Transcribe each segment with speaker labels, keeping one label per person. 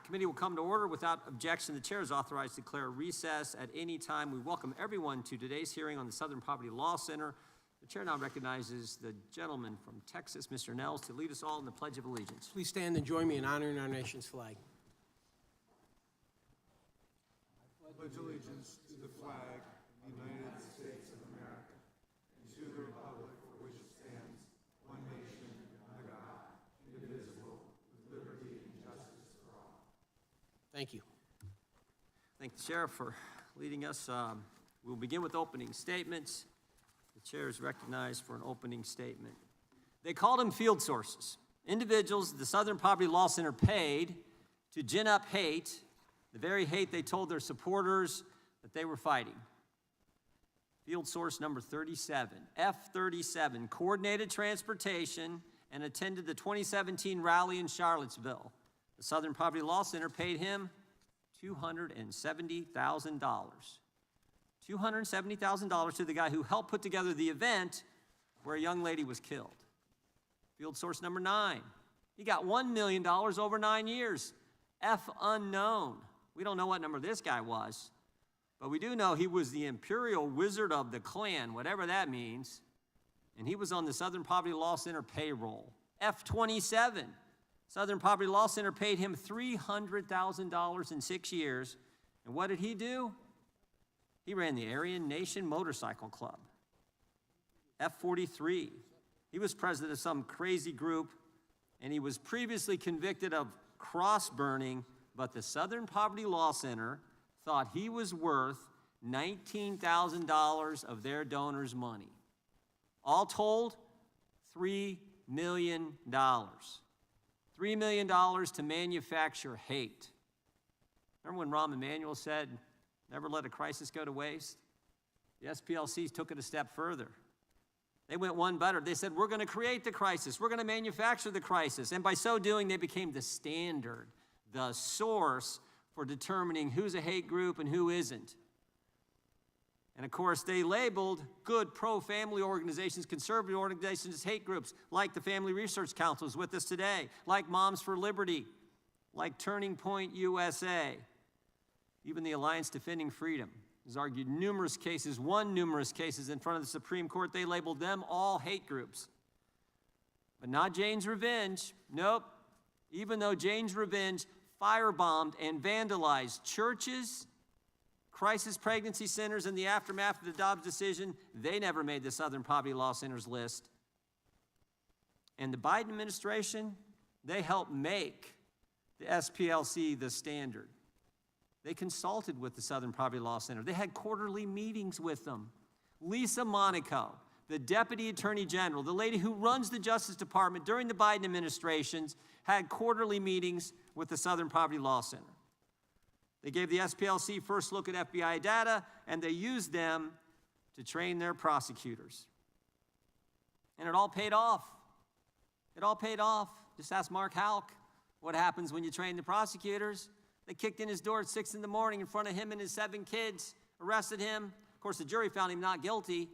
Speaker 1: Committee will come to order without objection. The chair is authorized to declare recess at any time. We welcome everyone to today's hearing on the Southern Poverty Law Center. The chair now recognizes the gentleman from Texas, Mr. Nels, to lead us all in the Pledge of Allegiance.
Speaker 2: Please stand and join me in honoring our nation's flag.
Speaker 3: I pledge allegiance to the flag of the United States of America and to the republic for which it stands, one nation, under God, indivisible, with liberty and justice for all.
Speaker 2: Thank you.
Speaker 1: Thank the Sheriff for leading us. We'll begin with opening statements. The chair is recognized for an opening statement. They called them field sources. Individuals the Southern Poverty Law Center paid to gin up hate, the very hate they told their supporters that they were fighting. Field source number 37, F-37, coordinated transportation and attended the 2017 rally in Charlottesville. The Southern Poverty Law Center paid him $270,000. $270,000 to the guy who helped put together the event where a young lady was killed. Field source number 9. He got $1 million over 9 years. F unknown. We don't know what number this guy was, but we do know he was the Imperial Wizard of the Klan, whatever that means, and he was on the Southern Poverty Law Center payroll. F-27. Southern Poverty Law Center paid him $300,000 in 6 years, and what did he do? He ran the Aryan Nation Motorcycle Club. F-43. He was president of some crazy group, and he was previously convicted of cross burning, but the Southern Poverty Law Center thought he was worth $19,000 of their donors' money. All told, $3 million. $3 million to manufacture hate. Remember when Rahm Emanuel said, "Never let a crisis go to waste"? The SPLC took it a step further. They went one better. They said, we're going to create the crisis. We're going to manufacture the crisis. And by so doing, they became the standard, the source for determining who's a hate group and who isn't. And of course, they labeled good pro-family organizations, conservative organizations as hate groups, like the Family Research Council is with us today, like Moms for Liberty, like Turning Point USA. Even the Alliance Defending Freedom has argued numerous cases, won numerous cases in front of the Supreme Court. They labeled them all hate groups. But not Jane's Revenge. Nope. Even though Jane's Revenge firebombed and vandalized churches, crisis pregnancy centers in the aftermath of the Dobbs decision, they never made the Southern Poverty Law Center's list. And the Biden administration, they helped make the SPLC the standard. They consulted with the Southern Poverty Law Center. They had quarterly meetings with them. Lisa Monaco, the Deputy Attorney General, the lady who runs the Justice Department during the Biden administrations, had quarterly meetings with the Southern Poverty Law Center. They gave the SPLC first look at FBI data, and they used them to train their prosecutors. And it all paid off. It all paid off. Just ask Mark Halk what happens when you train the prosecutors. They kicked in his door at 6 in the morning in front of him and his 7 kids, arrested him. Of course, the jury found him not guilty.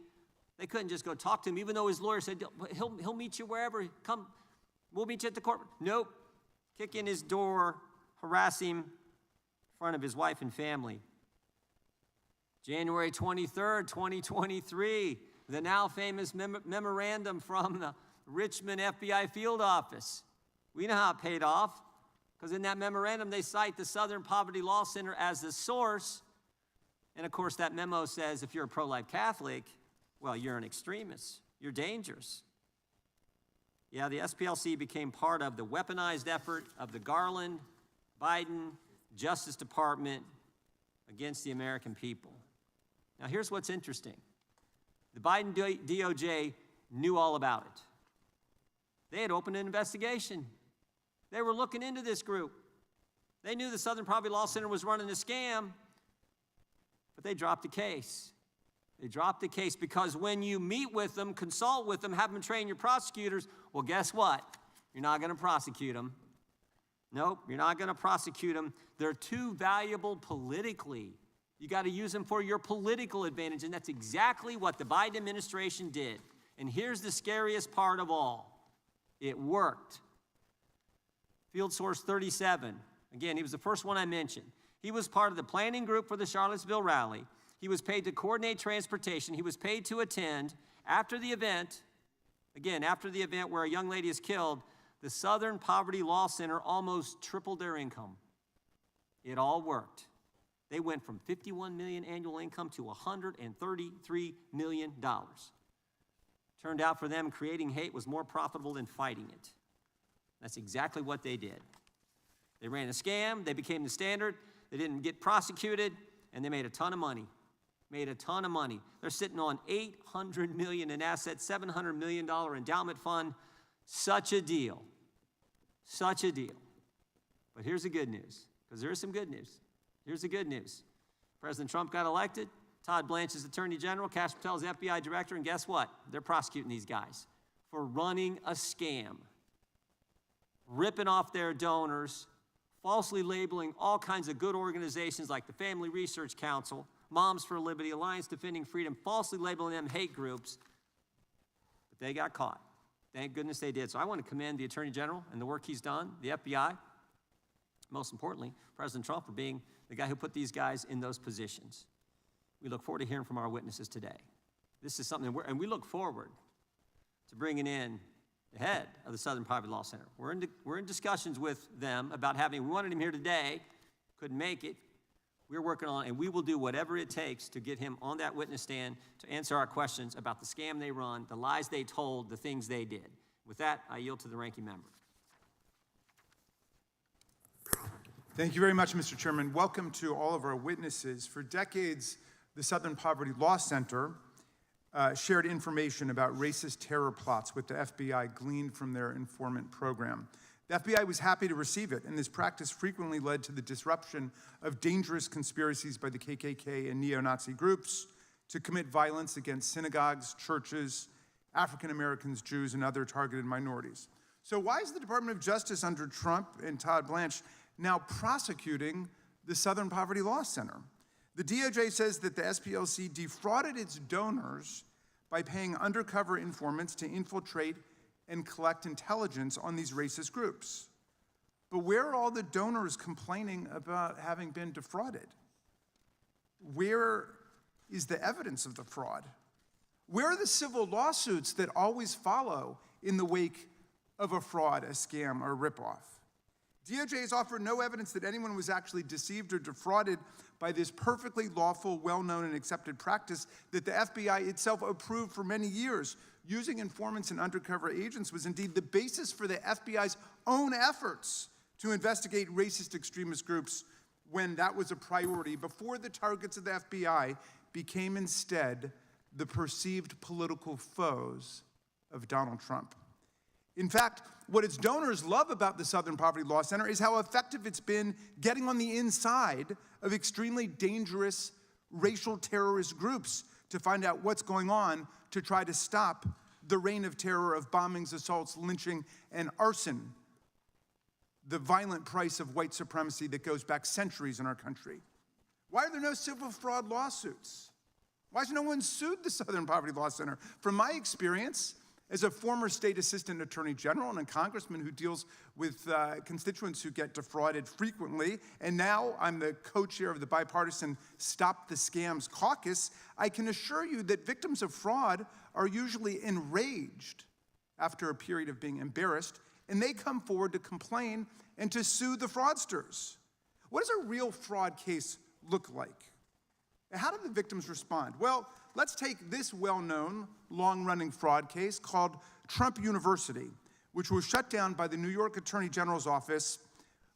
Speaker 1: They couldn't just go talk to him, even though his lawyer said, he'll meet you wherever. Come, we'll meet you at the court. Nope. Kick in his door, harass him in front of his wife and family. January 23rd, 2023, the now famous memorandum from the Richmond FBI field office. We know how it paid off, because in that memorandum, they cite the Southern Poverty Law Center as the source. And of course, that memo says if you're a pro-life Catholic, well, you're an extremist. You're dangerous. Yeah, the SPLC became part of the weaponized effort of the Garland, Biden, Justice Department against the American people. Now, here's what's interesting. The Biden DOJ knew all about it. They had opened an investigation. They were looking into this group. They knew the Southern Poverty Law Center was running a scam, but they dropped the case. They dropped the case because when you meet with them, consult with them, have them train your prosecutors, well, guess what? You're not going to prosecute them. Nope, you're not going to prosecute them. They're too valuable politically. You got to use them for your political advantage, and that's exactly what the Biden administration did. And here's the scariest part of all. It worked. Field source 37, Again, he was the first one I mentioned. He was part of the planning group for the Charlottesville rally. He was paid to coordinate transportation. He was paid to attend. After the event, again, after the event where a young lady is killed, the Southern Poverty Law Center almost tripled their income. It all worked. They went from $51 million annual income to $133 million. Turned out for them, creating hate was more profitable than fighting it. That's exactly what they did. They ran a scam, they became the standard, they didn't get prosecuted, and they made a ton of money. Made a ton of money. They're sitting on $800 million in assets, $700 million endowment fund. Such a deal. Such a deal. But here's the good news, because there is some good news. Here's the good news. President Trump got elected. Todd Blanche is Attorney General. Kash Patel is the FBI Director. And guess what? They're prosecuting these guys for running a scam, ripping off their donors, falsely labeling all kinds of good organizations like the Family Research Council, Moms for Liberty, Alliance Defending Freedom, falsely labeling them hate groups. But they got caught. Thank goodness they did. So I want to commend the Attorney General and the work he's done, the FBI, most importantly, President Trump for being the guy who put these guys in those positions. We look forward to hearing from our witnesses today. This is something, and we look forward to bringing in the head of the Southern Poverty Law Center. We're in discussions with them about we wanted him here today, couldn't make it. We're working on, and we will do whatever it takes to get him on that witness stand to answer our questions about the scam they run, the lies they told, the things they did. With that, I yield to the ranking member.
Speaker 4: Thank you very much, Mr. Chairman. Welcome to all of our witnesses. For decades, the Southern Poverty Law Center shared information about racist terror plots with the FBI gleaned from their informant program. The FBI was happy to receive it, and this practice frequently led to the disruption of dangerous conspiracies by the KKK and neo-Nazi groups to commit violence against synagogues, churches, African Americans, Jews, and other targeted minorities. So why is the Department of Justice under Trump and Todd Blanche now prosecuting the Southern Poverty Law Center? The DOJ says that the SPLC defrauded its donors by paying undercover informants to infiltrate and collect intelligence on these racist groups. But where are all the donors complaining about having been defrauded? Where is the evidence of the fraud? Where are the civil lawsuits that always follow in the wake of a fraud, a scam, or a ripoff? DOJ has offered no evidence that anyone was actually deceived or defrauded by this perfectly lawful, well-known, and accepted practice that the FBI itself approved for many years. Using informants and undercover agents was indeed the basis for the FBI's own efforts to investigate racist extremist groups when that was a priority, before the targets of the FBI became instead the perceived political foes of Donald Trump. In fact, what its donors love about the Southern Poverty Law Center is how effective it's been getting on the inside of extremely dangerous racial terrorist groups to find out what's going on to try to stop the reign of terror of bombings, assaults, lynching, and arson, the violent price of white supremacy that goes back centuries in our country. Why are there no civil fraud lawsuits? Why has no one sued the Southern Poverty Law Center? From my experience, as a former state assistant attorney general and a congressman who deals with constituents who get defrauded frequently, and now I'm the co-chair of the bipartisan Stop the Scams caucus, I can assure you that victims of fraud are usually enraged after a period of being embarrassed, and they come forward to complain and to sue the fraudsters. What does a real fraud case look like? How do the victims respond? Well, let's take this well-known, long-running fraud case called Trump University, which was shut down by the New York Attorney General's office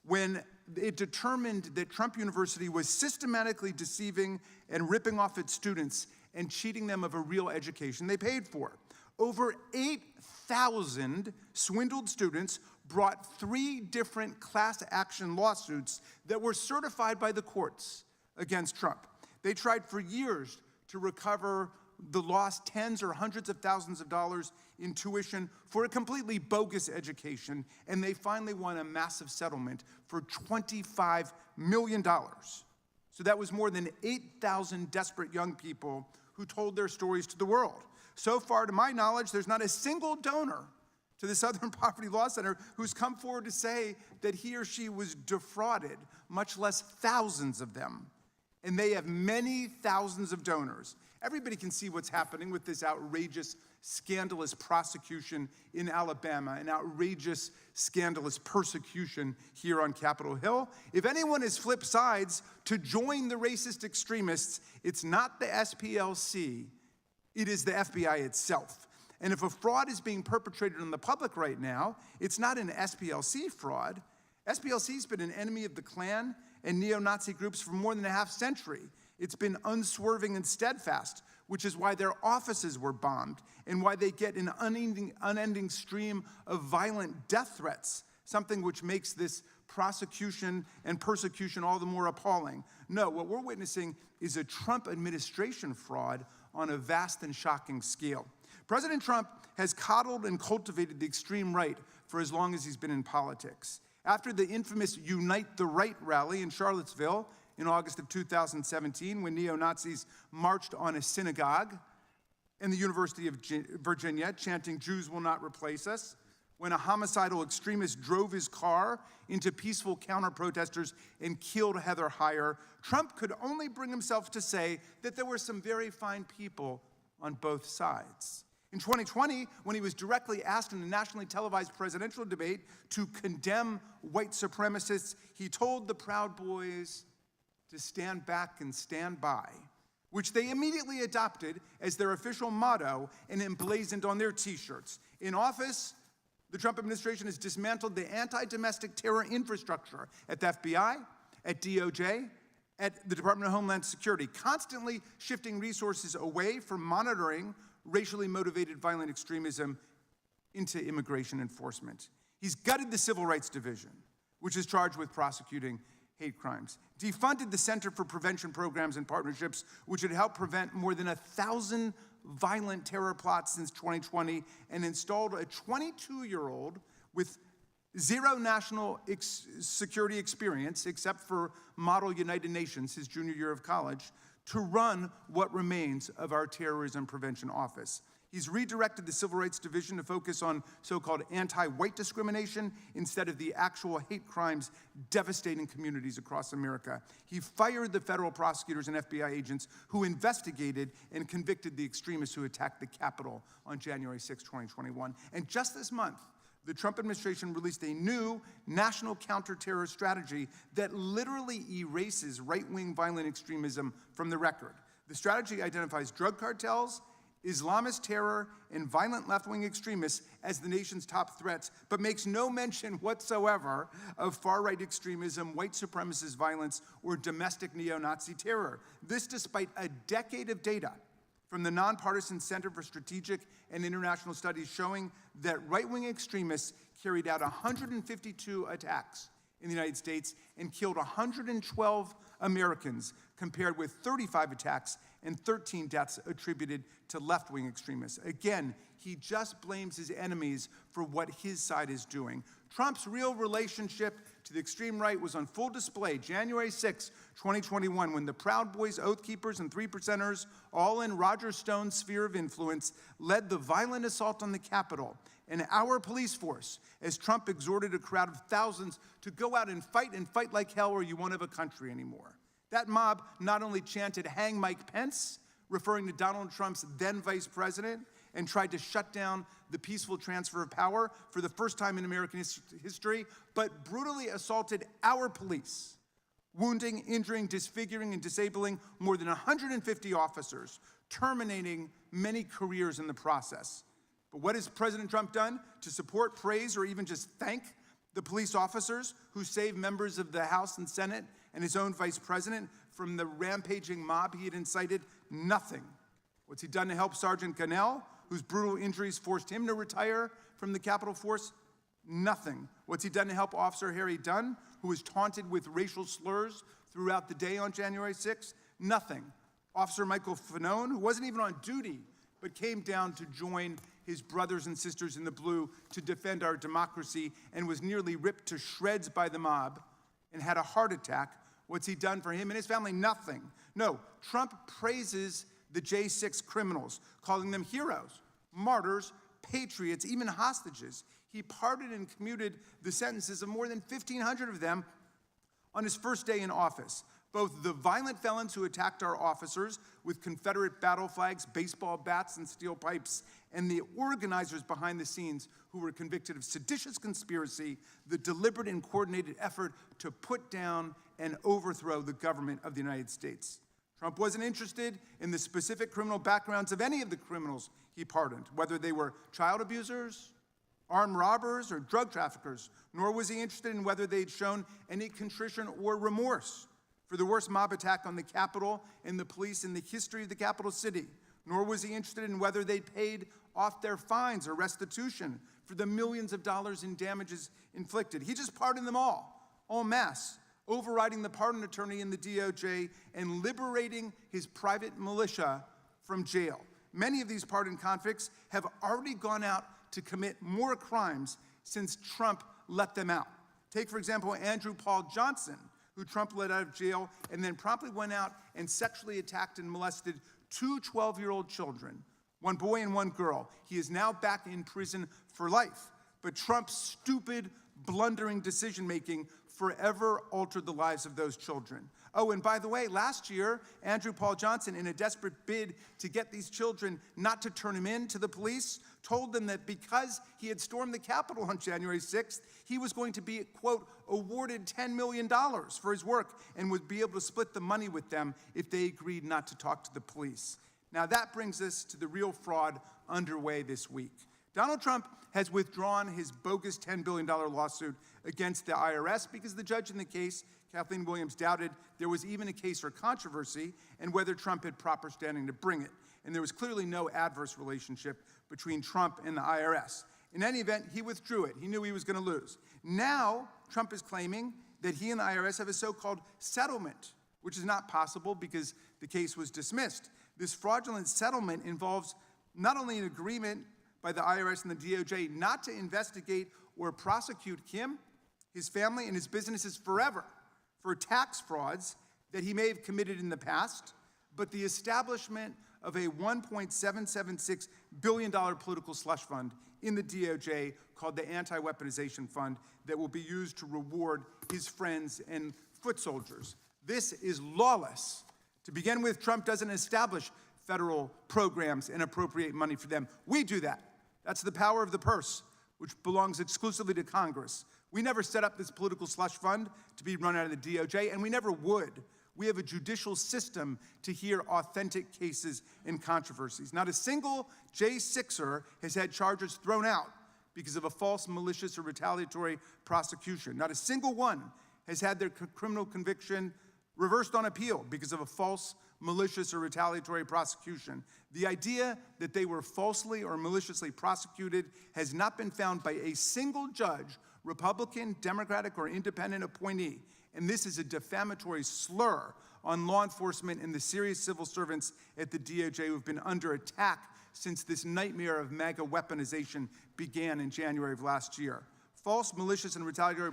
Speaker 4: when it determined that Trump University was systematically deceiving and ripping off its students and cheating them of a real education they paid for. Over 8,000 swindled students brought 3 different class action lawsuits that were certified by the courts against Trump. They tried for years to recover the lost tens or hundreds of thousands of dollars in tuition for a completely bogus education, and they finally won a massive settlement for $25 million. So that was more than 8,000 desperate young people who told their stories to the world. So far, to my knowledge, there's not a single donor to the Southern Poverty Law Center, who's come forward to say that he or she was defrauded, much less thousands of them. And they have many thousands of donors. Everybody can see what's happening with this outrageous, scandalous prosecution in Alabama, an outrageous, scandalous persecution here on Capitol Hill. If anyone has flipped sides to join the racist extremists, it's not the SPLC, it is the FBI itself. And if a fraud is being perpetrated on the public right now, it's not an SPLC fraud. SPLC's been an enemy of the Klan and neo-Nazi groups for more than a half century. It's been unswerving and steadfast, which is why their offices were bombed and why they get an unending stream of violent death threats, something which makes this prosecution and persecution all the more appalling. No, what we're witnessing is a Trump administration fraud on a vast and shocking scale. President Trump has coddled and cultivated the extreme right for as long as he's been in politics. After the infamous Unite the Right rally in Charlottesville in August of 2017, when neo-Nazis marched on a synagogue in the University of Virginia, chanting, "Jews will not replace us," when a homicidal extremist drove his car into peaceful counter-protesters and killed Heather Heyer, Trump could only bring himself to say that there were some very fine people on both sides. In 2020, when he was directly asked in a nationally televised presidential debate to condemn white supremacists, he told the Proud Boys to stand back and stand by, which they immediately adopted as their official motto and emblazoned on their t-shirts. In office, the Trump administration has dismantled the anti-domestic terror infrastructure at the FBI, at DOJ, at the Department of Homeland Security, constantly shifting resources away from monitoring racially motivated violent extremism into immigration enforcement. He's gutted the Civil Rights Division, which is charged with prosecuting hate crimes, defunded the Center for Prevention Programs and Partnerships, which had helped prevent more than 1,000 violent terror plots since 2020, and installed a 22-year-old with zero national security experience, except for Model United Nations, his junior year of college, to run what remains of our Terrorism Prevention Office. He's redirected the Civil Rights Division to focus on so-called anti-white discrimination instead of the actual hate crimes devastating communities across America. He fired the federal prosecutors and FBI agents who investigated and convicted the extremists who attacked the Capitol on January 6, 2021. And just this month, the Trump administration released a new national counterterror strategy that literally erases right-wing violent extremism from the record. The strategy identifies drug cartels, Islamist terror, and violent left-wing extremists as the nation's top threats, but makes no mention whatsoever of far-right extremism, white supremacist violence, or domestic neo-Nazi terror. This despite a decade of data from the Nonpartisan Center for Strategic and International Studies showing that right-wing extremists carried out 152 attacks in the United States and killed 112 Americans, compared with 35 attacks and 13 deaths attributed to left-wing extremists. Again, he just blames his enemies for what his side is doing. Trump's real relationship to the extreme right was on full display January 6, 2021, when the Proud Boys, Oath Keepers, and 3%ers, all in Roger Stone's sphere of influence, led the violent assault on the Capitol and our police force as Trump exhorted a crowd of thousands to go out and fight like hell, or you won't have a country anymore. That mob not only chanted, "Hang Mike Pence," referring to Donald Trump's then vice president, and tried to shut down the peaceful transfer of power for the first time in American history, but brutally assaulted our police, wounding, injuring, disfiguring, and disabling more than 150 officers, terminating many careers in the process. But what has President Trump done to support, praise, or even just thank the police officers who saved members of the House and Senate and his own vice president from the rampaging mob he had incited? Nothing. What's he done to help Sergeant Gonell, whose brutal injuries forced him to retire from the Capitol Force? Nothing. What's he done to help Officer Harry Dunn, who was taunted with racial slurs throughout the day on January 6th? Nothing. Officer Michael Fanone, who wasn't even on duty, but came down to join his brothers and sisters in the blue to defend our democracy and was nearly ripped to shreds by the mob and had a heart attack. What's he done for him and his family? Nothing. No, Trump praises the J6 criminals, calling them heroes, martyrs, patriots, even hostages. He pardoned and commuted the sentences of more than 1,500 of them on his first day in office. Both the violent felons who attacked our officers with Confederate battle flags, baseball bats, and steel pipes, and the organizers behind the scenes who were convicted of seditious conspiracy, the deliberate and coordinated effort to put down and overthrow the government of the United States. Trump wasn't interested in the specific criminal backgrounds of any of the criminals he pardoned, whether they were child abusers, armed robbers, or drug traffickers, nor was he interested in whether they'd shown any contrition or remorse for the worst mob attack on the Capitol and the police in the history of the capital city, nor was he interested in whether they'd paid off their fines or restitution for the millions of dollars in damages inflicted. He just pardoned them all en masse, overriding the pardon attorney in the DOJ and liberating his private militia from jail. Many of these pardoned convicts have already gone out to commit more crimes since Trump let them out. Take, for example, Andrew Paul Johnson, who Trump let out of jail and then promptly went out and sexually attacked and molested two 12-year-old children, one boy and one girl. He is now back in prison for life. But Trump's stupid, blundering decision-making forever altered the lives of those children. Oh, and by the way, last year, Andrew Paul Johnson, in a desperate bid to get these children not to turn him in to the police, told them that because he had stormed the Capitol on January 6th, he was going to be, quote, awarded $10 million for his work and would be able to split the money with them if they agreed not to talk to the police. Now that brings us to the real fraud underway this week. Donald Trump has withdrawn his bogus $10 billion lawsuit against the IRS because the judge in the case, Kathleen Williams, doubted there was even a case or controversy and whether Trump had proper standing to bring it. And there was clearly no adverse relationship between Trump and the IRS. In any event, he withdrew it. He knew he was going to lose. Now, Trump is claiming that he and the IRS have a so-called settlement, which is not possible because the case was dismissed. This fraudulent settlement involves not only an agreement by the IRS and the DOJ not to investigate or prosecute him, his family, and his businesses forever for tax frauds that he may have committed in the past, but the establishment of a $1.776 billion political slush fund in the DOJ called the Anti-Weaponization Fund that will be used to reward his friends and foot soldiers. This is lawless. To begin with, Trump doesn't establish federal programs and appropriate money for them. We do that. That's the power of the purse, which belongs exclusively to Congress. We never set up this political slush fund to be run out of the DOJ, and we never would. We have a judicial system to hear authentic cases and controversies. Not a single J6er has had charges thrown out because of a false, malicious, or retaliatory prosecution. Not a single one has had their criminal conviction reversed on appeal because of a false, malicious, or retaliatory prosecution. The idea that they were falsely or maliciously prosecuted has not been found by a single judge, Republican, Democratic, or independent appointee. And this is a defamatory slur on law enforcement and the serious civil servants at the DOJ who have been under attack since this nightmare of MAGA weaponization began in January of last year. False, malicious, and retaliatory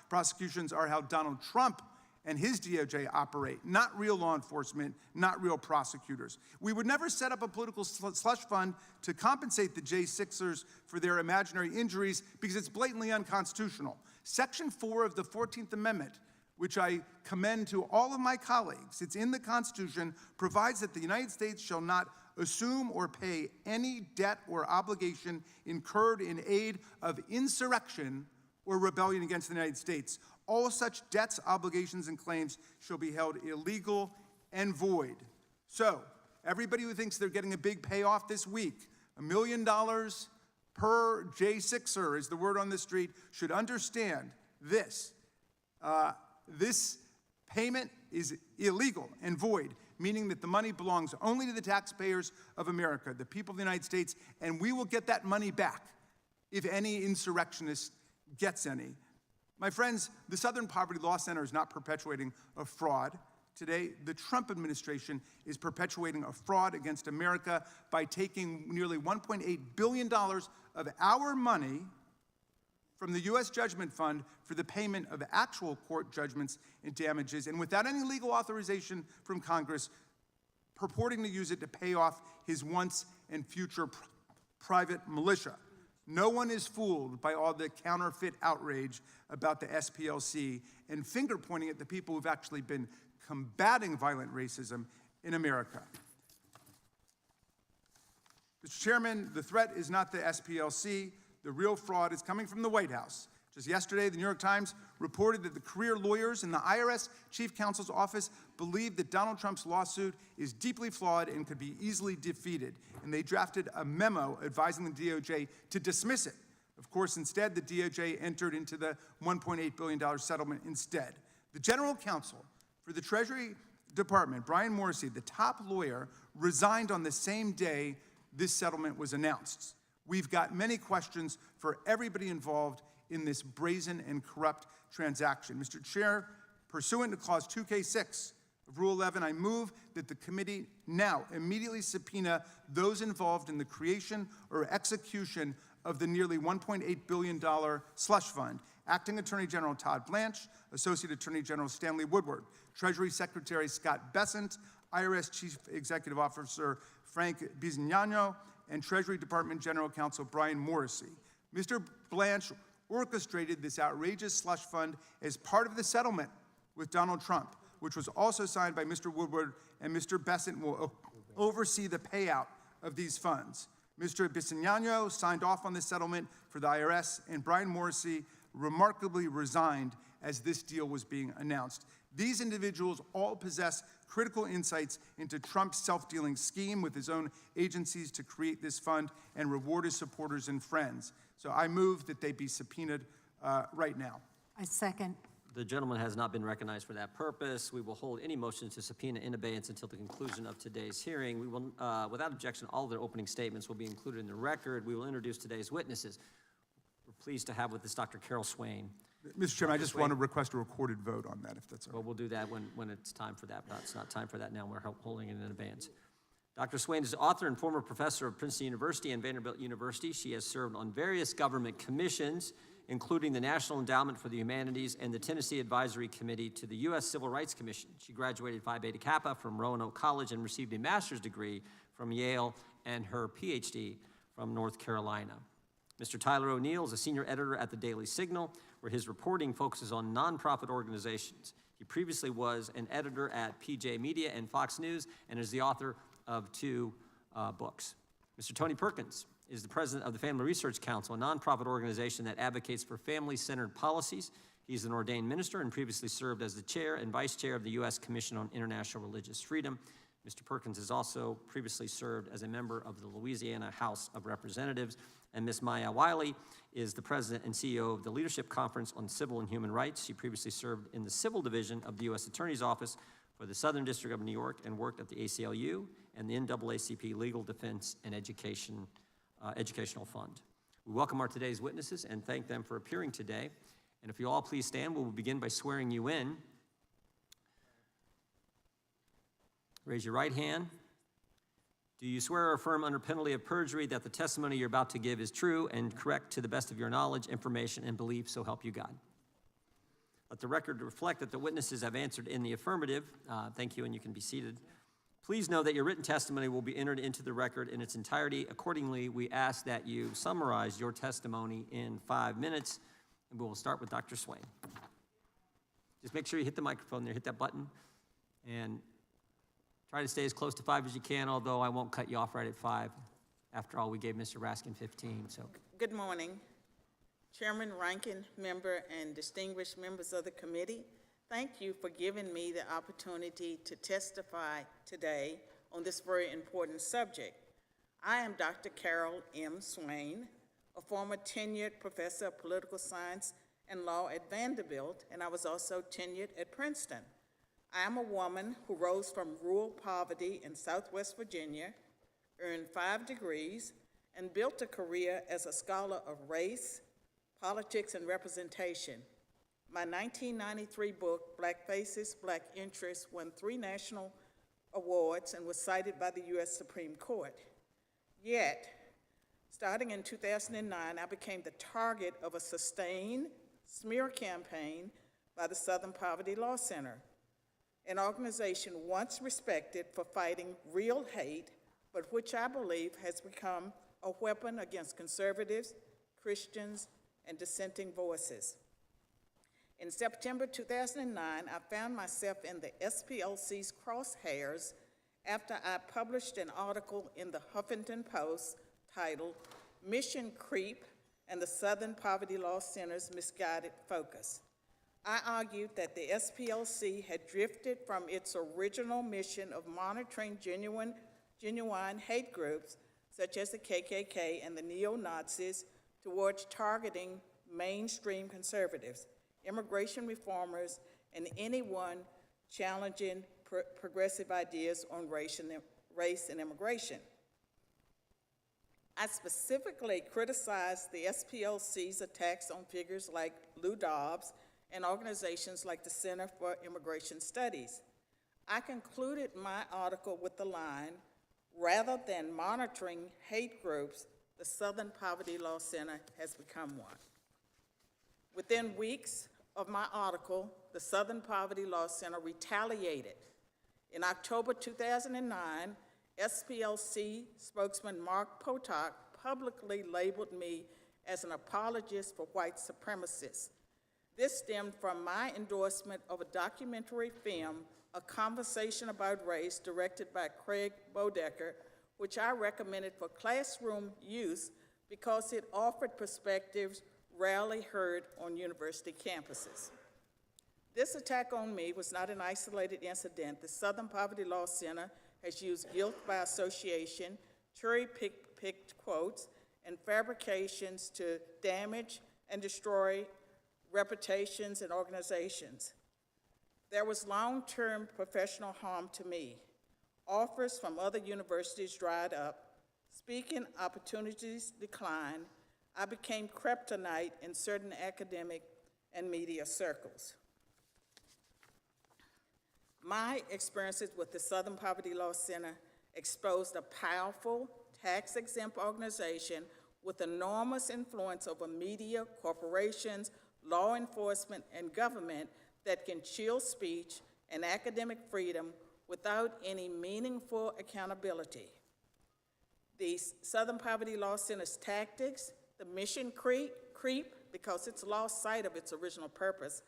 Speaker 4: prosecutions are how Donald Trump and his DOJ operate, not real law enforcement, not real prosecutors. We would never set up a political slush fund to compensate the J6ers for their imaginary injuries because it's blatantly unconstitutional. Section 4 of the 14th Amendment, which I commend to all of my colleagues, it's in the Constitution, provides that the United States shall not assume or pay any debt or obligation incurred in aid of insurrection or rebellion against the United States. All such debts, obligations, and claims shall be held illegal and void. So, everybody who thinks they're getting a big payoff this week, $1 million per J6er is the word on the street, should understand this. This payment is illegal and void, meaning that the money belongs only to the taxpayers of America, the people of the United States, and we will get that money back if any insurrectionist gets any. My friends, the Southern Poverty Law Center is not perpetuating a fraud. Today, the Trump administration is perpetuating a fraud against America by taking nearly $1.8 billion of our money from the U.S. Judgment Fund for the payment of actual court judgments and damages, and without any legal authorization from Congress, purporting to use it to pay off his once and future private militia. No one is fooled by all the counterfeit outrage about the SPLC and finger-pointing at the people who've actually been combating violent racism in America. Mr. Chairman, the threat is not the SPLC. The real fraud is coming from the White House. Just yesterday, the New York Times reported that the career lawyers in the IRS Chief Counsel's office believe that Donald Trump's lawsuit is deeply flawed and could be easily defeated, and they drafted a memo advising the DOJ to dismiss it. Of course, instead, the DOJ entered into the $1.8 billion settlement instead. The general counsel for the Treasury Department, Brian Morrissey, the top lawyer, resigned on the same day this settlement was announced. We've got many questions for everybody involved in this brazen and corrupt transaction. Mr. Chair, pursuant to Clause 2K6 of Rule 11, I move that the committee now immediately subpoena those involved in the creation or execution of the nearly $1.8 billion slush fund. Acting Attorney General Todd Blanche, Associate Attorney General Stanley Woodward, Treasury Secretary Scott Bessent, IRS Chief Executive Officer Frank Bisognano, and Treasury Department General Counsel Brian Morrissey. Mr. Blanche orchestrated this outrageous slush fund as part of the settlement with Donald Trump, which was also signed by Mr. Woodward, and Mr. Bessent will oversee the payout of these funds. Mr. Bisognano signed off on this settlement for the IRS, and Brian Morrissey remarkably resigned as this deal was being announced. These individuals all possess critical insights into Trump's self-dealing scheme with his own agencies to create this fund and reward his supporters and friends. So I move that they be subpoenaed right now.
Speaker 5: I second.
Speaker 1: The gentleman has not been recognized for that purpose. We will hold any motions to subpoena in abeyance until the conclusion of today's hearing. We will, without objection, all of their opening statements will be included in the record. We will introduce today's witnesses. We're pleased to have with us Dr. Carol Swain.
Speaker 4: Mr. Chairman, I just want to request a recorded vote on that, if that's all right.
Speaker 1: Well, we'll do that when it's time for that, but it's not time for that now. We're holding it in advance. Dr. Swain is the author and former professor of Princeton University and Vanderbilt University. She has served on various government commissions, including the National Endowment for the Humanities and the Tennessee Advisory Committee to the U.S. Civil Rights Commission. She graduated Phi Beta Kappa from Roanoke College and received a master's degree from Yale and her PhD from North Carolina. Mr. Tyler O'Neill is a senior editor at the Daily Signal, where his reporting focuses on nonprofit organizations. He previously was an editor at PJ Media and Fox News and is the author of 2 books. Mr. Tony Perkins is the president of the Family Research Council, a nonprofit organization that advocates for family-centered policies. He's an ordained minister and previously served as the chair and vice chair of the U.S. Commission on International Religious Freedom. Mr. Perkins has also previously served as a member of the Louisiana House of Representatives. And Ms. Maya Wiley is the president and CEO of the Leadership Conference on Civil and Human Rights. She previously served in the Civil Division of the U.S. Attorney's Office for the Southern District of New York and worked at the ACLU and the NAACP Legal Defense and Educational Fund. We welcome our today's witnesses and thank them for appearing today. And if you all please stand, we will begin by swearing you in. Raise your right hand. Do you swear or affirm under penalty of perjury that the testimony you're about to give is true and correct to the best of your knowledge, information, and belief, so help you God? Let the record reflect that the witnesses have answered in the affirmative. Thank you, and you can be seated. Please know that your written testimony will be entered into the record in its entirety. Accordingly, we ask that you summarize your testimony in 5 minutes, and we will start with Dr. Swain. Just make sure you hit the microphone there, hit that button, and try to stay as close to 5 as you can, although I won't cut you off right at 5. After all, we gave Mr. Raskin 15, so.
Speaker 6: Good morning, Chairman, Ranking Member, and distinguished members of the committee. Thank you for giving me the opportunity to testify today on this very important subject. I am Dr. Carol M. Swain, a former tenured professor of political science and law at Vanderbilt, and I was also tenured at Princeton. I am a woman who rose from rural poverty in Southwest Virginia, earned 5 degrees, and built a career as a scholar of race, politics, and representation. My 1993 book, Black Faces, Black Interests, won 3 national awards and was cited by the U.S. Supreme Court. Yet, starting in 2009, I became the target of a sustained smear campaign by the Southern Poverty Law Center, an organization once respected for fighting real hate, but which I believe has become a weapon against conservatives, Christians, and dissenting voices. In September 2009, I found myself in the SPLC's crosshairs after I published an article in the Huffington Post titled "Mission Creep and the Southern Poverty Law Center's Misguided Focus." I argued that the SPLC had drifted from its original mission of monitoring genuine hate groups, such as the KKK and the neo-Nazis, towards targeting mainstream conservatives, immigration reformers, and anyone challenging progressive ideas on race and immigration. I specifically criticized the SPLC's attacks on figures like Lou Dobbs and organizations like the Center for Immigration Studies. I concluded my article with the line, "Rather than monitoring hate groups, the Southern Poverty Law Center has become one." Within weeks of my article, the Southern Poverty Law Center retaliated. In October 2009, SPLC spokesman Mark Potok publicly labeled me as an apologist for white supremacists. This stemmed from my endorsement of a documentary film, A Conversation About Race, directed by Craig Bodecker, which I recommended for classroom use because it offered perspectives rarely heard on university campuses. This attack on me was not an isolated incident. The Southern Poverty Law Center has used guilt by association, cherry-picked quotes, and fabrications to damage and destroy reputations and organizations. There was long-term professional harm to me. Offers from other universities dried up. Speaking opportunities declined. I became kryptonite in certain academic and media circles. My experiences with the Southern Poverty Law Center exposed a powerful, tax-exempt organization with enormous influence over media, corporations, law enforcement, and government that can chill speech and academic freedom without any meaningful accountability. The Southern Poverty Law Center's tactics, the mission creep, because it's lost sight of its original purpose,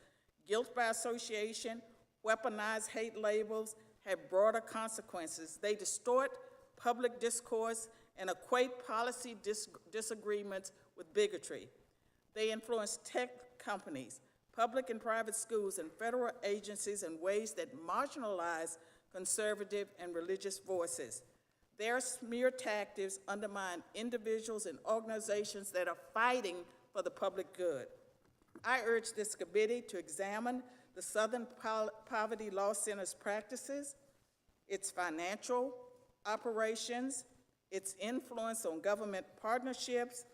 Speaker 6: guilt by association, weaponized hate labels, have broader consequences. They distort public discourse and equate policy disagreements with bigotry. They influence tech companies, public and private schools, and federal agencies in ways that marginalize conservative and religious voices. Their smear tactics undermine individuals and organizations that are fighting for the public good. I urge this committee to examine the Southern Poverty Law Center's practices, its financial operations, its influence on government partnerships,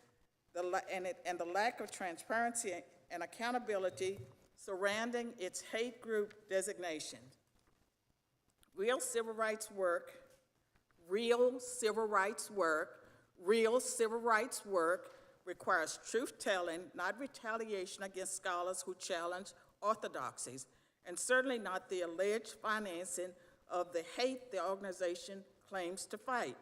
Speaker 6: and the lack of transparency and accountability surrounding its hate group designation. Real civil rights work requires truth-telling, not retaliation against scholars who challenge orthodoxies, and certainly not the alleged financing of the hate the organization claims to fight.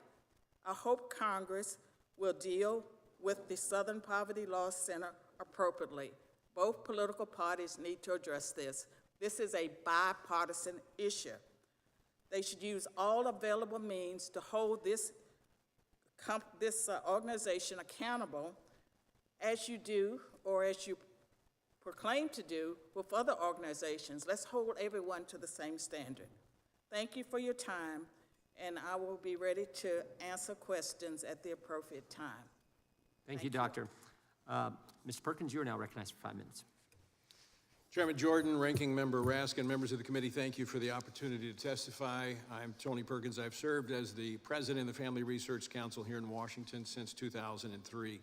Speaker 6: I hope Congress will deal with the Southern Poverty Law Center appropriately. Both political parties need to address this. This is a bipartisan issue. They should use all available means to hold this organization accountable, as you do, or as you proclaim to do with other organizations. Let's hold everyone to the same standard. Thank you for your time, and I will be ready to answer questions at the appropriate time.
Speaker 1: Thank you, Doctor. Mr. Perkins, you are now recognized for 5 minutes.
Speaker 5: Chairman Jordan, Ranking Member Raskin, members of the committee, thank you for the opportunity to testify. I'm Tony Perkins. I've served as the president of the Family Research Council here in Washington since 2003.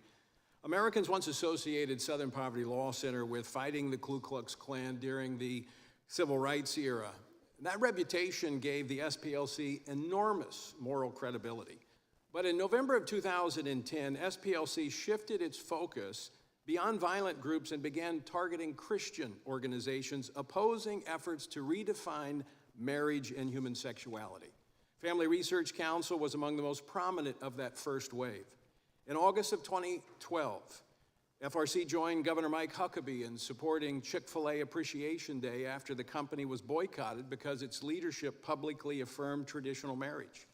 Speaker 5: Americans once associated Southern Poverty Law Center with fighting the Ku Klux Klan during the Civil Rights era. That reputation gave the SPLC enormous moral credibility. But in November of 2010, SPLC shifted its focus beyond violent groups and began targeting Christian organizations opposing efforts to redefine marriage and human sexuality. Family Research Council was among the most prominent of that first wave. In August of 2012, FRC joined Governor Mike Huckabee in supporting Chick-fil-A Appreciation Day after the company was boycotted because its leadership publicly affirmed traditional marriage.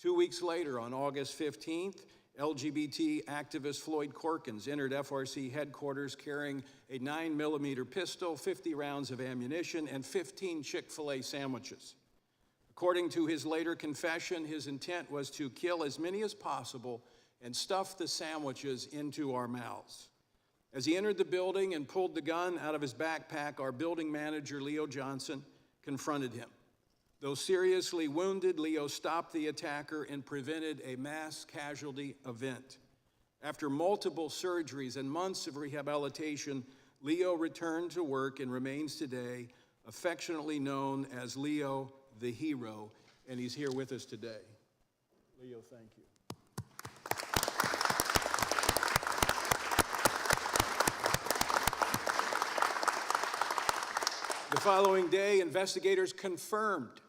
Speaker 5: 2 weeks later, on August 15th, LGBT activist Floyd Perkins entered FRC headquarters carrying a 9mm pistol, 50 rounds of ammunition, and 15 Chick-fil-A sandwiches. According to his later confession, his intent was to kill as many as possible and stuff the sandwiches into our mouths. As he entered the building and pulled the gun out of his backpack, our building manager, Leo Johnson, confronted him. Though seriously wounded, Leo stopped the attacker and prevented a mass casualty event. After multiple surgeries and months of rehabilitation, Leo returned to work and remains today affectionately known as Leo the Hero, and he's here with us today. Leo, thank you. The following day, investigators confirmed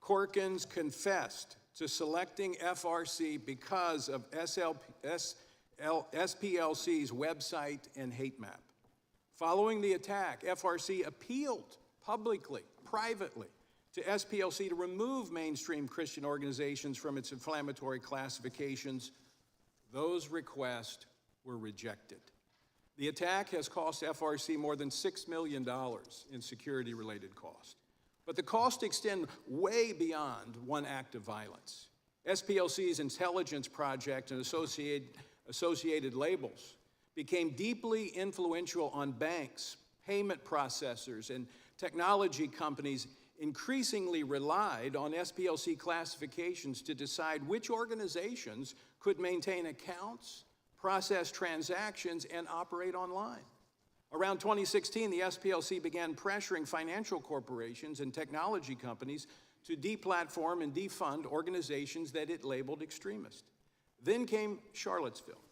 Speaker 5: Perkins confessed to selecting FRC because of SPLC's website and hate map. Following the attack, FRC appealed publicly, privately, to SPLC to remove mainstream Christian organizations from its inflammatory classifications. Those requests were rejected. The attack has cost FRC more than $6 million in security-related costs. But the costs extend way beyond one act of violence. SPLC's intelligence project and associated labels became deeply influential on banks, payment processors, and technology companies increasingly relied on SPLC classifications to decide which organizations could maintain accounts, process transactions, and operate online. Around 2016, the SPLC began pressuring financial corporations and technology companies to deplatform and defund organizations that it labeled extremist. Then came Charlottesville.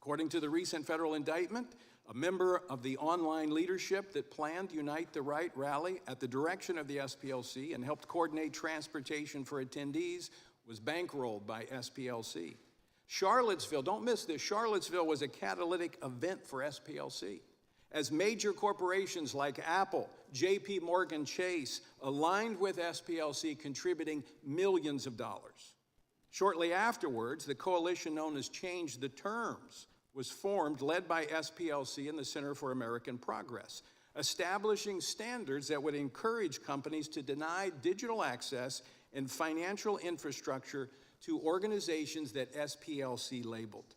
Speaker 5: According to the recent federal indictment, a member of the online leadership that planned Unite the Right rally at the direction of the SPLC and helped coordinate transportation for attendees was bankrolled by SPLC. Charlottesville, don't miss this, Charlottesville was a catalytic event for SPLC. As major corporations like Apple, JP Morgan Chase aligned with SPLC, contributing millions of dollars. Shortly afterwards, the coalition known as Change the Terms was formed, led by SPLC and the Center for American Progress, establishing standards that would encourage companies to deny digital access and financial infrastructure to organizations that SPLC labeled.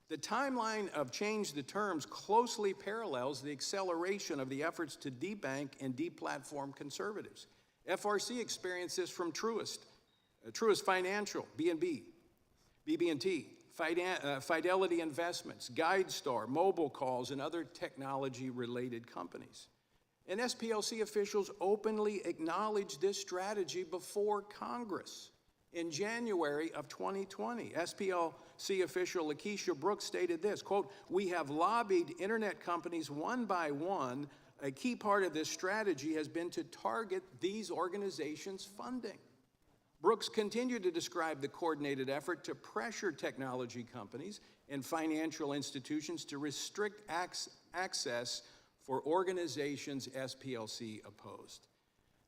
Speaker 5: The timeline of Change the Terms closely parallels the acceleration of the efforts to debank and deplatform conservatives. FRC experienced this from Truist Financial, BB&T, Fidelity Investments, GuideStar, Mobile Calls, and other technology-related companies. And SPLC officials openly acknowledged this strategy before Congress. In January of 2020, SPLC official Lakeisha Brooks stated this, quote, "We have lobbied internet companies one by one. A key part of this strategy has been to target these organizations' funding." Brooks continued to describe the coordinated effort to pressure technology companies and financial institutions to restrict access for organizations SPLC opposed.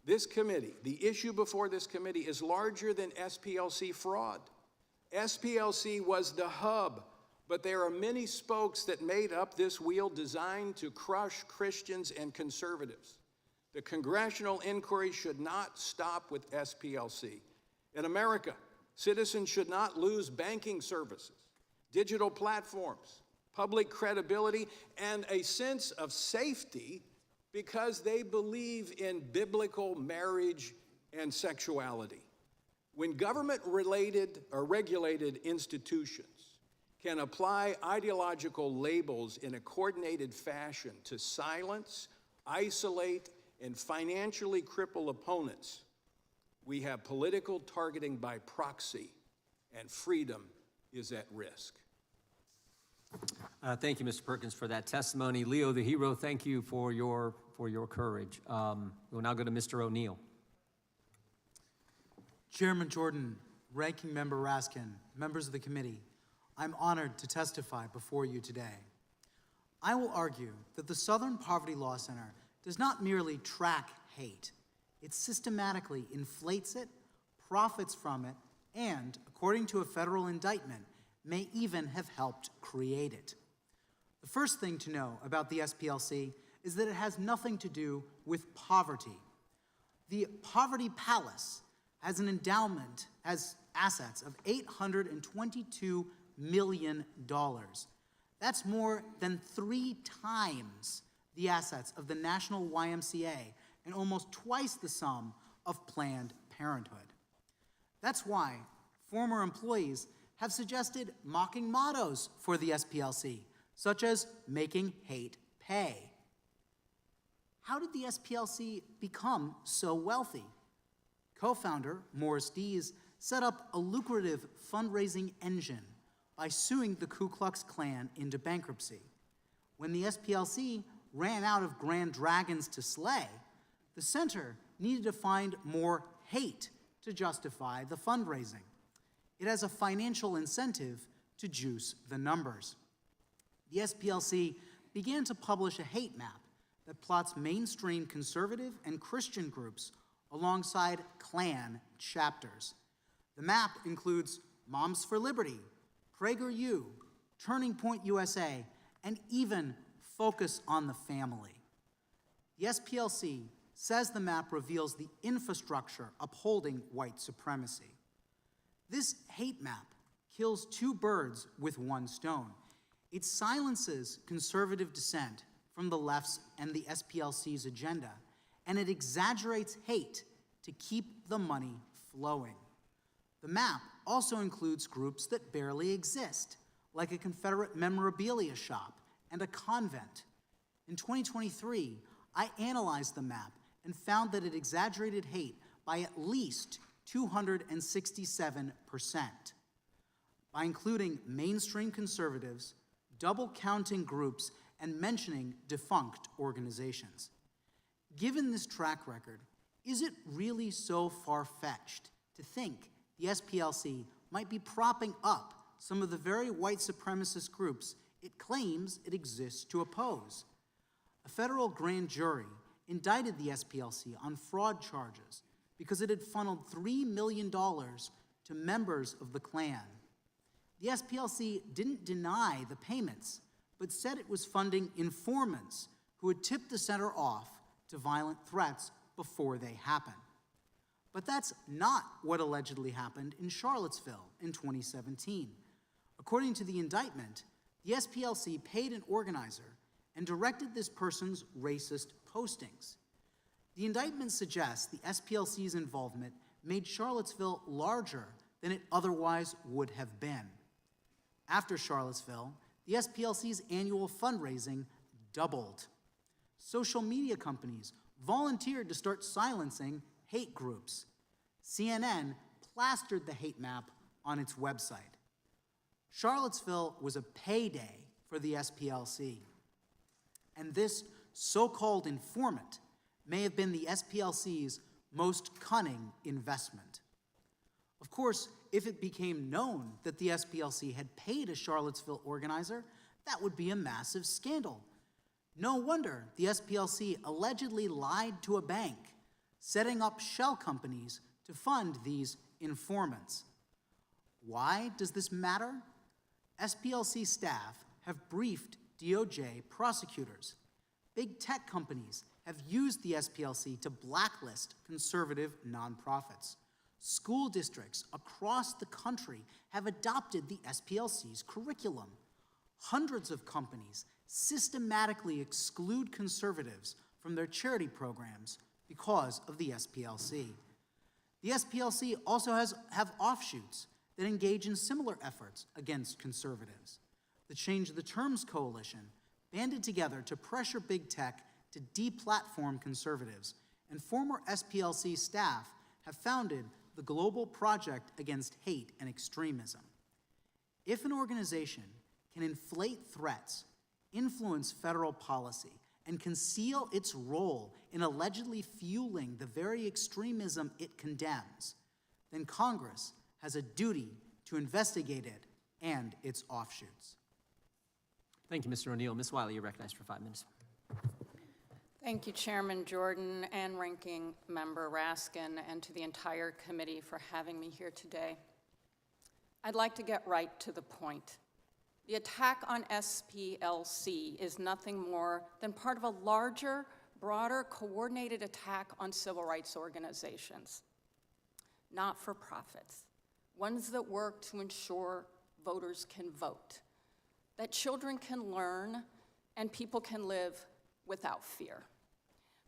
Speaker 5: This committee, the issue before this committee, is larger than SPLC fraud. SPLC was the hub, but there are many spokes that made up this wheel designed to crush Christians and conservatives. The congressional inquiry should not stop with SPLC. In America, citizens should not lose banking services, digital platforms, public credibility, and a sense of safety because they believe in biblical marriage and sexuality. When government-related or regulated institutions can apply ideological labels in a coordinated fashion to silence, isolate, and financially cripple opponents, we have political targeting by proxy, and freedom is at risk.
Speaker 1: Thank you, Mr. Perkins, for that testimony. Leo the Hero, thank you for your courage. We'll now go to Mr. O'Neill.
Speaker 7: Chairman Jordan, Ranking Member Raskin, members of the committee, I'm honored to testify before you today. I will argue that the Southern Poverty Law Center does not merely track hate, it systematically inflates it, profits from it, and, according to a federal indictment, may even have helped create it. The first thing to know about the SPLC is that it has nothing to do with poverty. The Poverty Palace has an endowment, has assets of $822 million. That's more than 3 times the assets of the National YMCA and almost twice the sum of Planned Parenthood. That's why former employees have suggested mocking mottos for the SPLC, such as making hate pay. How did the SPLC become so wealthy? Co-founder Morris Dees set up a lucrative fundraising engine by suing the Ku Klux Klan into bankruptcy. When the SPLC ran out of grand dragons to slay, the center needed to find more hate to justify the fundraising. It has a financial incentive to juice the numbers. The SPLC began to publish a hate map that plots mainstream conservative and Christian groups alongside Klan chapters. The map includes Moms for Liberty, PragerU, Turning Point USA, and even Focus on the Family. The SPLC says the map reveals the infrastructure upholding white supremacy. This hate map kills 2 birds with 1 stone. It silences conservative dissent from the left's and the SPLC's agenda, and it exaggerates hate to keep the money flowing. The map also includes groups that barely exist, like a Confederate memorabilia shop and a convent. In 2023, I analyzed the map and found that it exaggerated hate by at least 267%. By including mainstream conservatives, double-counting groups, and mentioning defunct organizations. Given this track record, is it really so far-fetched to think the SPLC might be propping up some of the very white supremacist groups it claims it exists to oppose? A federal grand jury indicted the SPLC on fraud charges because it had funneled $3 million to members of the Klan. The SPLC didn't deny the payments, but said it was funding informants who had tipped the center off to violent threats before they happened. But that's not what allegedly happened in Charlottesville in 2017. According to the indictment, the SPLC paid an organizer and directed this person's racist postings. The indictment suggests the SPLC's involvement made Charlottesville larger than it otherwise would have been. After Charlottesville, the SPLC's annual fundraising doubled. Social media companies volunteered to start silencing hate groups. CNN plastered the hate map on its website. Charlottesville was a payday for the SPLC. And this so-called informant may have been the SPLC's most cunning investment. Of course, if it became known that the SPLC had paid a Charlottesville organizer, that would be a massive scandal. No wonder the SPLC allegedly lied to a bank, setting up shell companies to fund these informants. Why does this matter? SPLC staff have briefed DOJ prosecutors. Big tech companies have used the SPLC to blacklist conservative nonprofits. School districts across the country have adopted the SPLC's curriculum. Hundreds of companies systematically exclude conservatives from their charity programs because of the SPLC. The SPLC also have offshoots that engage in similar efforts against conservatives. The Change the Terms Coalition banded together to pressure big tech to deplatform conservatives, and former SPLC staff have founded the Global Project Against Hate and Extremism. If an organization can inflate threats, influence federal policy, and conceal its role in allegedly fueling the very extremism it condemns, then Congress has a duty to investigate it and its offshoots.
Speaker 1: Thank you, Mr. O'Neill. Ms. Wiley, you're recognized for 5 minutes.
Speaker 8: Thank you, Chairman Jordan and Ranking Member Raskin, and to the entire committee for having me here today. I'd like to get right to the point. The attack on SPLC is nothing more than part of a larger, broader, coordinated attack on civil rights organizations, not-for-profits, ones that work to ensure voters can vote, that children can learn, and people can live without fear.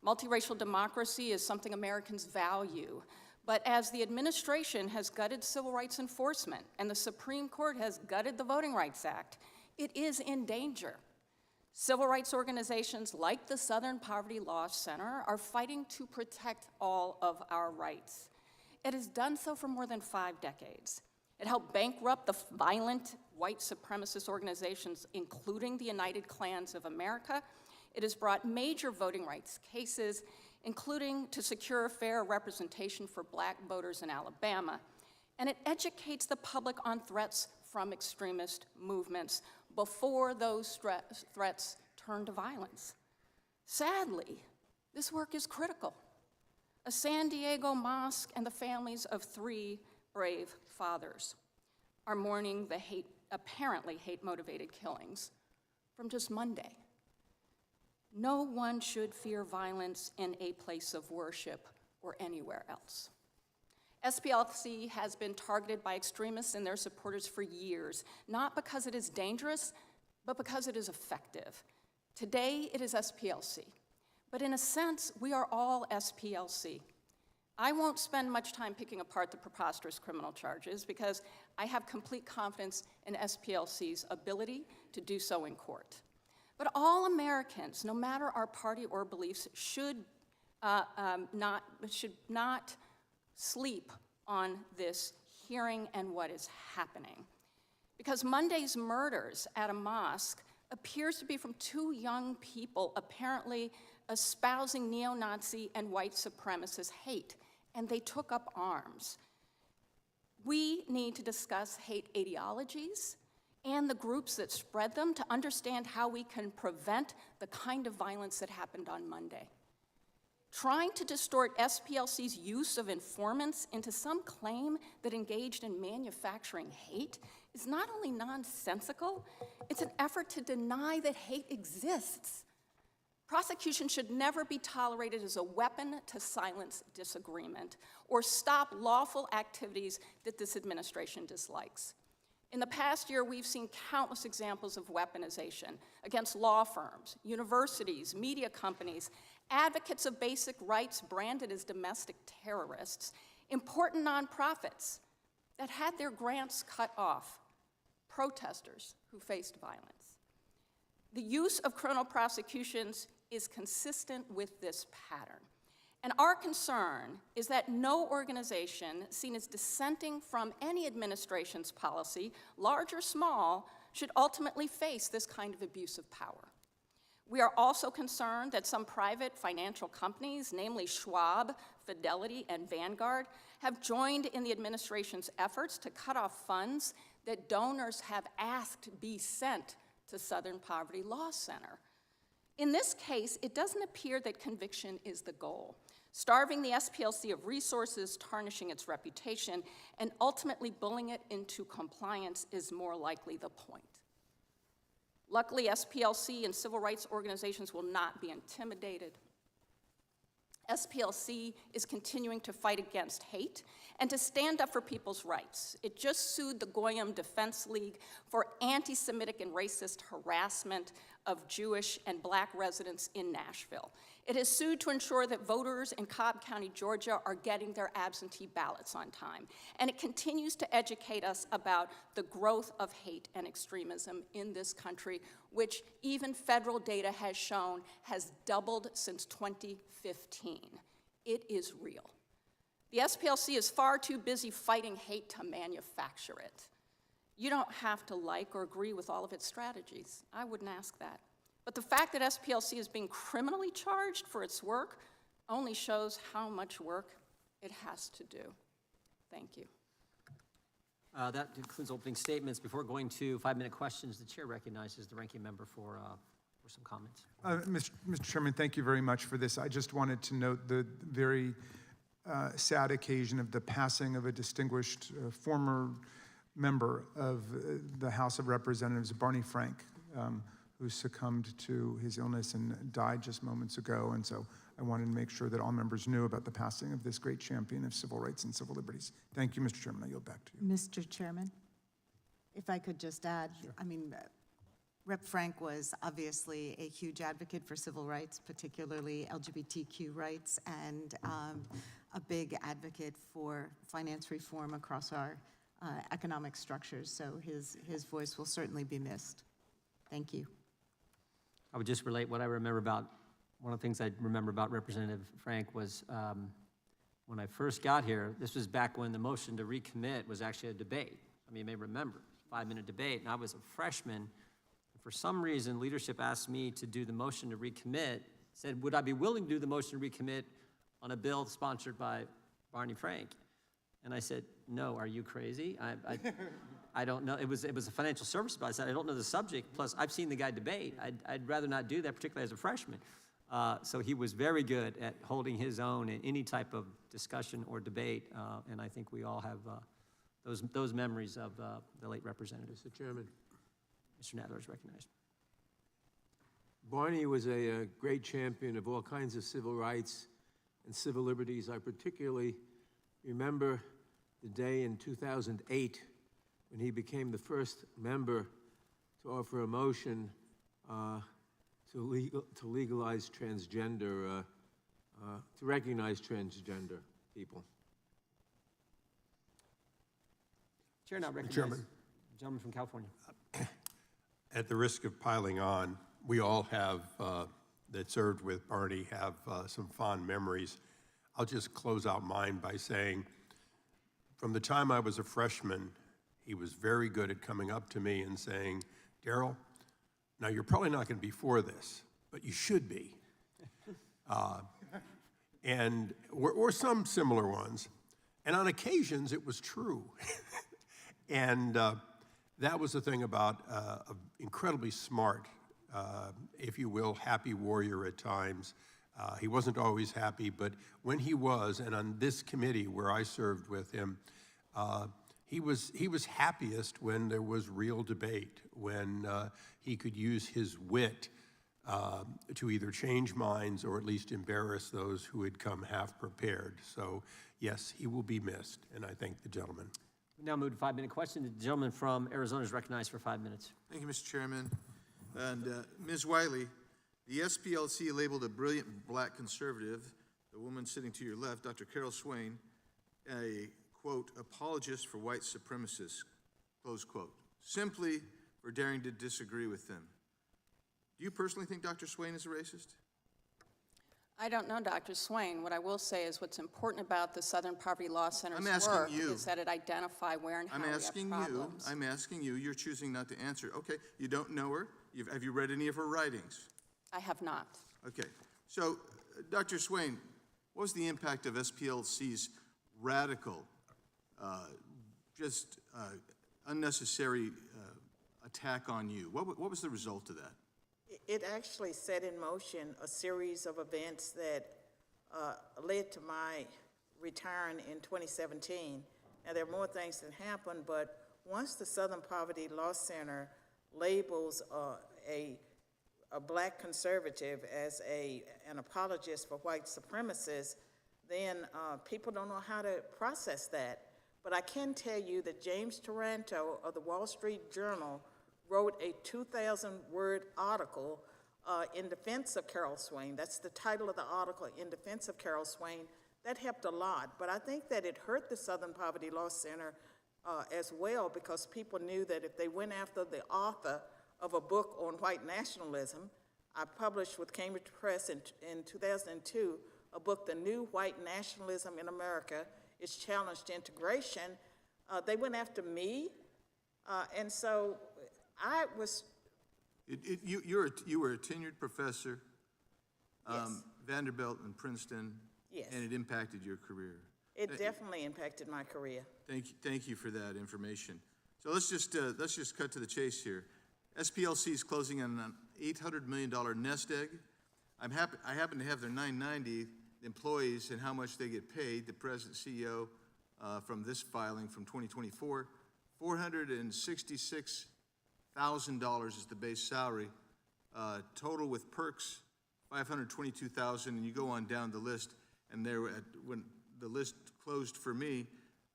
Speaker 8: Multiracial democracy is something Americans value, but as the administration has gutted civil rights enforcement and the Supreme Court has gutted the Voting Rights Act, it is in danger. Civil rights organizations like the Southern Poverty Law Center are fighting to protect all of our rights. It has done so for more than 5 decades. It helped bankrupt the violent white supremacist organizations, including the United Klans of America. It has brought major voting rights cases, including to secure fair representation for Black voters in Alabama. And it educates the public on threats from extremist movements before those threats turn to violence. Sadly, this work is critical. A San Diego mosque and the families of 3 brave fathers are mourning the apparently hate-motivated killings from just Monday. No one should fear violence in a place of worship or anywhere else. SPLC has been targeted by extremists and their supporters for years, not because it is dangerous, but because it is effective. Today, it is SPLC, but in a sense, we are all SPLC. I won't spend much time picking apart the preposterous criminal charges because I have complete confidence in SPLC's ability to do so in court. But all Americans, no matter our party or beliefs, should not sleep on this hearing and what is happening. Because Monday's murders at a mosque appears to be from 2 young people apparently espousing neo-Nazi and white supremacist hate, and they took up arms. We need to discuss hate ideologies and the groups that spread them to understand how we can prevent the kind of violence that happened on Monday. Trying to distort SPLC's use of informants into some claim that engaged in manufacturing hate is not only nonsensical, it's an effort to deny that hate exists. Prosecution should never be tolerated as a weapon to silence disagreement or stop lawful activities that this administration dislikes. In the past year, we've seen countless examples of weaponization against law firms, universities, media companies, advocates of basic rights branded as domestic terrorists, important nonprofits that had their grants cut off, protesters who faced violence. The use of criminal prosecutions is consistent with this pattern. And our concern is that no organization seen as dissenting from any administration's policy, large or small, should ultimately face this kind of abuse of power. We are also concerned that some private financial companies, namely Schwab, Fidelity, and Vanguard, have joined in the administration's efforts to cut off funds that donors have asked be sent to Southern Poverty Law Center. In this case, it doesn't appear that conviction is the goal. Starving the SPLC of resources, tarnishing its reputation, and ultimately bullying it into compliance is more likely the point. Luckily, SPLC and civil rights organizations will not be intimidated. SPLC is continuing to fight against hate and to stand up for people's rights. It just sued the Goyim Defense League for anti-Semitic and racist harassment of Jewish and Black residents in Nashville. It has sued to ensure that voters in Cobb County, Georgia are getting their absentee ballots on time. And it continues to educate us about the growth of hate and extremism in this country, which even federal data has shown has doubled since 2015. It is real. The SPLC is far too busy fighting hate to manufacture it. You don't have to like or agree with all of its strategies. I wouldn't ask that. But the fact that SPLC is being criminally charged for its work only shows how much work it has to do. Thank you.
Speaker 1: That concludes opening statements. Before going to 5-minute questions, the chair recognizes the ranking member for some comments.
Speaker 4: Mr. Chairman, thank you very much for this. I just wanted to note the very sad occasion of the passing of a distinguished former member of the House of Representatives, Barney Frank, who succumbed to his illness and died just moments ago. And so I wanted to make sure that all members knew about the passing of this great champion of civil rights and civil liberties. Thank you, Mr. Chairman. I yield back to you.
Speaker 9: Mr. Chairman, if I could just add, I mean, Rep. Frank was obviously a huge advocate for civil rights, particularly LGBTQ rights, and a big advocate for finance reform across our economic structures. So his voice will certainly be missed. Thank you.
Speaker 1: I would just relate what I remember about, one of the things I remember about Representative Frank was when I first got here, this was back when the motion to recommit was actually a debate. I mean, you may remember, 5-minute debate, and I was a freshman. For some reason, leadership asked me to do the motion to recommit, said, would I be willing to do the motion to recommit on a bill sponsored by Barney Frank? And I said, no, are you crazy? I don't know. It was a financial service bill. I said, I don't know the subject. Plus, I've seen the guy debate. I'd rather not do that, particularly as a freshman. So he was very good at holding his own in any type of discussion or debate. And I think we all have those memories of the late representative.
Speaker 10: Mr. Chairman,
Speaker 1: Mr. Nadler is recognized.
Speaker 10: Barney was a great champion of all kinds of civil rights and civil liberties. I particularly remember the day in 2008 when he became the first member to offer a motion to legalize transgender, to recognize transgender people.
Speaker 1: Chair now recognizes
Speaker 11: Chairman.
Speaker 1: the gentleman from California.
Speaker 11: At the risk of piling on, we all have, that served with Barney, have some fond memories. I'll just close out mine by saying, from the time I was a freshman, he was very good at coming up to me and saying, Darrell, now you're probably not going to be for this, but you should be. Or some similar ones. And on occasions, it was true. And that was the thing about an incredibly smart, if you will, happy warrior at times. He wasn't always happy, but when he was, and on this committee where I served with him, he was happiest when there was real debate, when he could use his wit to either change minds or at least embarrass those who had come half prepared. So yes, he will be missed, and I thank the gentleman.
Speaker 1: We now move to 5-minute question. The gentleman from Arizona is recognized for 5 minutes.
Speaker 3: Thank you, Mr. Chairman. And Ms. Wiley, the SPLC labeled a brilliant black conservative, the woman sitting to your left, Dr. Carol Swain, a, quote, apologist for white supremacists, close quote, simply for daring to disagree with them. Do you personally think Dr. Swain is a racist?
Speaker 8: I don't know Dr. Swain. What I will say is what's important about the Southern Poverty Law Center's
Speaker 3: I'm asking
Speaker 8: work
Speaker 3: you.
Speaker 8: is that it identify where and how
Speaker 3: I'm
Speaker 8: we have
Speaker 3: asking
Speaker 8: problems.
Speaker 3: you. I'm asking you. You're choosing not to answer. Okay, you don't know her. Have you read any of her writings?
Speaker 8: I have not.
Speaker 3: Okay, so Dr. Swain, what was the impact of SPLC's radical, unnecessary attack on you? What was the result of that?
Speaker 6: It actually set in motion a series of events that led to my retiring in 2017. Now, there are more things that happened, but once the Southern Poverty Law Center labels a black conservative as an apologist for white supremacists, then people don't know how to process that. But I can tell you that James Taranto of the Wall Street Journal wrote a 2,000-word article in defense of Carol Swain. That's the title of the article, In Defense of Carol Swain. That helped a lot, but I think that it hurt the Southern Poverty Law Center as well, because people knew that if they went after the author of a book on white nationalism, I published with Cambridge Press in 2002 a book, The New White Nationalism in America, It's Challenged Integration. They went after me, and so I was...
Speaker 3: You were a tenured professor,
Speaker 6: Yes.
Speaker 3: Vanderbilt and Princeton,
Speaker 6: Yes.
Speaker 3: and it impacted your career.
Speaker 6: It definitely impacted my career.
Speaker 12: Thank you for that information. So let's just cut to the chase here. SPLC is closing on an $800 million nest egg. I happen to have their 990 employees and how much they get paid. The president CEO from this filing from 2024, $466,000 is the base salary. Total with perks, $522,000, and you go on down the list. And when the list closed for me,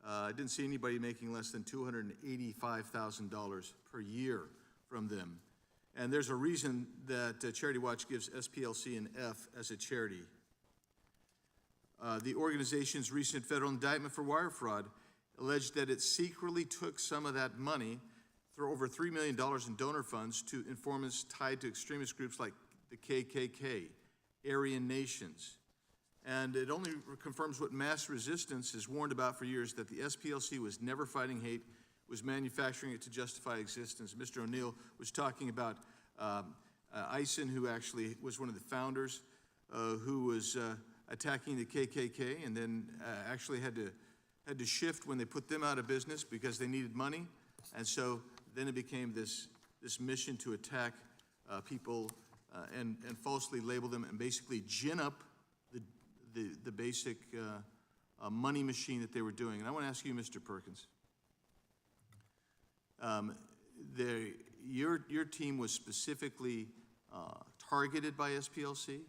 Speaker 12: I didn't see anybody making less than $285,000 per year from them. And there's a reason that Charity Watch gives SPLC an F as a charity. The organization's recent federal indictment for wire fraud alleged that it secretly took some of that money, through over $3 million in donor funds, to informants tied to extremist groups like the KKK, Aryan Nations. And it only confirms what mass resistance has warned about for years, that the SPLC was never fighting hate, was manufacturing it to justify existence. Mr. O'Neill was talking about Eisen, who actually was one of the founders, who was attacking the KKK, and then actually had to shift when they put them out of business because they needed money. And so then it became this mission to attack people and falsely label them and basically gin up the basic money machine that they were doing. And I want to ask you, Mr. Perkins, your team was specifically targeted by SPLC,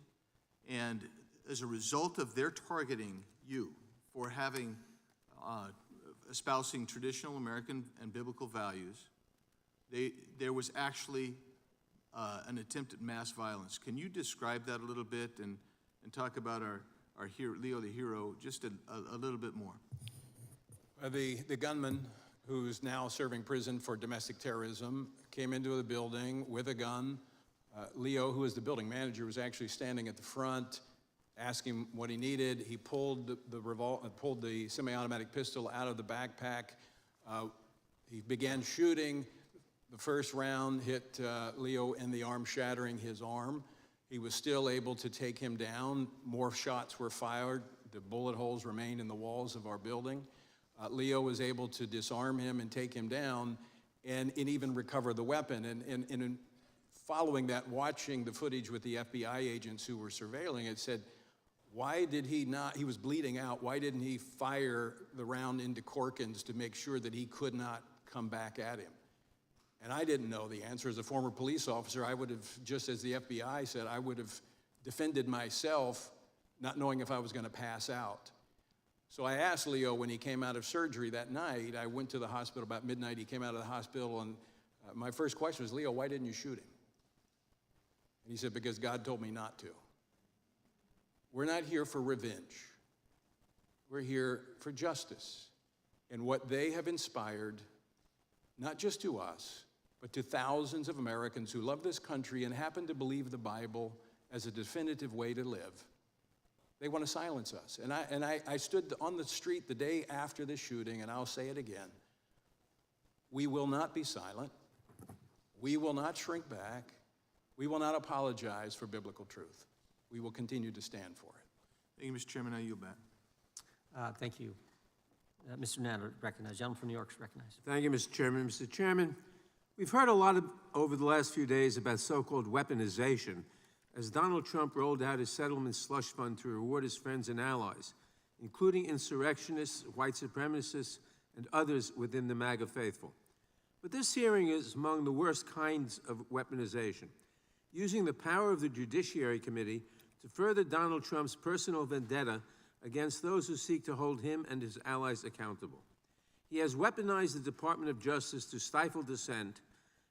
Speaker 12: and as a result of their targeting you for having espousing traditional American and biblical values, there was actually an attempt at mass violence. Can you describe that a little bit and talk about our hero, Leo the hero, just a little bit more?
Speaker 5: The gunman, who's now serving prison for domestic terrorism, came into the building with a gun. Leo, who is the building manager, was actually standing at the front, asking him what he needed. He pulled the semi-automatic pistol out of the backpack. He began shooting. The first round hit Leo in the arm, shattering his arm. He was still able to take him down. More shots were fired. The bullet holes remained in the walls of our building. Leo was able to disarm him and take him down and even recover the weapon. And in following that, watching the footage with the FBI agents who were surveilling it, said, why did he not, he was bleeding out, why didn't he fire the round into Perkins to make sure that he could not come back at him? And I didn't know the answer. As a former police officer, I would have, just as the FBI said, I would have defended myself, not knowing if I was going to pass out. So I asked Leo when he came out of surgery that night. I went to the hospital about midnight. He came out of the hospital, and my first question was, Leo, why didn't you shoot him? And he said, because God told me not to. We're not here for revenge. We're here for justice. And what they have inspired, not just to us, but to thousands of Americans who love this country and happen to believe the Bible as a definitive way to live. They want to silence us. And I stood on the street the day after the shooting, and I'll say it again. We will not be silent. We will not shrink back. We will not apologize for biblical truth. We will continue to stand for it.
Speaker 12: Thank you, Mr. Chairman. I yield back.
Speaker 1: Thank you. Mr. Nadler, recognized. Gentleman from New York is recognized.
Speaker 10: Thank you, Mr. Chairman. Mr. Chairman, we've heard a lot over the last few days about so-called weaponization as Donald Trump rolled out his settlement slush fund to reward his friends and allies, including insurrectionists, white supremacists, and others within the MAGA faithful. But this hearing is among the worst kinds of weaponization, using the power of the Judiciary Committee to further Donald Trump's personal vendetta against those who seek to hold him and his allies accountable. He has weaponized the Department of Justice to stifle dissent,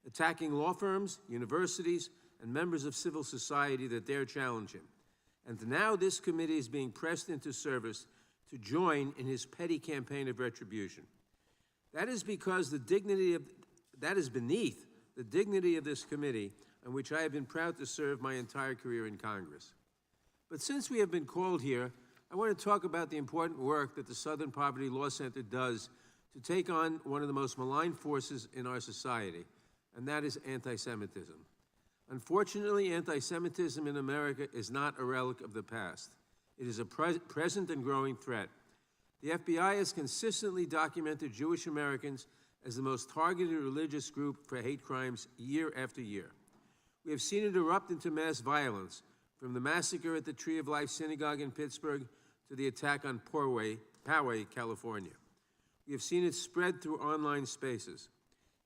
Speaker 10: attacking law firms, universities, and members of civil society that dare challenge him. And now this committee is being pressed into service to join in his petty campaign of retribution. That is because that is beneath the dignity of this committee, on which I have been proud to serve my entire career in Congress. But since we have been called here, I want to talk about the important work that the Southern Poverty Law Center does to take on one of the most malign forces in our society, and that is anti-Semitism. Unfortunately, anti-Semitism in America is not a relic of the past. It is a present and growing threat. The FBI has consistently documented Jewish Americans as the most targeted religious group for hate crimes year after year. We have seen it erupt into mass violence, from the massacre at the Tree of Life Synagogue in Pittsburgh to the attack on Poway, California. We have seen it spread through online spaces,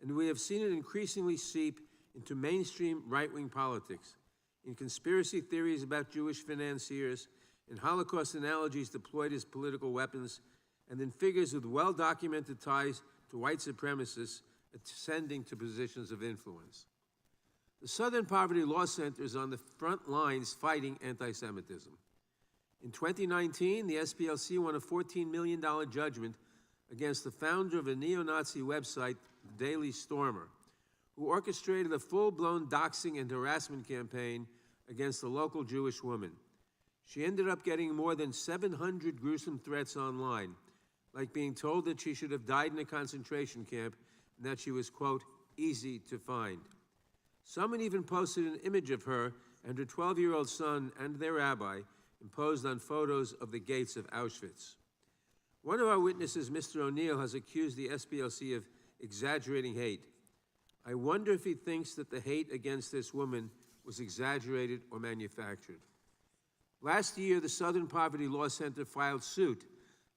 Speaker 10: and we have seen it increasingly seep into mainstream right-wing politics, in conspiracy theories about Jewish financiers, in Holocaust analogies deployed as political weapons, and in figures with well-documented ties to white supremacists ascending to positions of influence. The Southern Poverty Law Center is on the front lines fighting anti-Semitism. In 2019, the SPLC won a $14 million judgment against the founder of a neo-Nazi website, the Daily Stormer, who orchestrated a full-blown doxing and harassment campaign against a local Jewish woman. She ended up getting more than 700 gruesome threats online, like being told that she should have died in a concentration camp and that she was, quote, easy to find. Someone even posted an image of her and her 12-year-old son and their rabbi imposed on photos of the gates of Auschwitz. One of our witnesses, Mr. O'Neill, has accused the SPLC of exaggerating hate. I wonder if he thinks that the hate against this woman was exaggerated or manufactured. Last year, the Southern Poverty Law Center filed suit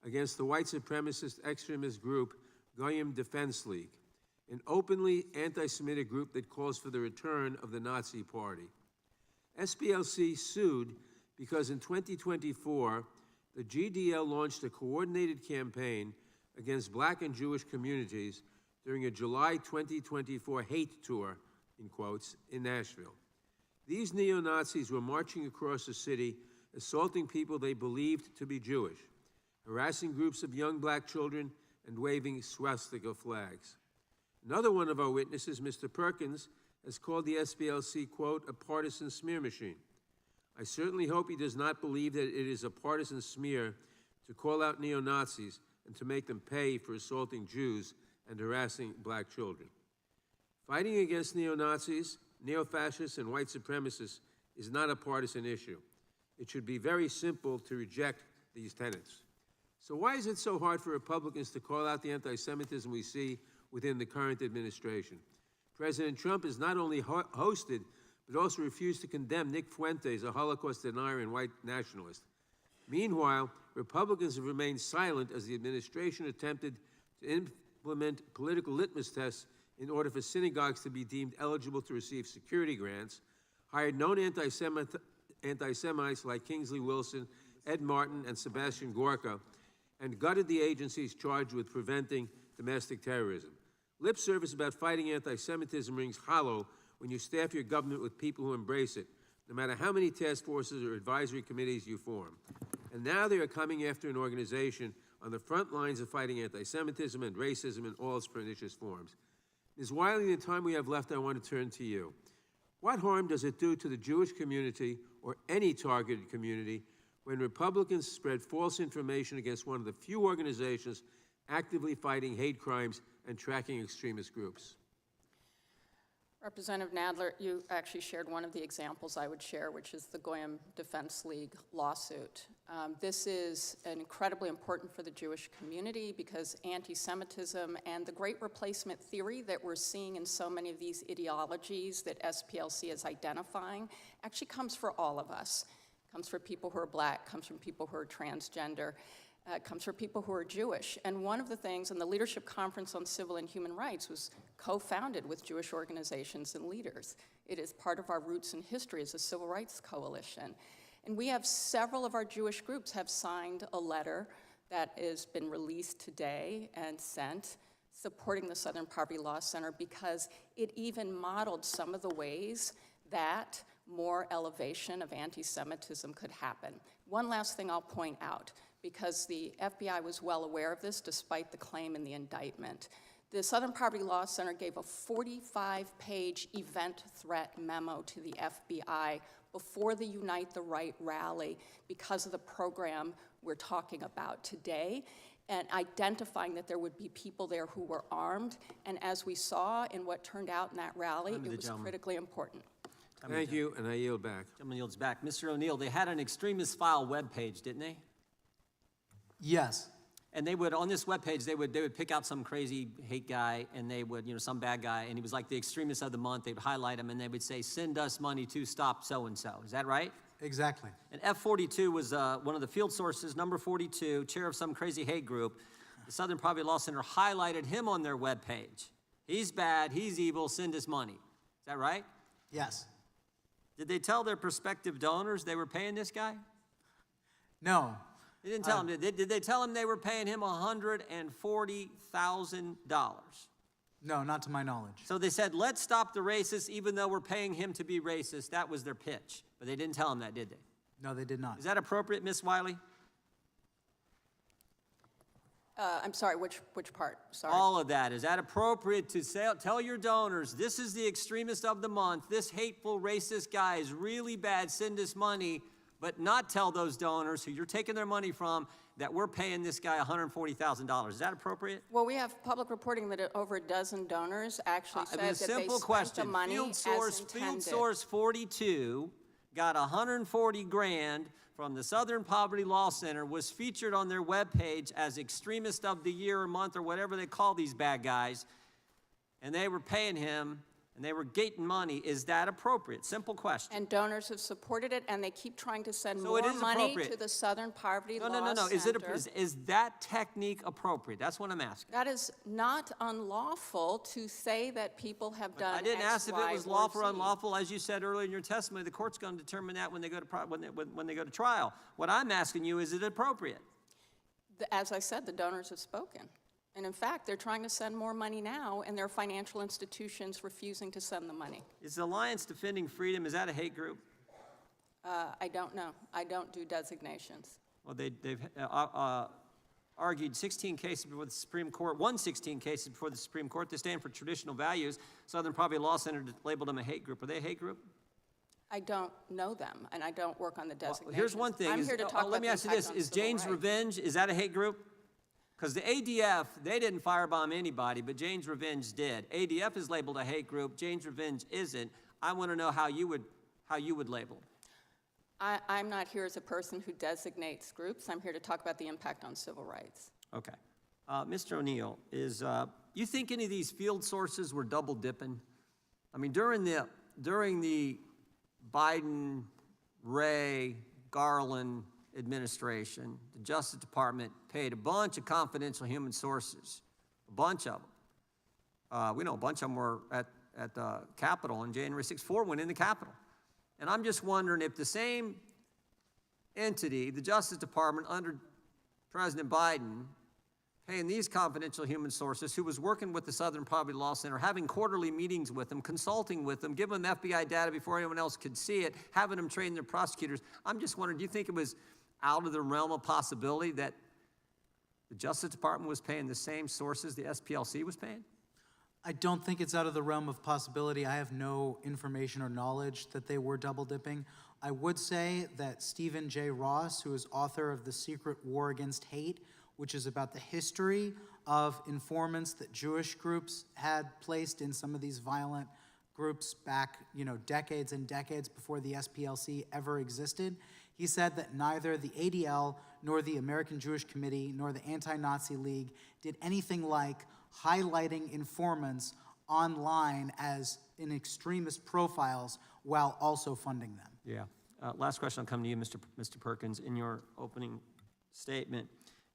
Speaker 10: against the white supremacist extremist group Goyim Defense League, an openly anti-Semitic group that calls for the return of the Nazi Party. SPLC sued because in 2024, the GDL launched a coordinated campaign against Black and Jewish communities during a July 2024 hate tour, in quotes, in Nashville. These neo-Nazis were marching across the city, assaulting people they believed to be Jewish, harassing groups of young Black children, and waving swastika flags. Another one of our witnesses, Mr. Perkins, has called the SPLC, quote, a partisan smear machine. I certainly hope he does not believe that it is a partisan smear to call out neo-Nazis and to make them pay for assaulting Jews and harassing Black children. Fighting against neo-Nazis, neo-fascists, and white supremacists is not a partisan issue. It should be very simple to reject these tenets. So why is it so hard for Republicans to call out the anti-Semitism we see within the current administration? President Trump has not only hosted, but also refused to condemn Nick Fuentes, a Holocaust denier and white nationalist. Meanwhile, Republicans have remained silent as the administration attempted to implement political litmus tests in order for synagogues to be deemed eligible to receive security grants, hired known anti-Semites like Kingsley Wilson, Ed Martin, and Sebastian Gorka, and gutted the agencies charged with preventing domestic terrorism. Lip service about fighting anti-Semitism rings hollow when you staff your government with people who embrace it, no matter how many task forces or advisory committees you form. And now they are coming after an organization on the front lines of fighting anti-Semitism and racism in all its pernicious forms. Ms. Wiley, in the time we have left, I want to turn to you. What harm does it do to the Jewish community or any targeted community when Republicans spread false information against one of the few organizations actively fighting hate crimes and tracking extremist groups?
Speaker 8: Representative Nadler, you actually shared one of the examples I would share, which is the Goyim Defense League lawsuit. This is incredibly important for the Jewish community because anti-Semitism and the great replacement theory that we're seeing in so many of these ideologies that SPLC is identifying actually comes for all of us. Comes for people who are Black, comes from people who are transgender, comes for people who are Jewish. And one of the things, and the Leadership Conference on Civil and Human Rights was co-founded with Jewish organizations and leaders. It is part of our roots and history as a civil rights coalition. And we have several of our Jewish groups have signed a letter that has been released today and sent supporting the Southern Poverty Law Center because it even modeled some of the ways that more elevation of anti-Semitism could happen. One last thing I'll point out, because the FBI was well aware of this despite the claim in the indictment. The Southern Poverty Law Center gave a 45-page event threat memo to the FBI before the Unite the Right rally because of the program we're talking about today, and identifying that there would be people there who were armed. And as we saw in what turned out in that rally, it was critically important.
Speaker 10: Thank you, and I yield back.
Speaker 1: Gentleman yields back. Mr. O'Neill, they had an extremist file webpage, didn't they?
Speaker 7: Yes.
Speaker 1: And they would, on this webpage, they would pick out some crazy hate guy, and they would, some bad guy, and he was like the extremist of the month. They'd highlight him, and they would say, send us money to stop so-and-so. Is that right?
Speaker 7: Exactly.
Speaker 1: And F42 was one of the field sources, number 42, chair of some crazy hate group. The Southern Poverty Law Center highlighted him on their webpage. He's bad, he's evil, send us money. Is that right?
Speaker 7: Yes.
Speaker 1: Did they tell their prospective donors they were paying this guy?
Speaker 7: No.
Speaker 1: They didn't tell him. Did they tell him they were paying him $140,000?
Speaker 7: No, not to my knowledge.
Speaker 1: So they said, let's stop the racists even though we're paying him to be racist. That was their pitch. But they didn't tell him that, did they?
Speaker 7: No, they did not.
Speaker 1: Is that appropriate, Ms. Wiley?
Speaker 8: I'm sorry, which part? Sorry.
Speaker 1: All of that. Is that appropriate to say, tell your donors, this is the extremist of the month, this hateful racist guy is really bad, send us money, but not tell those donors who you're taking their money from that we're paying this guy $140,000. Is that appropriate?
Speaker 8: Well, we have public reporting that over a dozen donors actually said that they spent the money
Speaker 1: Field
Speaker 8: as
Speaker 1: Source 42 got $140,000 from the Southern Poverty Law Center, was featured on their webpage as extremist of the year or month or whatever they call these bad guys, and they were paying him and they were gating money. Is that appropriate? Simple question.
Speaker 8: And donors have supported it, and they keep trying to send
Speaker 1: So
Speaker 8: more
Speaker 1: it is
Speaker 8: money
Speaker 1: appropriate.
Speaker 8: to the Southern Poverty Law
Speaker 1: No.
Speaker 8: Center.
Speaker 1: Is that technique appropriate? That's what I'm asking.
Speaker 8: That is not unlawful to say that people have done
Speaker 1: I didn't
Speaker 8: X,
Speaker 1: ask if it
Speaker 8: Y,
Speaker 1: was
Speaker 8: or
Speaker 1: lawful or
Speaker 8: Z.
Speaker 1: unlawful. As you said earlier in your testimony, the court's going to determine that when they go to trial. What I'm asking you, is it appropriate?
Speaker 8: As I said, the donors have spoken. And in fact, they're trying to send more money now, and their financial institutions refusing to send the money.
Speaker 1: Is the Alliance Defending Freedom, is that a hate group?
Speaker 8: I don't know. I don't do designations.
Speaker 1: Well, they've argued 16 cases before the Supreme Court, won 16 cases before the Supreme Court. They stand for traditional values. Southern Poverty Law Center labeled them a hate group. Are they a hate group?
Speaker 8: I don't know them, and I don't work on the designations.
Speaker 1: Well, here's one thing.
Speaker 8: I'm here to talk
Speaker 1: let me
Speaker 8: about
Speaker 1: ask
Speaker 8: the
Speaker 1: you this.
Speaker 8: impact on
Speaker 1: Is
Speaker 8: civil
Speaker 1: Jane's
Speaker 8: rights.
Speaker 1: Revenge, is that a hate group? Because the ADF, they didn't firebomb anybody, but Jane's Revenge did. ADF is labeled a hate group. Jane's Revenge isn't. I want to know how you would label.
Speaker 8: I'm not here as a person who designates groups. I'm here to talk about the impact on civil rights.
Speaker 1: Okay. Mr. O'Neill, you think any of these field sources were double dipping? I mean, during the Biden, Ray, Garland administration, the Justice Department paid a bunch of confidential human sources, a bunch of them. We know a bunch of them were at the Capitol on January 6th. 4 went in the Capitol. And I'm just wondering if the same entity, the Justice Department under President Biden, paying these confidential human sources, who was working with the Southern Poverty Law Center, having quarterly meetings with them, consulting with them, giving them FBI data before anyone else could see it, having them train their prosecutors. I'm just wondering, do you think it was out of the realm of possibility that the Justice Department was paying the same sources the SPLC was paying?
Speaker 7: I don't think it's out of the realm of possibility. I have no information or knowledge that they were double dipping. I would say that Stephen J. Ross, who is author of The Secret War Against Hate, which is about the history of informants that Jewish groups had placed in some of these violent groups back, decades and decades before the SPLC ever existed. He said that neither the ADL nor the American Jewish Committee nor the Anti-Nazi League did anything like highlighting informants online as in extremist profiles while also funding them.
Speaker 1: Yeah. Last question will come to you, Mr. Perkins. In your opening statement,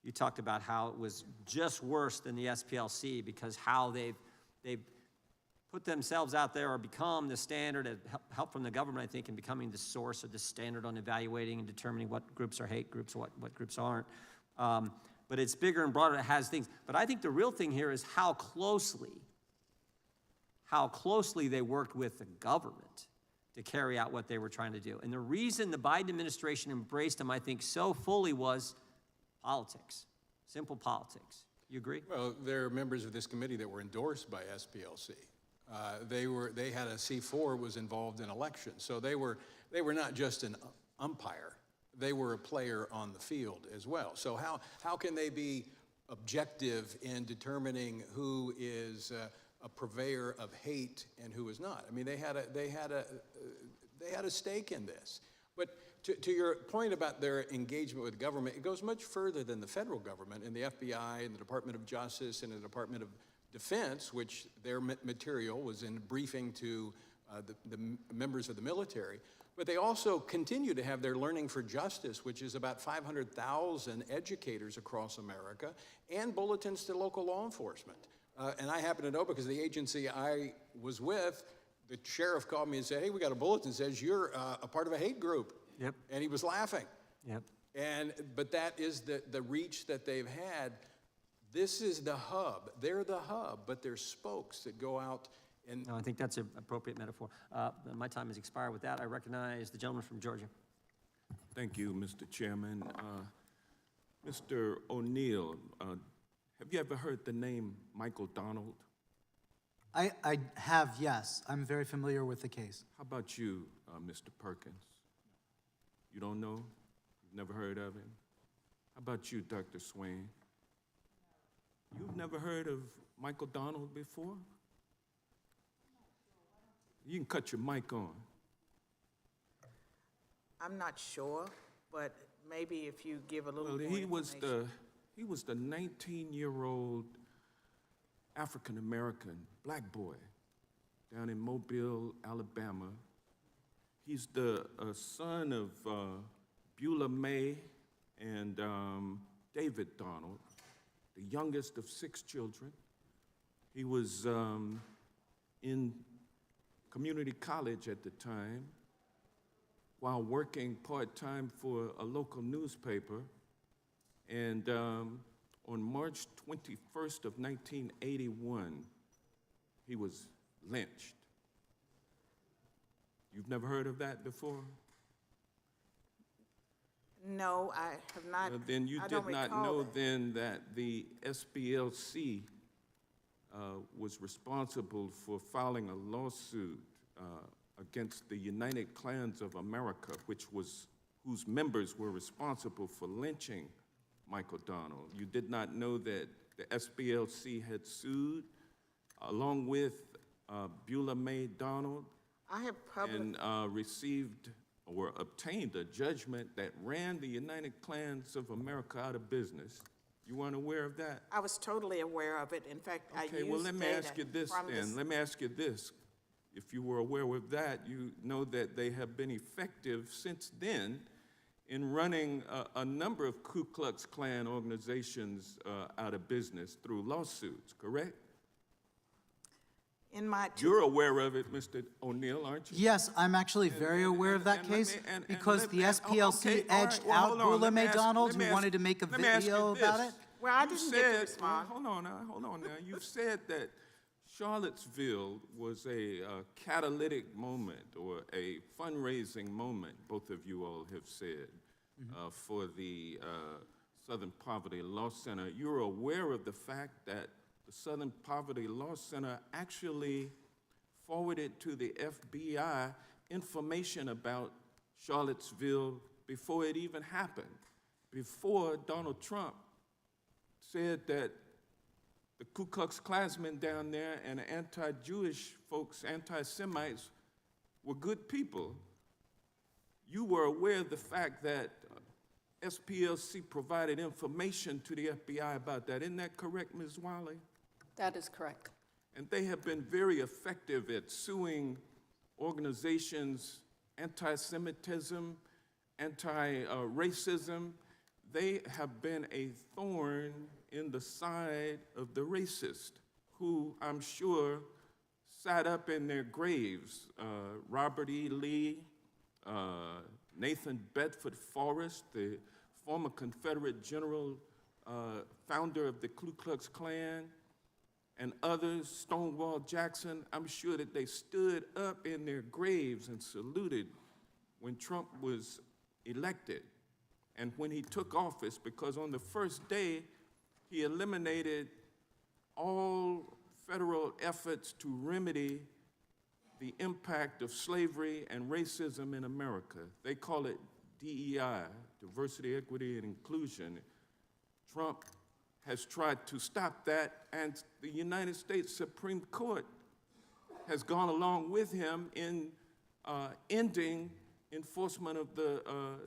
Speaker 1: you talked about how it was just worse than the SPLC because how they've put themselves out there or become the standard of help from the government, I think, in becoming the source or the standard on evaluating and determining what groups are hate groups, what groups aren't. But it's bigger and broader. It has things. But I think the real thing here is how closely they worked with the government to carry out what they were trying to do. And the reason the Biden administration embraced them, I think, so fully was politics, simple politics. You agree?
Speaker 5: Well, there are members of this committee that were endorsed by SPLC. They had a C4 was involved in elections, so they were not just an umpire. They were a player on the field as well. So how can they be objective in determining who is a purveyor of hate and who is not? I mean, they had a stake in this. But to your point about their engagement with government, it goes much further than the federal government and the FBI and the Department of Justice and the Department of Defense, which their material was in briefing to the members of the military. But they also continue to have their Learning for Justice, which is about 500,000 educators across America, and bulletins to local law enforcement. And I happen to know because the agency I was with, the sheriff called me and said, hey, we got a bulletin that says you're a part of a hate group.
Speaker 1: Yep.
Speaker 5: And he was laughing.
Speaker 1: Yep.
Speaker 5: But that is the reach that they've had. This is the hub. They're the hub, but they're spokes that go out and...
Speaker 1: No, I think that's an appropriate metaphor. My time has expired. With that, I recognize the gentleman from Georgia.
Speaker 13: Thank you, Mr. Chairman. Mr. O'Neill, have you ever heard the name Michael Donald?
Speaker 7: I have, yes. I'm very familiar with the case.
Speaker 13: How about you, Mr. Perkins? You don't know? You've never heard of him? How about you, Dr. Swain? You've never heard of Michael Donald before? You can cut your mic on.
Speaker 6: I'm not sure, but maybe if you give a little more
Speaker 13: He was
Speaker 6: information.
Speaker 13: the 19-year-old African-American black boy down in Mobile, Alabama. He's the son of Beulah May and David Donald, the youngest of 6 children. He was in community college at the time while working part-time for a local newspaper. And on March 21st of 1981, he was lynched. You've never heard of that before?
Speaker 6: No, I have not.
Speaker 13: Then you
Speaker 6: I
Speaker 13: did
Speaker 6: don't
Speaker 13: not
Speaker 6: recall
Speaker 13: know
Speaker 6: that.
Speaker 13: then that the SPLC was responsible for filing a lawsuit against the United Klans of America, whose members were responsible for lynching Michael Donald. You did not know that the SPLC had sued along with Beulah May Donald
Speaker 6: I have
Speaker 13: and received or obtained a judgment that ran the United Klans of America out of business. You weren't aware of that?
Speaker 6: I was totally aware of it. In fact, I used
Speaker 13: Okay, well, let me ask you
Speaker 6: data
Speaker 13: this
Speaker 6: from
Speaker 13: then. Let me ask you this. If you were aware of that, you know that they have been effective since then in running a number of Ku Klux Klan organizations out of business through lawsuits, correct?
Speaker 6: In my
Speaker 13: You're aware of it, Mr. O'Neill, aren't you?
Speaker 7: Yes, I'm actually very aware of that case because the SPLC edged out Beulah May Donald, who wanted to make a video about it.
Speaker 6: Well, I didn't get to respond.
Speaker 13: Hold on now. You said that Charlottesville was a catalytic moment or a fundraising moment, both of you all have said, for the Southern Poverty Law Center. You're aware of the fact that the Southern Poverty Law Center actually forwarded to the FBI information about Charlottesville before it even happened, before Donald Trump said that the Ku Klux Klansmen down there and the anti-Jewish folks, anti-Semites, were good people. You were aware of the fact that SPLC provided information to the FBI about that. Isn't that correct, Ms. Wiley?
Speaker 8: That is correct.
Speaker 13: And they have been very effective at suing organizations, anti-Semitism, anti-racism. They have been a thorn in the side of the racist, who I'm sure sat up in their graves. Robert E. Lee, Nathan Bedford Forrest, the former Confederate general, founder of the Ku Klux Klan, and others, Stonewall Jackson. I'm sure that they stood up in their graves and saluted when Trump was elected and when he took office, because on the first day, he eliminated all federal efforts to remedy the impact of slavery and racism in America. They call it DEI, diversity, equity, and inclusion. Trump has tried to stop that, and the United States Supreme Court has gone along with him in ending enforcement of the,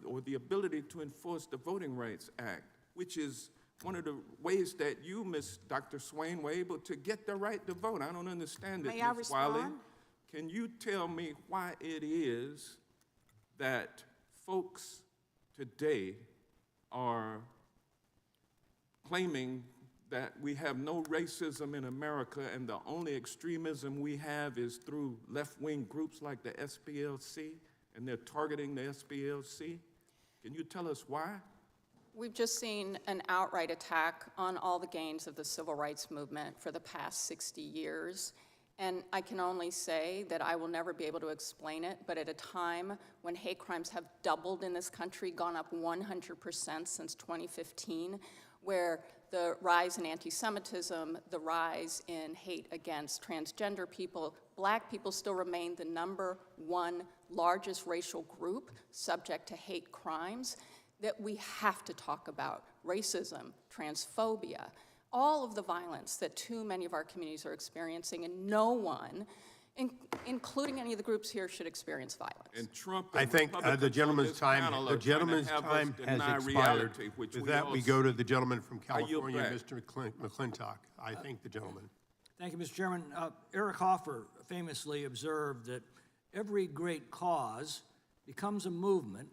Speaker 13: or the ability to enforce the Voting Rights Act, which is one of the ways that you, Dr. Swain, were able to get the right to vote. I don't understand it,
Speaker 6: May I
Speaker 13: Ms. Wiley.
Speaker 6: respond?
Speaker 13: Can you tell me why it is that folks today are claiming that we have no racism in America and the only extremism we have is through left-wing groups like the SPLC, and they're targeting the SPLC? Can you tell us why?
Speaker 8: We've just seen an outright attack on all the gains of the civil rights movement for the past 60 years. And I can only say that I will never be able to explain it, but at a time when hate crimes have doubled in this country, gone up 100% since 2015, where the rise in anti-Semitism, the rise in hate against transgender people, black people still remain the #1 largest racial group subject to hate crimes, that we have to talk about racism, transphobia, all of the violence that too many of our communities are experiencing, and no one, including any of the groups here, should experience violence.
Speaker 13: And Trump
Speaker 11: I
Speaker 13: and
Speaker 11: think
Speaker 13: Republicans
Speaker 11: the
Speaker 13: on
Speaker 11: gentleman's
Speaker 13: this
Speaker 11: time,
Speaker 13: panel
Speaker 11: the
Speaker 13: are trying to
Speaker 11: gentleman's
Speaker 13: have us
Speaker 11: time
Speaker 13: deny
Speaker 11: has expired.
Speaker 13: reality, which
Speaker 11: With
Speaker 13: we
Speaker 11: that,
Speaker 13: all
Speaker 11: we go to
Speaker 13: see.
Speaker 11: the gentleman from
Speaker 13: I yield
Speaker 11: California,
Speaker 13: back.
Speaker 11: Mr. McClintock. I thank the gentleman.
Speaker 14: Thank you, Mr. Chairman. Eric Hoffer famously observed that every great cause becomes a movement,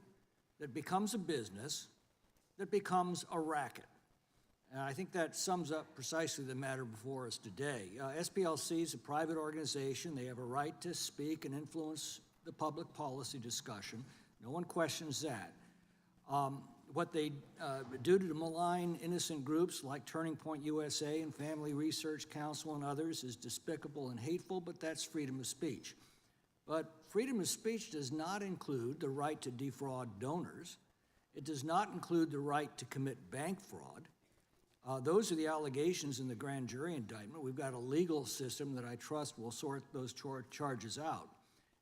Speaker 14: that becomes a business, that becomes a racket. And I think that sums up precisely the matter before us today. SPLC is a private organization. They have a right to speak and influence the public policy discussion. No one questions that. What they do to malign innocent groups like Turning Point USA and Family Research Council and others is despicable and hateful, but that's freedom of speech. But freedom of speech does not include the right to defraud donors. It does not include the right to commit bank fraud. Those are the allegations in the grand jury indictment. We've got a legal system that I trust will sort those charges out.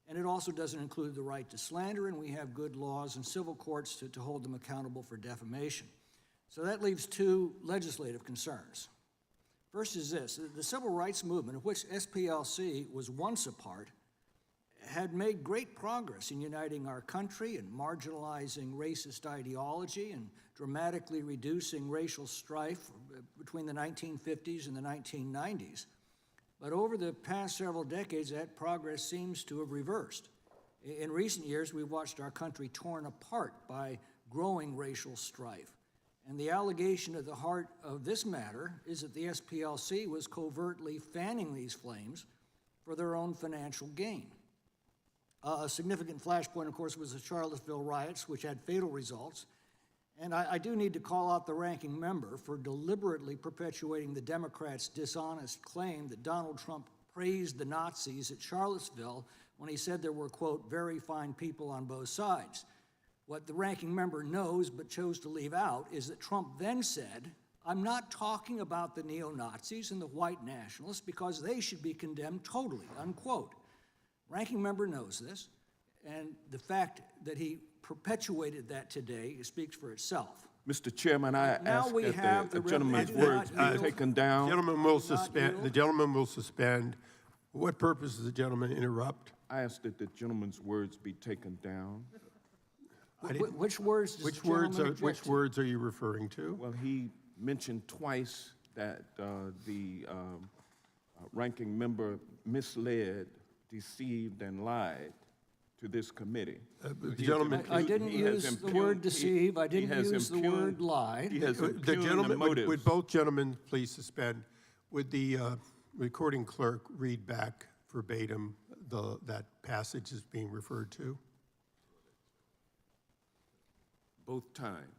Speaker 14: And it also doesn't include the right to slander, and we have good laws and civil courts to hold them accountable for defamation. So that leaves two legislative concerns. First is this: the civil rights movement, of which SPLC was once a part, had made great progress in uniting our country and marginalizing racist ideology and dramatically reducing racial strife between the 1950s and the 1990s. But over the past several decades, that progress seems to have reversed. In recent years, we've watched our country torn apart by growing racial strife. And the allegation at the heart of this matter is that the SPLC was covertly fanning these flames for their own financial gain. A significant flashpoint, of course, was the Charlottesville riots, which had fatal results. And I do need to call out the ranking member for deliberately perpetuating the Democrats' dishonest claim that Donald Trump praised the Nazis at Charlottesville when he said there were, quote, very fine people on both sides. What the ranking member knows but chose to leave out is that Trump then said, I'm not talking about the neo-Nazis and the white nationalists because they should be condemned totally, unquote. Ranking member knows this, and the fact that he perpetuated that today speaks for itself.
Speaker 13: Mr. Chairman, I
Speaker 14: Now
Speaker 13: ask
Speaker 14: we
Speaker 13: that
Speaker 14: have
Speaker 13: the
Speaker 14: the
Speaker 13: gentleman's
Speaker 14: revenue-
Speaker 13: words be taken down.
Speaker 11: Gentleman will suspend. The gentleman will suspend. What purpose does the gentleman interrupt?
Speaker 13: I ask that the gentleman's words be taken down.
Speaker 14: Which words does the gentleman object
Speaker 11: Which
Speaker 14: to?
Speaker 11: words are you referring to?
Speaker 13: Well, he mentioned twice that the ranking member misled, deceived, and lied to this committee.
Speaker 11: The gentleman,
Speaker 14: I didn't use the word deceive. I didn't use the word lie.
Speaker 13: He has
Speaker 11: the
Speaker 13: impugned the
Speaker 11: gentleman,
Speaker 13: motives.
Speaker 11: would both gentlemen please suspend? Would the recording clerk read back verbatim that passage is being referred to?
Speaker 13: Both times.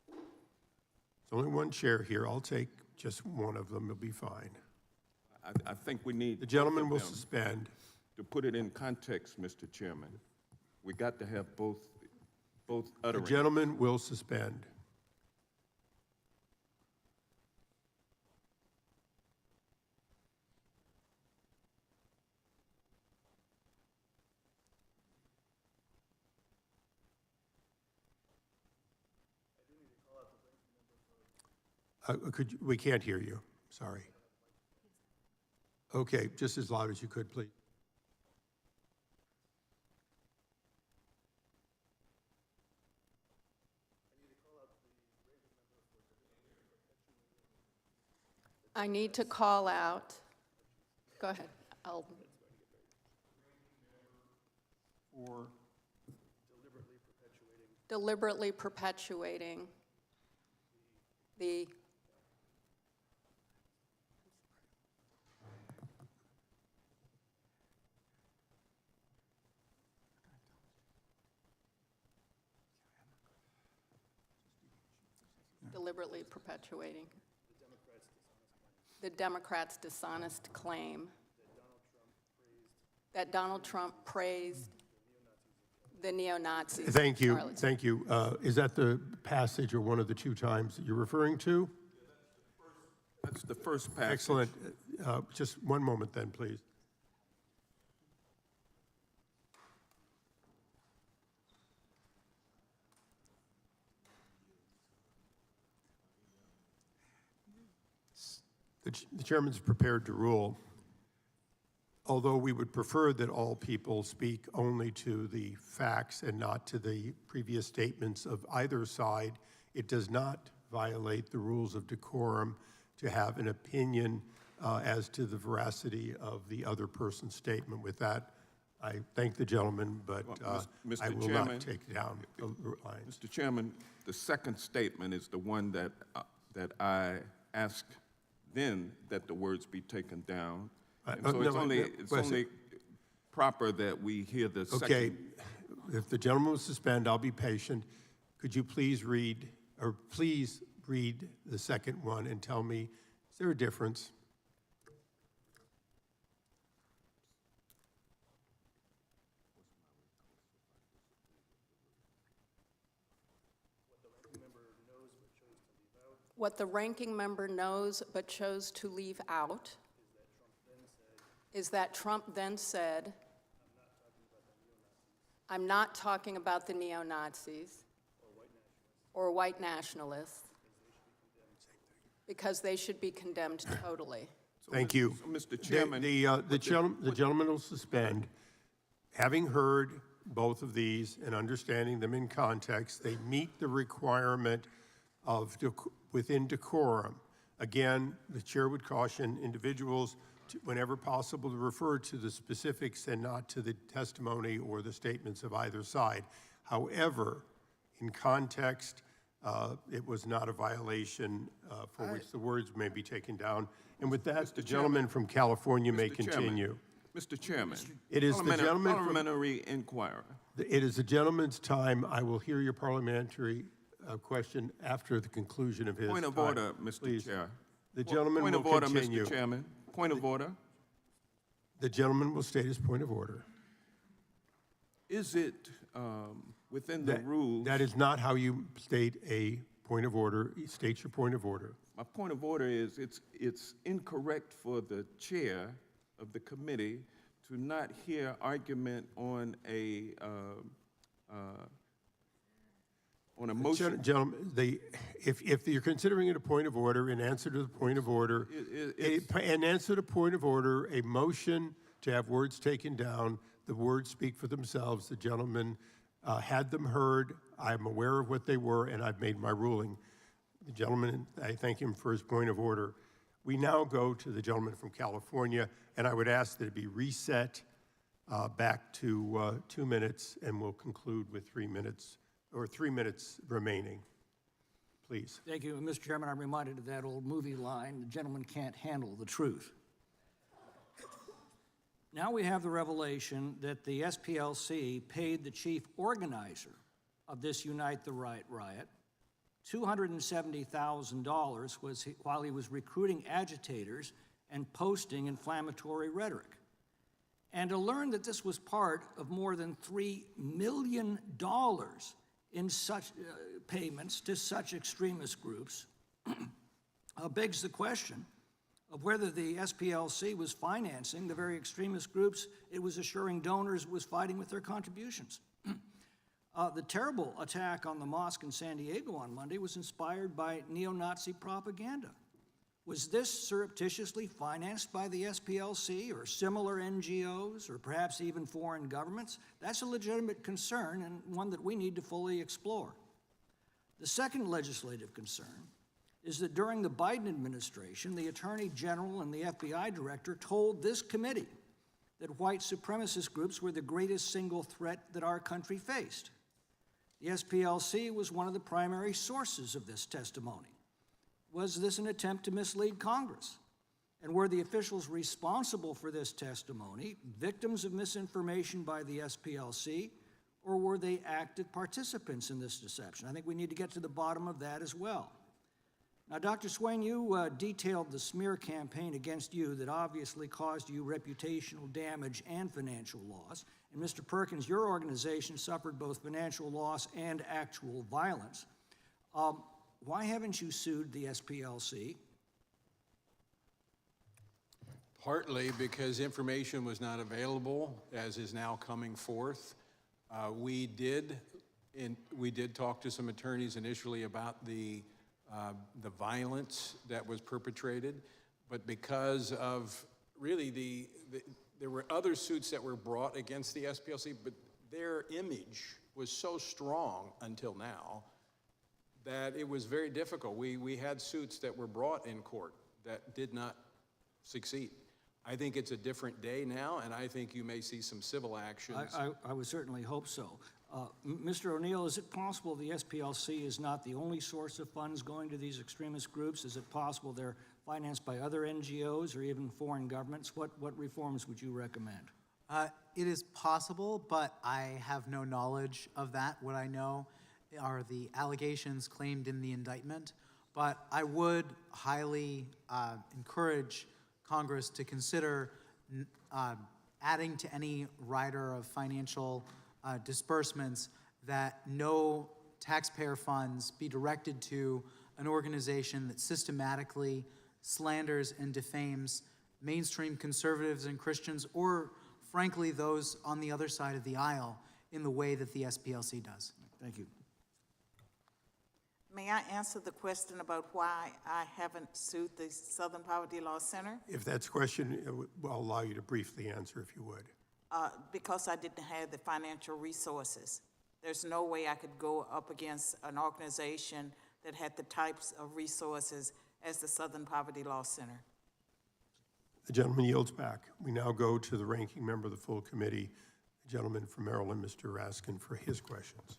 Speaker 11: There's only one chair here. I'll take just one of them. It'll be fine.
Speaker 13: I think we need
Speaker 11: The gentleman
Speaker 13: both
Speaker 11: will
Speaker 13: of them.
Speaker 11: suspend.
Speaker 13: To put it in context, Mr. Chairman, we got to have both
Speaker 11: The
Speaker 13: utterings.
Speaker 11: gentleman will suspend. We can't hear you. Sorry. Okay, just as loud as you could, please.
Speaker 8: I need to call out, go ahead, I'll.
Speaker 13: Or
Speaker 8: Deliberately perpetuating the the Democrats' dishonest claim that Donald Trump praised the neo-Nazis.
Speaker 11: Thank you,
Speaker 8: Charlottesville.
Speaker 11: thank you. Is that the passage or one of the two times that you're referring to?
Speaker 13: that's the first passage.
Speaker 11: Excellent. Just one moment then, please. The chairman's prepared to rule. Although we would prefer that all people speak only to the facts and not to the previous statements of either side, it does not violate the rules of decorum to have an opinion as to the veracity of the other person's statement. With that, I thank the gentleman, but
Speaker 13: Mr.
Speaker 11: I will
Speaker 13: Chairman,
Speaker 11: not take down the lines.
Speaker 13: Mr. Chairman, the second statement is the one that I asked then that the words be taken down. And so it's only proper that we hear the second.
Speaker 11: Okay, if the gentleman will suspend, I'll be patient. Could you please read the second one and tell me, is there a difference?
Speaker 8: What the ranking member knows but chose to leave out is that Trump then said, I'm not talking about the neo-Nazis or white nationalists because they should be condemned totally.
Speaker 11: Thank you.
Speaker 13: So, Mr. Chairman,
Speaker 11: The gentleman will suspend. Having heard both of these and understanding them in context, they meet the requirement of within decorum. Again, the chair would caution individuals to, whenever possible, to refer to the specifics and not to the testimony or the statements of either side. However, in context, it was not a violation for which the words may be taken down. And with that, the gentleman from California may continue.
Speaker 13: Mr. Chairman,
Speaker 11: It is the gentleman from,
Speaker 13: parliamentary inquirer.
Speaker 11: it is the gentleman's time. I will hear your parliamentary question after the conclusion of his
Speaker 13: Point of
Speaker 11: time.
Speaker 13: order, Mr.
Speaker 11: Please.
Speaker 13: Chair.
Speaker 11: The gentleman
Speaker 13: Point
Speaker 11: will
Speaker 13: of order,
Speaker 11: continue.
Speaker 13: Mr. Chairman. Point of order.
Speaker 11: The gentleman will state his point of order.
Speaker 13: Is it within the rules?
Speaker 11: That is not how you state a point of order. State your point of order.
Speaker 13: My point of order is it's incorrect for the chair of the committee to not hear argument on a motion.
Speaker 11: Gentlemen, if you're considering it a point of order, in answer to the point of order, in answer to point of order, a motion to have words taken down, the words speak for themselves. The gentleman had them heard. I'm aware of what they were, and I've made my ruling. The gentleman, I thank him for his point of order. We now go to the gentleman from California, and I would ask that it be reset back to 2 minutes, and we'll conclude with 3 minutes, or 3 minutes remaining. Please.
Speaker 14: Thank you, Mr. Chairman. I'm reminded of that old movie line, the gentleman can't handle the truth. Now we have the revelation that the SPLC paid the chief organizer of this Unite the Right riot $270,000 while he was recruiting agitators and posting inflammatory rhetoric. And to learn that this was part of more than $3 million in such payments to such extremist groups begs the question of whether the SPLC was financing the very extremist groups it was assuring donors was fighting with their contributions. The terrible attack on the mosque in San Diego on Monday was inspired by neo-Nazi propaganda. Was this surreptitiously financed by the SPLC or similar NGOs or perhaps even foreign governments? That's a legitimate concern and one that we need to fully explore. The second legislative concern is that during the Biden administration, the Attorney General and the FBI Director told this committee that white supremacist groups were the greatest single threat that our country faced. The SPLC was one of the primary sources of this testimony. Was this an attempt to mislead Congress? And were the officials responsible for this testimony victims of misinformation by the SPLC, or were they active participants in this deception? I think we need to get to the bottom of that as well. Now, Dr. Swain, you detailed the smear campaign against you that obviously caused you reputational damage and financial loss. And Mr. Perkins, your organization suffered both financial loss and actual violence. Why haven't you sued the SPLC?
Speaker 5: Partly because information was not available, as is now coming forth. We did talk to some attorneys initially about the violence that was perpetrated, but because of really there were other suits that were brought against the SPLC, but their image was so strong until now that it was very difficult. We had suits that were brought in court that did not succeed. I think it's a different day now, and I think you may see some civil actions.
Speaker 14: I would certainly hope so. Mr. O'Neill, is it possible the SPLC is not the only source of funds going to these extremist groups? Is it possible they're financed by other NGOs or even foreign governments? What reforms would you recommend?
Speaker 7: It is possible, but I have no knowledge of that. What I know are the allegations claimed in the indictment, but I would highly encourage Congress to consider adding to any rider of financial disbursements that no taxpayer funds be directed to an organization that systematically slanders and defames mainstream conservatives and Christians, or frankly those on the other side of the aisle, in the way that the SPLC does.
Speaker 14: Thank you.
Speaker 6: May I answer the question about why I haven't sued the Southern Poverty Law Center?
Speaker 11: If that's a question, I'll allow you to briefly answer if you would.
Speaker 6: Because I didn't have the financial resources. There's no way I could go up against an organization that had the types of resources as the Southern Poverty Law Center.
Speaker 11: The gentleman yields back. We now go to the ranking member of the full committee, the gentleman from Maryland, Mr. Raskin, for his questions.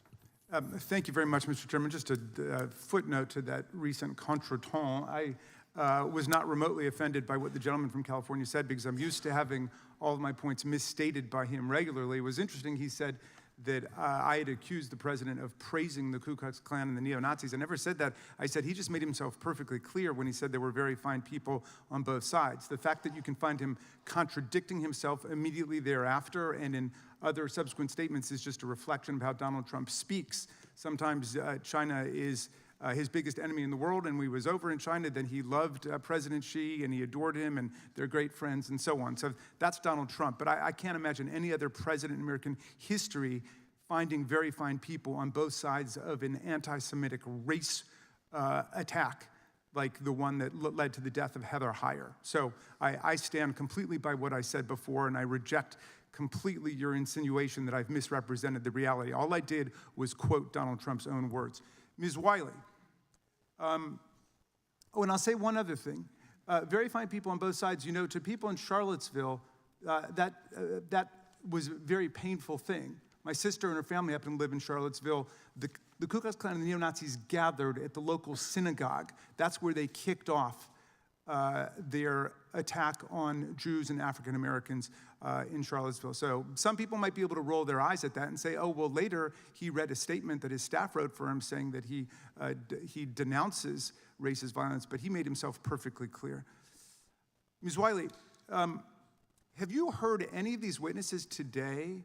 Speaker 4: Thank you very much, Mr. Chairman. Just a footnote to that recent contretemps. I was not remotely offended by what the gentleman from California said, because I'm used to having all of my points misstated by him regularly. It was interesting, he said that I had accused the president of praising the Ku Klux Klan and the neo-Nazis. I never said that. I said he just made himself perfectly clear when he said there were very fine people on both sides. The fact that you can find him contradicting himself immediately thereafter and in other subsequent statements is just a reflection of how Donald Trump speaks. Sometimes China is his biggest enemy in the world, and when he was over in China, then he loved President Xi, and he adored him, and they're great friends, and so on. So that's Donald Trump. But I can't imagine any other president in American history finding very fine people on both sides of an anti-Semitic race attack like the one that led to the death of Heather Heyer. So I stand completely by what I said before, and I reject completely your insinuation that I've misrepresented the reality. All I did was quote Donald Trump's own words. Ms. Wiley, and I'll say one other thing. Very fine people on both sides. You know, to people in Charlottesville, that was a very painful thing. My sister and her family happen to live in Charlottesville. The Ku Klux Klan and the neo-Nazis gathered at the local synagogue. That's where they kicked off their attack on Jews and African Americans in Charlottesville. So some people might be able to roll their eyes at that and say, oh, well, later he read a statement that his staff wrote for him saying that he denounces racist violence, but he made himself perfectly clear. Ms. Wiley, have you heard any of these witnesses today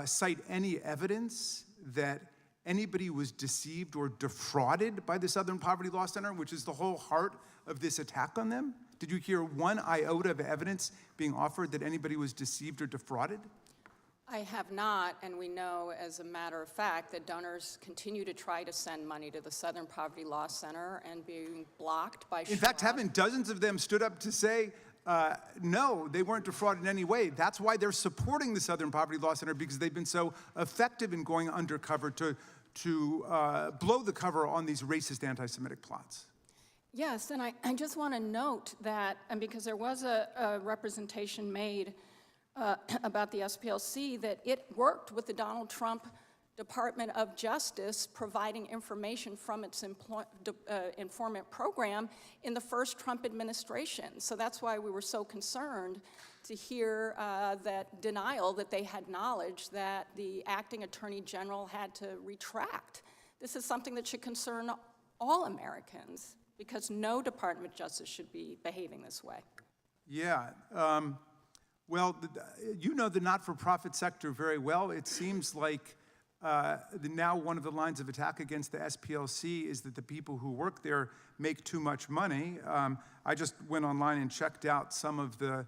Speaker 4: cite any evidence that anybody was deceived or defrauded by the Southern Poverty Law Center, which is the whole heart of this attack on them? Did you hear one iota of evidence being offered that anybody was deceived or defrauded?
Speaker 8: I have not, and we know as a matter of fact that donors continue to try to send money to the Southern Poverty Law Center and being blocked by
Speaker 4: In fact, haven't dozens of them stood up to say, no, they weren't defrauded in any way. That's why they're supporting the Southern Poverty Law Center, because they've been so effective in going undercover to blow the cover on these racist anti-Semitic plots.
Speaker 8: Yes, and I just want to note that, and because there was a representation made about the SPLC, that it worked with the Donald Trump Department of Justice providing information from its informant program in the first Trump administration. So that's why we were so concerned to hear that denial that they had knowledge that the acting attorney general had to retract. This is something that should concern all Americans, because no Department of Justice should be behaving this way.
Speaker 4: Yeah. Well, you know the not-for-profit sector very well. It seems like now one of the lines of attack against the SPLC is that the people who work there make too much money. I just went online and checked out some of the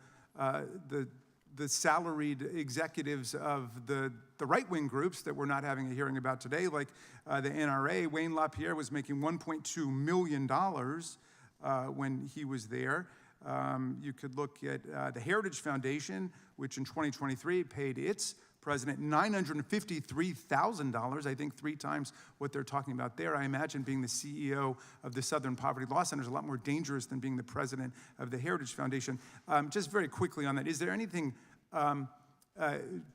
Speaker 4: salaried executives of the right-wing groups that we're not having a hearing about today, like the NRA. Wayne LaPierre was making $1.2 million when he was there. You could look at the Heritage Foundation, which in 2023 paid its president $953,000, I think 3 times what they're talking about there. I imagine being the CEO of the Southern Poverty Law Center is a lot more dangerous than being the president of the Heritage Foundation. Just very quickly on that, is there anything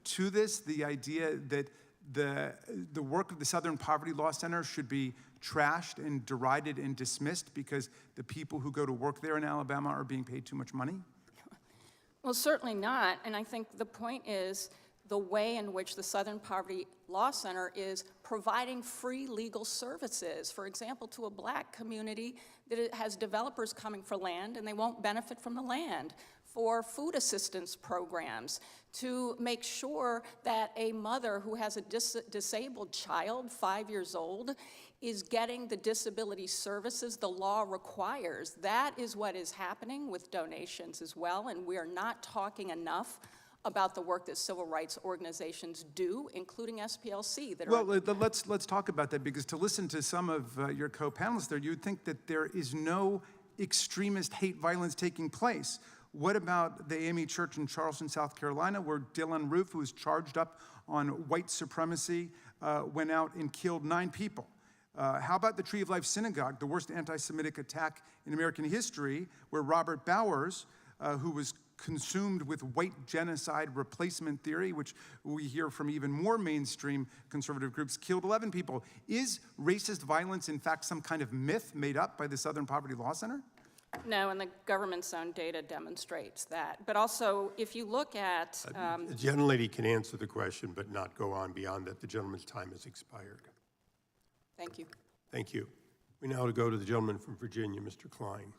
Speaker 4: to this, the idea that the work of the Southern Poverty Law Center should be trashed and derided and dismissed because the people who go to work there in Alabama are being paid too much money?
Speaker 8: Well, certainly not, and I think the point is the way in which the Southern Poverty Law Center is providing free legal services, for example, to a black community that it has developers coming for land and they won't benefit from the land, for food assistance programs, to make sure that a mother who has a disabled child, 5 years old, is getting the disability services the law requires. That is what is happening with donations as well, and we are not talking enough about the work that civil rights organizations do, including SPLC.
Speaker 4: Well, let's talk about that, because to listen to some of your co-panelists there, you'd think that there is no extremist hate violence taking place. What about the AME Church in Charleston, South Carolina, where Dylan Roof, who was charged up on white supremacy, went out and killed 9 people? How about the Tree of Life Synagogue, the worst anti-Semitic attack in American history, where Robert Bowers, who was consumed with white genocide replacement theory, which we hear from even more mainstream conservative groups, killed 11 people. Is racist violence, in fact, some kind of myth made up by the Southern Poverty Law Center?
Speaker 8: No, and the government's own data demonstrates that. But also, if you look at...
Speaker 11: The gentlelady can answer the question, but not go on beyond that. The gentleman's time has expired.
Speaker 8: Thank you.
Speaker 11: Thank you. We now go to the gentleman from Virginia, Mr. Klein.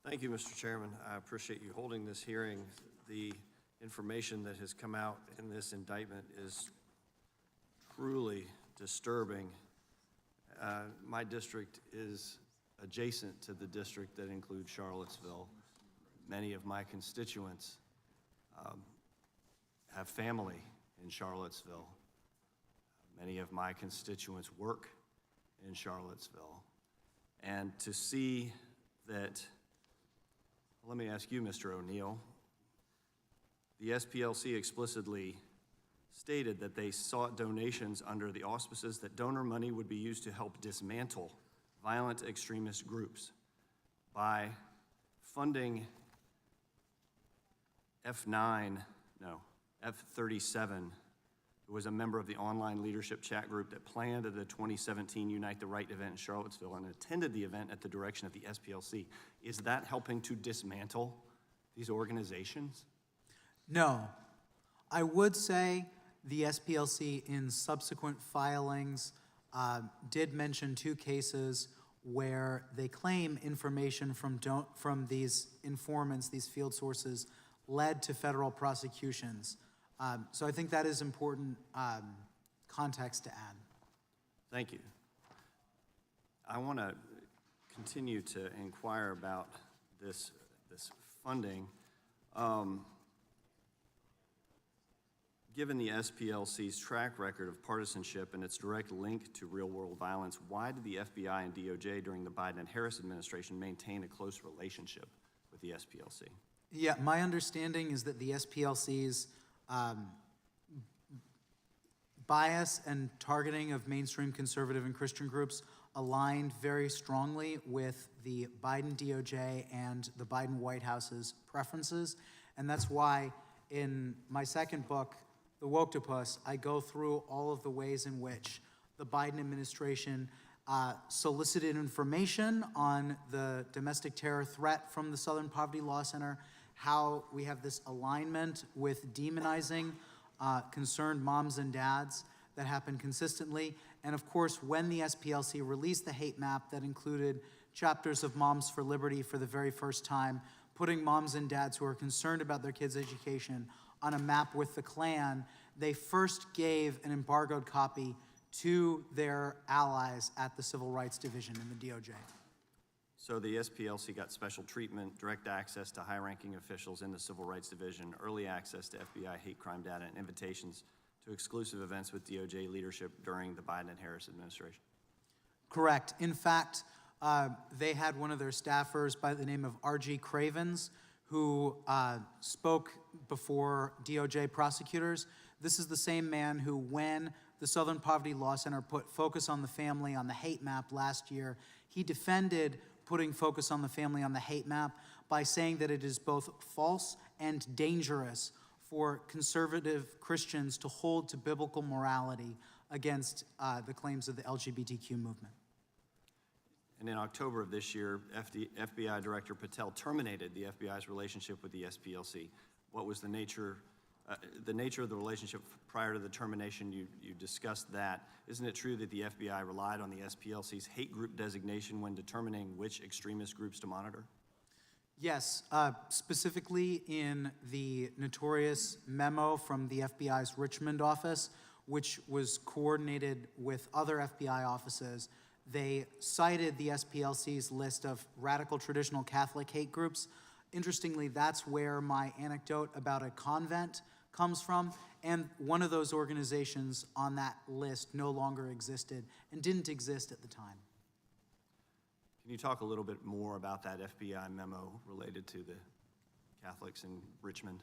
Speaker 15: Thank you, Mr. Chairman. I appreciate you holding this hearing. The information that has come out in this indictment is truly disturbing. My district is adjacent to the district that includes Charlottesville. Many of my constituents have family in Charlottesville. Many of my constituents work in Charlottesville. And to see that, let me ask you, Mr. O'Neill, the SPLC explicitly stated that they sought donations under the auspices that donor money would be used to help dismantle violent extremist groups by funding F37, who was a member of the online leadership chat group that planned the 2017 Unite the Right event in Charlottesville and attended the event at the direction of the SPLC. Is that helping to dismantle these organizations?
Speaker 7: No. I would say the SPLC in subsequent filings did mention 2 cases where they claim information from these informants, these field sources, led to federal prosecutions. So I think that is important context to add.
Speaker 15: Thank you. I want to continue to inquire about this funding. Given the SPLC's track record of partisanship and its direct link to real-world violence, why did the FBI and DOJ during the Biden and Harris administration maintain a close relationship with the SPLC?
Speaker 7: Yeah, my understanding is that the SPLC's bias and targeting of mainstream conservative and Christian groups aligned very strongly with the Biden DOJ and the Biden White House's preferences. And that's why in my second book, The Woktopus, I go through all of the ways in which the Biden administration solicited information on the domestic terror threat from the Southern Poverty Law Center, how we have this alignment with demonizing concerned moms and dads that happened consistently. And of course, when the SPLC released the hate map that included chapters of Moms for Liberty for the very first time, putting moms and dads who are concerned about their kids' education on a map with the Klan, they first gave an embargoed copy to their allies at the Civil Rights Division in the DOJ.
Speaker 15: So the SPLC got special treatment, direct access to high-ranking officials in the Civil Rights Division, early access to FBI hate crime data, and invitations to exclusive events with DOJ leadership during the Biden and Harris administration.
Speaker 7: Correct. In fact, they had one of their staffers by the name of R.G. Cravens who spoke before DOJ prosecutors. This is the same man who, when the Southern Poverty Law Center put Focus on the Family on the hate map last year, he defended putting Focus on the Family on the hate map by saying that it is both false and dangerous for conservative Christians to hold to biblical morality against the claims of the LGBTQ movement.
Speaker 15: And in October of this year, FBI Director Patel terminated the FBI's relationship with the SPLC. What was the nature of the relationship prior to the termination? You discussed that. Isn't it true that the FBI relied on the SPLC's hate group designation when determining which extremist groups to monitor?
Speaker 7: Yes, specifically in the notorious memo from the FBI's Richmond office, which was coordinated with other FBI offices, they cited the SPLC's list of radical traditional Catholic hate groups. Interestingly, that's where my anecdote about a convent comes from, and one of those organizations on that list no longer existed and didn't exist at the time.
Speaker 15: Can you talk a little bit more about that FBI memo related to the Catholics in Richmond?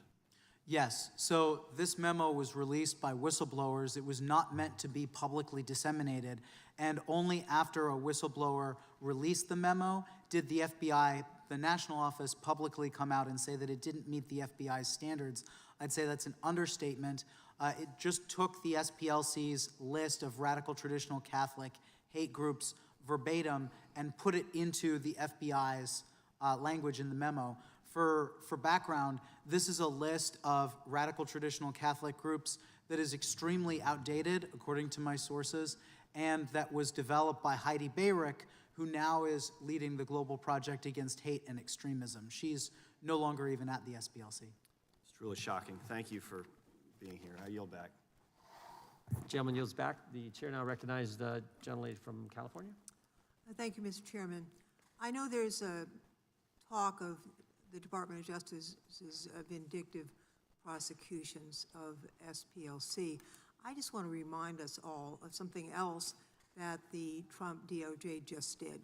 Speaker 7: Yes, so this memo was released by whistleblowers. It was not meant to be publicly disseminated, and only after a whistleblower released the memo did the FBI, the national office, publicly come out and say that it didn't meet the FBI's standards. I'd say that's an understatement. It just took the SPLC's list of radical traditional Catholic hate groups verbatim and put it into the FBI's language in the memo. For background, this is a list of radical traditional Catholic groups that is extremely outdated, according to my sources, and that was developed by Heidi Beirich, who now is leading the Global Project Against Hate and Extremism. She's no longer even at the SPLC.
Speaker 15: It's truly shocking. Thank you for being here. I yield back.
Speaker 1: Gentleman yields back. The chair now recognizes the gentlelady from California.
Speaker 16: Thank you, Mr. Chairman. I know there's a talk of the Department of Justice's vindictive prosecutions of SPLC. I just want to remind us all of something else that the Trump DOJ just did.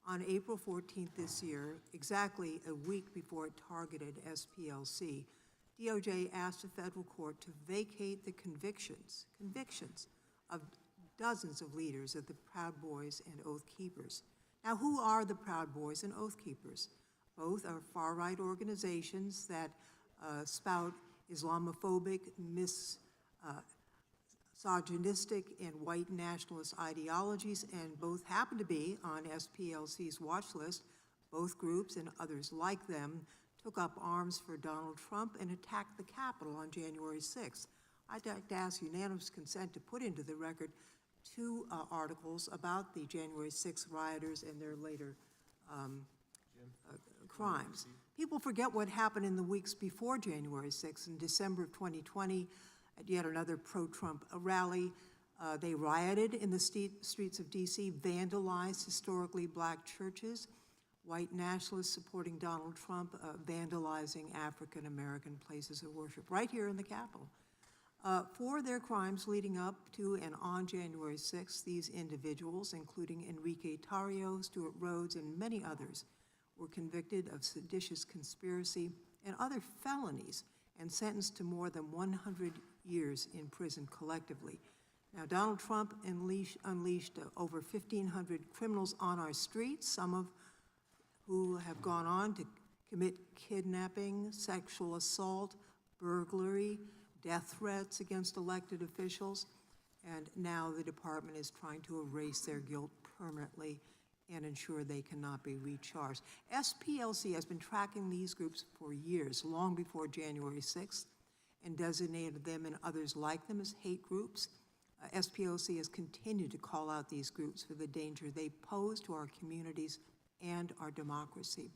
Speaker 16: On April 14th this year, exactly a week before it targeted SPLC, DOJ asked a federal court to vacate the convictions of dozens of leaders of the Proud Boys and Oath Keepers. Now, who are the Proud Boys and Oath Keepers? Both are far-right organizations that spout Islamophobic, misogynistic, and white nationalist ideologies, and both happen to be on SPLC's watch list. Both groups and others like them took up arms for Donald Trump and attacked the Capitol on January 6th. I'd like to ask unanimous consent to put into the record two articles about the January 6th rioters and their later crimes. People forget what happened in the weeks before January 6th. In December of 2020, at yet another pro-Trump rally, they rioted in the streets of D.C., vandalized historically black churches, white nationalists supporting Donald Trump, vandalizing African-American places of worship right here in the Capitol. For their crimes leading up to and on January 6th, these individuals, including Enrique Tarrio, Stuart Rhodes, and many others, were convicted of seditious conspiracy and other felonies and sentenced to more than 100 years in prison collectively. Now, Donald Trump unleashed over 1,500 criminals on our streets, some of who have gone on to commit kidnapping, sexual assault, burglary, death threats against elected officials, and now the department is trying to erase their guilt permanently and ensure they cannot be recharged. SPLC has been tracking these groups for years, long before January 6th, and designated them and others like them as hate groups. SPLC has continued to call out these groups for the danger they pose to our communities and our democracy.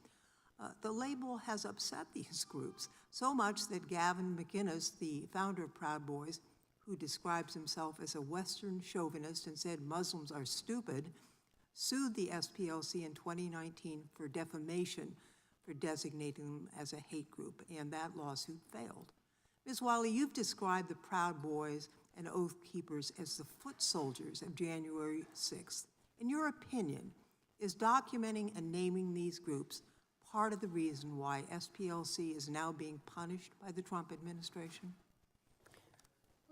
Speaker 16: The label has upset these groups so much that Gavin McInnes, the founder of Proud Boys, who describes himself as a Western chauvinist and said Muslims are stupid, sued the SPLC in 2019 for defamation for designating them as a hate group, and that lawsuit failed. Ms. Wiley, you've described the Proud Boys and Oath Keepers as the foot soldiers of January 6th. In your opinion, is documenting and naming these groups part of the reason why SPLC is now being punished by the Trump administration?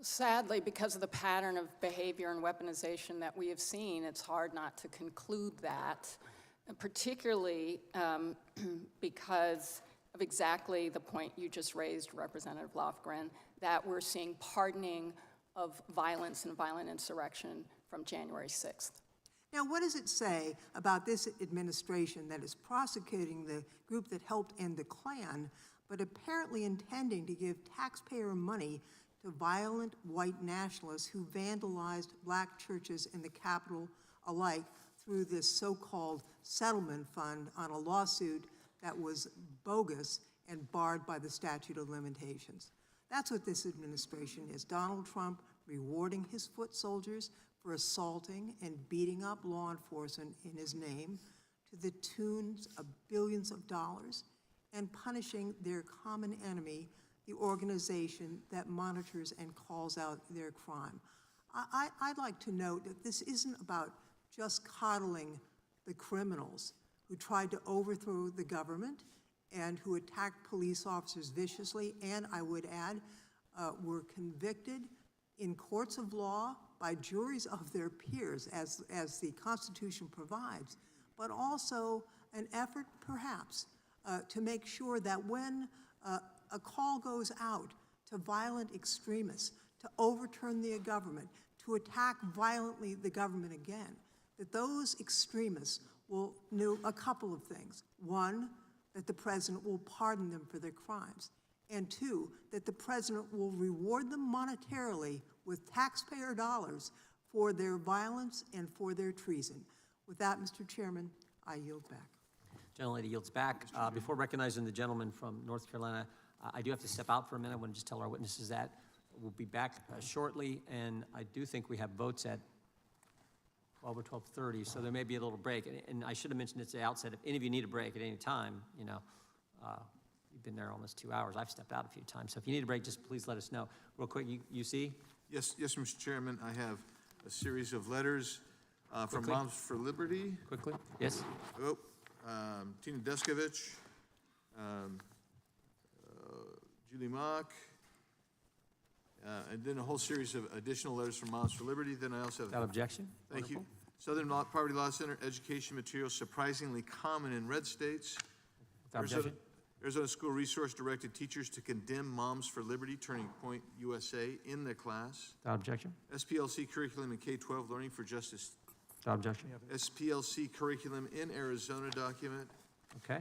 Speaker 8: Sadly, because of the pattern of behavior and weaponization that we have seen, it's hard not to conclude that, and particularly because of exactly the point you just raised, Representative Lofgren, that we're seeing pardoning of violence and violent insurrection from January 6th.
Speaker 16: Now, what does it say about this administration that is prosecuting the group that helped end the Klan, but apparently intending to give taxpayer money to violent white nationalists who vandalized black churches in the Capitol alike through this so-called settlement fund on a lawsuit that was bogus and barred by the statute of limitations? That's what this administration is. Donald Trump rewarding his foot soldiers for assaulting and beating up law enforcement in his name to the tunes of billions of dollars, and punishing their common enemy, the organization that monitors and calls out their crime. I'd like to note that this isn't about just coddling the criminals who tried to overthrow the government and who attacked police officers viciously, and I would add, were convicted in courts of law by juries of their peers, as the Constitution provides, but also an effort, perhaps, to make sure that when a call goes out to violent extremists to overturn the government, to attack violently the government again, that those extremists will know a couple of things. One, that the president will pardon them for their crimes. And two, that the president will reward them monetarily with taxpayer dollars for their violence and for their treason. With that, Mr. Chairman, I yield back.
Speaker 1: Gentlelady yields back. Before recognizing the gentleman from North Carolina, I do have to step out for a minute. I want to just tell our witnesses that we'll be back shortly, and I do think we have votes at 12 or 12:30, so there may be a little break. And I should have mentioned at the outset, if any of you need a break at any time, you know, you've been there almost 2 hours. I've stepped out a few times, so if you need a break, just please let us know. Real quick, you see?
Speaker 12: Yes, Mr. Chairman, I have a series of letters from
Speaker 1: Quickly.
Speaker 12: Moms for Liberty.
Speaker 1: Quickly, yes?
Speaker 12: Tina Deskovich, Julie Mock, and then a whole series of additional letters from Moms for Liberty. Then I also have...
Speaker 1: Without objection?
Speaker 12: Thank you.
Speaker 1: Wonderful.
Speaker 12: Southern Poverty Law Center, education materials surprisingly common in red states.
Speaker 1: Without objection?
Speaker 12: Arizona School Resource directed teachers to condemn Moms for Liberty, Turning Point USA, in their class.
Speaker 1: Without objection?
Speaker 12: SPLC curriculum in K-12, Learning for Justice.
Speaker 1: Without objection?
Speaker 12: SPLC curriculum in Arizona document.
Speaker 1: Okay.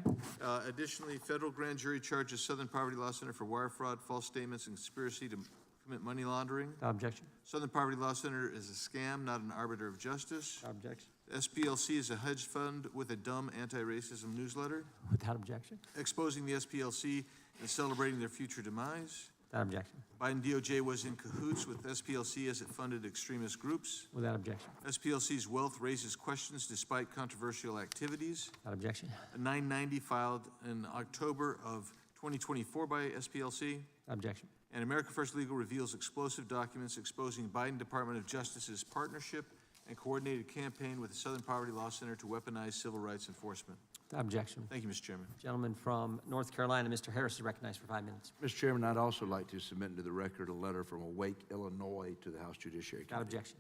Speaker 12: Additionally, federal grand jury charges Southern Poverty Law Center for wire fraud, false statements, and conspiracy to commit money laundering.
Speaker 1: Without objection?
Speaker 12: Southern Poverty Law Center is a scam, not an arbiter of justice.
Speaker 1: Without objection?
Speaker 12: SPLC is a hedge fund with a dumb anti-racism newsletter.
Speaker 1: Without objection?
Speaker 12: Exposing the SPLC and celebrating their future demise.
Speaker 1: Without objection?
Speaker 12: Biden DOJ was in cahoots with SPLC as it funded extremist groups.
Speaker 1: Without objection?
Speaker 12: SPLC's wealth raises questions despite controversial activities.
Speaker 1: Without objection?
Speaker 12: A 990 filed in October of 2024 by SPLC.
Speaker 1: Objection.
Speaker 12: And America First Legal reveals explosive documents exposing Biden Department of Justice's partnership and coordinated campaign with the Southern Poverty Law Center to weaponize civil rights enforcement.
Speaker 1: Without objection.
Speaker 12: Thank you, Mr. Chairman.
Speaker 1: Gentleman from North Carolina, Mr. Harris, is recognized for 5 minutes.
Speaker 17: Mr. Chairman, I'd also like to submit into the record a letter from Awake, Illinois to the House Judiciary Committee.
Speaker 1: Without objection.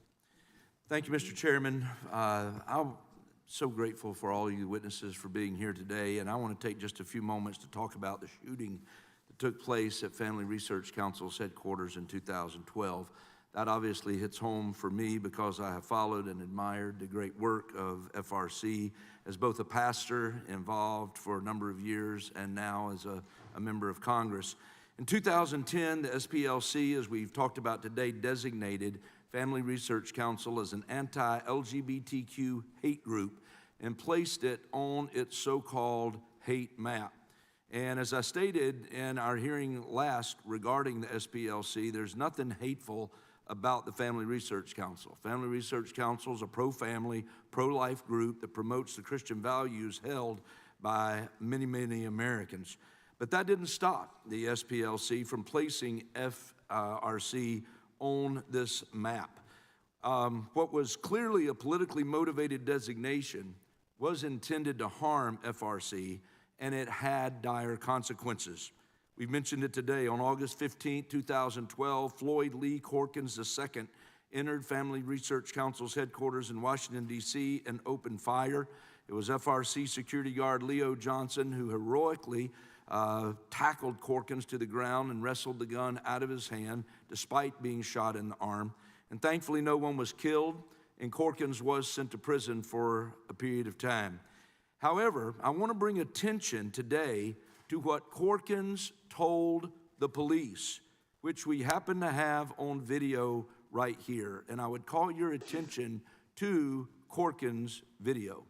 Speaker 17: Thank you, Mr. Chairman. I'm so grateful for all you witnesses for being here today, and I want to take just a few moments to talk about the shooting that took place at Family Research Council's headquarters in 2012. That obviously hits home for me because I have followed and admired the great work of FRC as both a pastor involved for a number of years and now as a member of Congress. In 2010, the SPLC, as we've talked about today, designated Family Research Council as an anti-LGBTQ hate group and placed it on its so-called hate map. And as I stated in our hearing last regarding the SPLC, there's nothing hateful about the Family Research Council. Family Research Council is a pro-family, pro-life group that promotes the Christian values held by many, many Americans. But that didn't stop the SPLC from placing FRC on this map. What was clearly a politically motivated designation was intended to harm FRC, and it had dire consequences. We've mentioned it today. On August 15, 2012, Floyd Lee Corkins II entered Family Research Council's headquarters in Washington, D.C. and opened fire. It was FRC security guard Leo Johnson who heroically tackled Corkins to the ground and wrestled the gun out of his hand despite being shot in the arm. And thankfully, no one was killed, and Corkins was sent to prison for a period of time. However, I want to bring attention today to what Corkins told the police, which we happen to have on video right here. And I would call your attention to Corkins' video.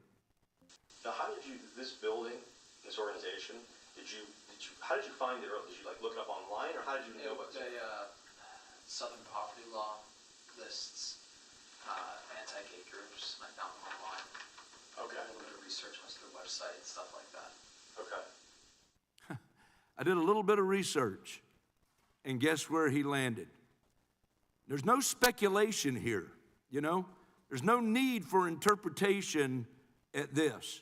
Speaker 18: Now, how did you, this building, this organization, how did you find it early? Did you look it up online, or how did you know about it?
Speaker 19: Southern Poverty Law lists anti-gay groups, and I found them online.
Speaker 18: Okay.
Speaker 19: A little bit of research on their website and stuff like that.
Speaker 18: Okay.
Speaker 17: I did a little bit of research, and guess where he landed? There's no speculation here, you know? There's no need for interpretation at this.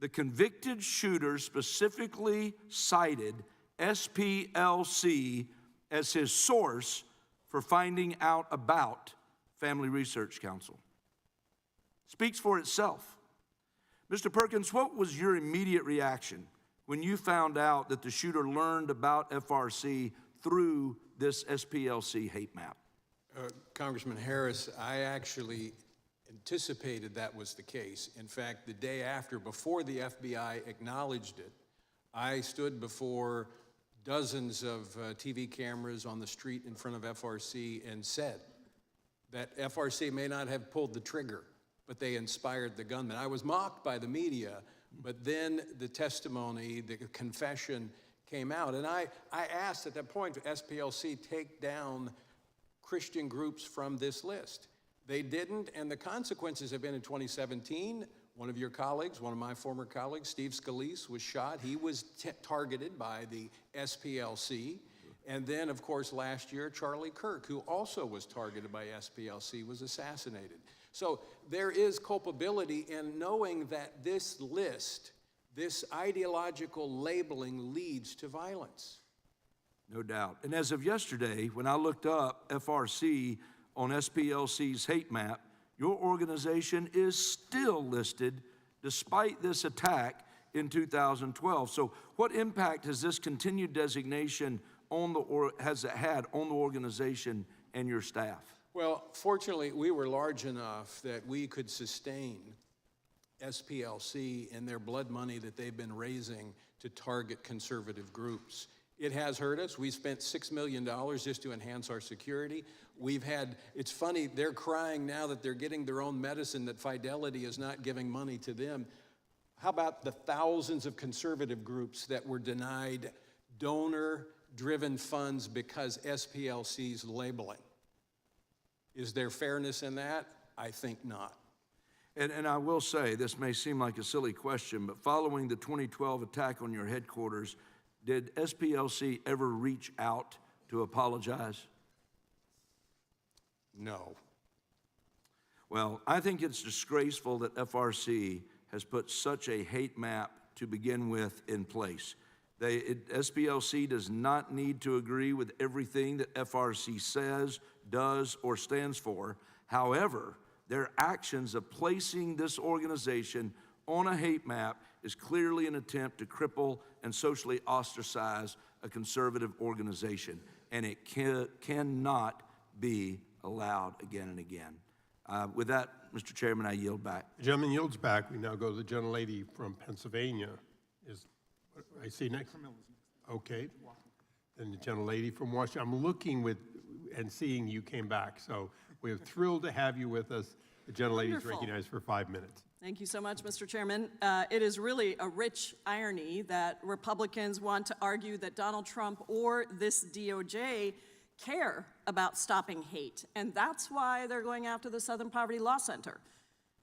Speaker 17: The convicted shooter specifically cited SPLC as his source for finding out about Family Research Council. Speaks for itself. Mr. Perkins, what was your immediate reaction when you found out that the shooter learned about FRC through this SPLC hate map?
Speaker 5: Congressman Harris, I actually anticipated that was the case. In fact, the day after, before the FBI acknowledged it, I stood before dozens of TV cameras on the street in front of FRC and said that FRC may not have pulled the trigger, but they inspired the gunman. I was mocked by the media, but then the testimony, the confession came out. And I asked at that point, SPLC take down Christian groups from this list. They didn't, and the consequences have been in 2017, one of your colleagues, one of my former colleagues, Steve Scalise, was shot. He was targeted by the SPLC. And then, of course, last year, Charlie Kirk, who also was targeted by SPLC, was assassinated. So there is culpability in knowing that this list, this ideological labeling leads to violence.
Speaker 17: No doubt. And as of yesterday, when I looked up FRC on SPLC's hate map, your organization is still listed despite this attack in 2012. So what impact has this continued designation has it had on the organization and your staff?
Speaker 5: Well, fortunately, we were large enough that we could sustain SPLC and their blood money that they've been raising to target conservative groups. It has hurt us. We spent $6 million just to enhance our security. It's funny, they're crying now that they're getting their own medicine, that Fidelity is not giving money to them. How about the thousands of conservative groups that were denied donor-driven funds because SPLC's labeling? Is there fairness in that? I think not.
Speaker 17: And I will say, this may seem like a silly question, but following the 2012 attack on your headquarters, did SPLC ever reach out to apologize?
Speaker 5: No.
Speaker 17: Well, I think it's disgraceful that FRC has put such a hate map to begin with in place. SPLC does not need to agree with everything that FRC says, does, or stands for. However, their actions of placing this organization on a hate map is clearly an attempt to cripple and socially ostracize a conservative organization, and it cannot be allowed again and again. With that, Mr. Chairman, I yield back.
Speaker 11: The gentleman yields back. We now go to the gentlelady from Pennsylvania. Is what I see next? Okay. And the gentlelady from Washington. I'm looking with and seeing you came back, so we're thrilled to have you with us. The gentlelady is recognized for 5 minutes.
Speaker 20: Thank you so much, Mr. Chairman. It is really a rich irony that Republicans want to argue that Donald Trump or this DOJ care about stopping hate, and that's why they're going after the Southern Poverty Law Center.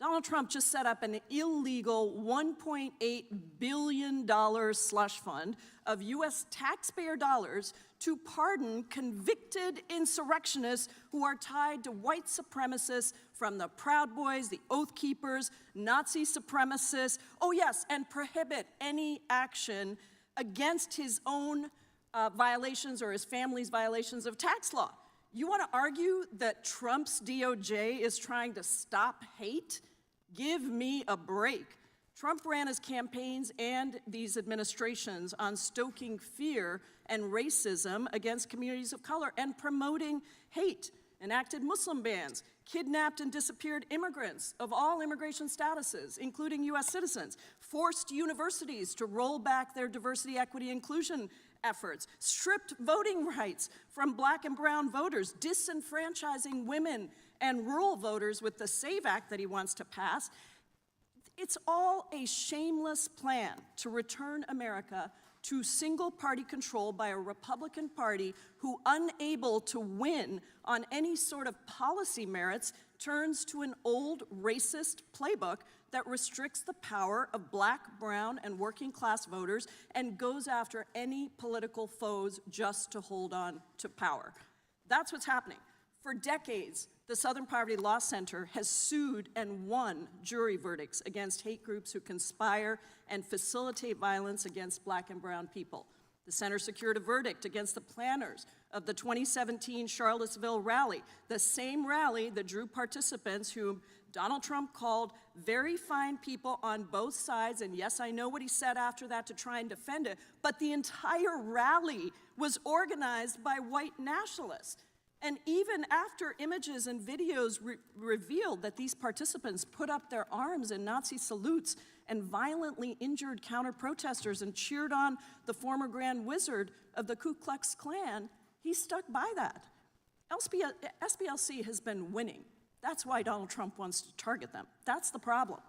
Speaker 20: Donald Trump just set up an illegal $1.8 billion slush fund of U.S. taxpayer dollars to pardon convicted insurrectionists who are tied to white supremacists from the Proud Boys, the Oath Keepers, Nazi supremacists, oh yes, and prohibit any action against his own violations or his family's violations of tax law. You want to argue that Trump's DOJ is trying to stop hate? Give me a break. Trump ran his campaigns and these administrations on stoking fear and racism against communities of color and promoting hate, enacted Muslim bans, kidnapped and disappeared immigrants of all immigration statuses, including U.S. citizens, forced universities to roll back their diversity, equity, inclusion efforts, stripped voting rights from black and brown voters, disenfranchising women and rural voters with the SAVE Act that he wants to pass. It's all a shameless plan to return America to single-party control by a Republican Party who, unable to win on any sort of policy merits, turns to an old racist playbook that restricts the power of black, brown, and working-class voters and goes after any political foes just to hold on to power. That's what's happening. For decades, the Southern Poverty Law Center has sued and won jury verdicts against hate groups who conspire and facilitate violence against black and brown people. The center secured a verdict against the planners of the 2017 Charlottesville rally, the same rally that drew participants whom Donald Trump called very fine people on both sides, and yes, I know what he said after that to try and defend it, but the entire rally was organized by white nationalists. And even after images and videos revealed that these participants put up their arms in Nazi salutes and violently injured counter-protesters and cheered on the former Grand Wizard of the Ku Klux Klan, he stuck by that. SPLC has been winning. That's why Donald Trump wants to target them. That's the problem.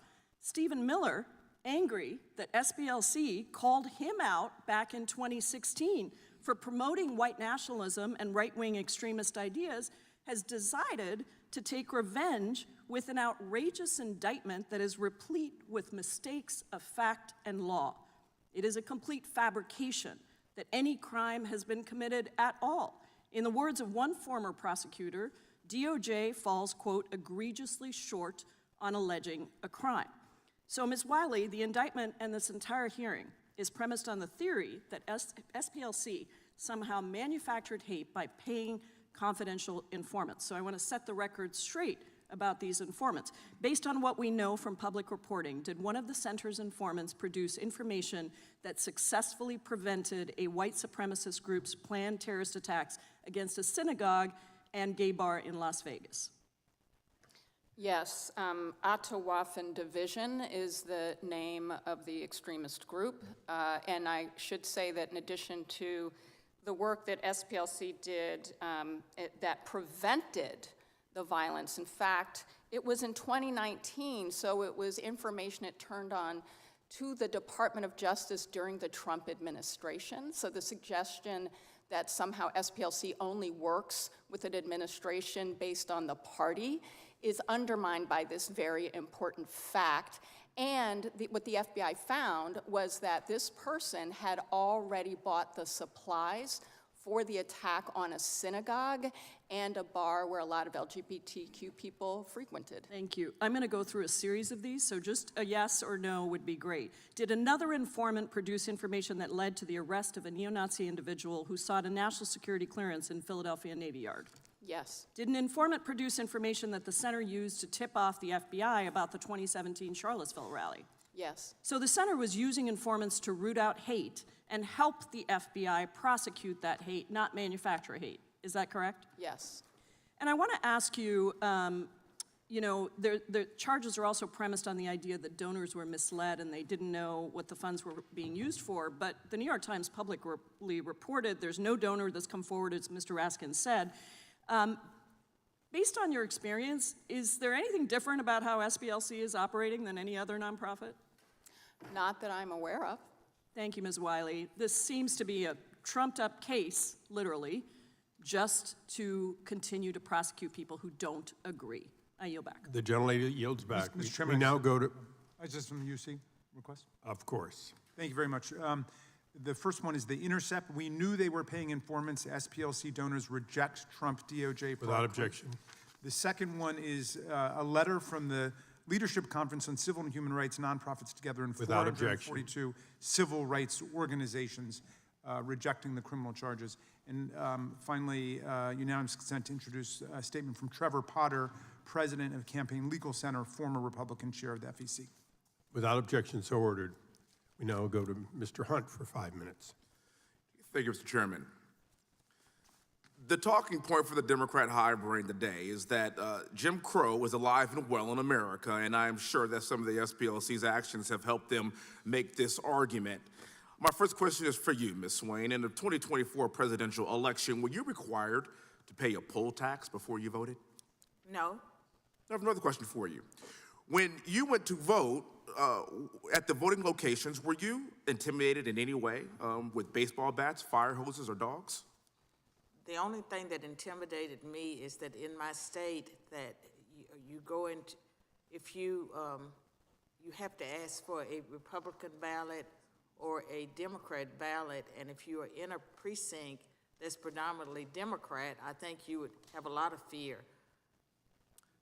Speaker 20: Stephen Miller, angry that SPLC called him out back in 2016 for promoting white nationalism and right-wing extremist ideas, has decided to take revenge with an outrageous indictment that is replete with mistakes of fact and law. It is a complete fabrication that any crime has been committed at all. In the words of one former prosecutor, DOJ falls, quote, egregiously short on alleging a crime. So, Ms. Wiley, the indictment and this entire hearing is premised on the theory that SPLC somehow manufactured hate by paying confidential informants. So I want to set the record straight about these informants. Based on what we know from public reporting, did one of the center's informants produce information that successfully prevented a white supremacist group's planned terrorist attacks against a synagogue and gay bar in Las Vegas?
Speaker 8: Yes, Atawaffen Division is the name of the extremist group, and I should say that in addition to the work that SPLC did that prevented the violence, in fact, it was in 2019, so it was information it turned on to the Department of Justice during the Trump administration. So the suggestion that somehow SPLC only works with an administration based on the party is undermined by this very important fact. And what the FBI found was that this person had already bought the supplies for the attack on a synagogue and a bar where a lot of LGBTQ people frequented.
Speaker 20: Thank you. I'm going to go through a series of these, so just a yes or no would be great. Did another informant produce information that led to the arrest of a neo-Nazi individual who sought a national security clearance in Philadelphia Navy Yard?
Speaker 8: Yes.
Speaker 20: Did an informant produce information that the center used to tip off the FBI about the 2017 Charlottesville rally?
Speaker 8: Yes.
Speaker 20: So the center was using informants to root out hate and help the FBI prosecute that hate, not manufacture hate. Is that correct?
Speaker 8: Yes.
Speaker 20: And I want to ask you, the charges are also premised on the idea that donors were misled and they didn't know what the funds were being used for. But the New York Times publicly reported there's no donor that's come forward, as Mr. Raskin said. Based on your experience, is there anything different about how SPLC is operating than any other nonprofit?
Speaker 8: Not that I'm aware of.
Speaker 20: Thank you, Ms. Wiley. This seems to be a trumped-up case, literally, just to continue to prosecute people who don't agree. I yield back.
Speaker 11: The gentlelady yields back.
Speaker 4: Mr.
Speaker 11: We
Speaker 4: Chairman,
Speaker 11: now go to,
Speaker 4: Is this from the UC request?
Speaker 11: of course.
Speaker 4: Thank you very much. The first one is The Intercept. We knew they were paying informants. SPLC donors reject Trump DOJ.
Speaker 11: Without objection.
Speaker 4: The second one is a letter from the Leadership Conference on Civil and Human Rights Nonprofits Together in
Speaker 11: Without objection.
Speaker 4: 442 civil rights organizations rejecting the criminal charges. And finally, unanimous consent to introduce a statement from Trevor Potter, president of Campaign Legal Center, former Republican chair of the FEC.
Speaker 11: Without objection, so ordered. We now go to Mr. Hunt for 5 minutes.
Speaker 21: Thank you, Mr. Chairman. The talking point for the Democrat high brain today is that Jim Crow is alive and well in America, and I am sure that some of the SPLC's actions have helped them make this argument. My first question is for you, Ms. Swain. In the 2024 presidential election, were you required to pay a poll tax before you voted?
Speaker 6: No.
Speaker 21: I have another question for you. When you went to vote at the voting locations, were you intimidated in any way with baseball bats, fire hoses, or dogs?
Speaker 6: The only thing that intimidated me is that in my state that you go into, if you have to ask for a Republican ballot or a Democrat ballot, and if you are in a precinct that's predominantly Democrat, I think you would have a lot of fear.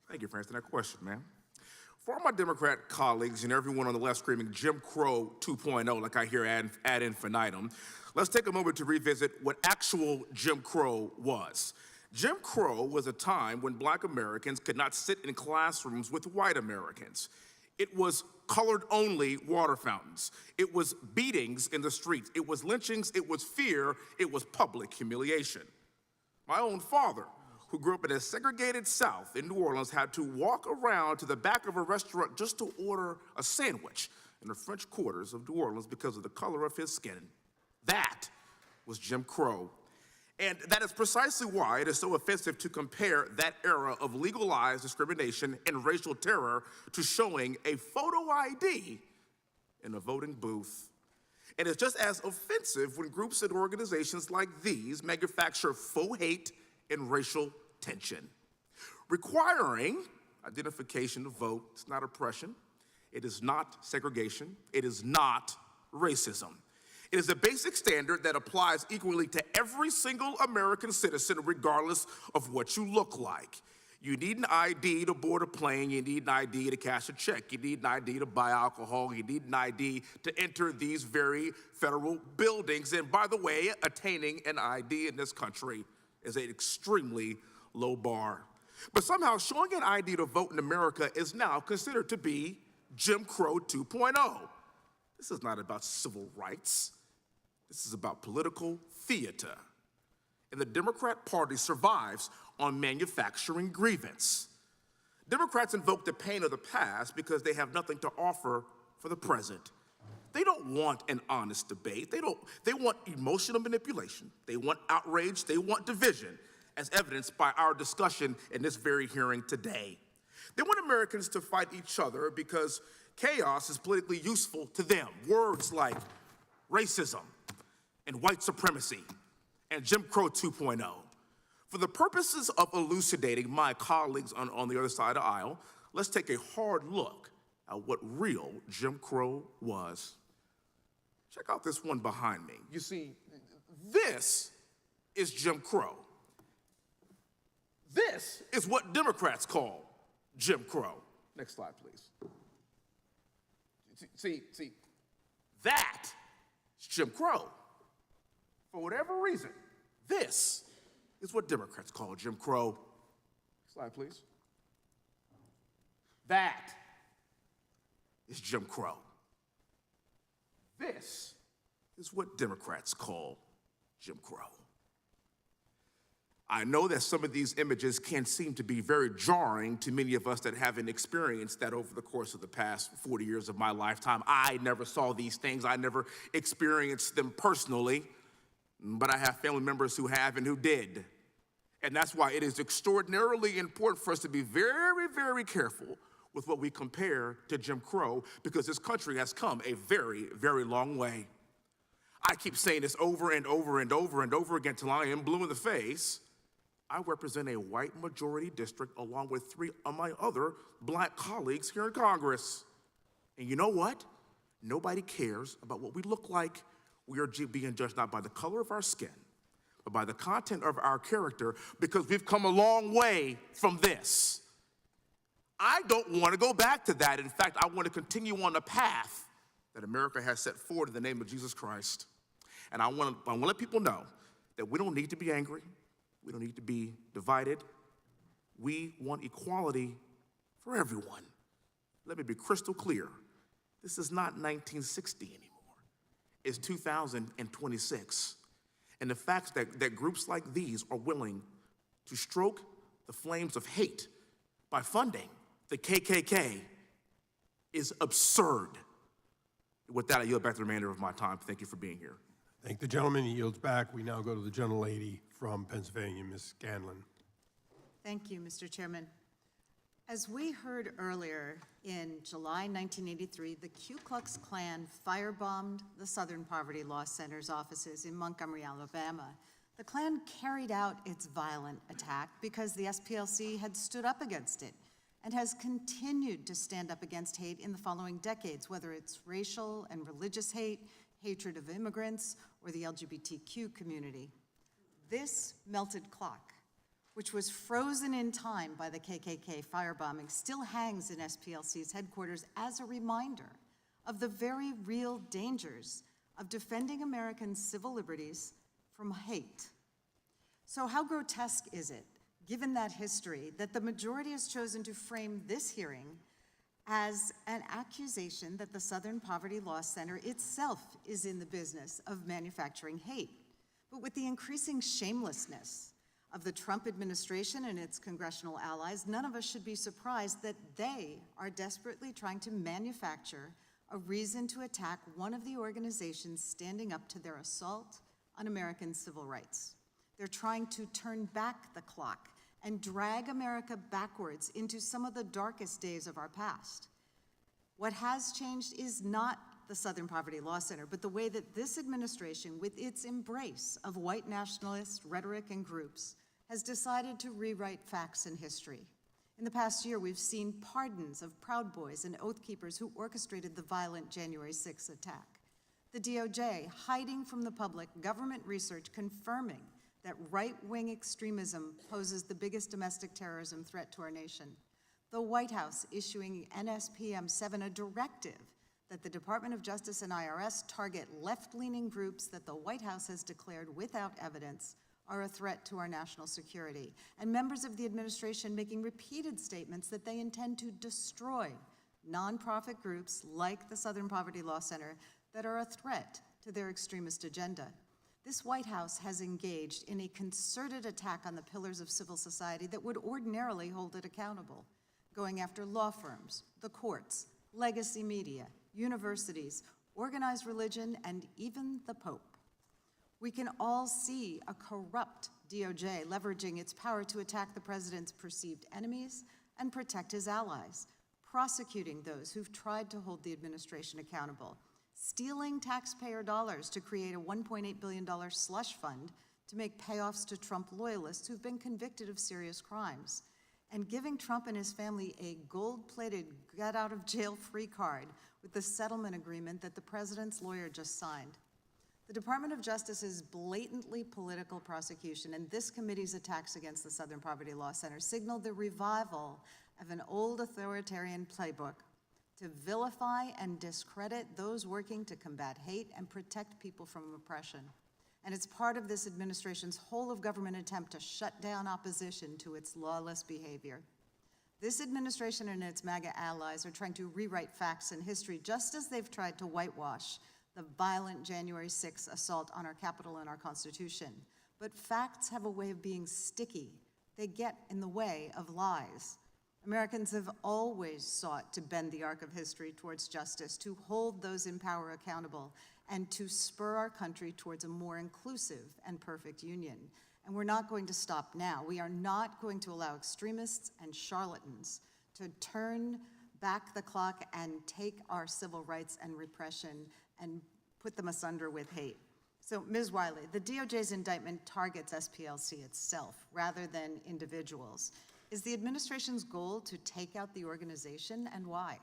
Speaker 21: Thank you for answering that question, ma'am. For all my Democrat colleagues and everyone on the left screaming Jim Crow 2.0, like I hear ad infinitum, let's take a moment to revisit what actual Jim Crow was. Jim Crow was a time when Black Americans could not sit in classrooms with white Americans. It was colored-only water fountains. It was beatings in the streets. It was lynchings. It was fear. It was public humiliation. My own father, who grew up in a segregated South in New Orleans, had to walk around to the back of a restaurant just to order a sandwich in the French quarters of New Orleans because of the color of his skin. That was Jim Crow. And that is precisely why it is so offensive to compare that era of legalized discrimination and racial terror to showing a photo ID in a voting booth. And it's just as offensive when groups and organizations like these manufacture faux hate and racial tension. Requiring identification to vote is not oppression. It is not segregation. It is not racism. It is a basic standard that applies equally to every single American citizen, regardless of what you look like. You need an ID to board a plane. You need an ID to cash a check. You need an ID to buy alcohol. You need an ID to enter these very federal buildings. And by the way, attaining an ID in this country is an extremely low bar. But somehow showing an ID to vote in America is now considered to be Jim Crow 2.0. This is not about civil rights. This is about political theater. And the Democrat Party survives on manufacturing grievance. Democrats invoke the pain of the past because they have nothing to offer for the present. They don't want an honest debate. They want emotional manipulation. They want outrage. They want division, as evidenced by our discussion in this very hearing today. They want Americans to fight each other because chaos is politically useful to them. Words like racism and white supremacy and Jim Crow 2.0. For the purposes of elucidating my colleagues on the other side of the aisle, let's take a hard look at what real Jim Crow was. Check out this one behind me. You see, this is Jim Crow. This is what Democrats call Jim Crow. Next slide, please. See, that is Jim Crow. For whatever reason, this is what Democrats call Jim Crow. Next slide, please. That is Jim Crow. This is what Democrats call Jim Crow. I know that some of these images can seem to be very jarring to many of us that haven't experienced that over the course of the past 40 years of my lifetime. I never saw these things. I never experienced them personally, but I have family members who have and who did. And that's why it is extraordinarily important for us to be very, very careful with what we compare to Jim Crow, because this country has come a very, very long way. I keep saying this over and over and over and over again till I am blue in the face. I represent a white majority district along with 3 of my other black colleagues here in Congress. And you know what? Nobody cares about what we look like. We are being judged not by the color of our skin, but by the content of our character, because we've come a long way from this. I don't want to go back to that. In fact, I want to continue on the path that America has set forward in the name of Jesus Christ. And I want to let people know that we don't need to be angry. We don't need to be divided. We want equality for everyone. Let me be crystal clear. This is not 1960 anymore. It's 2026. And the fact that groups like these are willing to stoke the flames of hate by funding the KKK is absurd. With that, I yield back the remainder of my time. Thank you for being here.
Speaker 11: Thank the gentleman. He yields back. We now go to the gentlelady from Pennsylvania, Ms. Scanlon.
Speaker 9: Thank you, Mr. Chairman. As we heard earlier, in July 1983, the Ku Klux Klan firebombed the Southern Poverty Law Center's offices in Montgomery, Alabama. The Klan carried out its violent attack because the SPLC had stood up against it and has continued to stand up against hate in the following decades, whether it's racial and religious hate, hatred of immigrants, or the LGBTQ community. This melted clock, which was frozen in time by the KKK firebombing, still hangs in SPLC's headquarters as a reminder of the very real dangers of defending American civil liberties from hate. So how grotesque is it, given that history, that the majority has chosen to frame this hearing as an accusation that the Southern Poverty Law Center itself is in the business of manufacturing hate? But with the increasing shamelessness of the Trump administration and its congressional allies, none of us should be surprised that they are desperately trying to manufacture a reason to attack one of the organizations standing up to their assault on American civil rights. They're trying to turn back the clock and drag America backwards into some of the darkest days of our past. What has changed is not the Southern Poverty Law Center, but the way that this administration, with its embrace of white nationalist rhetoric and groups, has decided to rewrite facts and history. In the past year, we've seen pardons of Proud Boys and Oath Keepers who orchestrated the violent January 6th attack. The DOJ hiding from the public government research confirming that right-wing extremism poses the biggest domestic terrorism threat to our nation. The White House issuing NSPM 7, a directive that the Department of Justice and IRS target left-leaning groups that the White House has declared without evidence are a threat to our national security, and members of the administration making repeated statements that they intend to destroy nonprofit groups like the Southern Poverty Law Center that are a threat to their extremist agenda. This White House has engaged in a concerted attack on the pillars of civil society that would ordinarily hold it accountable, going after law firms, the courts, legacy media, universities, organized religion, and even the Pope. We can all see a corrupt DOJ leveraging its power to attack the president's perceived enemies and protect his allies, prosecuting those who've tried to hold the administration accountable, stealing taxpayer dollars to create a $1.8 billion slush fund to make payoffs to Trump loyalists who've been convicted of serious crimes, and giving Trump and his family a gold-plated get-out-of-jail-free card with the settlement agreement that the president's lawyer just signed. The Department of Justice's blatantly political prosecution and this committee's attacks against the Southern Poverty Law Center signaled the revival of an old authoritarian playbook to vilify and discredit those working to combat hate and protect people from oppression. And it's part of this administration's whole-of-government attempt to shut down opposition to its lawless behavior. This administration and its MAGA allies are trying to rewrite facts and history just as they've tried to whitewash the violent January 6th assault on our Capitol and our Constitution. But facts have a way of being sticky. They get in the way of lies. Americans have always sought to bend the arc of history towards justice, to hold those in power accountable, and to spur our country towards a more inclusive and perfect union. And we're not going to stop now. We are not going to allow extremists and charlatans to turn back the clock and take our civil rights and repression and put them asunder with hate. So, Ms. Wiley, the DOJ's indictment targets SPLC itself rather than individuals. Is the administration's goal to take out the organization, and why?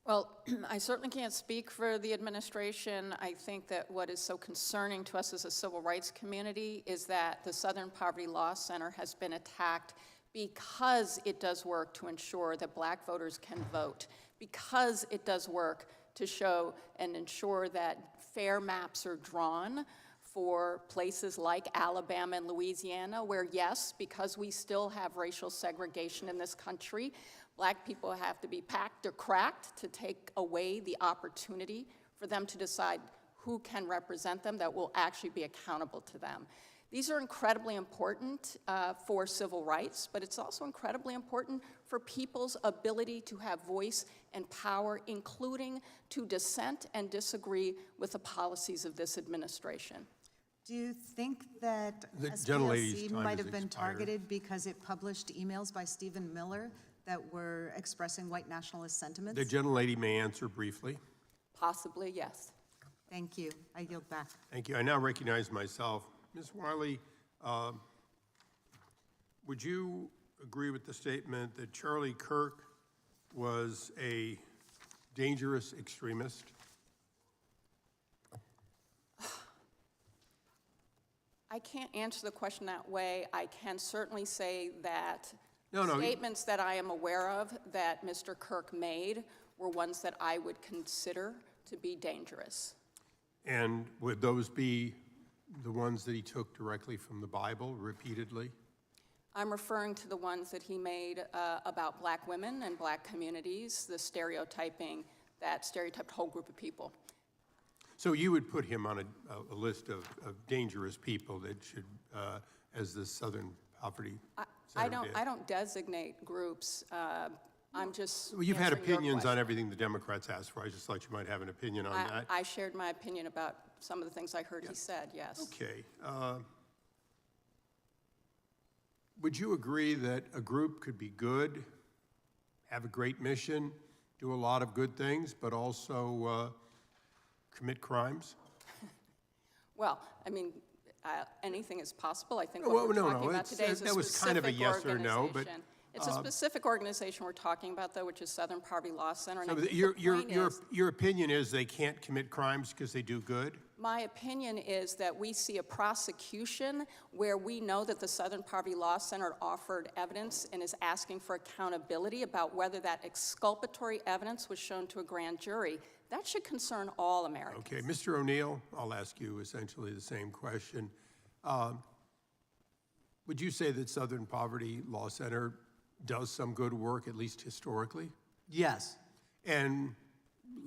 Speaker 8: Well, I certainly can't speak for the administration. I think that what is so concerning to us as a civil rights community is that the Southern Poverty Law Center has been attacked because it does work to ensure that Black voters can vote, because it does work to show and ensure that fair maps are drawn for places like Alabama and Louisiana, where, yes, because we still have racial segregation in this country, Black people have to be packed or cracked to take away the opportunity for them to decide who can represent them that will actually be accountable to them. These are incredibly important for civil rights, but it's also incredibly important for people's ability to have voice and power, including to dissent and disagree with the policies of this administration.
Speaker 9: Do you think that
Speaker 11: The
Speaker 9: SPLC
Speaker 11: time
Speaker 9: might
Speaker 11: has
Speaker 9: have been
Speaker 11: expired.
Speaker 9: targeted because it published emails by Stephen Miller that were expressing white nationalist sentiments?
Speaker 11: The gentlelady may answer briefly.
Speaker 8: Possibly, yes.
Speaker 9: Thank you. I yield back.
Speaker 11: Thank you. I now recognize myself. Ms. Wiley, would you agree with the statement that Charlie Kirk was a dangerous extremist?
Speaker 8: I can't answer the question that way. I can certainly say that
Speaker 11: No.
Speaker 8: statements that I am aware of that Mr. Kirk made were ones that I would consider to be dangerous.
Speaker 11: And would those be the ones that he took directly from the Bible repeatedly?
Speaker 8: I'm referring to the ones that he made about Black women and Black communities, the stereotyping that stereotyped a whole group of people.
Speaker 11: So you would put him on a list of dangerous people that should, as the Southern Poverty Center did.
Speaker 8: I don't designate groups. I'm just
Speaker 11: Well, you've had
Speaker 8: answering your
Speaker 11: opinions on
Speaker 8: question.
Speaker 11: everything the Democrats asked for. I just thought you might have an opinion on that.
Speaker 8: I shared my opinion about some of the things I heard he said, yes.
Speaker 11: Okay. Would you agree that a group could be good, have a great mission, do a lot of good things, but also commit crimes?
Speaker 8: Well, I mean, anything is possible. I think
Speaker 11: Well,
Speaker 8: what we're
Speaker 11: no,
Speaker 8: talking about today is a
Speaker 11: that was kind of a
Speaker 8: specific
Speaker 11: yes or no, but
Speaker 8: organization. It's a specific organization we're talking about, though, which is Southern Poverty Law Center. And I
Speaker 11: so
Speaker 8: think
Speaker 11: your
Speaker 8: the point is,
Speaker 11: your opinion is they can't commit crimes because they do good?
Speaker 8: my opinion is that we see a prosecution where we know that the Southern Poverty Law Center offered evidence and is asking for accountability about whether that exculpatory evidence was shown to a grand jury. That should concern all Americans.
Speaker 11: Okay, Mr. O'Neill, I'll ask you essentially the same question. Would you say that Southern Poverty Law Center does some good work, at least historically?
Speaker 7: Yes.
Speaker 11: And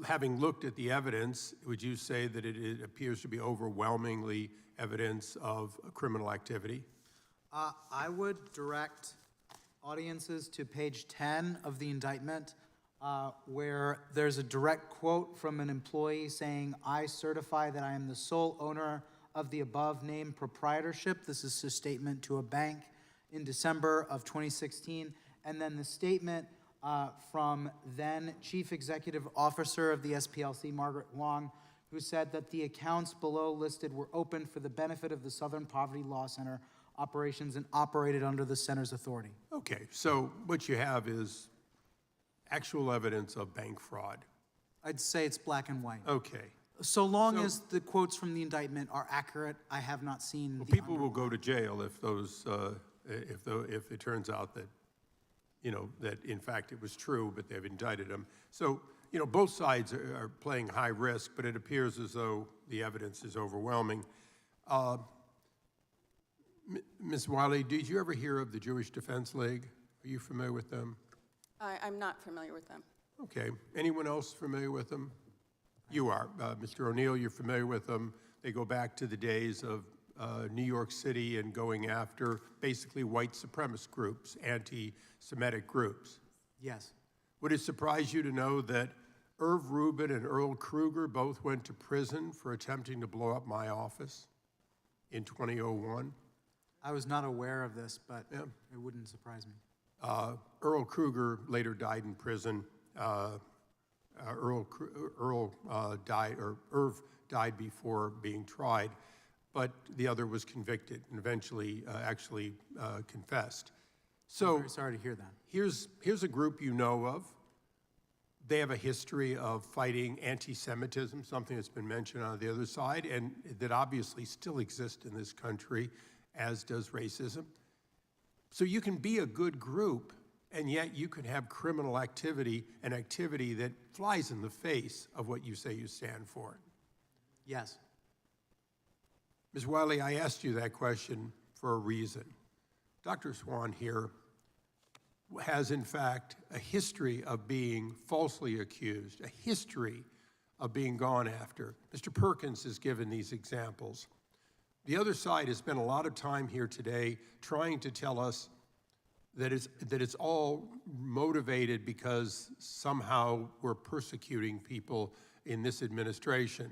Speaker 11: having looked at the evidence, would you say that it appears to be overwhelmingly evidence of criminal activity?
Speaker 7: I would direct audiences to page 10 of the indictment, where there's a direct quote from an employee saying, "I certify that I am the sole owner of the above-named proprietorship." This is a statement to a bank in December of 2016. And then the statement from then Chief Executive Officer of the SPLC, Margaret Wong, who said that the accounts below listed were open for the benefit of the Southern Poverty Law Center operations and operated under the center's authority.
Speaker 11: Okay, so what you have is actual evidence of bank fraud.
Speaker 7: I'd say it's black and white.
Speaker 11: Okay.
Speaker 7: So long as the quotes from the indictment are accurate, I have not seen.
Speaker 11: Well, people will go to jail if those, if it turns out that, that in fact it was true, but they've indicted them. So, both sides are playing high risk, but it appears as though the evidence is overwhelming. Ms. Wiley, did you ever hear of the Jewish Defense League? Are you familiar with them?
Speaker 8: I'm not familiar with them.
Speaker 11: Okay. Anyone else familiar with them? You are. Mr. O'Neill, you're familiar with them. They go back to the days of New York City and going after basically white supremacist groups, anti-Semitic groups.
Speaker 7: Yes.
Speaker 11: Would it surprise you to know that Irv Rubin and Earl Kruger both went to prison for attempting to blow up my office in 2001?
Speaker 7: I was not aware of this, but it wouldn't surprise me.
Speaker 11: Earl Kruger later died in prison. Irv died before being tried, but the other was convicted and eventually actually confessed. So
Speaker 7: I'm very sorry to hear that.
Speaker 11: Here's a group you know of. They have a history of fighting anti-Semitism, something that's been mentioned on the other side, and that obviously still exists in this country, as does racism. So you can be a good group, and yet you can have criminal activity, an activity that flies in the face of what you say you stand for.
Speaker 7: Yes.
Speaker 11: Ms. Wiley, I asked you that question for a reason. Dr. Swain here has, in fact, a history of being falsely accused, a history of being gone after. Mr. Perkins has given these examples. The other side has spent a lot of time here today trying to tell us that it's all motivated because somehow we're persecuting people in this administration.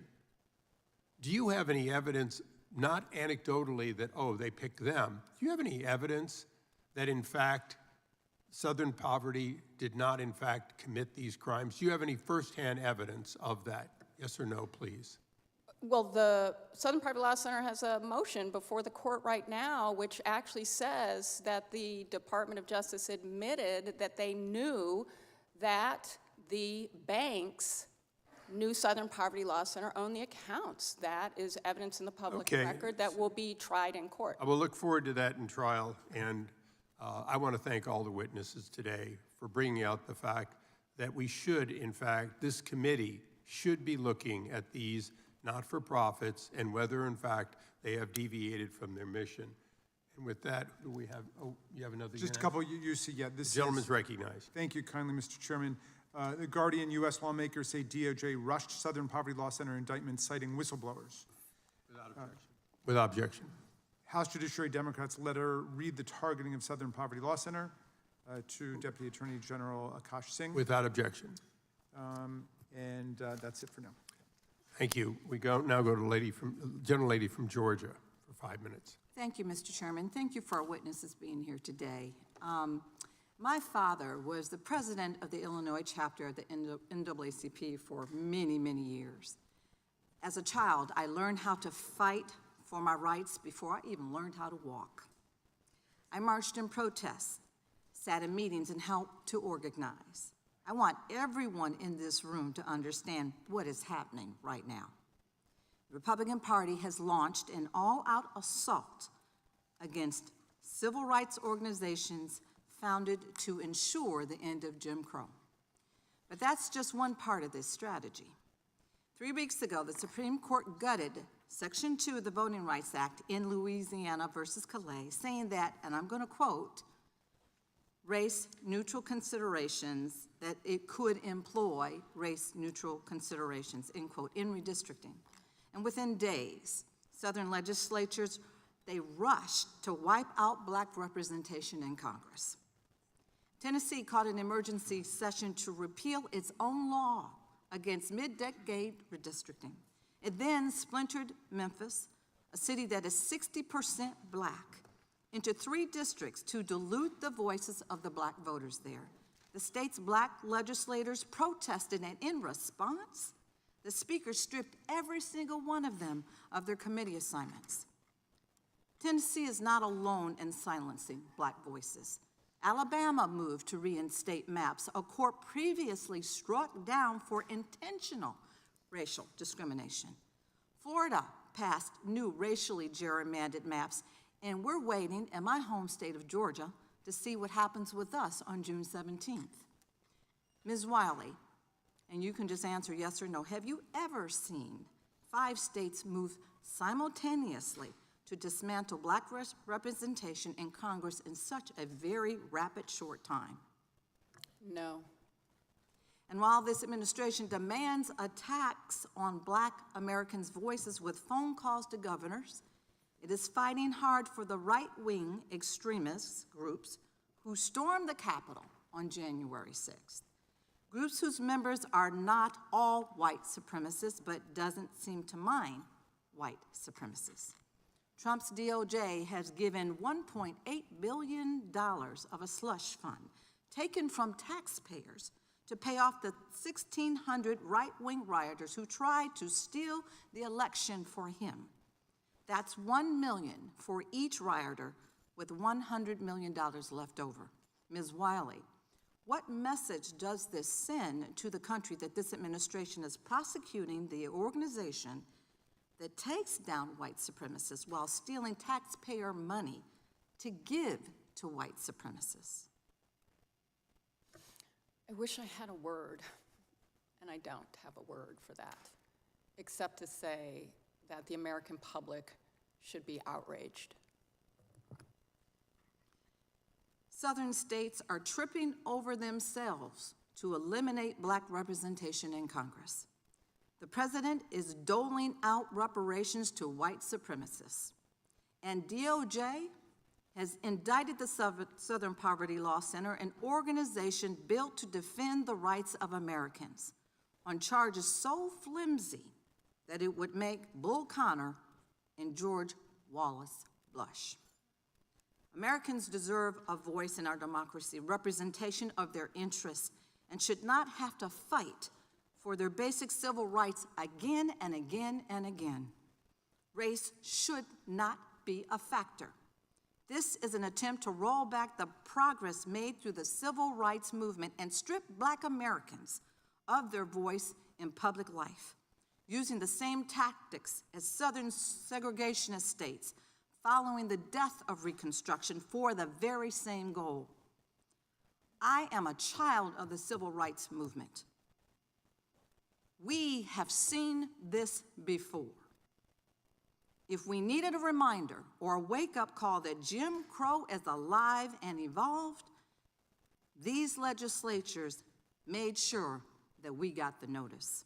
Speaker 11: Do you have any evidence, not anecdotally that, oh, they picked them, do you have any evidence that, in fact, Southern poverty did not, in fact, commit these crimes? Do you have any firsthand evidence of that? Yes or no, please?
Speaker 8: Well, the Southern Poverty Law Center has a motion before the court right now which actually says that the Department of Justice admitted that they knew that the banks knew Southern Poverty Law Center owned the accounts. That is evidence in the public record that will be tried in court.
Speaker 11: I will look forward to that in trial, and I want to thank all the witnesses today for bringing out the fact that we should, in fact, this committee should be looking at these not-for-profits and whether, in fact, they have deviated from their mission. And with that, do we have, oh, you have another
Speaker 4: Just
Speaker 11: hand?
Speaker 4: a couple you see, yeah. This
Speaker 11: The gentleman's recognized.
Speaker 4: Thank you kindly, Mr. Chairman. The Guardian, U.S. lawmakers say DOJ rushed Southern Poverty Law Center indictment citing whistleblowers.
Speaker 11: Without objection. Without objection.
Speaker 4: House Judiciary Democrats letter read the targeting of Southern Poverty Law Center to Deputy Attorney General Akash Singh.
Speaker 11: Without objection.
Speaker 4: That's it for now.
Speaker 11: Thank you. We now go to gentlelady from Georgia for 5 minutes.
Speaker 2: Thank you, Mr. Chairman. Thank you for our witnesses being here today. My father was the president of the Illinois chapter of the NAACP for many, many years. As a child, I learned how to fight for my rights before I even learned how to walk. I marched in protests, sat in meetings, and helped to organize. I want everyone in this room to understand what is happening right now. The Republican Party has launched an all-out assault against civil rights organizations founded to ensure the end of Jim Crow. But that's just one part of this strategy. 3 weeks ago, the Supreme Court gutted Section 2 of the Voting Rights Act in Louisiana versus Calais, saying that, and I'm going to quote, race-neutral considerations, that it could employ race-neutral considerations, end quote, in redistricting. And within days, Southern legislatures, they rushed to wipe out black representation in Congress. Tennessee called an emergency session to repeal its own law against mid-decade redistricting. It then splintered Memphis, a city that is 60% black, into 3 districts to dilute the voices of the black voters there. The state's black legislators protested, and in response, the speaker stripped every single one of them of their committee assignments. Tennessee is not alone in silencing black voices. Alabama moved to reinstate maps a court previously struck down for intentional racial discrimination. Florida passed new racially gerrymandered maps, and we're waiting in my home state of Georgia to see what happens with us on June 17th. Ms. Wiley, and you can just answer yes or no, have you ever seen 5 states move simultaneously to dismantle Black representation in Congress in such a very rapid, short time?
Speaker 8: No.
Speaker 2: And while this administration demands attacks on Black Americans' voices with phone calls to governors, it is fighting hard for the right-wing extremist groups who stormed the Capitol on January 6th. Groups whose members are not all white supremacists, but doesn't seem to mind white supremacists. Trump's DOJ has given $1.8 billion of a slush fund taken from taxpayers to pay off the 1,600 right-wing rioters who tried to steal the election for him. That's $1 million for each rioter, with $100 million left over. Ms. Wiley, what message does this send to the country that this administration is prosecuting the organization that takes down white supremacists while stealing taxpayer money to give to white supremacists?
Speaker 8: I wish I had a word, and I don't have a word for that, except to say that the American public should be outraged.
Speaker 2: Southern states are tripping over themselves to eliminate Black representation in Congress. The president is doling out reparations to white supremacists, and DOJ has indicted the Southern Poverty Law Center, an organization built to defend the rights of Americans, on charges so flimsy that it would make Bull Connor and George Wallace blush. Americans deserve a voice in our democracy, representation of their interests, and should not have to fight for their basic civil rights again and again and again. Race should not be a factor. This is an attempt to roll back the progress made through the civil rights movement and strip Black Americans of their voice in public life, using the same tactics as Southern segregationist states following the death of Reconstruction for the very same goal. I am a child of the civil rights movement. We have seen this before. If we needed a reminder or a wake-up call that Jim Crow is alive and evolved, these legislatures made sure that we got the notice.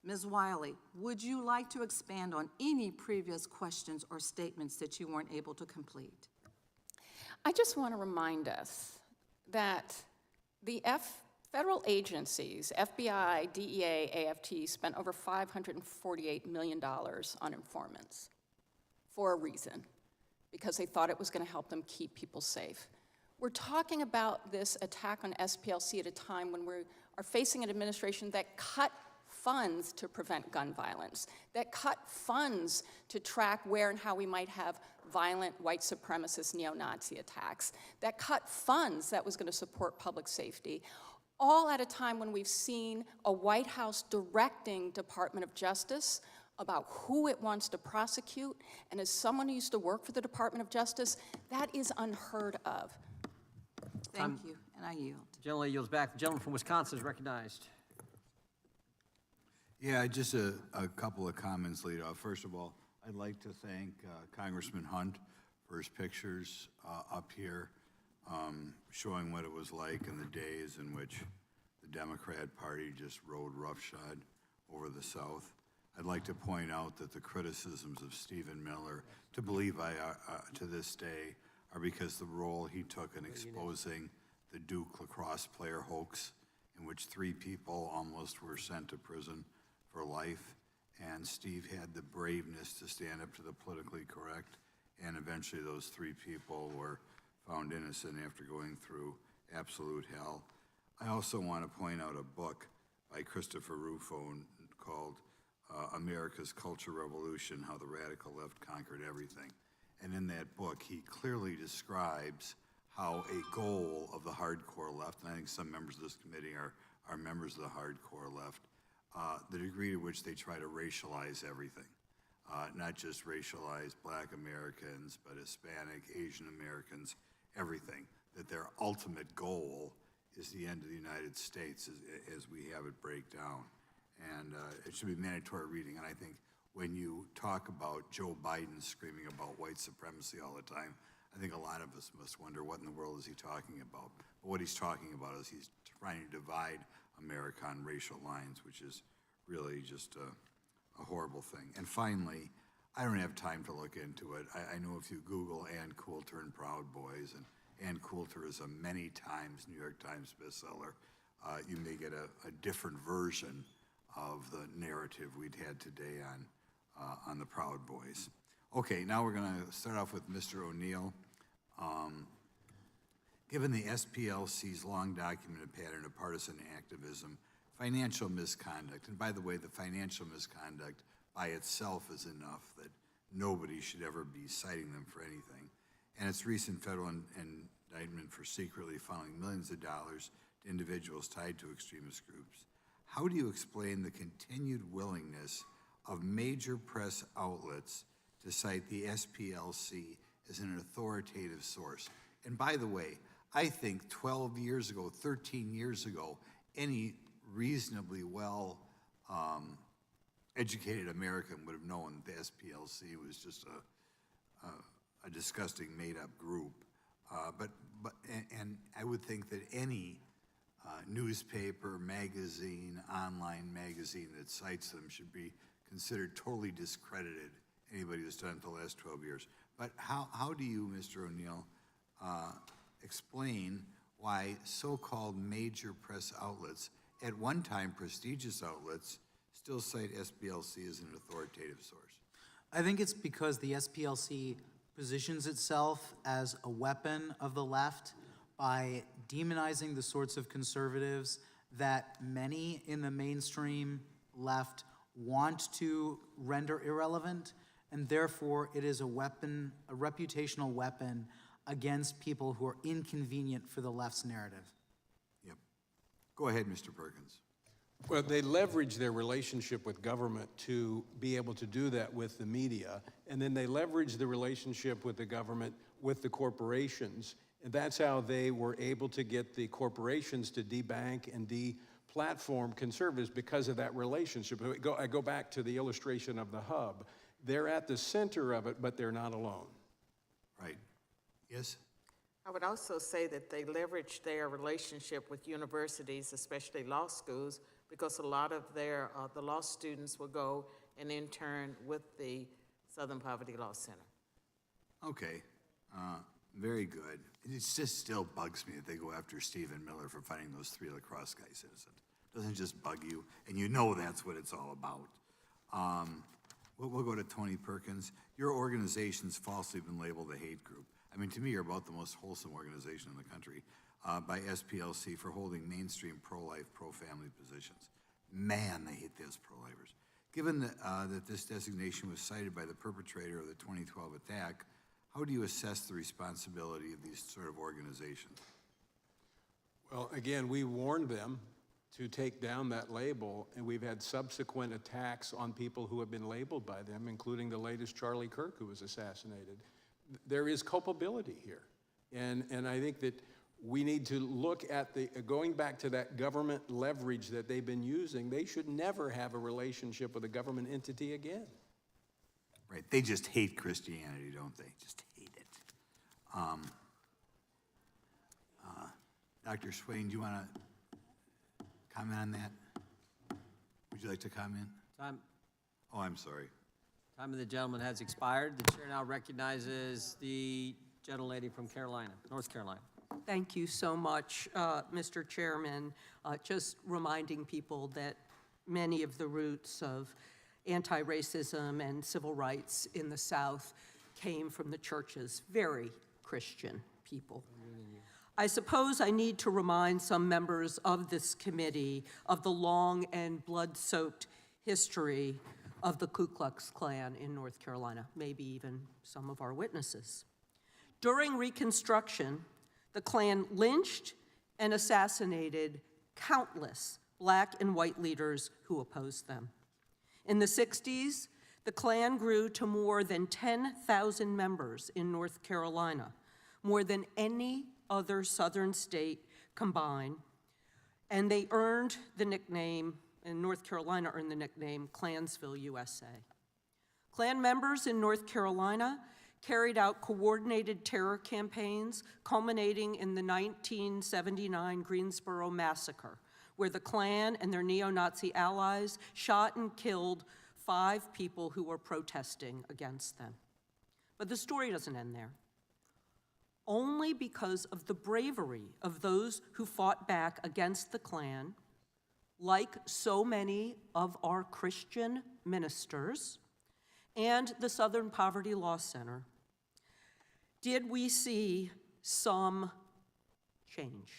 Speaker 2: Ms. Wiley, would you like to expand on any previous questions or statements that you weren't able to complete?
Speaker 8: I just want to remind us that the federal agencies, FBI, DEA, AFT, spent over $548 million on informants for a reason, because they thought it was going to help them keep people safe. We're talking about this attack on SPLC at a time when we are facing an administration that cut funds to prevent gun violence, that cut funds to track where and how we might have violent white supremacist neo-Nazi attacks, that cut funds that was going to support public safety, all at a time when we've seen a White House directing Department of Justice about who it wants to prosecute. And as someone who used to work for the Department of Justice, that is unheard of.
Speaker 2: Thank you, and I yield.
Speaker 1: Gentleman yields back. The gentleman from Wisconsin is recognized.
Speaker 3: Yeah, just a couple of comments lead off. First of all, I'd like to thank Congressman Hunt for his pictures up here, showing what it was like in the days in which the Democrat Party just rode roughshod over the South. I'd like to point out that the criticisms of Stephen Miller, to believe to this day, are because the role he took in exposing the Duke lacrosse player hoax, in which 3 people almost were sent to prison for life, and Steve had the braveness to stand up to the politically correct, and eventually those 3 people were found innocent after going through absolute hell. I also want to point out a book by Christopher Rufo called America's Culture Revolution, How the Radical Left Conquered Everything. And in that book, he clearly describes how a goal of the hardcore left, and I think some members of this committee are members of the hardcore left, the degree to which they try to racialize everything. Not just racialize Black Americans, but Hispanic, Asian Americans, everything. That their ultimate goal is the end of the United States as we have it break down. And it should be mandatory reading. And I think when you talk about Joe Biden screaming about white supremacy all the time, I think a lot of us must wonder what in the world is he talking about. But what he's talking about is he's trying to divide America on racial lines, which is really just a horrible thing. And finally, I don't have time to look into it. I know if you Google Ann Coulter and Proud Boys, and Ann Coulter is a many times New York Times bestseller, you may get a different version of the narrative we'd had today on the Proud Boys. Okay, now we're going to start off with Mr. O'Neill. Given the SPLC's long documented pattern of partisan activism, financial misconduct, and by the way, the financial misconduct by itself is enough that nobody should ever be citing them for anything, and its recent federal indictment for secretly funneling millions of dollars to individuals tied to extremist groups, how do you explain the continued willingness of major press outlets to cite the SPLC as an authoritative source? And by the way, I think 12 years ago, 13 years ago, any reasonably well educated American would have known that the SPLC was just a disgusting made-up group. And I would think that any newspaper, magazine, online magazine that cites them should be considered totally discredited, anybody who's done it the last 12 years. But how do you, Mr. O'Neill, explain why so-called major press outlets, at one time prestigious outlets, still cite SPLC as an authoritative source?
Speaker 7: I think it's because the SPLC positions itself as a weapon of the left by demonizing the sorts of conservatives that many in the mainstream left want to render irrelevant, and therefore it is a weapon, a reputational weapon against people who are inconvenient for the left's narrative.
Speaker 3: Yep. Go ahead, Mr. Perkins.
Speaker 5: Well, they leverage their relationship with government to be able to do that with the media, and then they leverage the relationship with the government with the corporations, and that's how they were able to get the corporations to debank and de-platform conservatives because of that relationship. I go back to the illustration of the hub. They're at the center of it, but they're not alone.
Speaker 3: Right. Yes?
Speaker 6: I would also say that they leverage their relationship with universities, especially law schools, because a lot of their the law students will go and intern with the Southern Poverty Law Center.
Speaker 3: Okay, very good. It just still bugs me that they go after Stephen Miller for finding those 3 lacrosse guys innocent. Doesn't just bug you, and you know that's what it's all about. We'll go to Tony Perkins. Your organization's falsely been labeled a hate group. I mean, to me, you're about the most wholesome organization in the country by SPLC for holding mainstream pro-life, pro-family positions. Man, they hate those pro-lifers. Given that this designation was cited by the perpetrator of the 2012 attack, how do you assess the responsibility of these sort of organizations?
Speaker 5: Well, again, we warned them to take down that label, and we've had subsequent attacks on people who have been labeled by them, including the latest Charlie Kirk, who was assassinated. There is culpability here, and I think that we need to look at going back to that government leverage that they've been using. They should never have a relationship with a government entity again.
Speaker 3: Right, they just hate Christianity, don't they? Just hate it. Dr. Swain, do you want to comment on that? Would you like to comment?
Speaker 1: Time.
Speaker 3: Oh, I'm sorry.
Speaker 1: Time of the gentleman has expired. The chair now recognizes the gentlelady from Carolina, North Carolina.
Speaker 10: Thank you so much, Mr. Chairman. Just reminding people that many of the roots of anti-racism and civil rights in the South came from the churches, very Christian people. I suppose I need to remind some members of this committee of the long and blood-soaked history of the Ku Klux Klan in North Carolina, maybe even some of our witnesses. During Reconstruction, the Klan lynched and assassinated countless Black and white leaders who opposed them. In the 60s, the Klan grew to more than 10,000 members in North Carolina, more than any other Southern state combined, and they earned the nickname, and North Carolina earned the nickname, Klansville, USA. Klan members in North Carolina carried out coordinated terror campaigns culminating in the 1979 Greensboro Massacre, where the Klan and their neo-Nazi allies shot and killed 5 people who were protesting against them. But the story doesn't end there. Only because of the bravery of those who fought back against the Klan, like so many of our Christian ministers and the Southern Poverty Law Center, did we see some change.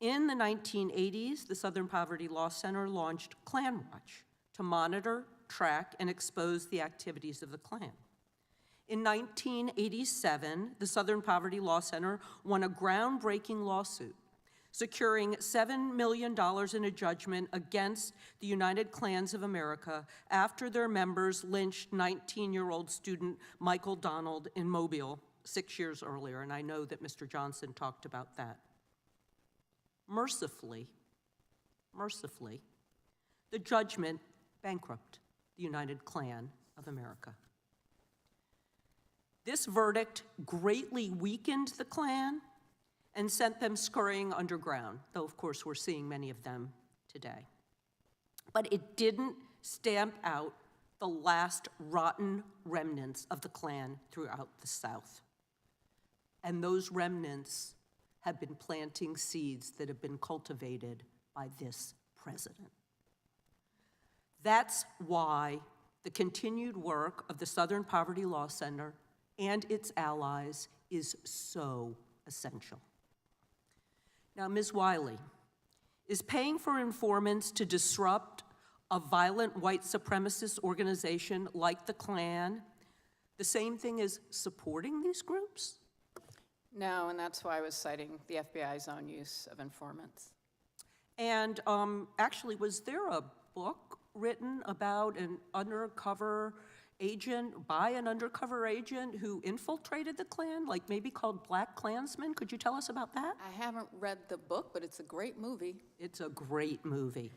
Speaker 10: In the 1980s, the Southern Poverty Law Center launched Klan Watch to monitor, track, and expose the activities of the Klan. In 1987, the Southern Poverty Law Center won a groundbreaking lawsuit, securing $7 million in a judgment against the United Klans of America after their members lynched 19-year-old student Michael Donald in Mobile 6 years earlier, and I know that Mr. Johnson talked about that. Mercifully, the judgment bankrupted the United Klan of America. This verdict greatly weakened the Klan and sent them scurrying underground, though of course we're seeing many of them today. But it didn't stamp out the last rotten remnants of the Klan throughout the South. And those remnants have been planting seeds that have been cultivated by this president. That's why the continued work of the Southern Poverty Law Center and its allies is so essential. Now, Ms. Wiley, is paying for informants to disrupt a violent white supremacist organization like the Klan the same thing as supporting these groups?
Speaker 8: No, and that's why I was citing the FBI's own use of informants.
Speaker 10: And actually, was there a book written about an undercover agent, by an undercover agent who infiltrated the Klan, like maybe called Black Klansman? Could you tell us about that?
Speaker 8: I haven't read the book, but it's a great movie.
Speaker 10: It's a great movie.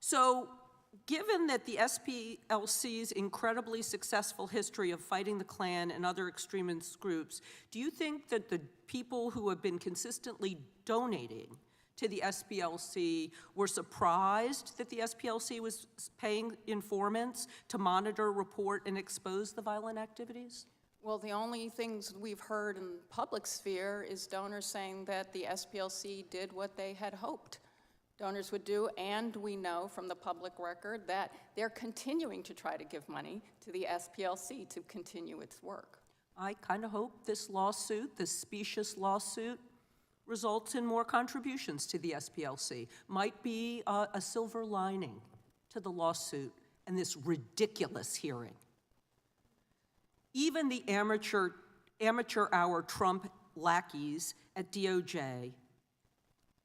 Speaker 10: So given that the SPLC's incredibly successful history of fighting the Klan and other extremist groups, do you think that the people who have been consistently donating to the SPLC were surprised that the SPLC was paying informants to monitor, report, and expose the violent activities?
Speaker 8: Well, the only things we've heard in the public sphere is donors saying that the SPLC did what they had hoped donors would do, and we know from the public record that they're continuing to try to give money to the SPLC to continue its work.
Speaker 10: I kind of hope this lawsuit, this specious lawsuit, results in more contributions to the SPLC. Might be a silver lining to the lawsuit and this ridiculous hearing. Even the amateur hour Trump lackeys at DOJ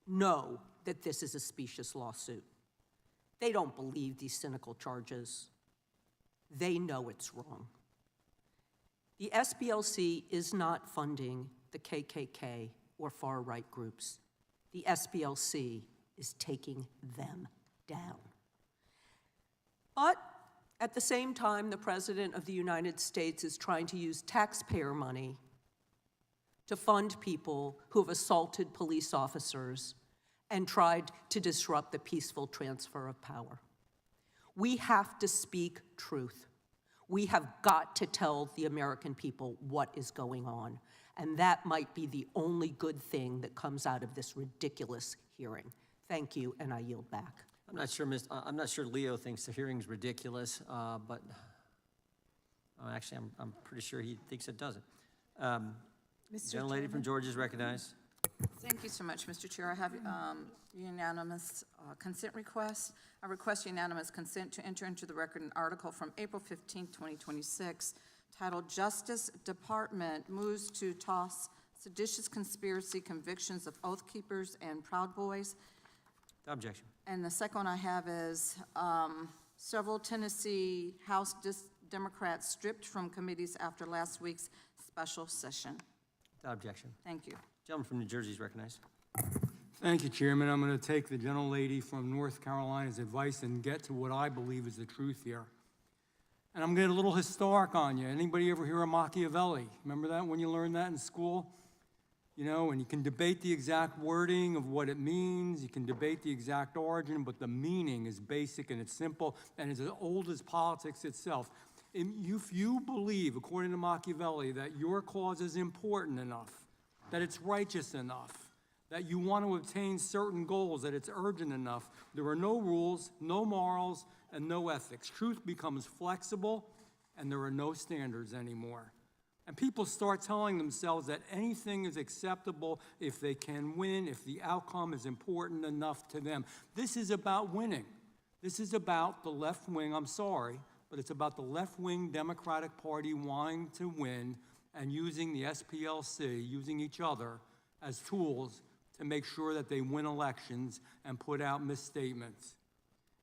Speaker 10: know that this is a specious lawsuit. They don't believe these cynical charges. They know it's wrong. The SPLC is not funding the KKK or far-right groups. The SPLC is taking them down. But at the same time, the President of the United States is trying to use taxpayer money to fund people who have assaulted police officers and tried to disrupt the peaceful transfer of power. We have to speak truth. We have got to tell the American people what is going on, and that might be the only good thing that comes out of this ridiculous hearing. Thank you, and I yield back.
Speaker 1: I'm not sure Leo thinks the hearing's ridiculous, but actually, I'm pretty sure he thinks it doesn't. Gentlelady from Georgia is recognized.
Speaker 2: Thank you so much, Mr. Chair. I have unanimous consent request. I request unanimous consent to enter into the record an article from April 15, 2026, titled Justice Department Moves to Toss Seditious Conspiracy Convictions of Oath Keepers and Proud Boys.
Speaker 1: Objection.
Speaker 2: And the second one I have is several Tennessee House Democrats stripped from committees after last week's special session.
Speaker 1: Without objection.
Speaker 2: Thank you.
Speaker 1: Gentleman from New Jersey is recognized.
Speaker 13: Thank you, Chairman. I'm going to take the gentlelady from North Carolina's advice and get to what I believe is the truth here. And I'm getting a little historic on you. Anybody ever hear of Machiavelli? Remember that when you learned that in school? You know, and you can debate the exact wording of what it means. You can debate the exact origin, but the meaning is basic and it's simple and it's as old as politics itself. If you believe, according to Machiavelli, that your cause is important enough, that it's righteous enough, that you want to obtain certain goals, that it's urgent enough, there are no rules, no morals, and no ethics. Truth becomes flexible, and there are no standards anymore. And people start telling themselves that anything is acceptable if they can win, if the outcome is important enough to them. This is about winning. This is about the left wing, I'm sorry, but it's about the left-wing Democratic Party wanting to win and using the SPLC, using each other as tools to make sure that they win elections and put out misstatements.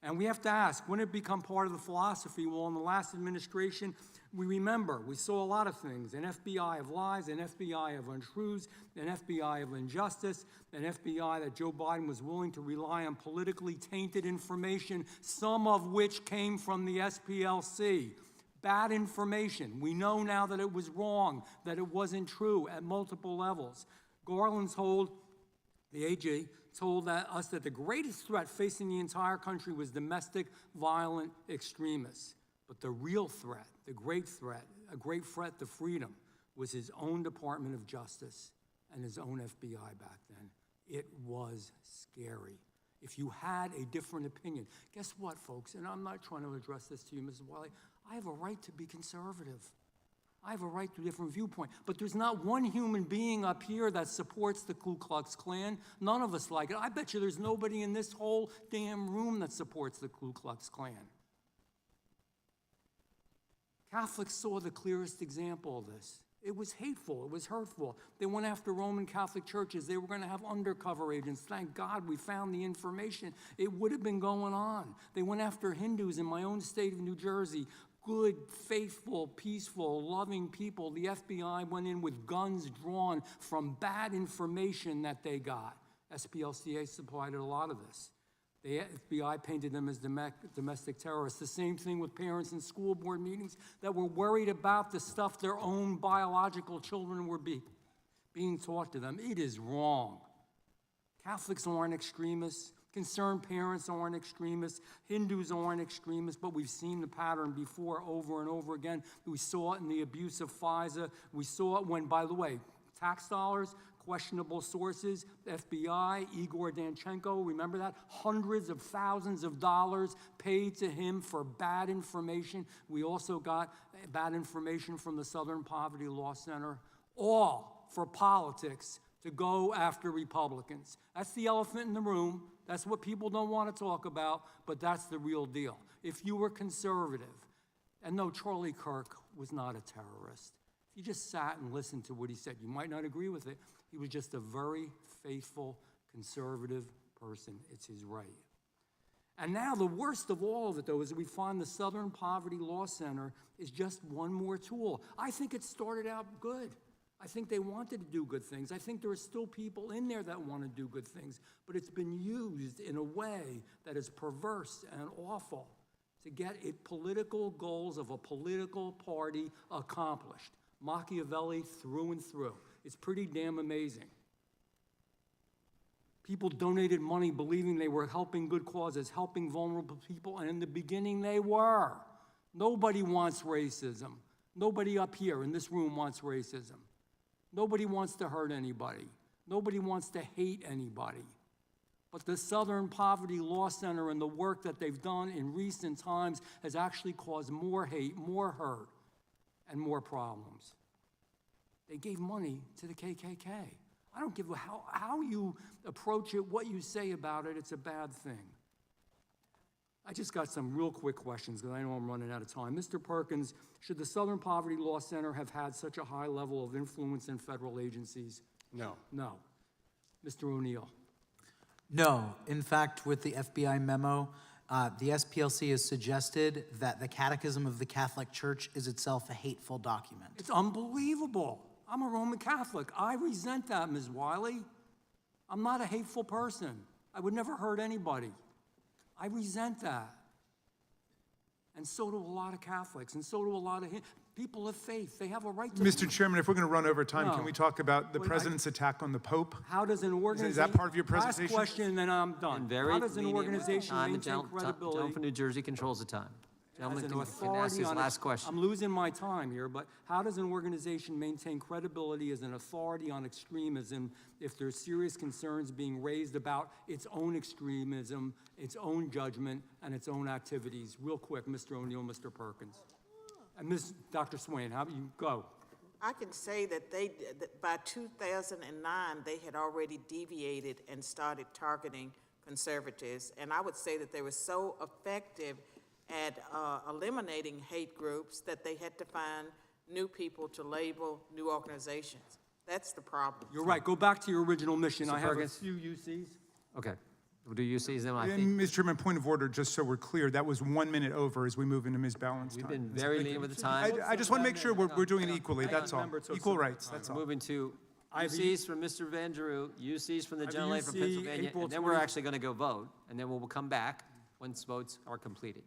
Speaker 13: And we have to ask, when it become part of the philosophy? Well, in the last administration, we saw a lot of things, an FBI of lies, an FBI of untruths, an FBI of injustice, an FBI that Joe Biden was willing to rely on politically tainted information, some of which came from the SPLC. Bad information. We know now that it was wrong, that it wasn't true at multiple levels. Garland told, the AG, told us that the greatest threat facing the entire country was domestic violent extremists. But the real threat, the great threat, a great threat to freedom, was his own Department of Justice and his own FBI back then. It was scary. If you had a different opinion, guess what, folks? And I'm not trying to address this to you, Mrs. Wiley. I have a right to be conservative. I have a right to a different viewpoint. But there's not one human being up here that supports the Ku Klux Klan. None of us like it. I bet you there's nobody in this whole damn room that supports the Ku Klux Klan. Catholics saw the clearest example of this. It was hateful. It was hurtful. They went after Roman Catholic churches. They were going to have undercover agents. Thank God we found the information. It would have been going on. They went after Hindus in my own state of New Jersey. Good, faithful, peaceful, loving people. The FBI went in with guns drawn from bad information that they got. SPLCA supplied a lot of this. The FBI painted them as domestic terrorists. The same thing with parents in school board meetings that were worried about the stuff their own biological children were being taught to them. It is wrong. Catholics aren't extremists. Concerned parents aren't extremists. Hindus aren't extremists, but we've seen the pattern before over and over again. We saw it in the abuse of FISA. We saw it when, by the way, tax dollars, questionable sources, FBI, Igor Danchenko, remember that? Hundreds of thousands of dollars paid to him for bad information. We also got bad information from the Southern Poverty Law Center, all for politics to go after Republicans. That's the elephant in the room. That's what people don't want to talk about, but that's the real deal. If you were conservative, and no, Charlie Kirk was not a terrorist. If you just sat and listened to what he said, you might not agree with it. He was just a very faithful, conservative person. It's his right. And now the worst of all of it, though, is we find the Southern Poverty Law Center is just one more tool. I think it started out good. I think they wanted to do good things. I think there are still people in there that want to do good things, but it's been used in a way that is perverse and awful to get political goals of a political party accomplished. Machiavelli through and through. It's pretty damn amazing. People donated money believing they were helping good causes, helping vulnerable people, and in the beginning they were. Nobody wants racism. Nobody up here in this room wants racism. Nobody wants to hurt anybody. Nobody wants to hate anybody. But the Southern Poverty Law Center and the work that they've done in recent times has actually caused more hate, more hurt, and more problems. They gave money to the KKK. I don't give a how you approach it, what you say about it, it's a bad thing. I just got some real quick questions because I know I'm running out of time. Mr. Perkins, should the Southern Poverty Law Center have had such a high level of influence in federal agencies?
Speaker 5: No.
Speaker 13: No. Mr. O'Neill?
Speaker 7: No. In fact, with the FBI memo, the SPLC has suggested that the Catechism of the Catholic Church is itself a hateful document.
Speaker 13: It's unbelievable. I'm a Roman Catholic. I resent that, Ms. Wiley. I'm not a hateful person. I would never hurt anybody. I resent that. And so do a lot of Catholics, and so do a lot of people of faith. They have a right to...
Speaker 4: Mr. Chairman, if we're going to run over time,
Speaker 13: No.
Speaker 4: can we talk about the
Speaker 13: Wait,
Speaker 4: president's attack on the Pope?
Speaker 13: How does an organization...
Speaker 4: Is that part of your presentation?
Speaker 13: Last question, then I'm done.
Speaker 1: And very
Speaker 13: How does an
Speaker 1: lenient with the
Speaker 13: organization
Speaker 1: time, and
Speaker 13: maintain
Speaker 1: gentleman
Speaker 13: credibility...
Speaker 1: from New Jersey controls the time.
Speaker 13: as
Speaker 1: Gentleman
Speaker 13: an
Speaker 1: can ask
Speaker 13: authority
Speaker 1: his
Speaker 13: on
Speaker 1: last question.
Speaker 13: I'm losing my time here, but how does an organization maintain credibility as an authority on extremism if there's serious concerns being raised about its own extremism, its own judgment, and its own activities? Real quick, Mr. O'Neill, Mr. Perkins. And Dr. Swain, how you go?
Speaker 6: I can say that that by 2009, they had already deviated and started targeting conservatives. And I would say that they were so effective at eliminating hate groups that they had to find new people to label new organizations. That's the problem.
Speaker 13: You're right. Go back to your original mission.
Speaker 1: Mr.
Speaker 13: I have a
Speaker 1: Perkins?
Speaker 13: few UCs.
Speaker 1: Okay. Do you see them? I think
Speaker 4: Mr. Chairman, point of order, just so we're clear, that was 1 minute over as we move into Ms. Balance
Speaker 1: we've
Speaker 4: time.
Speaker 1: been very lenient with the time.
Speaker 4: I just want to make sure we're doing it equally, that's all. Equal rights, that's all.
Speaker 1: Moving to
Speaker 13: I have
Speaker 1: UCs from Mr. Van Drew, UCs from the
Speaker 13: I have
Speaker 1: gentlelady from
Speaker 13: UC
Speaker 1: Pennsylvania,
Speaker 13: April
Speaker 1: and then we're
Speaker 13: 20
Speaker 1: actually going to go vote, and then we'll come back once votes are completed.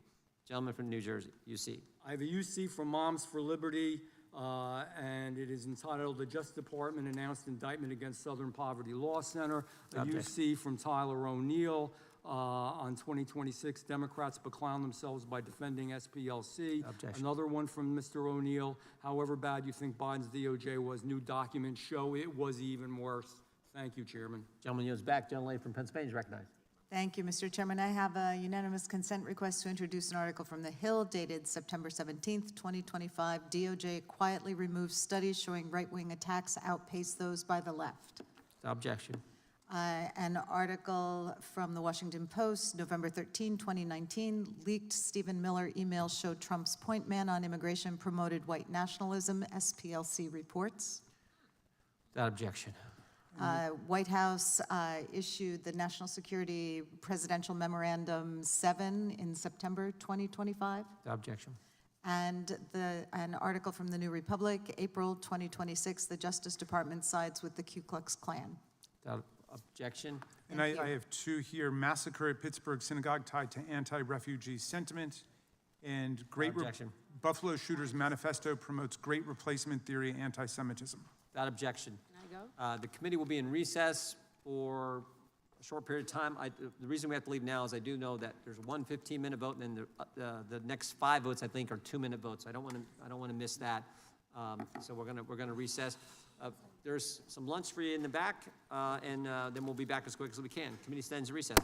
Speaker 1: Gentleman from New Jersey, UC.
Speaker 13: I have a UC from Moms for Liberty, and it is entitled "The Justice Department Announced Indictment Against Southern Poverty Law Center." A UC from Tyler O'Neill on 2026, Democrats beclown themselves by defending SPLC.
Speaker 1: Objection.
Speaker 13: Another one from Mr. O'Neill. However bad you think Biden's DOJ was, new documents show it was even worse. Thank you, Chairman.
Speaker 1: Gentleman yields back. Gentlelady from Pennsylvania is recognized.
Speaker 9: Thank you, Mr. Chairman. I have a unanimous consent request to introduce an article from the Hill dated September 17th, 2025. DOJ quietly removes studies showing right-wing attacks outpace those by the left.
Speaker 1: Objection.
Speaker 9: An article from the Washington Post, November 13, 2019, leaked Stephen Miller emails showed Trump's point man on immigration promoted white nationalism, SPLC reports.
Speaker 1: Without objection.
Speaker 9: White House issued the National Security Presidential Memorandum 7 in September 2025.
Speaker 1: Without objection.
Speaker 9: And an article from the New Republic, April 2026, the Justice Department sides with the Ku Klux Klan.
Speaker 1: Without objection.
Speaker 4: And I have two here, massacre at Pittsburgh synagogue tied to anti-refugee sentiment, and
Speaker 1: Objection.
Speaker 4: Buffalo shooters manifesto promotes great replacement theory, anti-Semitism.
Speaker 1: Without objection.
Speaker 8: Can I go?
Speaker 1: The committee will be in recess for a short period of time. The reason we have to leave now is I do know that there's one 15-minute vote, and then the next 5 votes I think are 2-minute votes. I don't want to miss that. So we're gonna recess. There's some lunch for you in the back, and then we'll be back as quick as we can. Committee stands in recess.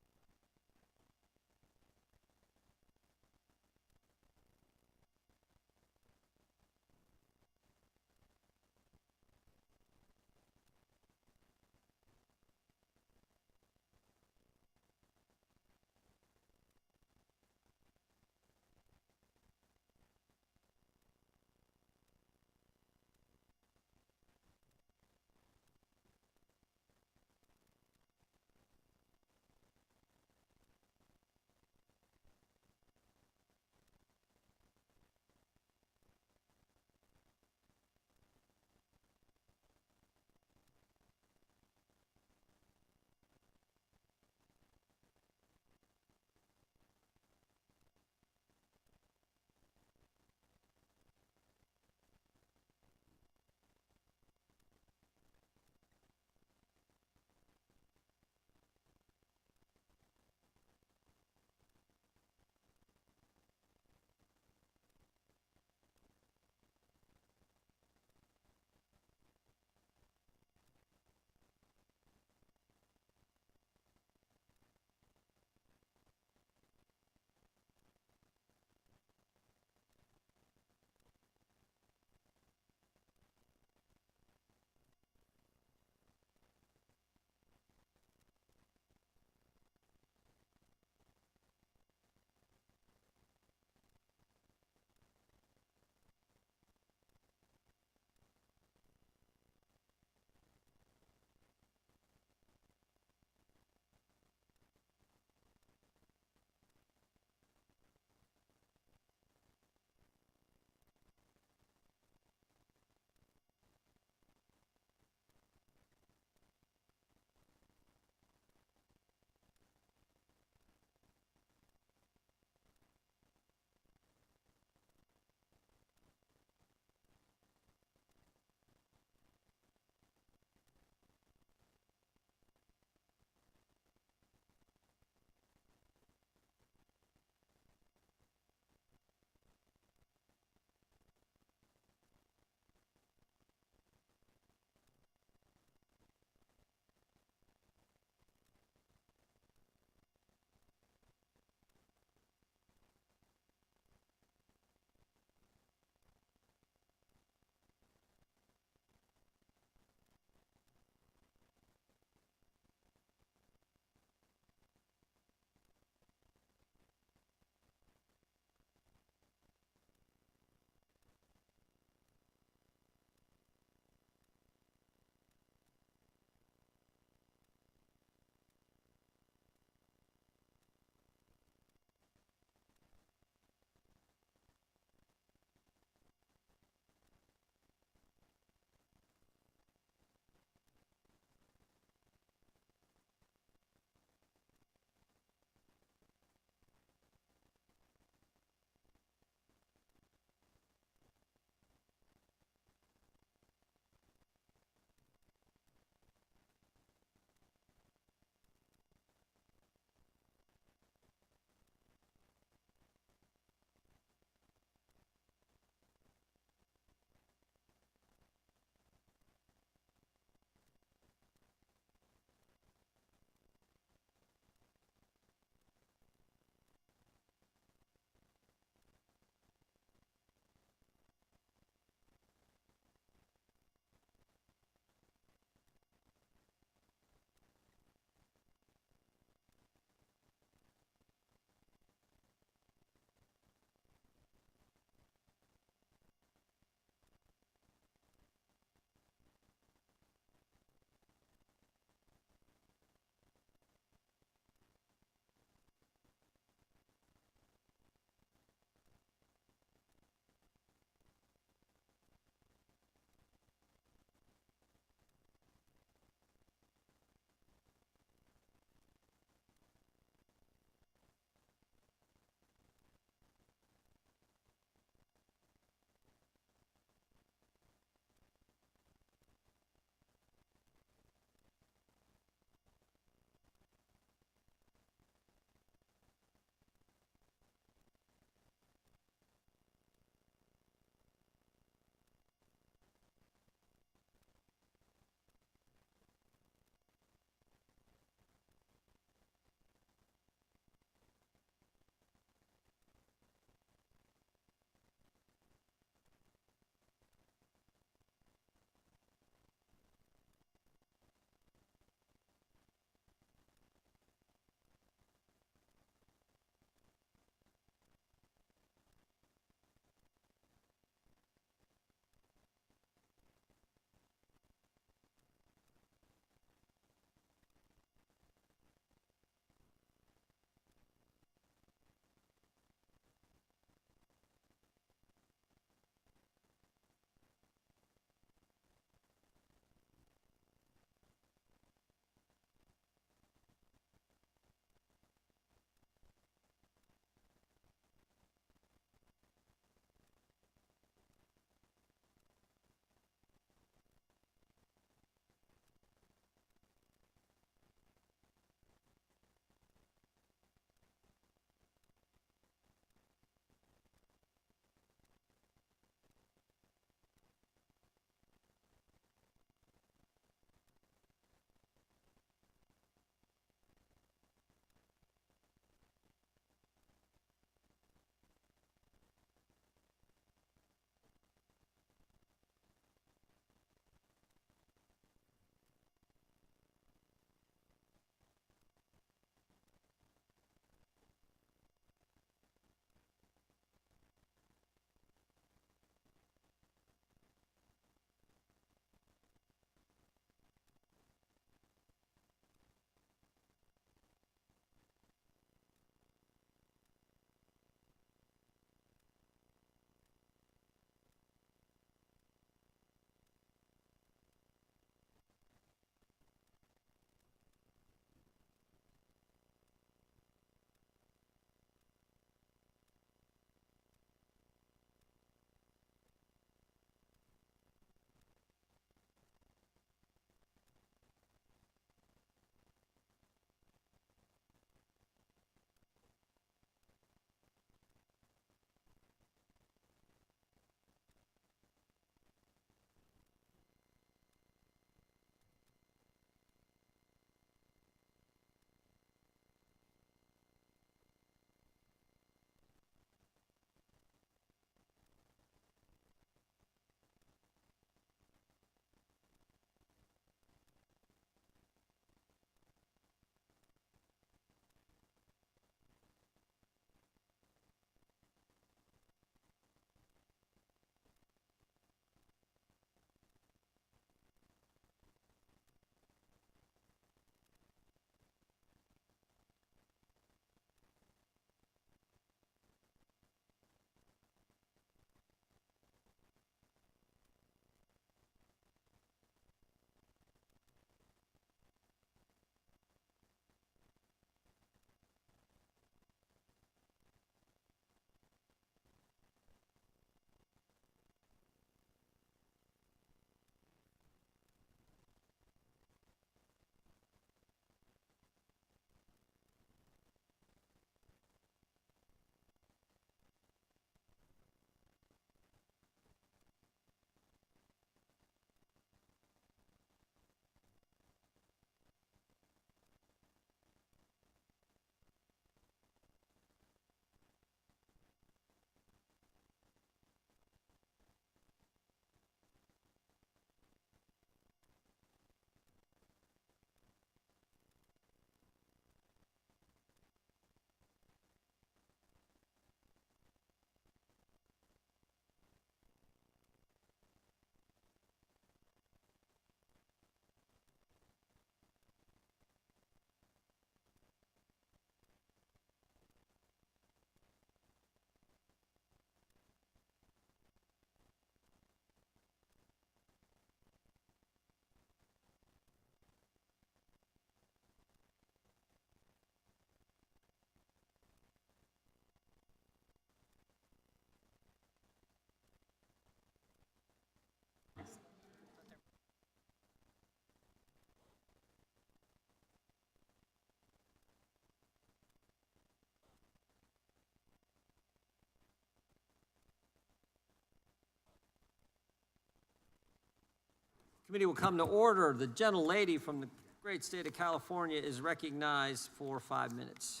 Speaker 1: Committee will come to order. The gentlelady from the great state of California is recognized for 5 minutes.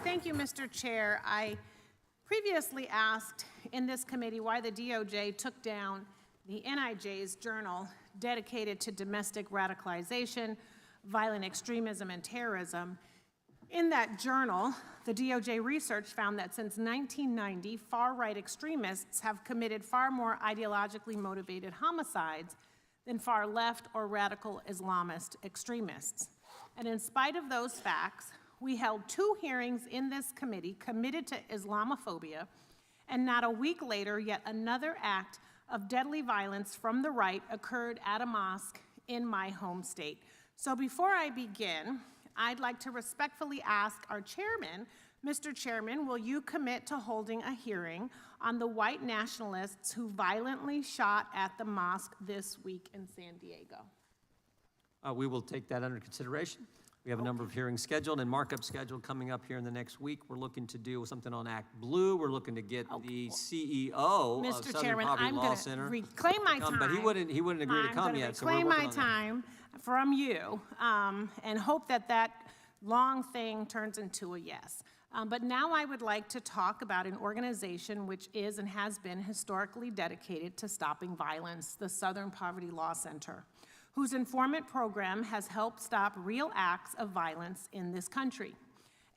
Speaker 14: Thank you, Mr. Chair. I previously asked in this committee why the DOJ took down the NIJ's journal dedicated to domestic radicalization, violent extremism, and terrorism. In that journal, the DOJ research found that since 1990, far-right extremists have committed far more ideologically motivated homicides than far-left or radical Islamist extremists. And in spite of those facts, we held 2 hearings in this committee committed to Islamophobia, and not a week later, yet another act of deadly violence from the right occurred at a mosque in my home state. So before I begin, I'd like to respectfully ask our chairman, Mr. Chairman, will you commit to holding a hearing on the white nationalists who violently shot at the mosque this week in San Diego?
Speaker 1: We will take that under consideration. We have a number of hearings scheduled and markup scheduled coming up here in the next week. We're looking to do something on Act Blue. We're looking to get the CEO of
Speaker 14: Mr.
Speaker 1: Southern
Speaker 14: Chairman,
Speaker 1: Poverty
Speaker 14: I'm
Speaker 1: Law
Speaker 14: going
Speaker 1: Center
Speaker 14: to reclaim my time.
Speaker 1: But he wouldn't agree to come yet, so we're
Speaker 14: reclaim
Speaker 1: working
Speaker 14: my
Speaker 1: on that.
Speaker 14: time from you and hope that that long thing turns into a yes. But now I would like to talk about an organization which is and has been historically dedicated to stopping violence, the Southern Poverty Law Center, whose informant program has helped stop real acts of violence in this country.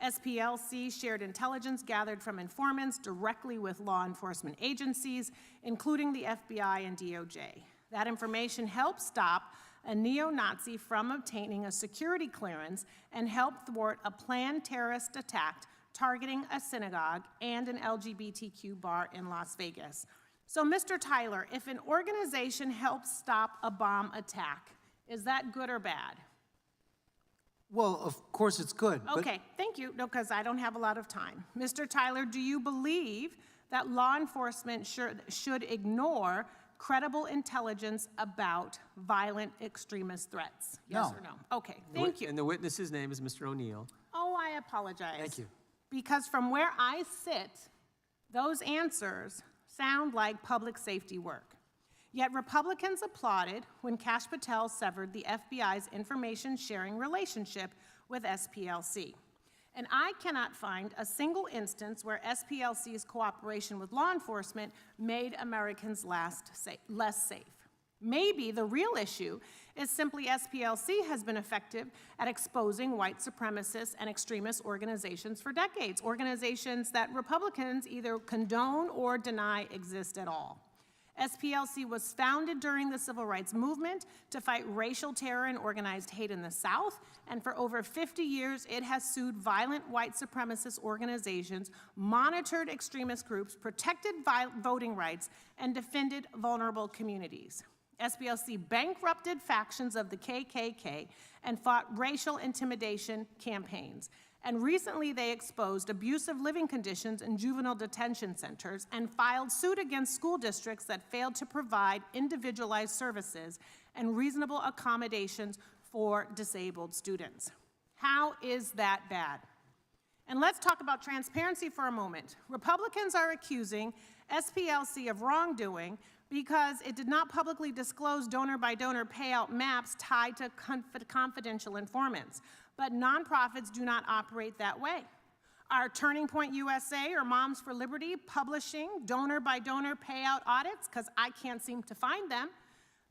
Speaker 14: SPLC shared intelligence gathered from informants directly with law enforcement agencies, including the FBI and DOJ. That information helped stop a neo-Nazi from obtaining a security clearance and helped thwart a planned terrorist attack targeting a synagogue and an LGBTQ bar in Las Vegas. So, Mr. Tyler, if an organization helps stop a bomb attack, is that good or bad?
Speaker 7: Well, of course it's good.
Speaker 14: Okay, thank you. No, because I don't have a lot of time. Mr. Tyler, do you believe that law enforcement should ignore credible intelligence about violent extremist threats? Yes or no? Okay, thank you.
Speaker 1: And the witness's name is Mr. O'Neill.
Speaker 14: Oh, I apologize.
Speaker 7: Thank you.
Speaker 14: Because from where I sit, those answers sound like public safety work. Yet Republicans applauded when Kash Patel severed the FBI's information sharing relationship with SPLC. And I cannot find a single instance where SPLC's cooperation with law enforcement made Americans less safe. Maybe the real issue is simply SPLC has been effective at exposing white supremacist and extremist organizations for decades, organizations that Republicans either condone or deny exist at all. SPLC was founded during the Civil Rights Movement to fight racial terror and organized hate in the South, and for over 50 years it has sued violent white supremacist organizations, monitored extremist groups, protected voting rights, and defended vulnerable communities. SPLC bankrupted factions of the KKK and fought racial intimidation campaigns. And recently they exposed abusive living conditions in juvenile detention centers and filed suit against school districts that failed to provide individualized services and reasonable accommodations for disabled students. How is that bad? And let's talk about transparency for a moment. Republicans are accusing SPLC of wrongdoing because it did not publicly disclose donor-by-donor payout maps tied to confidential informants. But nonprofits do not operate that way. Are Turning Point USA or Moms for Liberty publishing donor-by-donor payout audits? Because I can't seem to find them.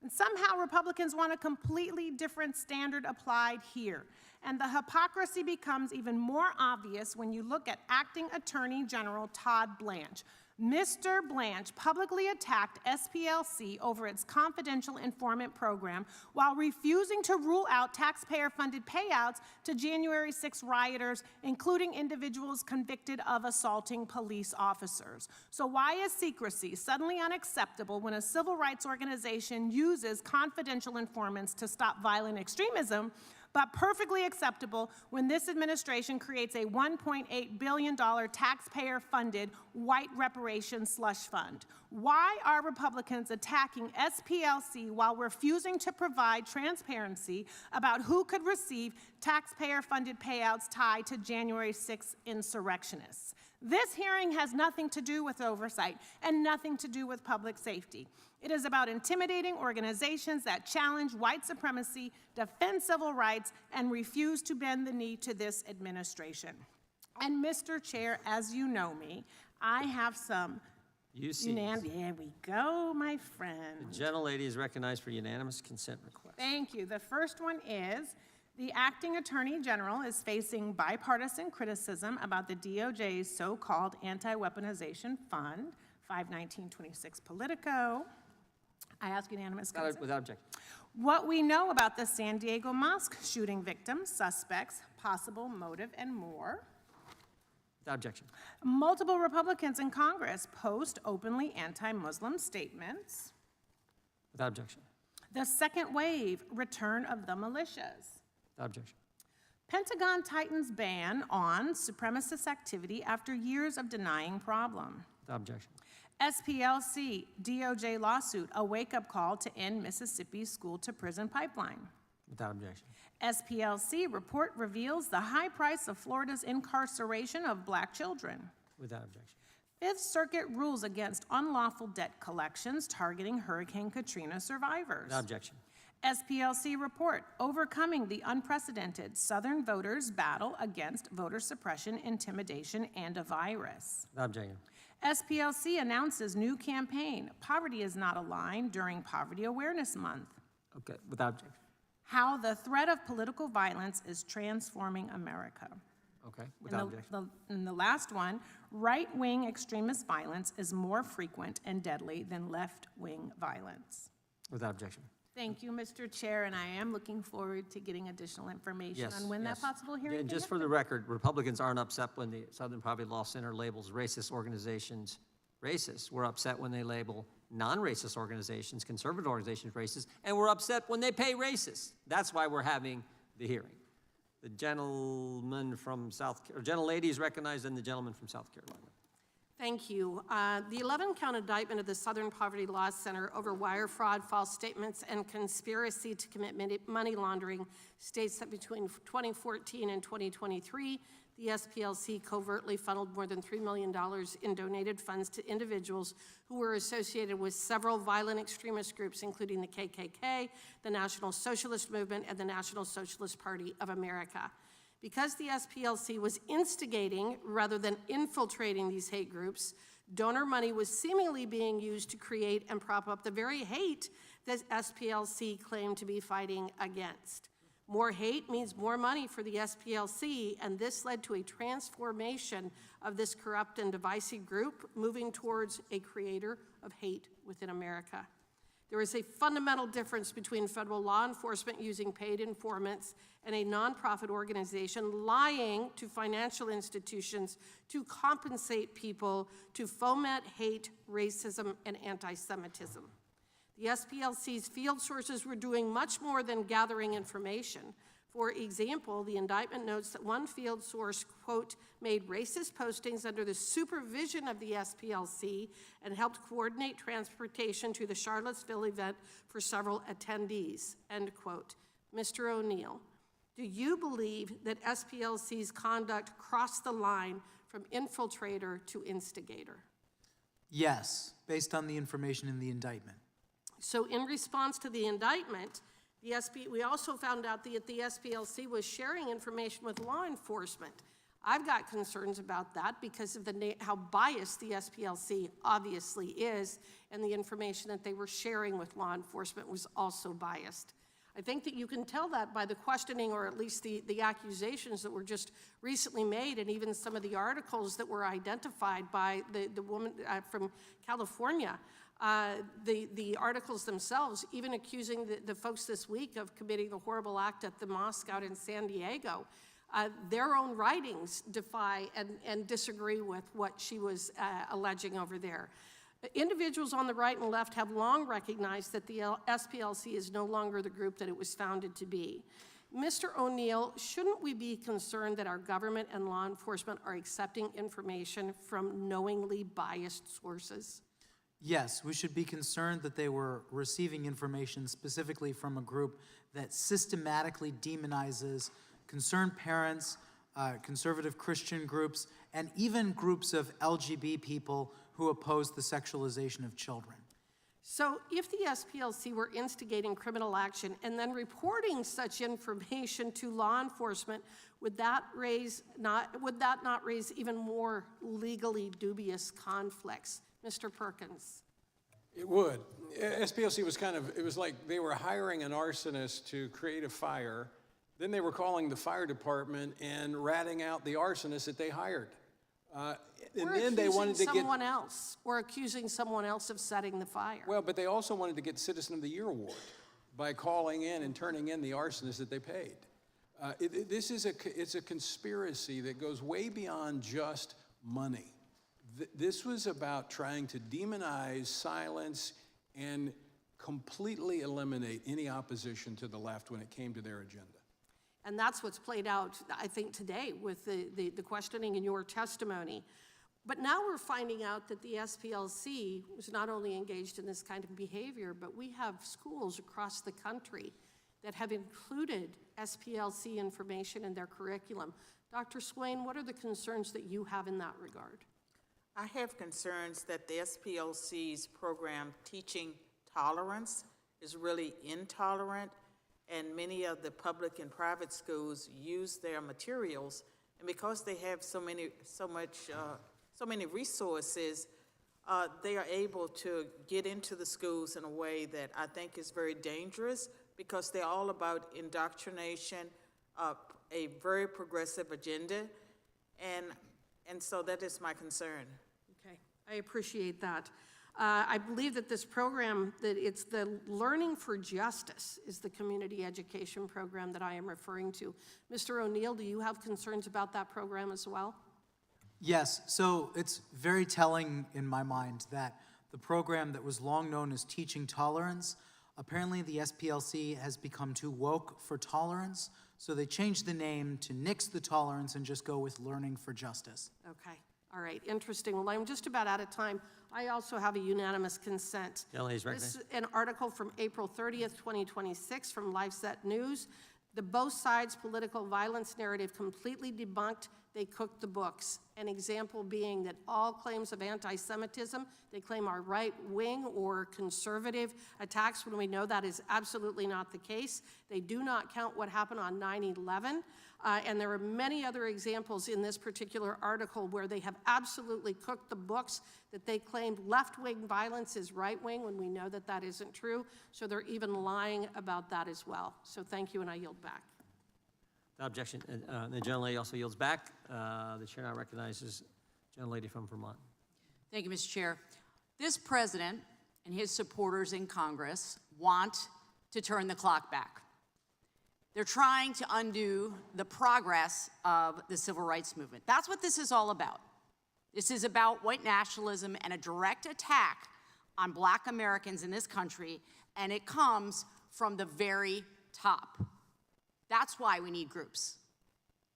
Speaker 14: And somehow Republicans want a completely different standard applied here. And the hypocrisy becomes even more obvious when you look at Acting Attorney General Todd Blanche. Mr. Blanche publicly attacked SPLC over its confidential informant program while refusing to rule out taxpayer-funded payouts to January 6 rioters, including individuals convicted of assaulting police officers. So why is secrecy suddenly unacceptable when a civil rights organization uses confidential informants to stop violent extremism, but perfectly acceptable when this administration creates a $1.8 billion taxpayer-funded white reparations slush fund? Why are Republicans attacking SPLC while refusing to provide transparency about who could receive taxpayer-funded payouts tied to January 6 insurrectionists? This hearing has nothing to do with oversight and nothing to do with public safety. It is about intimidating organizations that challenge white supremacy, defend civil rights, and refuse to bend the knee to this administration. And Mr. Chair, as you know me, I have some there we go, my friend.
Speaker 1: The gentlelady is recognized for unanimous consent request.
Speaker 14: Thank you. The first one is, the acting attorney general is facing bipartisan criticism about the DOJ's so-called anti-weaponization fund, 51926 Politico. I ask unanimous consent.
Speaker 1: Without objection.
Speaker 14: What we know about the San Diego mosque shooting victims, suspects, possible motive, and more.
Speaker 1: Without objection.
Speaker 14: Multiple Republicans in Congress post openly anti-Muslim statements.
Speaker 1: Without objection.
Speaker 14: The second wave, return of the militias.
Speaker 1: Without objection.
Speaker 14: Pentagon tightens ban on supremacist activity after years of denying problem.
Speaker 1: Without objection.
Speaker 14: SPLC, DOJ lawsuit, a wake-up call to end Mississippi's school-to-prison pipeline.
Speaker 1: Without objection.
Speaker 14: SPLC report reveals the high price of Florida's incarceration of black children.
Speaker 1: Without objection.
Speaker 14: Fifth Circuit rules against unlawful debt collections targeting Hurricane Katrina survivors.
Speaker 1: Without objection.
Speaker 14: SPLC report, overcoming the unprecedented Southern voters' battle against voter suppression, intimidation, and a virus.
Speaker 1: Without objection.
Speaker 14: SPLC announces new campaign, Poverty is Not a Line, during Poverty Awareness Month.
Speaker 1: Okay, without objection.
Speaker 14: How the threat of political violence is transforming America.
Speaker 1: Okay, without objection.
Speaker 14: And the last one, right-wing extremist violence is more frequent and deadly than left-wing violence.
Speaker 1: Without objection.
Speaker 14: Thank you, Mr. Chair, and I am looking forward to getting additional information on when that possible hearing
Speaker 1: And
Speaker 14: can
Speaker 1: just for the record, Republicans aren't upset when the Southern Poverty Law Center labels racist organizations racist. We're upset when they label non-racist organizations, conservative organizations racist, and we're upset when they pay racists. That's why we're having the hearing. The gentleman from gentlelady is recognized, and the gentleman from South Carolina.
Speaker 15: Thank you. The 11-count indictment of the Southern Poverty Law Center over wire fraud, false statements, and conspiracy to commit money laundering states that between 2014 and 2023, the SPLC covertly funneled more than $3 million in donated funds to individuals who were associated with several violent extremist groups, including the KKK, the National Socialist Movement, and the National Socialist Party of America. Because the SPLC was instigating rather than infiltrating these hate groups, donor money was seemingly being used to create and prop up the very hate that SPLC claimed to be fighting against. More hate means more money for the SPLC, and this led to a transformation of this corrupt and divisive group, moving towards a creator of hate within America. There is a fundamental difference between federal law enforcement using paid informants and a nonprofit organization lying to financial institutions to compensate people to foment hate, racism, and anti-Semitism. The SPLC's field sources were doing much more than gathering information. For example, the indictment notes that one field source, quote, made racist postings under the supervision of the SPLC and helped coordinate transportation to the Charlottesville event for several attendees, end quote. Mr. O'Neill, do you believe that SPLC's conduct crossed the line from infiltrator to instigator?
Speaker 7: Yes, based on the information in the indictment.
Speaker 15: So in response to the indictment, we also found out that the SPLC was sharing information with law enforcement. I've got concerns about that because of how biased the SPLC obviously is, and the information that they were sharing with law enforcement was also biased. I think that you can tell that by the questioning, or at least the accusations that were just recently made, and even some of the articles that were identified by the woman from California. The articles themselves, even accusing the folks this week of committing the horrible act at the mosque out in San Diego. Their own writings defy and disagree with what she was alleging over there. Individuals on the right and left have long recognized that the SPLC is no longer the group that it was founded to be. Mr. O'Neill, shouldn't we be concerned that our government and law enforcement are accepting information from knowingly biased sources?
Speaker 7: Yes, we should be concerned that they were receiving information specifically from a group that systematically demonizes concerned parents, conservative Christian groups, and even groups of LGBT people who oppose the sexualization of children.
Speaker 15: So if the SPLC were instigating criminal action and then reporting such information to law enforcement, would that not raise even more legally dubious conflicts? Mr. Perkins.
Speaker 5: It would. SPLC was it was like they were hiring an arsonist to create a fire. Then they were calling the fire department and ratting out the arsonist that they hired. And then they wanted to get
Speaker 15: else. Or accusing someone else of setting the fire.
Speaker 5: Well, but they also wanted to get Citizen of the Year award by calling in and turning in the arsonist that they paid. It's a conspiracy that goes way beyond just money. This was about trying to demonize, silence, and completely eliminate any opposition to the left when it came to their agenda.
Speaker 15: And that's what's played out, I think, today with the questioning in your testimony. But now we're finding out that the SPLC was not only engaged in this kind of behavior, but we have schools across the country that have included SPLC information in their curriculum. Dr. Swain, what are the concerns that you have in that regard?
Speaker 6: I have concerns that the SPLC's program, Teaching Tolerance, is really intolerant, and many of the public and private schools use their materials, and because they have so many resources, they are able to get into the schools in a way that I think is very dangerous, because they're all about indoctrination, a very progressive agenda, and so that is my concern.
Speaker 15: Okay, I appreciate that. I believe that this program, that it's the Learning for Justice is the community education program that I am referring to. Mr. O'Neill, do you have concerns about that program as well?
Speaker 7: Yes, so it's very telling in my mind that the program that was long known as Teaching Tolerance, apparently the SPLC has become too woke for tolerance, so they changed the name to Nix the Tolerance and just go with Learning for Justice.
Speaker 15: Okay, all right, interesting. Well, I'm just about out of time. I also have a unanimous consent.
Speaker 1: This
Speaker 15: is an article from April 30th, 2026 from LifeSet News. The both sides political violence narrative completely debunked. They cooked the books. An example being that all claims of anti-Semitism, they claim are right-wing or conservative attacks, when we know that is absolutely not the case. They do not count what happened on 9/11. And there are many other examples in this particular article where they have absolutely cooked the books, that they claimed left-wing violence is right-wing when we know that that isn't true. So they're even lying about that as well. So thank you, and I yield back.
Speaker 1: Without objection, the gentlelady also yields back. The chair now recognizes the gentlelady from Vermont.
Speaker 16: Thank you, Mr. Chair. This president and his supporters in Congress want to turn the clock back. They're trying to undo the progress of the civil rights movement. That's what this is all about. This is about white nationalism and a direct attack on Black Americans in this country, and it comes from the very top. That's why we need groups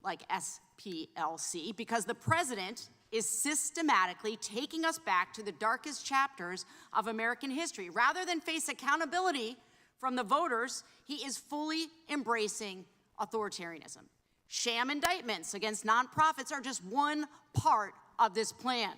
Speaker 16: like SPLC, because the president is systematically taking us back to the darkest chapters of American history. Rather than face accountability from the voters, he is fully embracing authoritarianism. Sham indictments against nonprofits are just one part of this plan.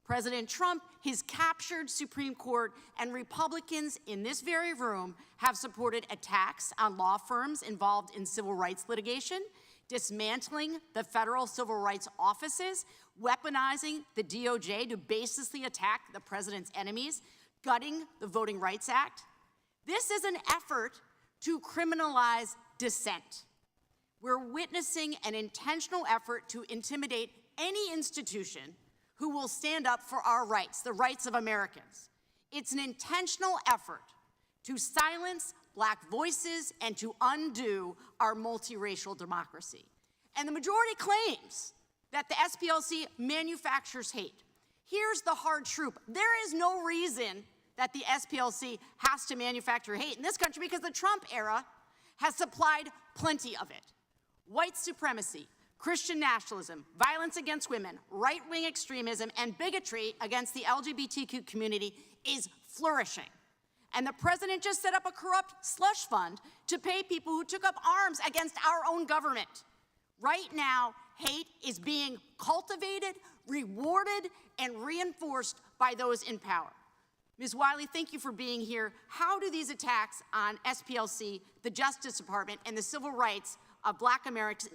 Speaker 16: President Trump, his captured Supreme Court, and Republicans in this very room have supported attacks on law firms involved in civil rights litigation, dismantling the federal civil rights offices, weaponizing the DOJ to baselessly attack the president's enemies, gutting the Voting Rights Act. This is an effort to criminalize dissent. We're witnessing an intentional effort to intimidate any institution who will stand up for our rights, the rights of Americans. It's an intentional effort to silence Black voices and to undo our multiracial democracy. And the majority claims that the SPLC manufactures hate. Here's the hard truth. There is no reason that the SPLC has to manufacture hate in this country, because the Trump era has supplied plenty of it. White supremacy, Christian nationalism, violence against women, right-wing extremism, and bigotry against the LGBTQ community is flourishing. And the president just set up a corrupt slush fund to pay people who took up arms against our own government. Right now, hate is being cultivated, rewarded, and reinforced by those in power. Ms. Wiley, thank you for being here. How do these attacks on SPLC, the Justice Department, and the civil rights of Black Americans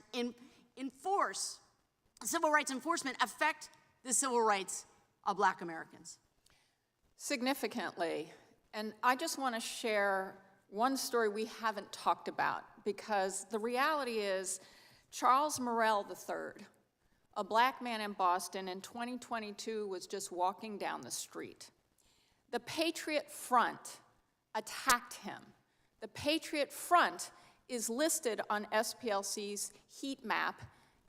Speaker 16: civil rights enforcement affect the civil rights of Black Americans?
Speaker 8: Significantly. And I just want to share one story we haven't talked about, because the reality is Charles Morrell III, a Black man in Boston in 2022, was just walking down the street. The Patriot Front attacked him. The Patriot Front is listed on SPLC's heat map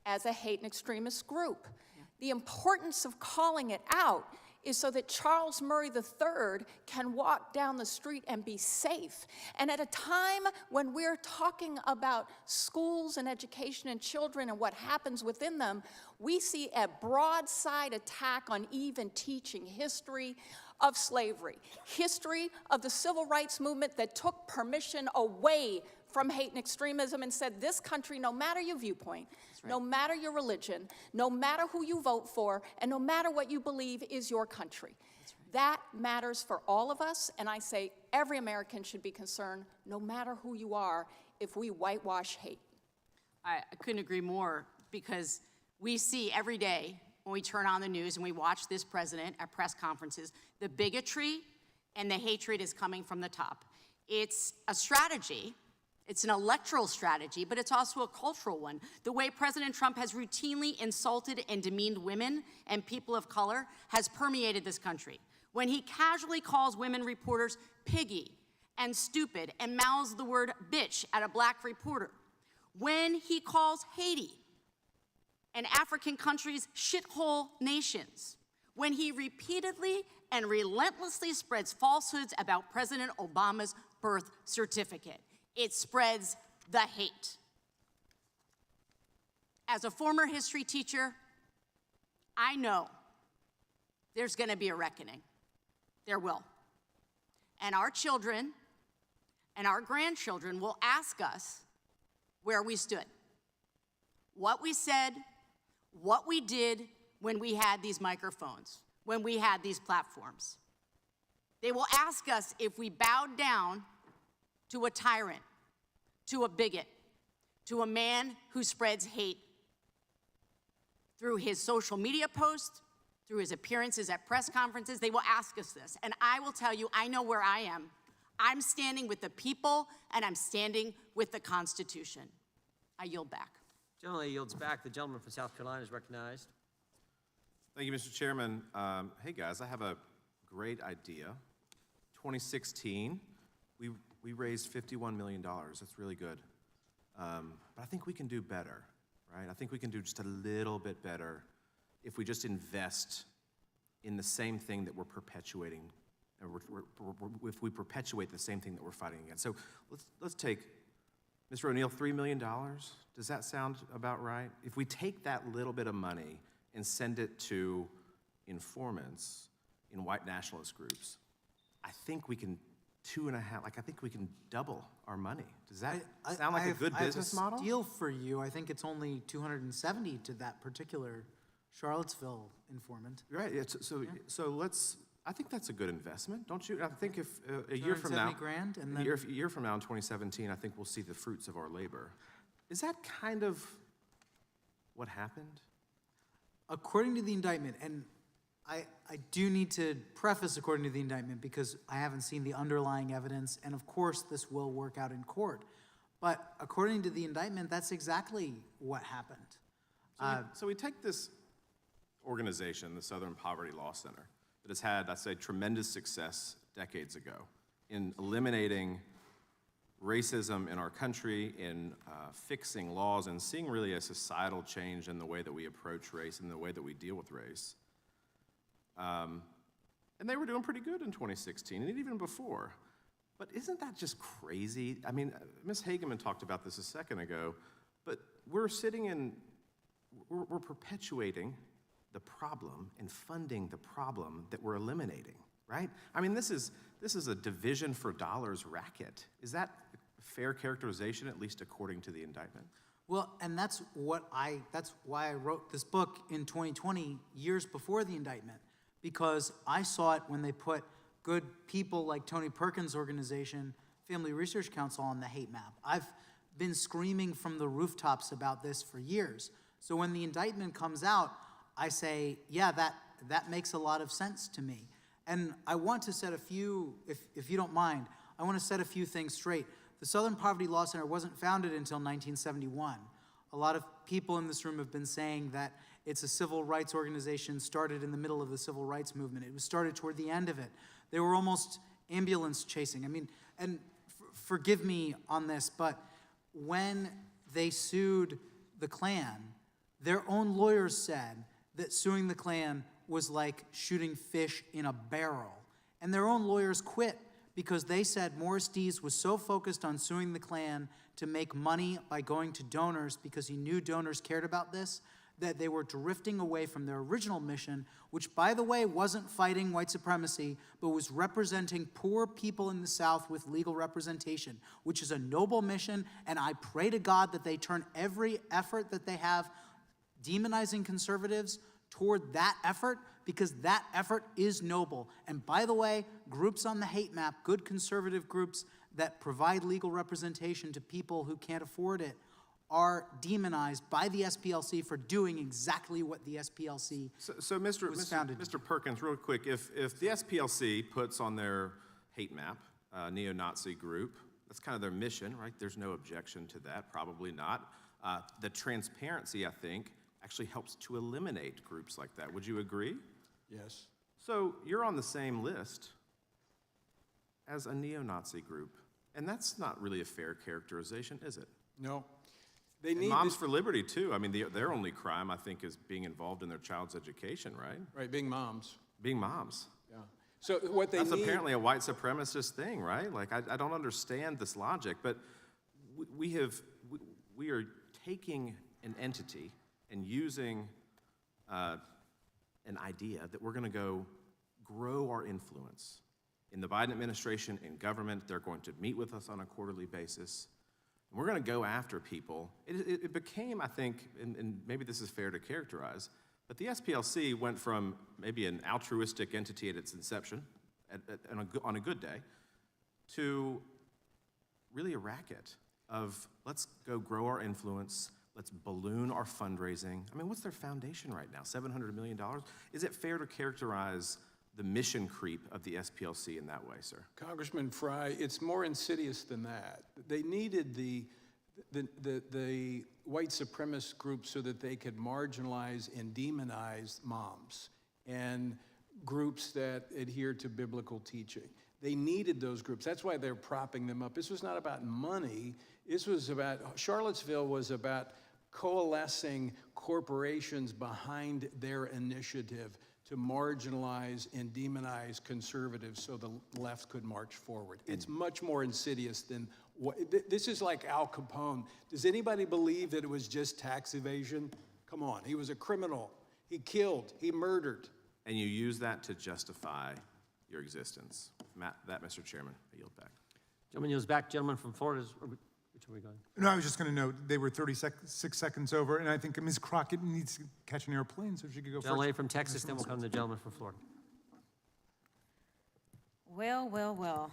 Speaker 8: as a hate and extremist group. Yeah. The importance of calling it out is so that Charles Murray III can walk down the street and be safe. And at a time when we're talking about schools and education and children and what happens within them, we see a broadside attack on even teaching history of slavery, history of the civil rights movement that took permission away from hate and extremism and said, this country, no matter your viewpoint, no matter your religion, no matter who you vote for, and no matter what you believe, is your country. That matters for all of us, and I say every American should be concerned, no matter who you are, if we whitewash hate.
Speaker 16: I couldn't agree more, because we see every day when we turn on the news and we watch this president at press conferences, the bigotry and the hatred is coming from the top. It's a strategy. It's an electoral strategy, but it's also a cultural one. The way President Trump has routinely insulted and demeaned women and people of color has permeated this country. When he casually calls women reporters piggy and stupid and mouths the word bitch at a Black reporter. When he calls Haiti and African countries shithole nations. When he repeatedly and relentlessly spreads falsehoods about President Obama's birth certificate. It spreads the hate. As a former history teacher, I know there's going to be a reckoning. There will. And our children and our grandchildren will ask us where we stood, what we said, what we did when we had these microphones, when we had these platforms. They will ask us if we bowed down to a tyrant, to a bigot, to a man who spreads hate through his social media posts, through his appearances at press conferences. They will ask us this, and I will tell you, I know where I am. I'm standing with the people, and I'm standing with the Constitution. I yield back.
Speaker 1: Gentleman yields back. The gentleman from South Carolina is recognized.
Speaker 12: Thank you, Mr. Chairman. Hey guys, I have a great idea. 2016, we raised $51 million. That's really good. But I think we can do better, right? I think we can do just a little bit better if we just invest in the same thing that we're perpetuating, if we perpetuate the same thing that we're fighting against. So let's take, Mr. O'Neill, $3 million. Does that sound about right? If we take that little bit of money and send it to informants in white nationalist groups, I think we can I think we can double our money. Does that sound like a good business model?
Speaker 7: I have a deal for you. I think it's only 270 to that particular Charlottesville informant.
Speaker 12: Right. So let's. I think that's a good investment, don't you? I think if a year from now,
Speaker 7: $270,000, and then
Speaker 12: a year from now in 2017, I think we'll see the fruits of our labor. Is that kind of what happened?
Speaker 7: According to the indictment, and I do need to preface according to the indictment because I haven't seen the underlying evidence, and of course this will work out in court. But according to the indictment, that's exactly what happened.
Speaker 12: So we take this organization, the Southern Poverty Law Center, that has had, I'd say, tremendous success decades ago in eliminating racism in our country, in fixing laws, and seeing really a societal change in the way that we approach race and the way that we deal with race. And they were doing pretty good in 2016, and even before. But isn't that just crazy? I mean, Ms. Hageman talked about this a second ago, but we're perpetuating the problem and funding the problem that we're eliminating, right? I mean, this is a division for dollars racket. Is that a fair characterization, at least according to the indictment?
Speaker 7: Well, and that's why I wrote this book in 2020, years before the indictment, because I saw it when they put good people like Tony Perkins' organization, Family Research Council, on the hate map. I've been screaming from the rooftops about this for years. So when the indictment comes out, I say, yeah, that makes a lot of sense to me. And I want to set a few, if you don't mind, I want to set a few things straight. The Southern Poverty Law Center wasn't founded until 1971. A lot of people in this room have been saying that it's a civil rights organization started in the middle of the civil rights movement. It was started toward the end of it. They were almost ambulance chasing. I mean, and forgive me on this, but when they sued the Klan, their own lawyers said that suing the Klan was like shooting fish in a barrel. And their own lawyers quit because they said Morris Dees was so focused on suing the Klan to make money by going to donors because he knew donors cared about this, that they were drifting away from their original mission, which, by the way, wasn't fighting white supremacy, but was representing poor people in the South with legal representation, which is a noble mission, and I pray to God that they turn every effort that they have demonizing conservatives toward that effort, because that effort is noble. And by the way, groups on the hate map, good conservative groups that provide legal representation to people who can't afford it, are demonized by the SPLC for doing exactly what the SPLC was founded to do.
Speaker 12: Mr. Perkins, real quick, if the SPLC puts on their hate map a neo-Nazi group, that's kind of their mission, right? There's no objection to that, probably not. The transparency, I think, actually helps to eliminate groups like that. Would you agree?
Speaker 5: Yes.
Speaker 12: So you're on the same list as a neo-Nazi group, and that's not really a fair characterization, is it?
Speaker 5: No.
Speaker 12: And Moms for Liberty, too. I mean, their only crime, I think, is being involved in their child's education, right?
Speaker 5: Right, being moms.
Speaker 12: Being moms.
Speaker 5: Yeah. So what they
Speaker 12: That's
Speaker 5: need...
Speaker 12: apparently a white supremacist thing, right? Like, I don't understand this logic, but we are taking an entity and using an idea that we're going to go grow our influence. In the Biden administration, in government, they're going to meet with us on a quarterly basis. We're going to go after people. It became, I think, and maybe this is fair to characterize, but the SPLC went from maybe an altruistic entity at its inception, on a good day, to really a racket of let's go grow our influence, let's balloon our fundraising. I mean, what's their foundation right now? $700 million? Is it fair to characterize the mission creep of the SPLC in that way, sir?
Speaker 5: Congressman Fry, it's more insidious than that. They needed the white supremacist groups so that they could marginalize and demonize moms and groups that adhere to biblical teaching. They needed those groups. That's why they're propping them up. This was not about money. This was about, Charlottesville was about coalescing corporations behind their initiative to marginalize and demonize conservatives so the left could march forward. It's much more insidious than what, this is like Al Capone. Does anybody believe that it was just tax evasion? Come on, he was a criminal. He killed, he murdered.
Speaker 12: And you use that to justify your existence. Mr. Chairman, I yield back.
Speaker 1: Gentleman yields back. Gentleman from Florida, which are we going?
Speaker 4: No, I was just going to note, they were 36 seconds over, and I think Ms. Crockett needs to catch an airplane, so she could go
Speaker 1: Gentleman
Speaker 4: first.
Speaker 1: from Texas, then we'll come to the gentleman from Florida.
Speaker 19: Well.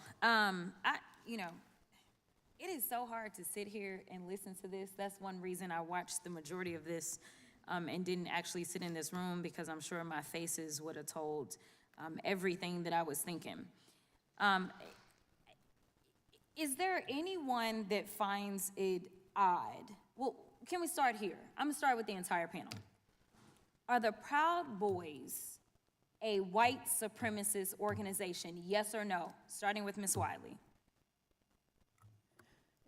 Speaker 19: It is so hard to sit here and listen to this. That's one reason I watched the majority of this and didn't actually sit in this room, because I'm sure my faces would have told everything that I was thinking. Is there anyone that finds it odd? Well, can we start here? I'm gonna start with the entire panel. Are the Proud Boys a white supremacist organization, yes or no? Starting with Ms. Wiley.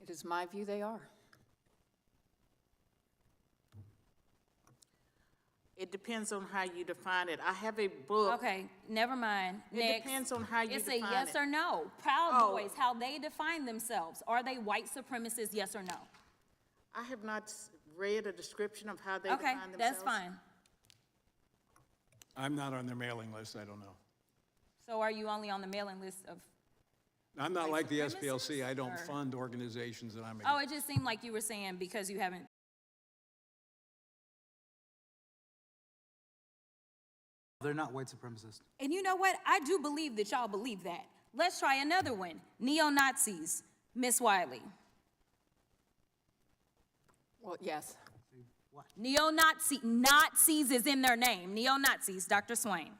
Speaker 16: It is my view they are.
Speaker 6: It depends on how you define it. I have a book.
Speaker 19: Okay, never mind.
Speaker 6: It
Speaker 19: Next.
Speaker 6: depends on how you
Speaker 19: it's
Speaker 6: define it.
Speaker 19: It's a yes or no. Proud Boys, how they define themselves. Are they white supremacists, yes or no?
Speaker 6: I have not read a description of how they
Speaker 19: Okay,
Speaker 6: define themselves.
Speaker 19: that's fine.
Speaker 5: I'm not on their mailing list, I don't know.
Speaker 19: So are you only on the mailing list of?
Speaker 5: I'm not like the
Speaker 19: supremacists,
Speaker 5: SPLC, I don't
Speaker 19: or-
Speaker 5: fund organizations that I'm
Speaker 19: Oh, it just seemed like you were saying because you haven't
Speaker 7: They're not white supremacists.
Speaker 19: And you know what? I do believe that y'all believe that. Let's try another one. Neo-Nazis, Miss Wiley.
Speaker 15: Well, yes.
Speaker 19: Nazis is in their name. Neo-Nazis, Dr. Swain.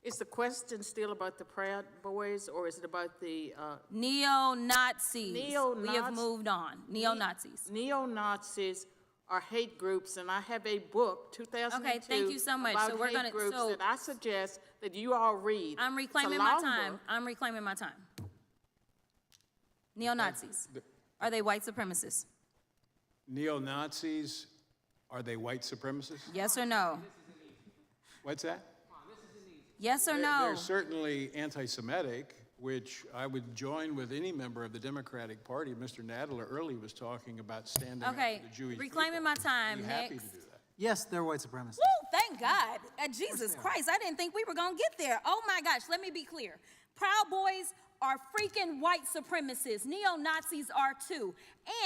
Speaker 6: Is the question still about the Proud Boys, or is it about the?
Speaker 19: Neo-Nazis. We have moved on. Neo-Nazis.
Speaker 6: Neo-Nazis are hate groups, and I have a book, 2002.
Speaker 19: Okay, thank you so much.
Speaker 6: About
Speaker 19: So we're
Speaker 6: hate
Speaker 19: gonna-
Speaker 6: groups
Speaker 19: so-
Speaker 6: that I suggest that you all read.
Speaker 19: I'm reclaiming
Speaker 6: It's a
Speaker 19: my
Speaker 6: long
Speaker 19: time.
Speaker 6: book.
Speaker 19: I'm reclaiming my time. Neo-Nazis. Are they white supremacists?
Speaker 5: Neo-Nazis, are they white supremacists?
Speaker 19: Yes or no?
Speaker 5: What's that?
Speaker 19: Yes or
Speaker 5: They're
Speaker 19: no?
Speaker 5: certainly anti-Semitic, which I would join with any member of the Democratic Party. Mr. Nadler earlier was talking about standing up
Speaker 19: Okay,
Speaker 5: for the Jewish
Speaker 19: reclaiming my time.
Speaker 5: Be happy
Speaker 19: Next.
Speaker 5: to do that.
Speaker 7: Yes, they're white supremacists.
Speaker 19: Woo, thank God. Jesus Christ, I didn't think we were going to get there. Oh my gosh, let me be clear. Proud Boys are freaking white supremacists. Neo-Nazis are too.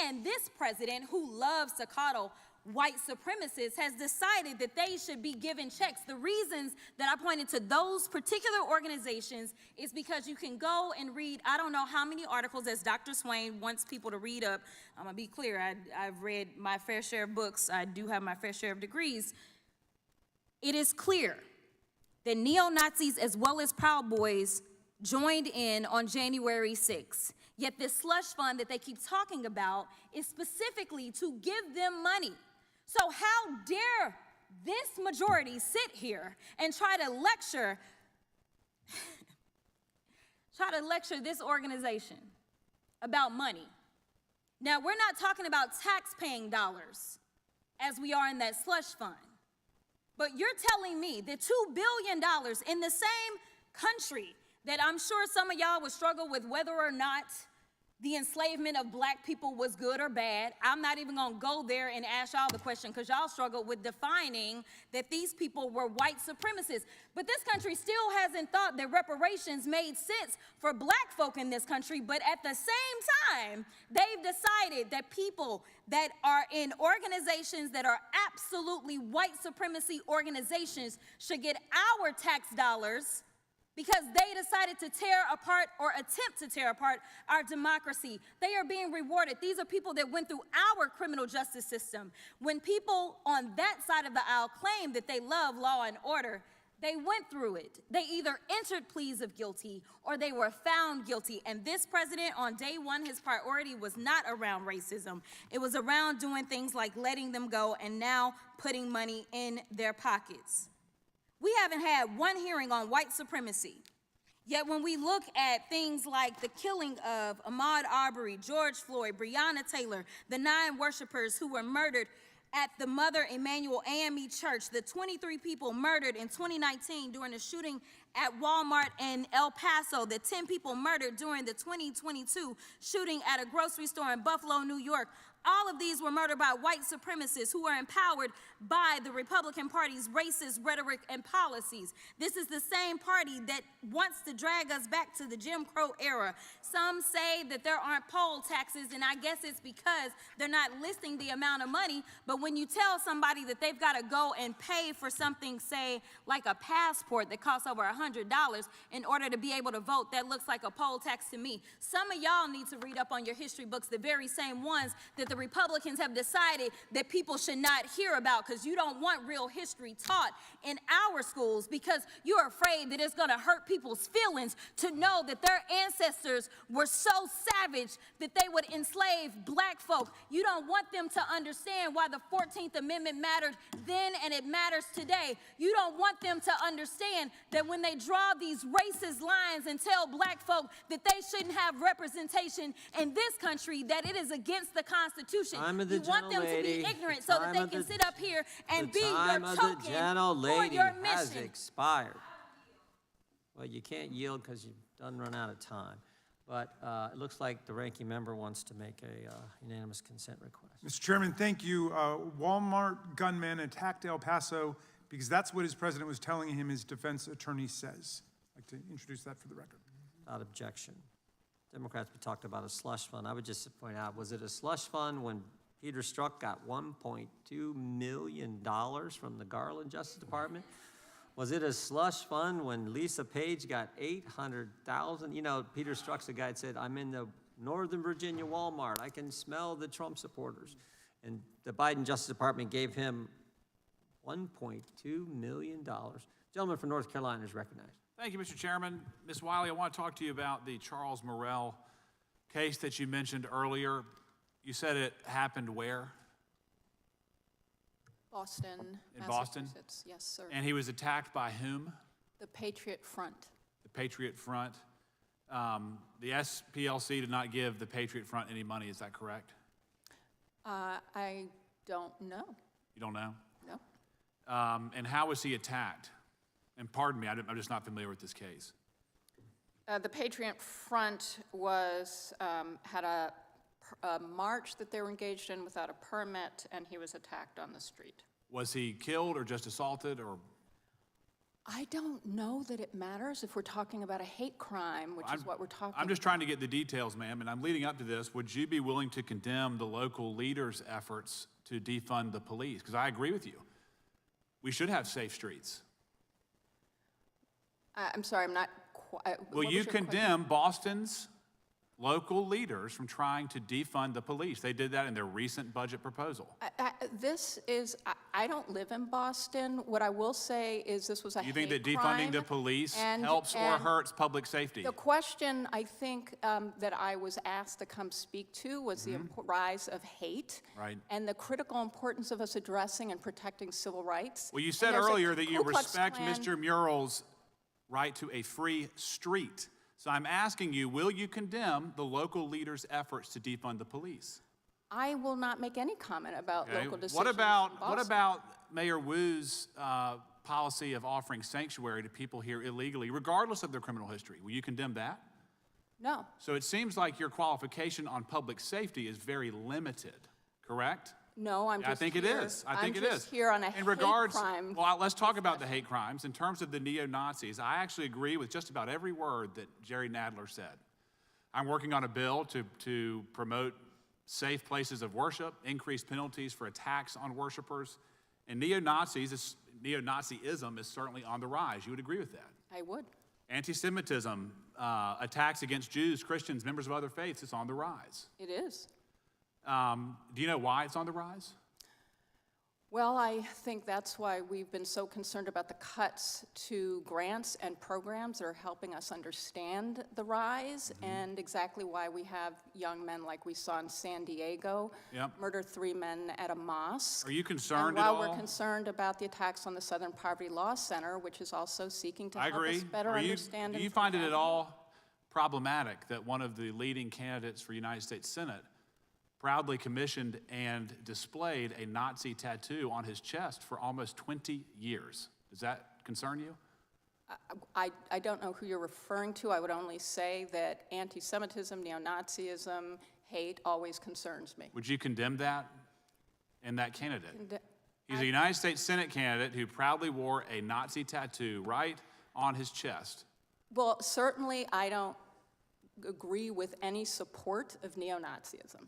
Speaker 19: And this president, who loves to coddle white supremacists, has decided that they should be given checks. The reasons that I pointed to those particular organizations is because you can go and read, I don't know how many articles, as Dr. Swain wants people to read up. I'm going to be clear. I've read my fair share of books. I do have my fair share of degrees. It is clear that neo-Nazis as well as Proud Boys joined in on January 6th. Yet this slush fund that they keep talking about is specifically to give them money. So how dare this majority sit here and try to lecture this organization about money? Now, we're not talking about tax-paying dollars as we are in that slush fund. But you're telling me that $2 billion in the same country that I'm sure some of y'all would struggle with whether or not the enslavement of black people was good or bad. I'm not even gonna go there and ask y'all the question because y'all struggle with defining that these people were white supremacists. But this country still hasn't thought that reparations made sense for black folk in this country, but at the same time, they've decided that people that are in organizations that are absolutely white supremacy organizations should get our tax dollars because they decided to tear apart or attempt to tear apart our democracy. They are being rewarded. These are people that went through our criminal justice system. When people on that side of the aisle claim that they love law and order, they went through it. They either entered pleas of guilty or they were found guilty. And this president, on day one, his priority was not around racism. It was around doing things like letting them go and now putting money in their pockets. We haven't had one hearing on white supremacy. Yet when we look at things like the killing of Ahmaud Arbery, George Floyd, Breonna Taylor, the 9 worshipers who were murdered at the Mother Emanuel AME Church, the 23 people murdered in 2019 during the shooting at Walmart in El Paso, the 10 people murdered during the 2022 shooting at a grocery store in Buffalo, New York, all of these were murdered by white supremacists who are empowered by the Republican Party's racist rhetoric and policies. This is the same party that wants to drag us back to the Jim Crow era. Some say that there aren't poll taxes, and I guess it's because they're not listing the amount of money. But when you tell somebody that they've got to go and pay for something, say, like a passport that costs over $100 in order to be able to vote, that looks like a poll tax to me. Some of y'all need to read up on your history books, the very same ones that the Republicans have decided that people should not hear about because you don't want real history taught in our schools because you're afraid that it's going to hurt people's feelings to know that their ancestors were so savage that they would enslave black folk. You don't want them to understand why the 14th Amendment mattered then and it matters today. You don't want them to understand that when they draw these racist lines and tell black folk that they shouldn't have representation in this country, that it is against the Constitution. You want them to be ignorant so that they can sit up here and be your token
Speaker 1: The gentle
Speaker 19: for
Speaker 1: lady
Speaker 19: your
Speaker 1: has
Speaker 19: mission.
Speaker 1: expired. Well, you can't yield because you've done run out of time. But it looks like the ranking member wants to make a unanimous consent request.
Speaker 4: Mr. Chairman, thank you. Walmart gunman attacked El Paso because that's what his president was telling him his defense attorney says. I'd like to introduce that for the record.
Speaker 1: Without objection. Democrats talked about a slush fund. I would just point out, was it a slush fund when Peter Strzok got $1.2 million from the Garland Justice Department? Was it a slush fund when Lisa Page got 800,000? You know, Peter Strzok's the guy that said, I'm in the Northern Virginia Walmart. I can smell the Trump supporters. And the Biden Justice Department gave him $1.2 million. Gentleman from North Carolina is recognized.
Speaker 18: Thank you, Mr. Chairman. Ms. Wiley, I want to talk to you about the Charles Morrell case that you mentioned earlier. You said it happened where?
Speaker 8: Boston,
Speaker 18: In Boston?
Speaker 8: Massachusetts. Yes, sir.
Speaker 18: And he was attacked by whom?
Speaker 8: The Patriot Front.
Speaker 18: The Patriot Front. The SPLC did not give the Patriot Front any money, is that correct?
Speaker 8: I don't know.
Speaker 18: You don't know?
Speaker 8: No.
Speaker 18: And how was he attacked? And pardon me, I'm just not familiar with this case.
Speaker 8: The Patriot Front was, had a march that they were engaged in without a permit, and he was attacked on the street.
Speaker 18: Was he killed or just assaulted or?
Speaker 8: I don't know that it matters if we're talking about a hate crime, which is what we're talking about.
Speaker 18: I'm just trying to get the details, ma'am, and I'm leading up to this. Would you be willing to condemn the local leaders' efforts to defund the police? Because I agree with you. We should have safe streets.
Speaker 8: I'm sorry, I'm not quite.
Speaker 18: Will you condemn Boston's local leaders from trying to defund the police? They did that in their recent budget proposal.
Speaker 8: I don't live in Boston. What I will say is this was a hate crime.
Speaker 18: You think that defunding the police helps or hurts public safety?
Speaker 8: The question I think that I was asked to come speak to was the rise of hate and the critical importance of us addressing and protecting civil rights.
Speaker 18: Well, you said earlier that you respect Mr. Murrell's right to a free street. So I'm asking you, will you condemn the local leaders' efforts to defund the police?
Speaker 8: I will not make any comment about local decisions.
Speaker 18: What about Mayor Wu's policy of offering sanctuary to people here illegally, regardless of their criminal history? Will you condemn that?
Speaker 8: No.
Speaker 18: So it seems like your qualification on public safety is very limited, correct?
Speaker 8: No, I'm just
Speaker 18: I think it is. I think it is.
Speaker 8: I'm just here on a hate crime.
Speaker 18: Well, let's talk about the hate crimes. In terms of the neo-Nazis, I actually agree with just about every word that Jerry Nadler said. I'm working on a bill to promote safe places of worship, increase penalties for attacks on worshipers, and neo-Nazism is certainly on the rise. You would agree with that?
Speaker 8: I would.
Speaker 18: Anti-Semitism, attacks against Jews, Christians, members of other faiths, it's on the rise.
Speaker 8: It is.
Speaker 18: Do you know why it's on the rise?
Speaker 8: Well, I think that's why we've been so concerned about the cuts to grants and programs that are helping us understand the rise and exactly why we have young men like we saw in San Diego murder 3 men at a mosque.
Speaker 18: Are you concerned
Speaker 8: at all?
Speaker 18: While
Speaker 8: we're concerned about the attacks on the Southern Poverty Law Center, which is also seeking to help us better understand.
Speaker 18: Do you find it at all problematic that one of the leading candidates for United States Senate proudly commissioned and displayed a Nazi tattoo on his chest for almost 20 years? Does that concern you?
Speaker 8: I don't know who you're referring to. I would only say that anti-Semitism, neo-Nazism, hate always concerns me.
Speaker 18: Would you condemn that and that candidate? He's a United States Senate candidate who proudly wore a Nazi tattoo right on his chest.
Speaker 8: Well, certainly I don't agree with any support of neo-Nazism.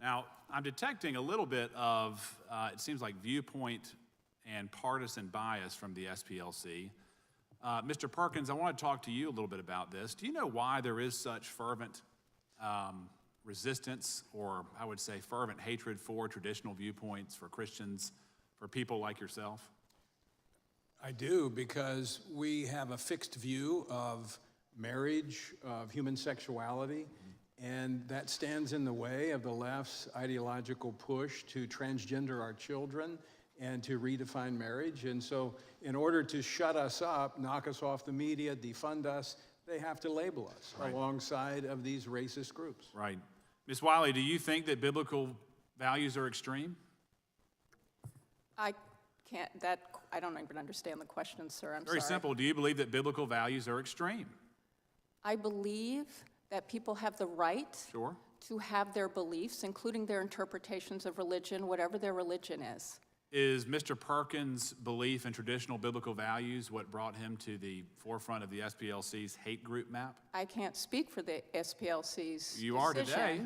Speaker 18: Now, I'm detecting a little bit of, it seems like, viewpoint and partisan bias from the SPLC. Mr. Perkins, I want to talk to you a little bit about this. Do you know why there is such fervent resistance, or I would say fervent hatred for traditional viewpoints, for Christians, for people like yourself?
Speaker 5: I do, because we have a fixed view of marriage, of human sexuality, and that stands in the way of the left's ideological push to transgender our children and to redefine marriage. And so in order to shut us up, knock us off the media, defund us, they have to label us alongside of these racist groups.
Speaker 18: Right. Ms. Wiley, do you think that biblical values are extreme?
Speaker 8: I don't even understand the question, sir. I'm
Speaker 18: Very
Speaker 8: sorry.
Speaker 18: simple. Do you believe that biblical values are extreme?
Speaker 8: I believe that people have the right to have their beliefs, including their interpretations of religion, whatever their religion is.
Speaker 18: Is Mr. Perkins' belief in traditional biblical values what brought him to the forefront of the SPLC's hate group map?
Speaker 8: I can't speak for the SPLC's
Speaker 18: You are today.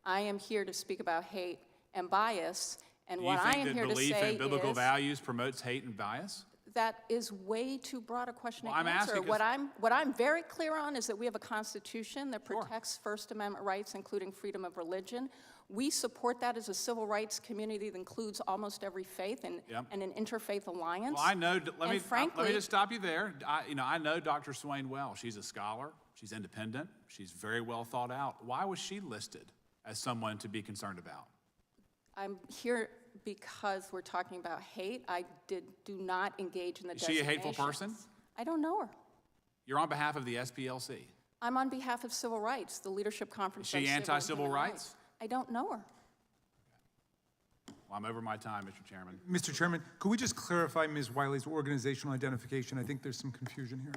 Speaker 8: I am here to speak about hate and bias, and what I am here to say is...
Speaker 18: Do you think that belief in biblical values promotes hate and bias?
Speaker 8: That is way too broad a question
Speaker 18: Well,
Speaker 8: to
Speaker 18: I'm
Speaker 8: answer.
Speaker 18: asking
Speaker 8: What I'm very clear on is that we have a constitution that protects First Amendment rights, including freedom of religion. We support that as a civil rights community that includes almost every faith and,
Speaker 18: Yep.
Speaker 8: and an interfaith alliance.
Speaker 18: Well, I know, let me
Speaker 8: frankly,
Speaker 18: just stop you there. I know Dr. Swain well. She's a scholar, she's independent, she's very well thought out. Why was she listed as someone to be concerned about?
Speaker 8: I'm here because we're talking about hate. I do not engage in the
Speaker 18: Is she a hateful person?
Speaker 8: I don't know her.
Speaker 18: You're on behalf of the SPLC.
Speaker 8: I'm on behalf of civil rights, the Leadership Conference.
Speaker 18: Is she
Speaker 8: on Civil and
Speaker 18: anti-civil
Speaker 8: Human
Speaker 18: rights?
Speaker 8: I don't know her.
Speaker 18: Well, I'm over my time, Mr. Chairman.
Speaker 4: Mr. Chairman, could we just clarify Ms. Wiley's organizational identification? I think there's some confusion here.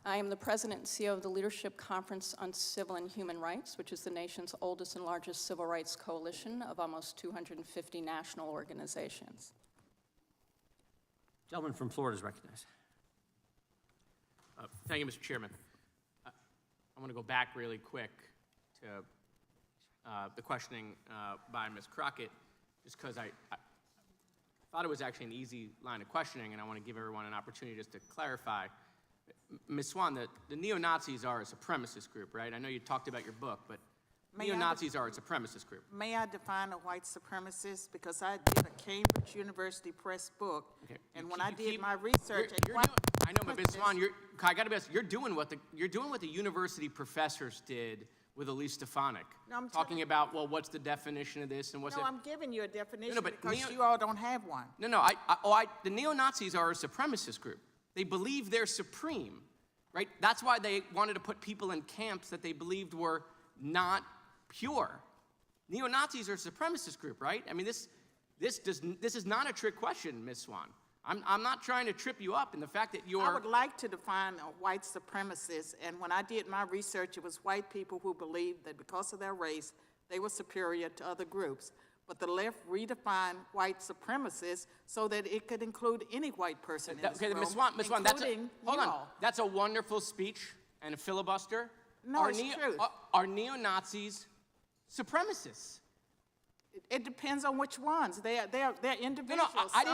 Speaker 8: I am the president and CEO of the Leadership Conference on Civil and Human Rights, which is the nation's oldest and largest civil rights coalition of almost 250 national organizations.
Speaker 1: Gentleman from Florida is recognized.
Speaker 17: Thank you, Mr. Chairman. I want to go back really quick to the questioning by Ms. Crockett, just because I thought it was actually an easy line of questioning, and I want to give everyone an opportunity just to clarify. Ms. Swan, the neo-Nazis are a supremacist group, right? I know you talked about your book, but neo-Nazis are a supremacist group.
Speaker 6: May I define a white supremacist? Because I did a Cambridge University Press book, and when I did my research,
Speaker 17: I know, but Ms. Swan, I got to be honest, you're doing what the university professors did with Elise Stefanik, talking about, well, what's the definition of this and what's it?
Speaker 6: No, I'm giving you a definition
Speaker 17: but
Speaker 6: because you all don't have one.
Speaker 17: No, the neo-Nazis are a supremacist group. They believe they're supreme, right? That's why they wanted to put people in camps that they believed were not pure. Neo-Nazis are a supremacist group, right? I mean, this is not a trick question, Ms. Swan. I'm not trying to trip you up in the fact that you're...
Speaker 6: I would like to define a white supremacist, and when I did my research, it was white people who believed that because of their race, they were superior to other groups. But the left redefined white supremacists so that it could include any white person in this room,
Speaker 17: Ms. Swan,
Speaker 6: including
Speaker 17: hold on.
Speaker 6: you all.
Speaker 17: That's a wonderful speech and a filibuster.
Speaker 6: No, it's truth.
Speaker 17: Are neo-Nazis supremacists?
Speaker 6: It depends on which ones. They're individuals.
Speaker 17: No, I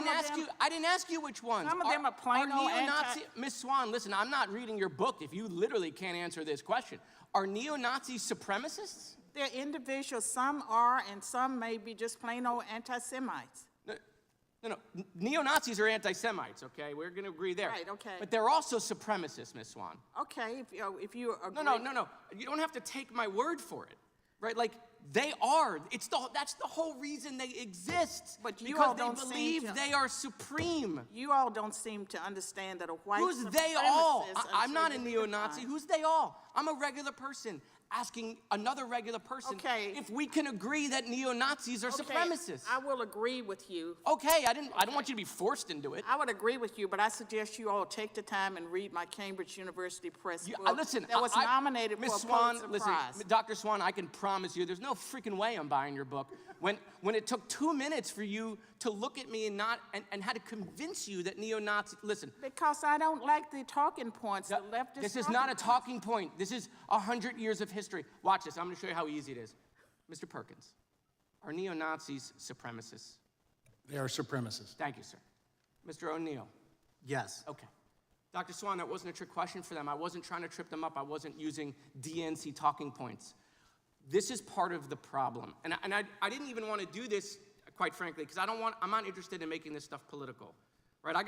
Speaker 17: didn't ask you which ones.
Speaker 6: Some of them are plain old
Speaker 17: neo-Nazi. Ms. Swan, listen, I'm not reading your book if you literally can't answer this question. Are neo-Nazis supremacists?
Speaker 6: They're individuals. Some are, and some may be just plain old anti-Semites.
Speaker 17: No. Neo-Nazis are anti-Semites, okay? We're going to agree there.
Speaker 6: Right, okay.
Speaker 17: But they're also supremacists, Ms. Swan.
Speaker 6: Okay, if you agree.
Speaker 17: No. You don't have to take my word for it, right? Like, they are. That's the whole reason they exist.
Speaker 6: But you
Speaker 17: because
Speaker 6: all don't
Speaker 17: they believe they are supreme.
Speaker 6: You all don't seem to understand that a white
Speaker 17: Who's they all? I'm not a neo-Nazi. Who's they all? I'm a regular person asking another regular person if we can agree that neo-Nazis are supremacists.
Speaker 6: I will agree with you.
Speaker 17: Okay, I don't want you to be forced into it.
Speaker 6: I would agree with you, but I suggest you all take the time and read my Cambridge University Press book
Speaker 17: listen,
Speaker 6: that was nominated
Speaker 17: Ms.
Speaker 6: for a
Speaker 17: Swan,
Speaker 6: Pulitzer
Speaker 17: listen,
Speaker 6: Prize.
Speaker 17: Dr. Swan, I can promise you there's no freaking way I'm buying your book. When it took 2 minutes for you to look at me and had to convince you that neo-Nazi, listen.
Speaker 6: Because I don't like the talking points. The leftist
Speaker 17: This is not a talking point. This is 100 years of history. Watch this. I'm going to show you how easy it is. Mr. Perkins, are neo-Nazis supremacists?
Speaker 22: They are supremacists.
Speaker 17: Thank you, sir. Mr. O'Neill?
Speaker 7: Yes.
Speaker 17: Okay. Dr. Swan, that wasn't a trick question for them. I wasn't trying to trip them up. I wasn't using DNC talking points. This is part of the problem. And I didn't even want to do this, quite frankly, because I'm not interested in making this stuff political. Right? I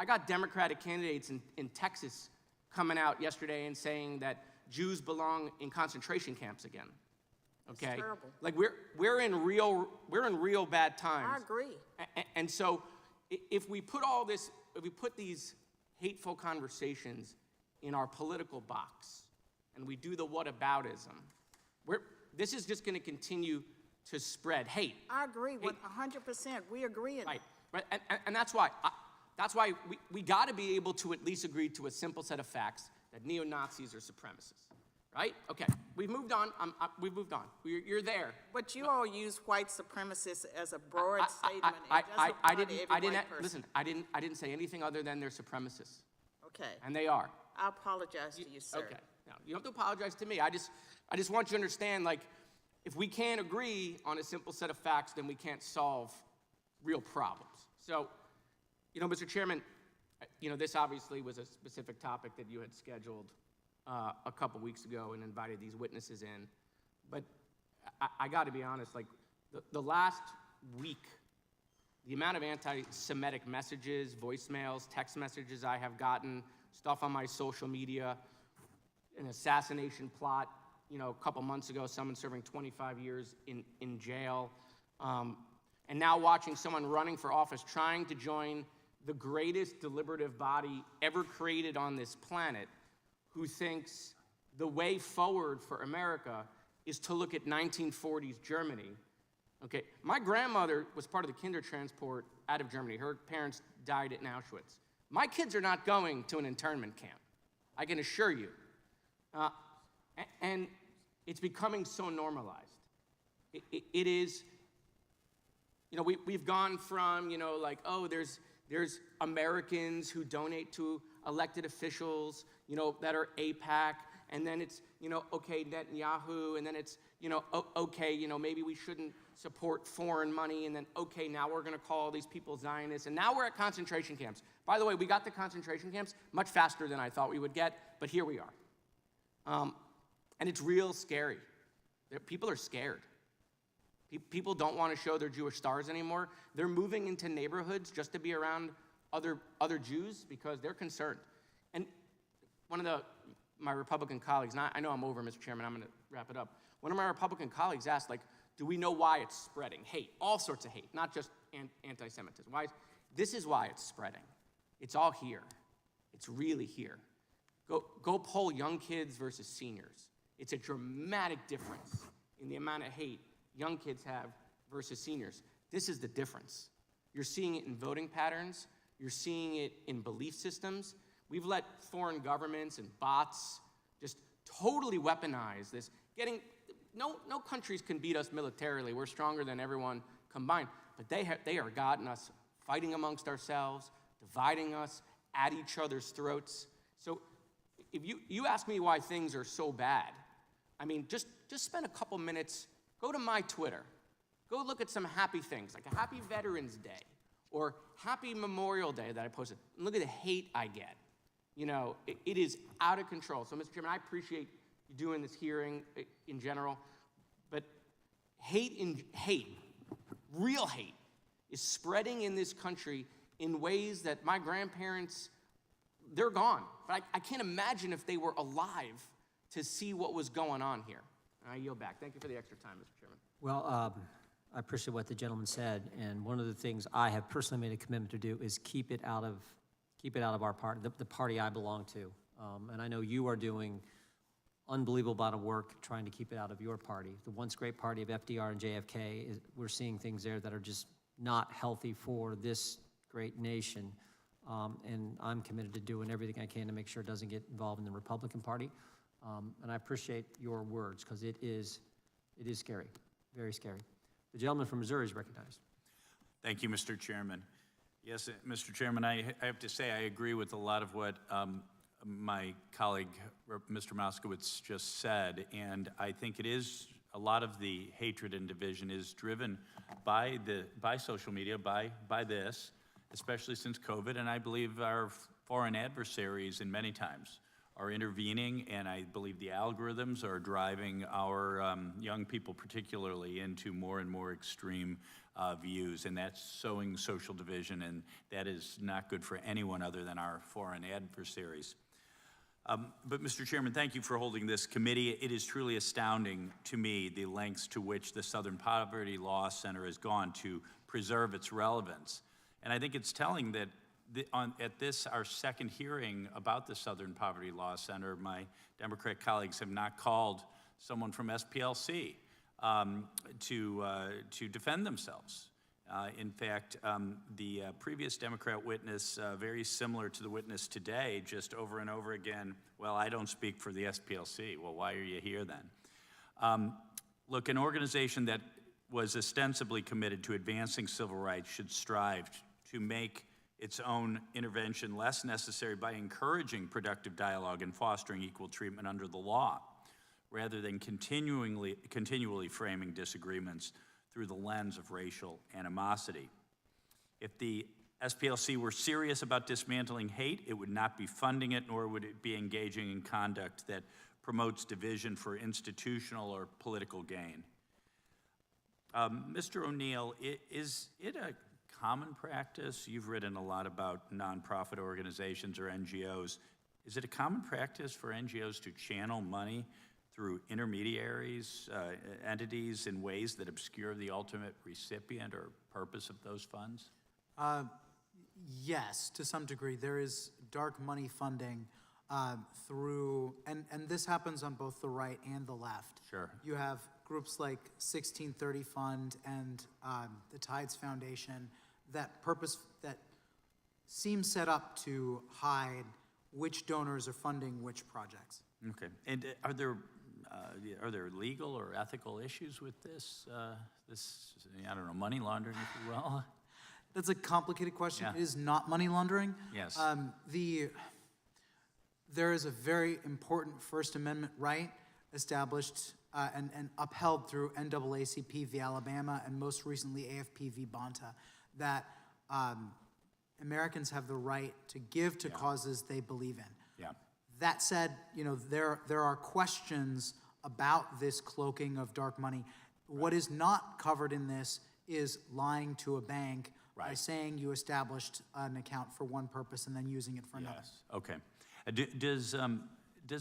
Speaker 17: got Democratic candidates in Texas coming out yesterday and saying that Jews belong in concentration camps again. Okay?
Speaker 6: That's terrible.
Speaker 17: Like we're in real bad times.
Speaker 6: I agree.
Speaker 17: And so if we put these hateful conversations in our political box and we do the whataboutism, this is just going to continue to spread hate.
Speaker 6: I agree with 100%. We agree.
Speaker 17: Right. And that's why we got to be able to at least agree to a simple set of facts that neo-Nazis are supremacists. Right? Okay. We've moved on. We've moved on. You're there.
Speaker 6: But you all use white supremacists as a broad statement.
Speaker 17: Listen, I didn't say anything other than they're supremacists.
Speaker 6: Okay.
Speaker 17: And they are.
Speaker 6: I apologize to you, sir.
Speaker 17: Okay. No, you don't have to apologize to me. I just want you to understand, like, if we can't agree on a simple set of facts, then we can't solve real problems. So You know, Mr. Chairman, this obviously was a specific topic that you had scheduled a couple weeks ago and invited these witnesses in. But I got to be honest, like the last week, the amount of anti-Semitic messages, voicemails, text messages I have gotten, stuff on my social media, an assassination plot, a couple months ago, someone serving 25 years in jail, and now watching someone running for office trying to join the greatest deliberative body ever created on this planet, who thinks the way forward for America is to look at 1940s Germany. Okay, my grandmother was part of the Kindertransport out of Germany. Her parents died in Auschwitz. My kids are not going to an internment camp, I can assure you. And it's becoming so normalized. It is, we've gone from, there's Americans who donate to elected officials, that are AIPAC, and then it's, okay, Netanyahu, and then it's, okay, maybe we shouldn't support foreign money, and then, okay, now we're gonna call all these people Zionists, and now we're at concentration camps. By the way, we got the concentration camps much faster than I thought we would get, but here we are. And it's real scary. People are scared. People don't want to show their Jewish stars anymore. They're moving into neighborhoods just to be around other Jews because they're concerned. And one of my Republican colleagues, and I know I'm over, Mr. Chairman, I'm going to wrap it up. One of my Republican colleagues asked, do we know why it's spreading? Hate, all sorts of hate, not just anti-Semitism. This is why it's spreading. It's all here. It's really here. Go poll young kids versus seniors. It's a dramatic difference in the amount of hate young kids have versus seniors. This is the difference. You're seeing it in voting patterns. You're seeing it in belief systems. We've let foreign governments and bots just totally weaponize this. No countries can beat us militarily. We're stronger than everyone combined. But they are gotten us fighting amongst ourselves, dividing us at each other's throats. So if you ask me why things are so bad, just spend a couple minutes, go to my Twitter, go look at some happy things, like a happy Veterans Day or happy Memorial Day that I posted, and look at the hate I get. It is out of control. So, Mr. Chairman, I appreciate you doing this hearing in general, but real hate, is spreading in this country in ways that my grandparents, they're gone. But I can't imagine if they were alive to see what was going on here. And I yield back. Thank you for the extra time, Mr. Chairman.
Speaker 1: Well, I appreciate what the gentleman said, and one of the things I have personally made a commitment to do is keep it out of our party, the party I belong to. And I know you are doing unbelievable amount of work trying to keep it out of your party. The once great party of FDR and JFK, we're seeing things there that are just not healthy for this great nation. And I'm committed to doing everything I can to make sure it doesn't get involved in the Republican Party. And I appreciate your words, because it is scary, very scary. The gentleman from Missouri is recognized.
Speaker 20: Thank you, Mr. Chairman. Yes, Mr. Chairman, I have to say I agree with a lot of what my colleague, Mr. Moskowitz, just said, and I think it is a lot of the hatred and division is driven by social media, by this, especially since COVID, and I believe our foreign adversaries in many times are intervening, and I believe the algorithms are driving our young people particularly into more and more extreme views, and that's sowing social division, and that is not good for anyone other than our foreign adversaries. But Mr. Chairman, thank you for holding this committee. It is truly astounding to me the lengths to which the Southern Poverty Law Center has gone to preserve its relevance. And I think it's telling that at this, our second hearing about the Southern Poverty Law Center, my Democrat colleagues have not called someone from SPLC to defend themselves. In fact, the previous Democrat witness, very similar to the witness today, just over and over again, well, I don't speak for the SPLC. Well, why are you here then? Look, an organization that was ostensibly committed to advancing civil rights should strive to make its own intervention less necessary by encouraging productive dialogue and fostering equal treatment under the law, rather than continually framing disagreements through the lens of racial animosity. If the SPLC were serious about dismantling hate, it would not be funding it, nor would it be engaging in conduct that promotes division for institutional or political gain. Mr. O'Neill, is it a common practice? You've written a lot about nonprofit organizations or NGOs. Is it a common practice for NGOs to channel money through intermediaries, entities in ways that obscure the ultimate recipient or purpose of those funds?
Speaker 7: Yes, to some degree. There is dark money funding through, and this happens on both the right and the left.
Speaker 20: Sure.
Speaker 7: You have groups like 1630 Fund and the Tides Foundation that seem set up to hide which donors are funding which projects.
Speaker 20: Okay. And are there legal or ethical issues with this, I don't know, money laundering, if you will?
Speaker 7: That's a complicated question.
Speaker 20: Yeah.
Speaker 7: It is not money laundering.
Speaker 20: Yes.
Speaker 7: There is a very important First Amendment right established and upheld through NAACP v. Alabama and most recently AFP v. Bonta that Americans have the right to give to causes they believe in.
Speaker 20: Yeah.
Speaker 7: That said, there are questions about this cloaking of dark money. Right. What is not covered in this is lying to a bank by saying you established an account for one purpose and then using it for another.
Speaker 20: Yes. Okay. Does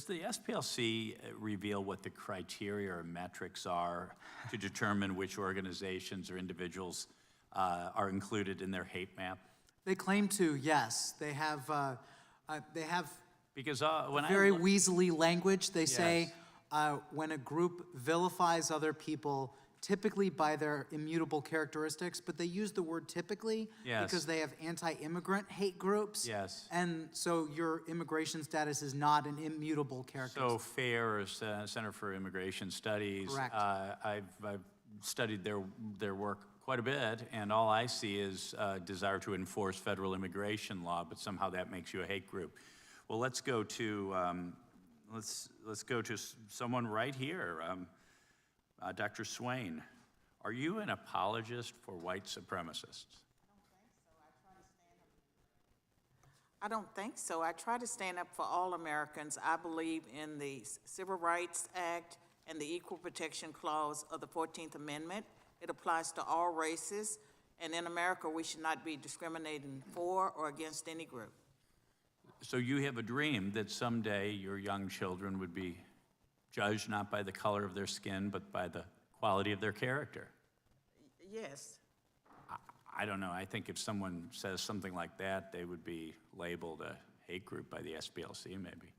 Speaker 20: the SPLC reveal what the criteria or metrics are to determine which organizations or individuals are included in their hate map?
Speaker 7: They claim to, yes. They have
Speaker 20: because
Speaker 7: very weaselly language. They say when a group vilifies other people, typically by their immutable characteristics, but they use the word typically because they have anti-immigrant hate groups.
Speaker 20: Yes.
Speaker 7: And so your immigration status is not an immutable characteristic.
Speaker 20: So FAIR, Center for Immigration Studies,
Speaker 7: Correct.
Speaker 20: I've studied their work quite a bit, and all I see is a desire to enforce federal immigration law, but somehow that makes you a hate group. Well, let's go to someone right here. Dr. Swain, are you an apologist for white supremacists?
Speaker 6: I don't think so. I try to stand up for all Americans. I believe in the Civil Rights Act and the Equal Protection Clause of the 14th Amendment. It applies to all races, and in America, we should not be discriminating for or against any group.
Speaker 20: So you have a dream that someday your young children would be judged not by the color of their skin, but by the quality of their character.
Speaker 6: Yes.
Speaker 20: I don't know. I think if someone says something like that, they would be labeled a hate group by the SPLC, maybe.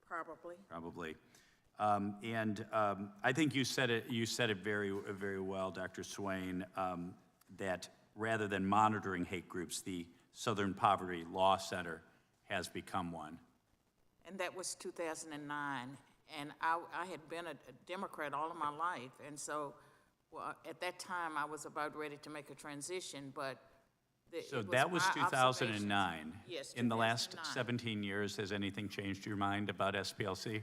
Speaker 6: Probably.
Speaker 20: Probably. I think you said it very, very well, Dr. Swain, that rather than monitoring hate groups, the Southern Poverty Law Center has become one.
Speaker 6: And that was 2009. And I had been a Democrat all of my life. And so at that time, I was about ready to make a transition, but
Speaker 20: So that was 2009.
Speaker 6: Yes,
Speaker 20: In the last
Speaker 6: 2009.
Speaker 20: 17 years, has anything changed your mind about SPLC?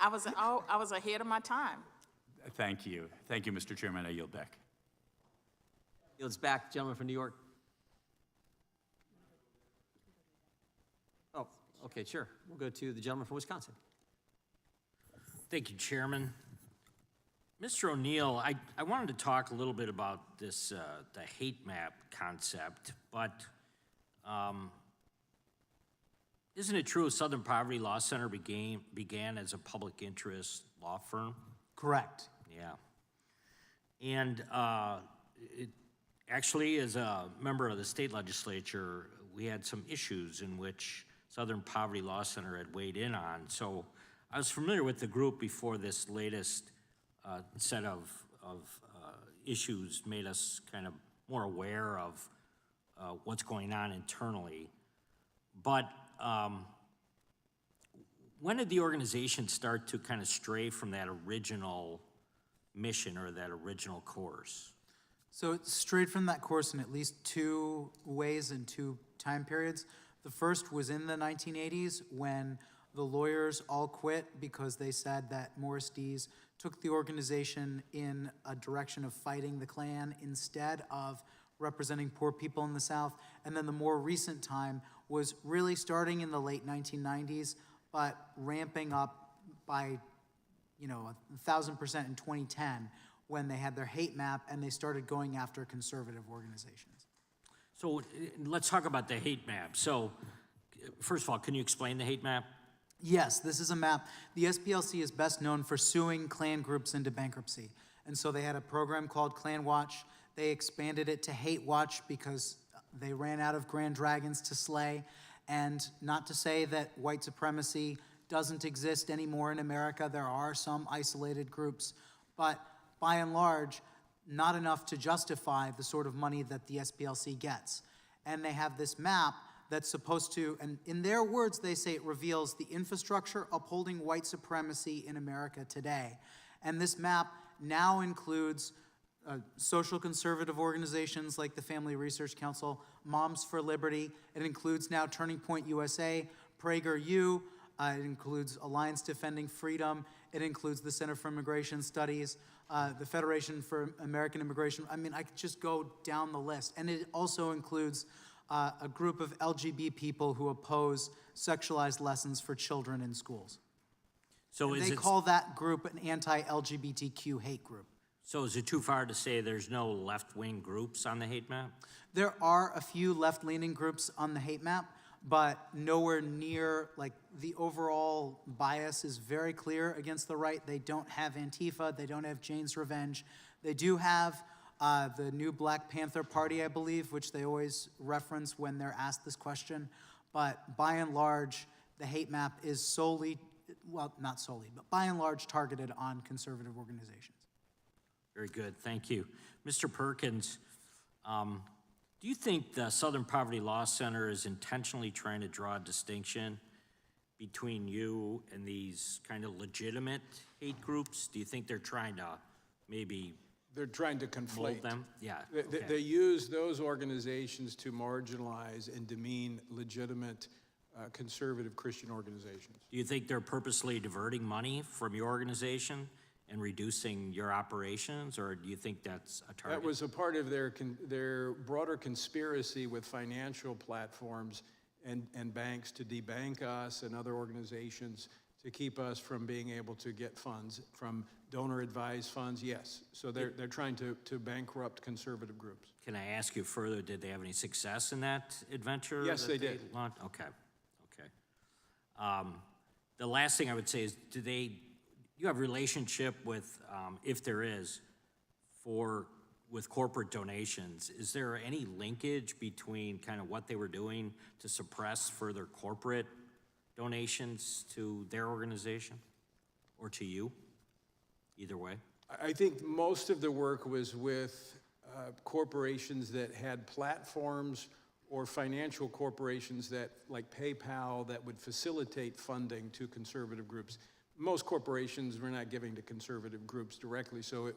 Speaker 6: I was ahead of my time.
Speaker 20: Thank you. Thank you, Mr. Chairman. I yield back.
Speaker 1: Yields back, gentleman from New York. Oh, okay, sure. We'll go to the gentleman from Wisconsin.
Speaker 11: Thank you, Chairman. Mr. O'Neill, I wanted to talk a little bit about this, the hate map concept, but isn't it true Southern Poverty Law Center began as a public interest law firm?
Speaker 7: Correct.
Speaker 11: Yeah. And it, actually, as a member of the state legislature, we had some issues in which Southern Poverty Law Center had weighed in on. So I was familiar with the group before this latest set of issues made us kind of more aware of what's going on internally. But when did the organization start to kind of stray from that original mission or that original course?
Speaker 7: So it strayed from that course in at least two ways and two time periods. The first was in the 1980s when the lawyers all quit because they said that Morris Dees took the organization in a direction of fighting the Klan instead of representing poor people in the South. And then the more recent time was really starting in the late 1990s, but ramping up by 1,000% in 2010 when they had their hate map and they started going after conservative organizations.
Speaker 11: So let's talk about the hate map. So first of all, can you explain the hate map?
Speaker 7: Yes, this is a map. The SPLC is best known for suing Klan groups into bankruptcy. And so they had a program called Klan Watch. They expanded it to Hate Watch because they ran out of Grand Dragons to slay. And not to say that white supremacy doesn't exist anymore in America. There are some isolated groups. But by and large, not enough to justify the sort of money that the SPLC gets. And they have this map that's supposed to, and in their words, they say it reveals the infrastructure upholding white supremacy in America today. And this map now includes social conservative organizations like the Family Research Council, Moms for Liberty. It includes now Turning Point USA, PragerU. It includes Alliance Defending Freedom. It includes the Center for Immigration Studies, the Federation for American Immigration. I mean, I could just go down the list. And it also includes a group of LGBT people who oppose sexualized lessons for children in schools.
Speaker 11: So
Speaker 7: They call that group an anti-LGBTQ hate group.
Speaker 11: So is it too far to say there's no left-wing groups on the hate map?
Speaker 7: There are a few left-leaning groups on the hate map, but nowhere near, like, the overall bias is very clear against the right. They don't have Antifa. They don't have Jane's Revenge. They do have the new Black Panther Party, I believe, which they always reference when they're asked this question. But by and large, the hate map is solely, well, not solely, but by and large targeted on conservative organizations.
Speaker 11: Very good, thank you. Mr. Perkins, do you think the Southern Poverty Law Center is intentionally trying to draw a distinction between you and these kind of legitimate hate groups? Do you think they're trying to maybe
Speaker 5: They're trying to conflate
Speaker 11: them? Yeah.
Speaker 5: They use those organizations to marginalize and demean legitimate conservative Christian organizations.
Speaker 11: Do you think they're purposely diverting money from your organization and reducing your operations, or do you think that's a target?
Speaker 5: That was a part of their broader conspiracy with financial platforms and banks to debank us and other organizations to keep us from being able to get funds from donor-advised funds, yes. So they're trying to bankrupt conservative groups.
Speaker 11: Can I ask you further, did they have any success in that adventure?
Speaker 5: Yes,
Speaker 11: that
Speaker 5: they did.
Speaker 11: Launched? Okay. The last thing I would say is, you have relationship with, if there is, with corporate donations? Is there any linkage between kind of what they were doing to suppress further corporate donations to their organization or to you? Either way.
Speaker 5: I think most of the work was with corporations that had platforms or financial corporations that, like PayPal, that would facilitate funding to conservative groups. Most corporations were not giving to conservative groups directly, so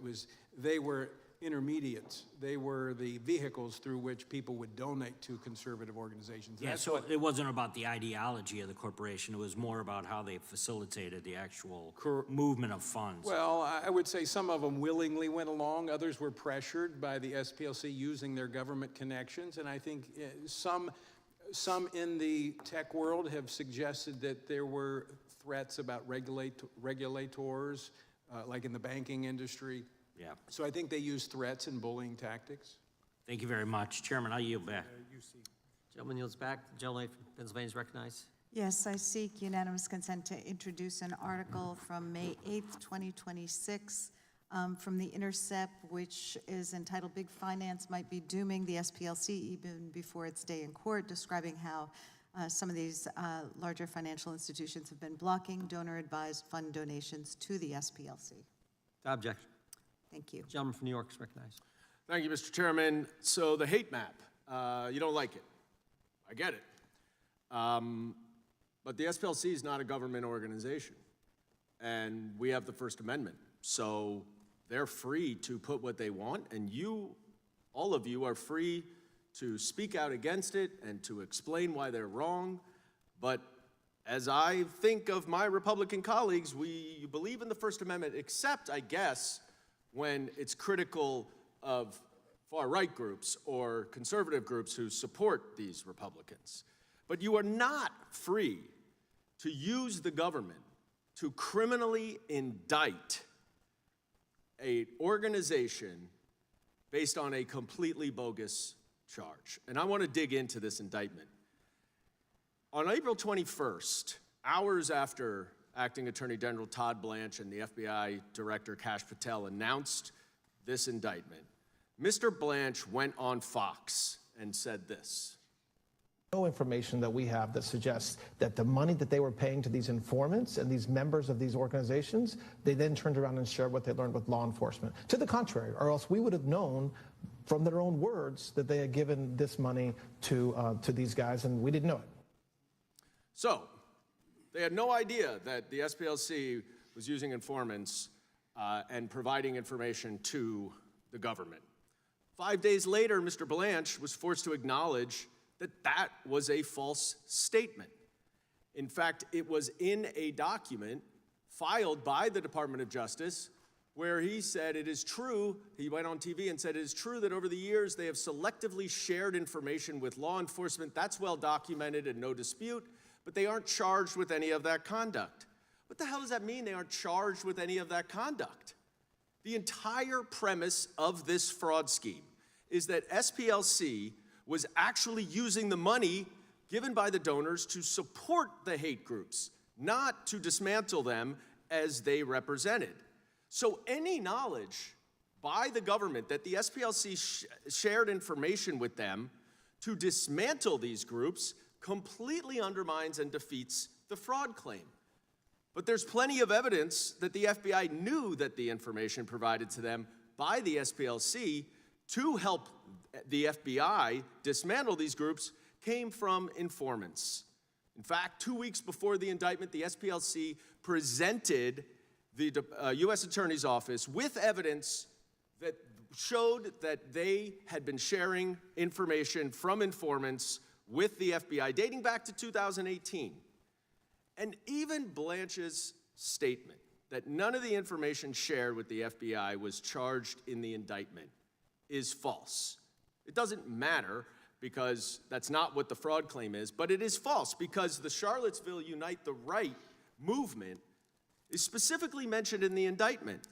Speaker 5: they were intermediates. They were the vehicles through which people would donate to conservative organizations.
Speaker 11: Yeah, so it wasn't about the ideology of the corporation, it was more about how they facilitated the actual movement of funds.
Speaker 5: Well, I would say some of them willingly went along, others were pressured by the SPLC using their government connections, and I think some in the tech world have suggested that there were threats about regulators, like in the banking industry.
Speaker 11: Yeah.
Speaker 5: So I think they use threats and bullying tactics.
Speaker 11: Thank you very much. Chairman, I'll yield back.
Speaker 1: Gentleman yields back. The gentleman from Pennsylvania is recognized.
Speaker 9: Yes, I seek unanimous consent to introduce an article from May 8th, 2026, from The Intercept, which is entitled "Big Finance Might Be Dooming the SPLC Even Before Its Day in Court," describing how some of these larger financial institutions have been blocking donor-advised fund donations to the SPLC.
Speaker 1: Without objection.
Speaker 9: Thank you.
Speaker 1: Gentleman from New York is recognized.
Speaker 3: Thank you, Mr. Chairman. So the hate map, you don't like it. I get it. But the SPLC is not a government organization, and we have the First Amendment. So they're free to put what they want, and all of you are free to speak out against it and to explain why they're wrong. But as I think of my Republican colleagues, we believe in the First Amendment, except, I guess, when it's critical of far-right groups or conservative groups who support these Republicans. But you are not free to use the government to criminally indict an organization based on a completely bogus charge. And I want to dig into this indictment. On April 21st, hours after Acting Attorney General Todd Blanche and the FBI Director Kash Patel announced this indictment, Mr. Blanche went on Fox and said this.
Speaker 10: No information that we have that suggests that the money that they were paying to these informants and these members of these organizations, they then turned around and shared what they learned with law enforcement. To the contrary, or else we would have known from their own words that they had given this money to these guys, and we didn't know it.
Speaker 3: So, they had no idea that the SPLC was using informants and providing information to the government. 5 days later, Mr. Blanche was forced to acknowledge that that was a false statement. In fact, it was in a document filed by the Department of Justice where he said it is true, he went on TV and said it is true that over the years they have selectively shared information with law enforcement. That's well documented and no dispute, but they aren't charged with any of that conduct. What the hell does that mean, they aren't charged with any of that conduct? The entire premise of this fraud scheme is that SPLC was actually using the money given by the donors to support the hate groups, not to dismantle them as they represented. So any knowledge by the government that the SPLC shared information with them to dismantle these groups completely undermines and defeats the fraud claim. But there's plenty of evidence that the FBI knew that the information provided to them by the SPLC to help the FBI dismantle these groups came from informants. In fact, 2 weeks before the indictment, the SPLC presented the U.S. Attorney's Office with evidence that showed that they had been sharing information from informants with the FBI dating back to 2018. And even Blanche's statement that none of the information shared with the FBI was charged in the indictment is false. It doesn't matter because that's not what the fraud claim is, but it is false because the Charlottesville Unite the Right movement is specifically mentioned in the indictment.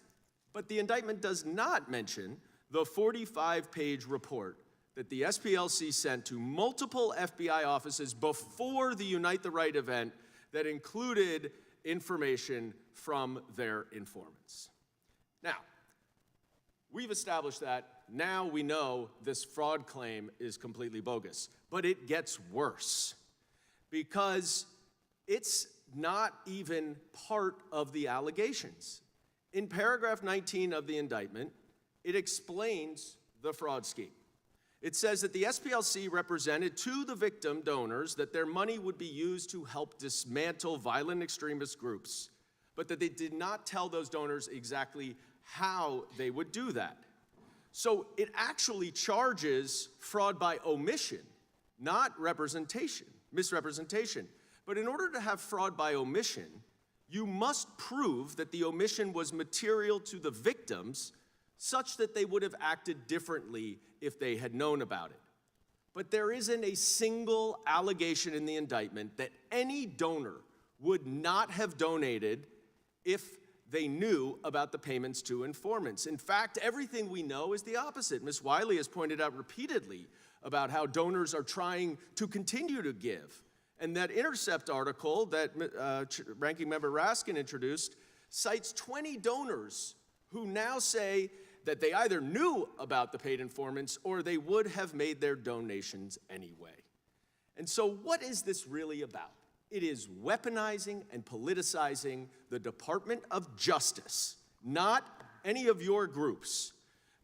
Speaker 3: But the indictment does not mention the 45-page report that the SPLC sent to multiple FBI offices before the Unite the Right event that included information from their informants. Now, we've established that. Now we know this fraud claim is completely bogus. But it gets worse because it's not even part of the allegations. In paragraph 19 of the indictment, it explains the fraud scheme. It says that the SPLC represented to the victim donors that their money would be used to help dismantle violent extremist groups, but that they did not tell those donors exactly how they would do that. So it actually charges fraud by omission, not misrepresentation. But in order to have fraud by omission, you must prove that the omission was material to the victims such that they would have acted differently if they had known about it. But there isn't a single allegation in the indictment that any donor would not have donated if they knew about the payments to informants. In fact, everything we know is the opposite. Ms. Wiley has pointed out repeatedly about how donors are trying to continue to give. And that Intercept article that Ranking Member Raskin introduced cites 20 donors who now say that they either knew about the paid informants or they would have made their donations anyway. And so what is this really about? It is weaponizing and politicizing the Department of Justice, not any of your groups,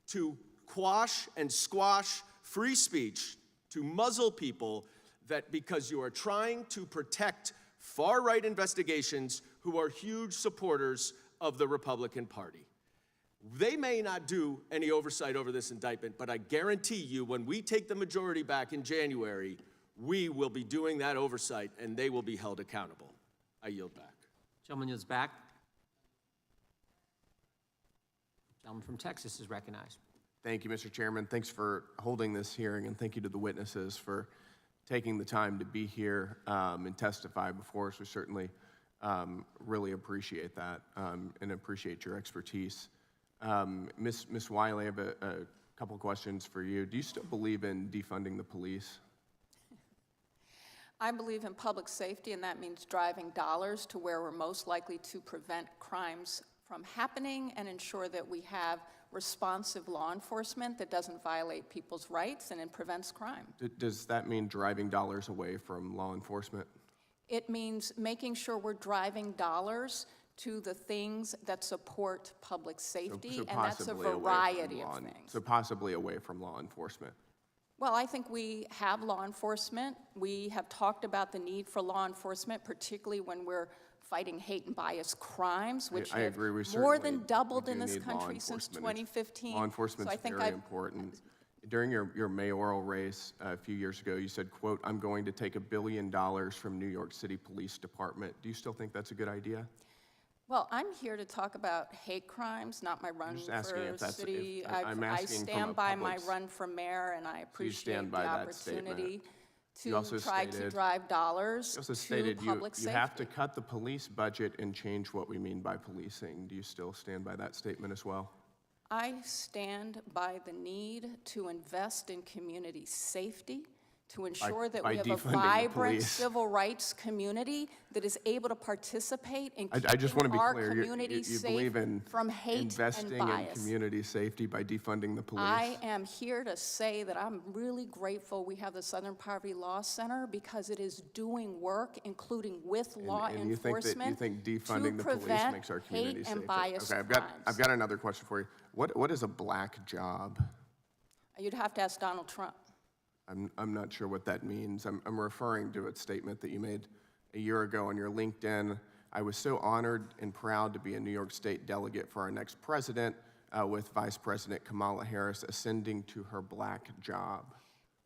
Speaker 3: to quash and squash free speech, to muzzle people that because you are trying to protect far-right investigations who are huge supporters of the Republican Party. They may not do any oversight over this indictment, but I guarantee you when we take the majority back in January, we will be doing that oversight and they will be held accountable. I yield back.
Speaker 1: Gentleman is back. Gentleman from Texas is recognized.
Speaker 2: Thank you, Mr. Chairman. Thanks for holding this hearing, and thank you to the witnesses for taking the time to be here and testify before us. We certainly really appreciate that and appreciate your expertise. Ms. Wiley, I have a couple questions for you. Do you still believe in defunding the police?
Speaker 8: I believe in public safety, and that means driving dollars to where we're most likely to prevent crimes from happening and ensure that we have responsive law enforcement that doesn't violate people's rights and it prevents crime.
Speaker 2: Does that mean driving dollars away from law enforcement?
Speaker 8: It means making sure we're driving dollars to the things that support public safety, and that's a variety of things.
Speaker 2: So possibly away from law enforcement.
Speaker 8: Well, I think we have law enforcement. We have talked about the need for law enforcement, particularly when we're fighting hate and bias crimes, which
Speaker 2: I agree, we
Speaker 8: more than
Speaker 2: certainly
Speaker 8: doubled
Speaker 2: do
Speaker 8: in this
Speaker 2: need law
Speaker 8: country since
Speaker 2: enforcement.
Speaker 8: 2015.
Speaker 2: Law enforcement's
Speaker 8: So I think
Speaker 2: very important. During your mayoral race a few years ago, you said, quote, "I'm going to take $1 billion from New York City Police Department." Do you still think that's a good idea?
Speaker 8: Well, I'm here to talk about hate crimes, not my run
Speaker 2: just asking
Speaker 8: for
Speaker 2: if that's-
Speaker 8: city.
Speaker 2: if- I'm
Speaker 8: I
Speaker 2: asking from a
Speaker 8: stand by my
Speaker 2: public's-
Speaker 8: run for mayor, and I
Speaker 2: you
Speaker 8: appreciate
Speaker 2: stand
Speaker 8: the
Speaker 2: by that statement.
Speaker 8: opportunity
Speaker 2: You
Speaker 8: to
Speaker 2: also
Speaker 8: try to
Speaker 2: stated-
Speaker 8: drive dollars
Speaker 2: You also
Speaker 8: to
Speaker 2: stated
Speaker 8: public
Speaker 2: you
Speaker 8: safety.
Speaker 2: have to cut the police budget and change what we mean by policing. Do you still stand by that statement as well?
Speaker 8: I stand by the need to invest in community safety, to ensure that
Speaker 2: by
Speaker 8: we have a
Speaker 2: defunding the
Speaker 8: vibrant
Speaker 2: police.
Speaker 8: civil rights community that is able to participate in
Speaker 2: I just want to
Speaker 8: keeping
Speaker 2: be
Speaker 8: our
Speaker 2: clear.
Speaker 8: community
Speaker 2: You
Speaker 8: safe
Speaker 2: believe in
Speaker 8: from hate
Speaker 2: investing
Speaker 8: and bias.
Speaker 2: in community safety by defunding the police?
Speaker 8: I am here to say that I'm really grateful we have the Southern Poverty Law Center because it is doing work, including with law
Speaker 2: And you think
Speaker 8: enforcement,
Speaker 2: defunding
Speaker 8: to
Speaker 2: the police
Speaker 8: prevent
Speaker 2: makes our community
Speaker 8: hate
Speaker 2: safer?
Speaker 8: and bias
Speaker 2: Okay,
Speaker 8: crimes.
Speaker 2: I've got another question for you. What is a black job?
Speaker 8: You'd have to ask Donald Trump.
Speaker 2: I'm not sure what that means. I'm referring to a statement that you made a year ago on your LinkedIn. "I was so honored and proud to be a New York State delegate for our next president, with Vice President Kamala Harris ascending to her black job."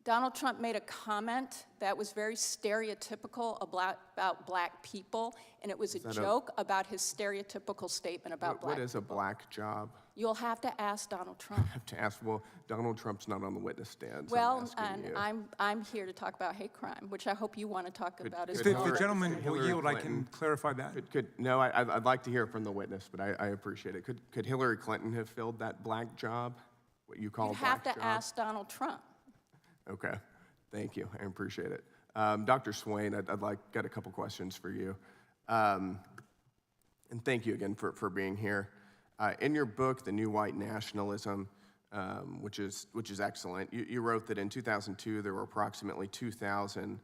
Speaker 8: Donald Trump made a comment that was very stereotypical about black people, and it was a joke about his stereotypical statement about black
Speaker 2: What is a black job?
Speaker 8: You'll have to ask Donald Trump.
Speaker 2: I have to ask, well, Donald Trump's not on the witness stand, so
Speaker 8: Well,
Speaker 2: I'm asking you.
Speaker 8: and I'm here to talk about hate crime, which I hope you want to talk about as
Speaker 4: If
Speaker 8: well.
Speaker 4: the gentleman will
Speaker 2: Hillary
Speaker 4: yield, I
Speaker 2: Clinton-
Speaker 4: can clarify that.
Speaker 2: No, I'd like to hear from the witness, but I appreciate it. Could Hillary Clinton have filled that black job, what you call
Speaker 8: You'd
Speaker 2: a black
Speaker 8: have to
Speaker 2: job?
Speaker 8: ask Donald Trump.
Speaker 2: Okay, thank you, I appreciate it. Dr. Swain, got a couple questions for you. And thank you again for being here. In your book, The New White Nationalism, which is excellent, you wrote that in 2002 there were approximately 2,000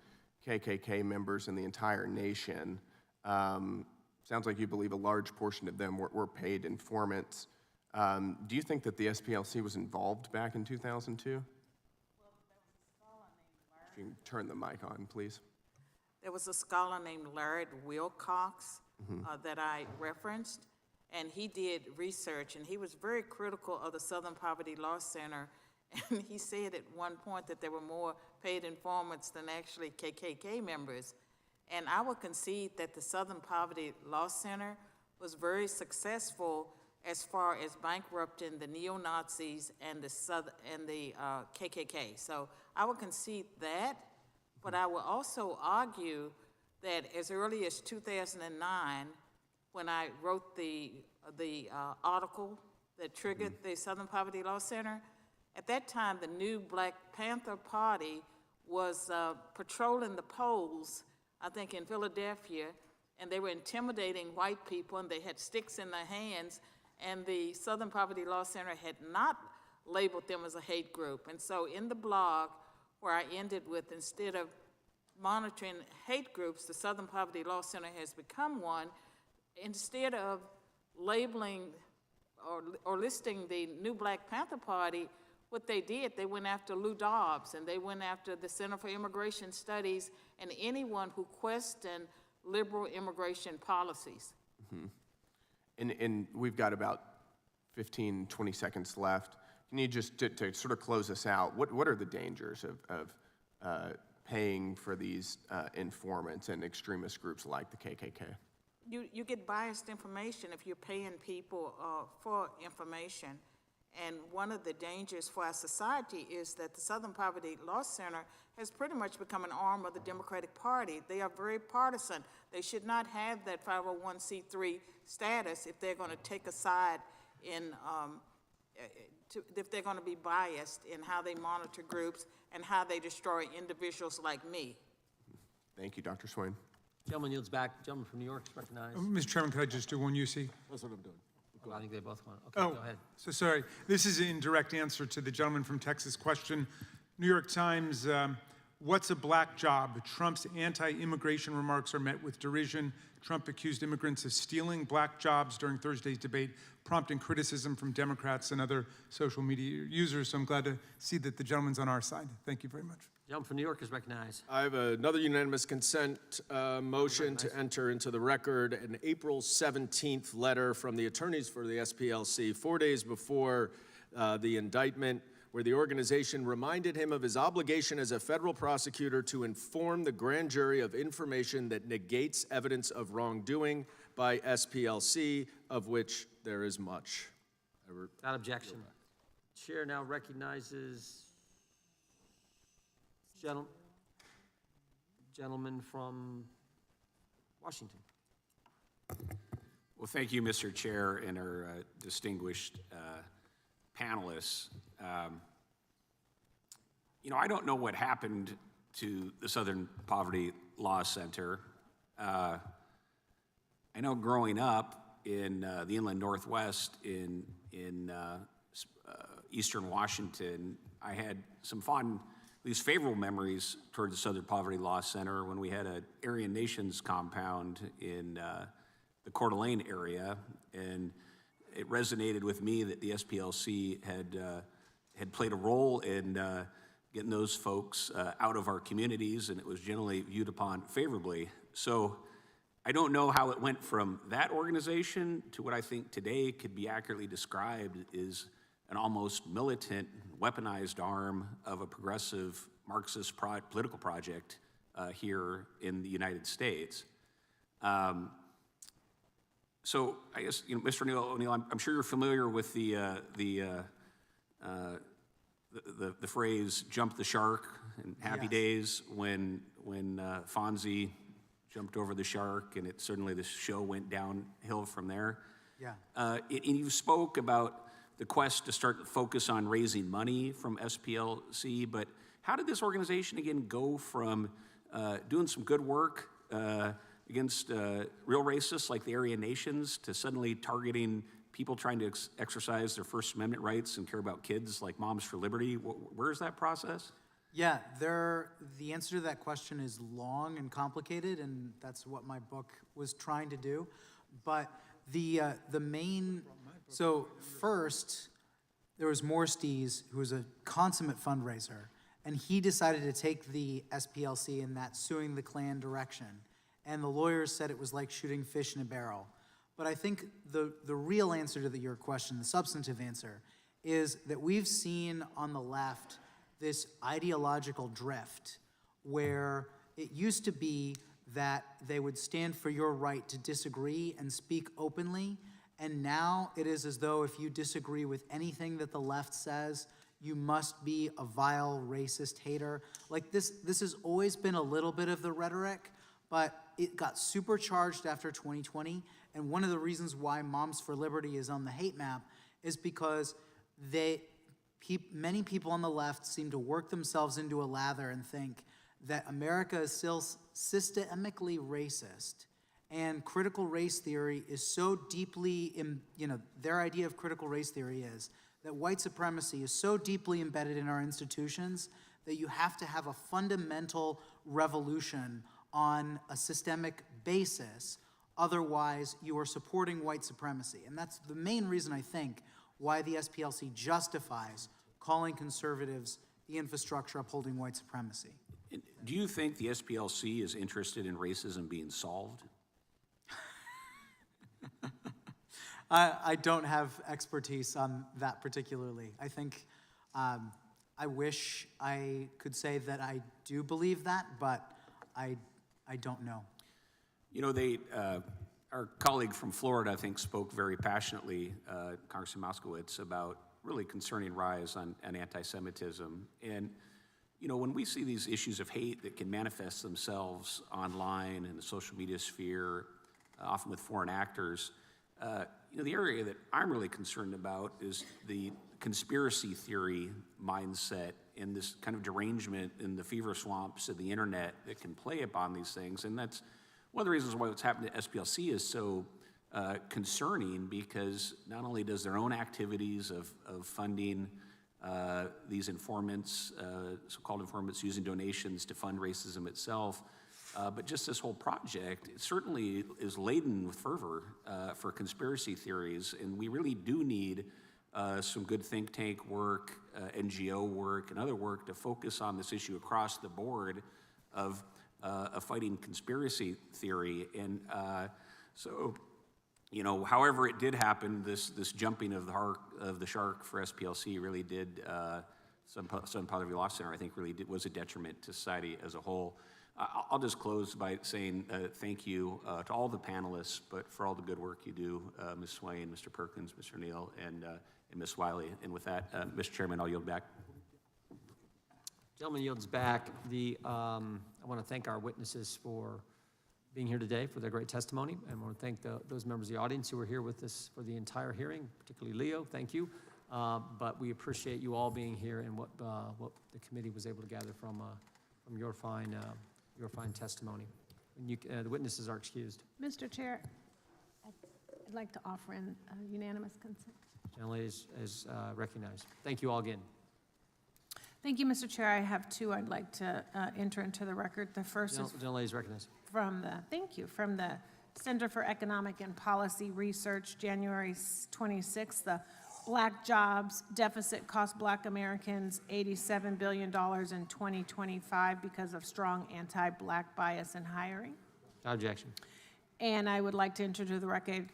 Speaker 2: KKK members in the entire nation. Sounds like you believe a large portion of them were paid informants. Do you think that the SPLC was involved back in 2002? If you can turn the mic on, please.
Speaker 6: There was a scholar named Larry Wilcox that I referenced, and he did research, and he was very critical of the Southern Poverty Law Center, and he said at one point that there were more paid informants than actually KKK members. And I would concede that the Southern Poverty Law Center was very successful as far as bankrupting the neo-Nazis and the KKK. So I would concede that, but I will also argue that as early as 2009, when I wrote the article that triggered the Southern Poverty Law Center, at that time the new Black Panther Party was patrolling the polls, I think in Philadelphia, and they were intimidating white people, and they had sticks in their hands, and the Southern Poverty Law Center had not labeled them as a hate group. And so in the blog, where I ended with, instead of monitoring hate groups, the Southern Poverty Law Center has become one. Instead of labeling or listing the new Black Panther Party, what they did, they went after Lou Dobbs, and they went after the Center for Immigration Studies and anyone who questioned liberal immigration policies.
Speaker 2: And we've got about 15, 20 seconds left. Can you just, to sort of close us out, what are the dangers of paying for these informants and extremist groups like the KKK?
Speaker 6: You get biased information if you're paying people for information. And one of the dangers for our society is that the Southern Poverty Law Center has pretty much become an arm of the Democratic Party. They are very partisan. They should not have that 501c3 status if they're going to take a side in, if they're going to be biased in how they monitor groups and how they destroy individuals like me.
Speaker 2: Thank you, Dr. Swain.
Speaker 1: Gentleman yields back. Gentleman from New York is recognized.
Speaker 4: Mr. Chairman, could I just do one UC?
Speaker 3: That's what I'm doing.
Speaker 1: Oh, I think they both want. Okay, go ahead.
Speaker 4: So sorry. This is in direct answer to the gentleman from Texas question. New York Times, what's a black job? Trump's anti-immigration remarks are met with derision. Trump accused immigrants of stealing black jobs during Thursday's debate, prompting criticism from Democrats and other social media users. So I'm glad to see that the gentleman's on our side. Thank you very much.
Speaker 1: Gentleman from New York is recognized.
Speaker 3: I have another unanimous consent motion to enter into the record an April 17th letter from the attorneys for the SPLC 4 days before the indictment, where the organization reminded him of his obligation as a federal prosecutor to inform the grand jury of information that negates evidence of wrongdoing by SPLC, of which there is much.
Speaker 1: Without objection. Chair now recognizes gentleman from Washington.
Speaker 13: Well, thank you, Mr. Chair, and our distinguished panelists. You know, I don't know what happened to the Southern Poverty Law Center. I know growing up in the inland Northwest in Eastern Washington, I had some fond, at least favorable memories toward the Southern Poverty Law Center when we had an Aryan Nations compound in the Coeur d'Alene area, and it resonated with me that the SPLC had played a role in getting those folks out of our communities, and it was generally viewed upon favorably. So I don't know how it went from that organization to what I think today could be accurately described is an almost militant, weaponized arm of a progressive Marxist political project here in the United States. So I guess, you know, Mr. O'Neill, I'm sure you're familiar with the phrase "jump the shark" in Happy Days when Fonzie jumped over the shark, and certainly the show went downhill from there.
Speaker 7: Yeah.
Speaker 13: And you spoke about the quest to start to focus on raising money from SPLC, but how did this organization again go from doing some good work against real racists like the Aryan Nations to suddenly targeting people trying to exercise their First Amendment rights and care about kids like Moms for Liberty? Where is that process?
Speaker 7: Yeah, the answer to that question is long and complicated, and that's what my book was trying to do. But the main, so first, there was Morstees, who was a consummate fundraiser, and he decided to take the SPLC in that suing the Klan direction. And the lawyers said it was like shooting fish in a barrel. But I think the real answer to your question, the substantive answer, is that we've seen on the left this ideological drift where it used to be that they would stand for your right to disagree and speak openly, and now it is as though if you disagree with anything that the left says, you must be a vile racist hater. Like this has always been a little bit of the rhetoric, but it got supercharged after 2020, and one of the reasons why Moms for Liberty is on the hate map is because many people on the left seem to work themselves into a lather and think that America is still systemically racist, and critical race theory is so deeply, their idea of critical race theory is that white supremacy is so deeply embedded in our institutions that you have to have a fundamental revolution on a systemic basis, otherwise you are supporting white supremacy. And that's the main reason, I think, why the SPLC justifies calling conservatives the infrastructure upholding white supremacy.
Speaker 13: Do you think the SPLC is interested in racism being solved?
Speaker 7: I don't have expertise on that particularly. I think I wish I could say that I do believe that, but I don't know.
Speaker 13: You know, our colleague from Florida, I think, spoke very passionately, Congressman Moskowitz, about really concerning rise on anti-Semitism. And, you know, when we see these issues of hate that can manifest themselves online in the social media sphere, often with foreign actors, you know, the area that I'm really concerned about is the conspiracy theory mindset and this kind of derangement in the fever swamps of the internet that can play upon these things. And that's one of the reasons why what's happened to SPLC is so concerning, because not only does their own activities of funding these informants, so-called informants using donations to fund racism itself, but just this whole project certainly is laden with fervor for conspiracy theories, and we really do need some good think tank work, NGO work, and other work to focus on this issue across the board of fighting conspiracy theory. And so, you know, however it did happen, this jumping of the shark for SPLC really did, Southern Poverty Law Center, I think really was a detriment to society as a whole. I'll just close by saying thank you to all the panelists, but for all the good work you do, Ms. Swain, Mr. Perkins, Mr. Neal, and Ms. Wiley. And with that, Mr. Chairman, I'll yield back.
Speaker 1: Gentleman yields back. I want to thank our witnesses for being here today, for their great testimony. And I want to thank those members of the audience who were here with us for the entire hearing, particularly Leo, thank you. But we appreciate you all being here and what the committee was able to gather from your fine testimony. And the witnesses are excused.
Speaker 14: Mr. Chair, I'd like to offer in unanimous consent.
Speaker 1: Gentlelady is recognized. Thank you all again.
Speaker 14: Thank you, Mr. Chair. I have two I'd like to enter into the record. The first is
Speaker 1: Gentlelady is recognized.
Speaker 14: from the Center for Economic and Policy Research, January 26th, the Black jobs deficit cost Black Americans $87 billion in 2025 because of strong anti-Black bias in hiring.
Speaker 1: No objection.
Speaker 14: And I would like to enter to the record,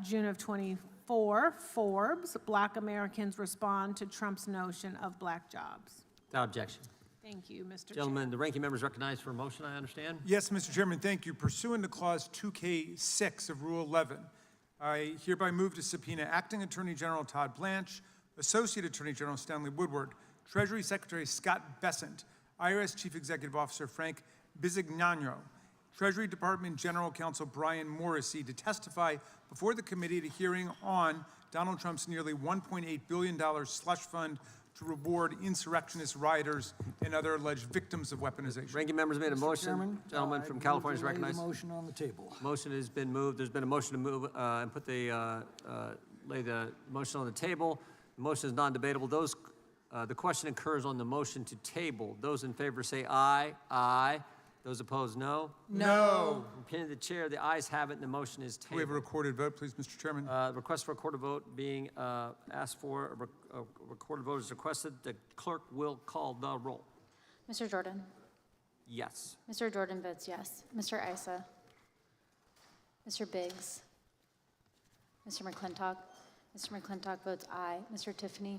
Speaker 14: June of 24, Forbes, Black Americans respond to Trump's notion of Black jobs.
Speaker 1: No objection.
Speaker 14: Thank you, Mr.
Speaker 1: Gentlemen, the ranking member is recognized for a motion, I understand.
Speaker 4: Yes, Mr. Chairman, thank you. Pursuant to Clause 2K6 of Rule 11, I hereby move to subpoena Acting Attorney General Todd Blanche, Associate Attorney General Stanley Woodward, Treasury Secretary Scott Bessent, IRS Chief Executive Officer Frank Bisignano, Treasury Department General Counsel Brian Morrissey to testify before the committee at a hearing on Donald Trump's nearly $1.8 billion slush fund to reward insurrectionist rioters and other alleged victims of weaponization.
Speaker 1: Ranking member's made a motion.
Speaker 21: Chairman,
Speaker 1: Gentleman from California is recognized.
Speaker 21: Motion on the table.
Speaker 1: Motion has been moved. There's been a motion to move and put lay the motion on the table. The motion is non-debatable. The question occurs on the motion to table. Those in favor say aye. Aye. Those opposed, no.
Speaker 4: No.
Speaker 1: Opinion of the chair, the ayes have it, and the motion is tabled.
Speaker 4: We have a recorded vote, please, Mr. Chairman.
Speaker 1: Request for a recorded vote being asked for. A recorded vote is requested. The clerk will call the roll.
Speaker 23: Mr. Jordan?
Speaker 1: Yes.
Speaker 23: Mr. Jordan votes yes. Mr. Issa? Mr. Biggs? Mr. McClintock? Mr. McClintock votes aye. Mr. Tiffany?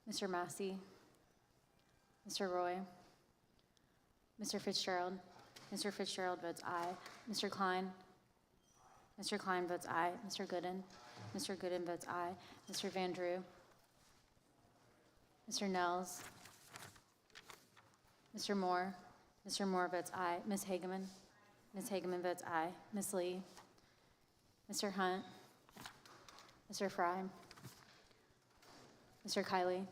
Speaker 23: Mr. Massey? Mr. Roy? Mr. Fitzgerald? Mr. Fitzgerald votes aye. Mr. Klein? Mr. Klein votes aye. Mr. Gooden? Mr. Gooden votes aye. Mr. Van Drew? Mr. Nels? Mr. Moore? Mr. Moore votes aye. Ms. Hageman? Ms. Hageman votes aye. Ms. Lee? Mr. Hunt? Mr. Fry? Mr. Kiley?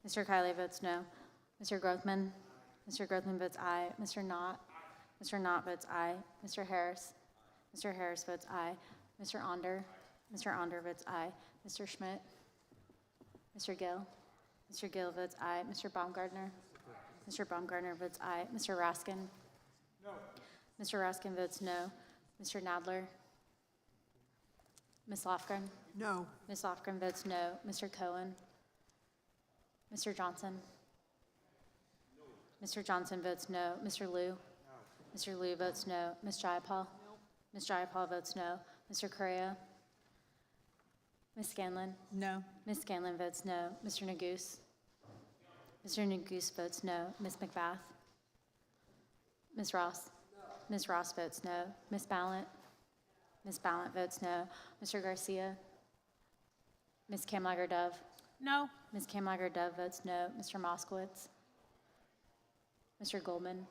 Speaker 23: Mr. Kiley votes no. Mr. Grothman? Mr. Grothman votes aye. Mr. Knott? Mr. Knott votes aye. Mr. Harris? Mr. Harris votes aye. Mr. Onder? Mr. Onder votes aye. Mr. Schmidt? Mr. Gill? Mr. Gill votes aye. Mr. Baumgartner? Mr. Baumgartner votes aye. Mr. Raskin?
Speaker 4: No.
Speaker 23: Mr. Raskin votes no. Mr. Nadler? Ms. Lofgren?
Speaker 21: No.
Speaker 23: Ms. Lofgren votes no. Mr. Cohen? Mr. Johnson? Mr. Johnson votes no. Mr. Liu? No. Mr. Liu votes no. Ms. Jayapal? No. Ms. Jayapal votes no. Mr. Correa? Ms. Scanlon?
Speaker 9: No.
Speaker 23: Ms. Scanlon votes no. Mr. Neguse? Mr. Neguse votes no. Ms. McBath? Ms. Ross? No. Ms. Ross votes no. Ms. Ballant? Ms. Ballant votes no. Mr. Garcia? Ms. Kamlager-Dove?
Speaker 14: No.
Speaker 23: Ms. Kamlager-Dove votes no. Mr. Moskowitz? Mr. Goldman?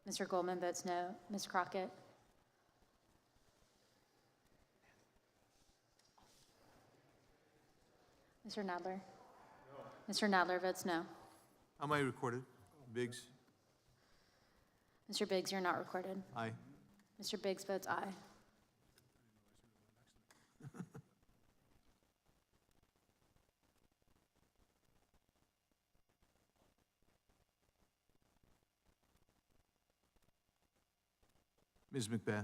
Speaker 23: Mr. Goldman votes no. Ms. Crockett? Mr. Nadler? Mr. Nadler votes no.
Speaker 12: Am I recorded? Biggs?
Speaker 23: Mr. Biggs, you're not recorded.
Speaker 12: Aye.
Speaker 23: Mr. Biggs votes aye.
Speaker 12: Ms. McBath?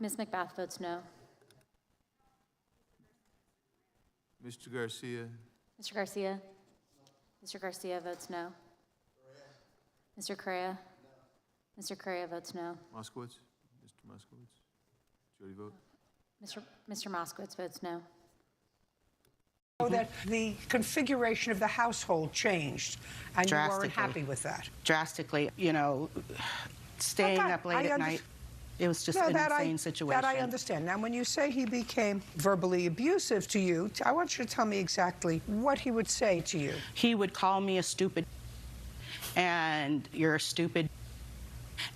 Speaker 23: Ms. McBath votes no.
Speaker 12: Mr. Garcia?
Speaker 23: Mr. Garcia? Mr. Garcia votes no. Mr. Correa? Mr. Correa votes no.
Speaker 12: Moskowitz? Mr. Moskowitz? Jody vote?
Speaker 23: Mr. Moskowitz votes no.
Speaker 16: That the configuration of the household changed, and you weren't happy with that.
Speaker 21: Drastically, you know, staying up late at night. It was just an insane situation.
Speaker 16: That I understand. Now, when you say he became verbally abusive to you, I want you to tell me exactly what he would say to you.
Speaker 21: He would call me a stupid, and you're stupid,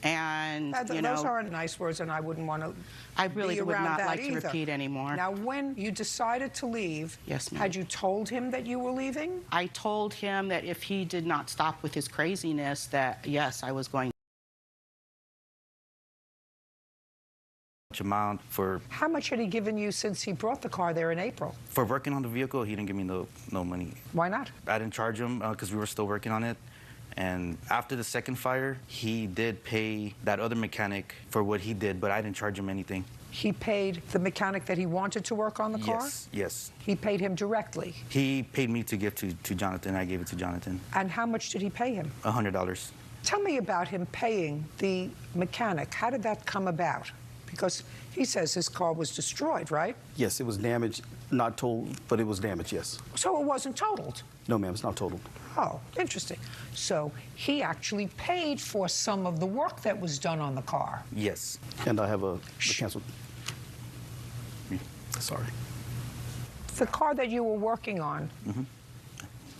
Speaker 21: and, you know.
Speaker 16: Those aren't nice words, and I wouldn't want to
Speaker 21: I really would not like
Speaker 16: either.
Speaker 21: to repeat anymore.
Speaker 16: Now, when you decided to leave,
Speaker 21: yes, ma'am.
Speaker 16: Had you told him that you were leaving?
Speaker 21: I told him that if he did not stop with his craziness, that, yes, I was going
Speaker 24: amount for.
Speaker 16: How much had he given you since he brought the car there in April?
Speaker 24: For working on the vehicle, he didn't give me no money.
Speaker 16: Why not?
Speaker 24: I didn't charge him because we were still working on it. And after the second fire, he did pay that other mechanic for what he did, but I didn't charge him anything.
Speaker 16: He paid the mechanic that he wanted to work on the car?
Speaker 24: Yes, yes.
Speaker 16: He paid him directly?
Speaker 24: He paid me to give to Jonathan. I gave it to Jonathan.
Speaker 16: And how much did he pay him?
Speaker 24: $100.
Speaker 16: Tell me about him paying the mechanic. How did that come about? Because he says his car was destroyed, right?
Speaker 24: Yes, it was damaged. Not totaled, but it was damaged, yes.
Speaker 16: So it wasn't totaled?
Speaker 24: No, ma'am, it's not totaled.
Speaker 16: Oh, interesting. So he actually paid for some of the work that was done on the car?
Speaker 24: Yes. And I have a canceled. Sorry.
Speaker 16: The car that you were working on,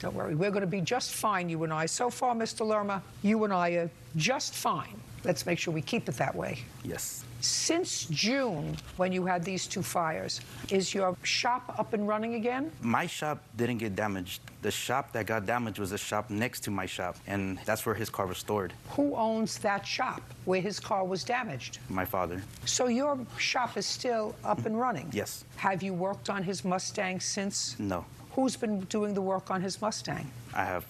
Speaker 16: don't worry, we're going to be just fine, you and I. So far, Mr. Lerma, you and I are just fine. Let's make sure we keep it that way.
Speaker 24: Yes.
Speaker 16: Since June, when you had these two fires, is your shop up and running again?
Speaker 24: My shop didn't get damaged. The shop that got damaged was the shop next to my shop, and that's where his car was stored.
Speaker 16: Who owns that shop where his car was damaged?
Speaker 24: My father.
Speaker 16: So your shop is still up and running?
Speaker 24: Yes.
Speaker 16: Have you worked on his Mustang since?
Speaker 24: No.
Speaker 16: Who's been doing the work on his Mustang?
Speaker 24: I have.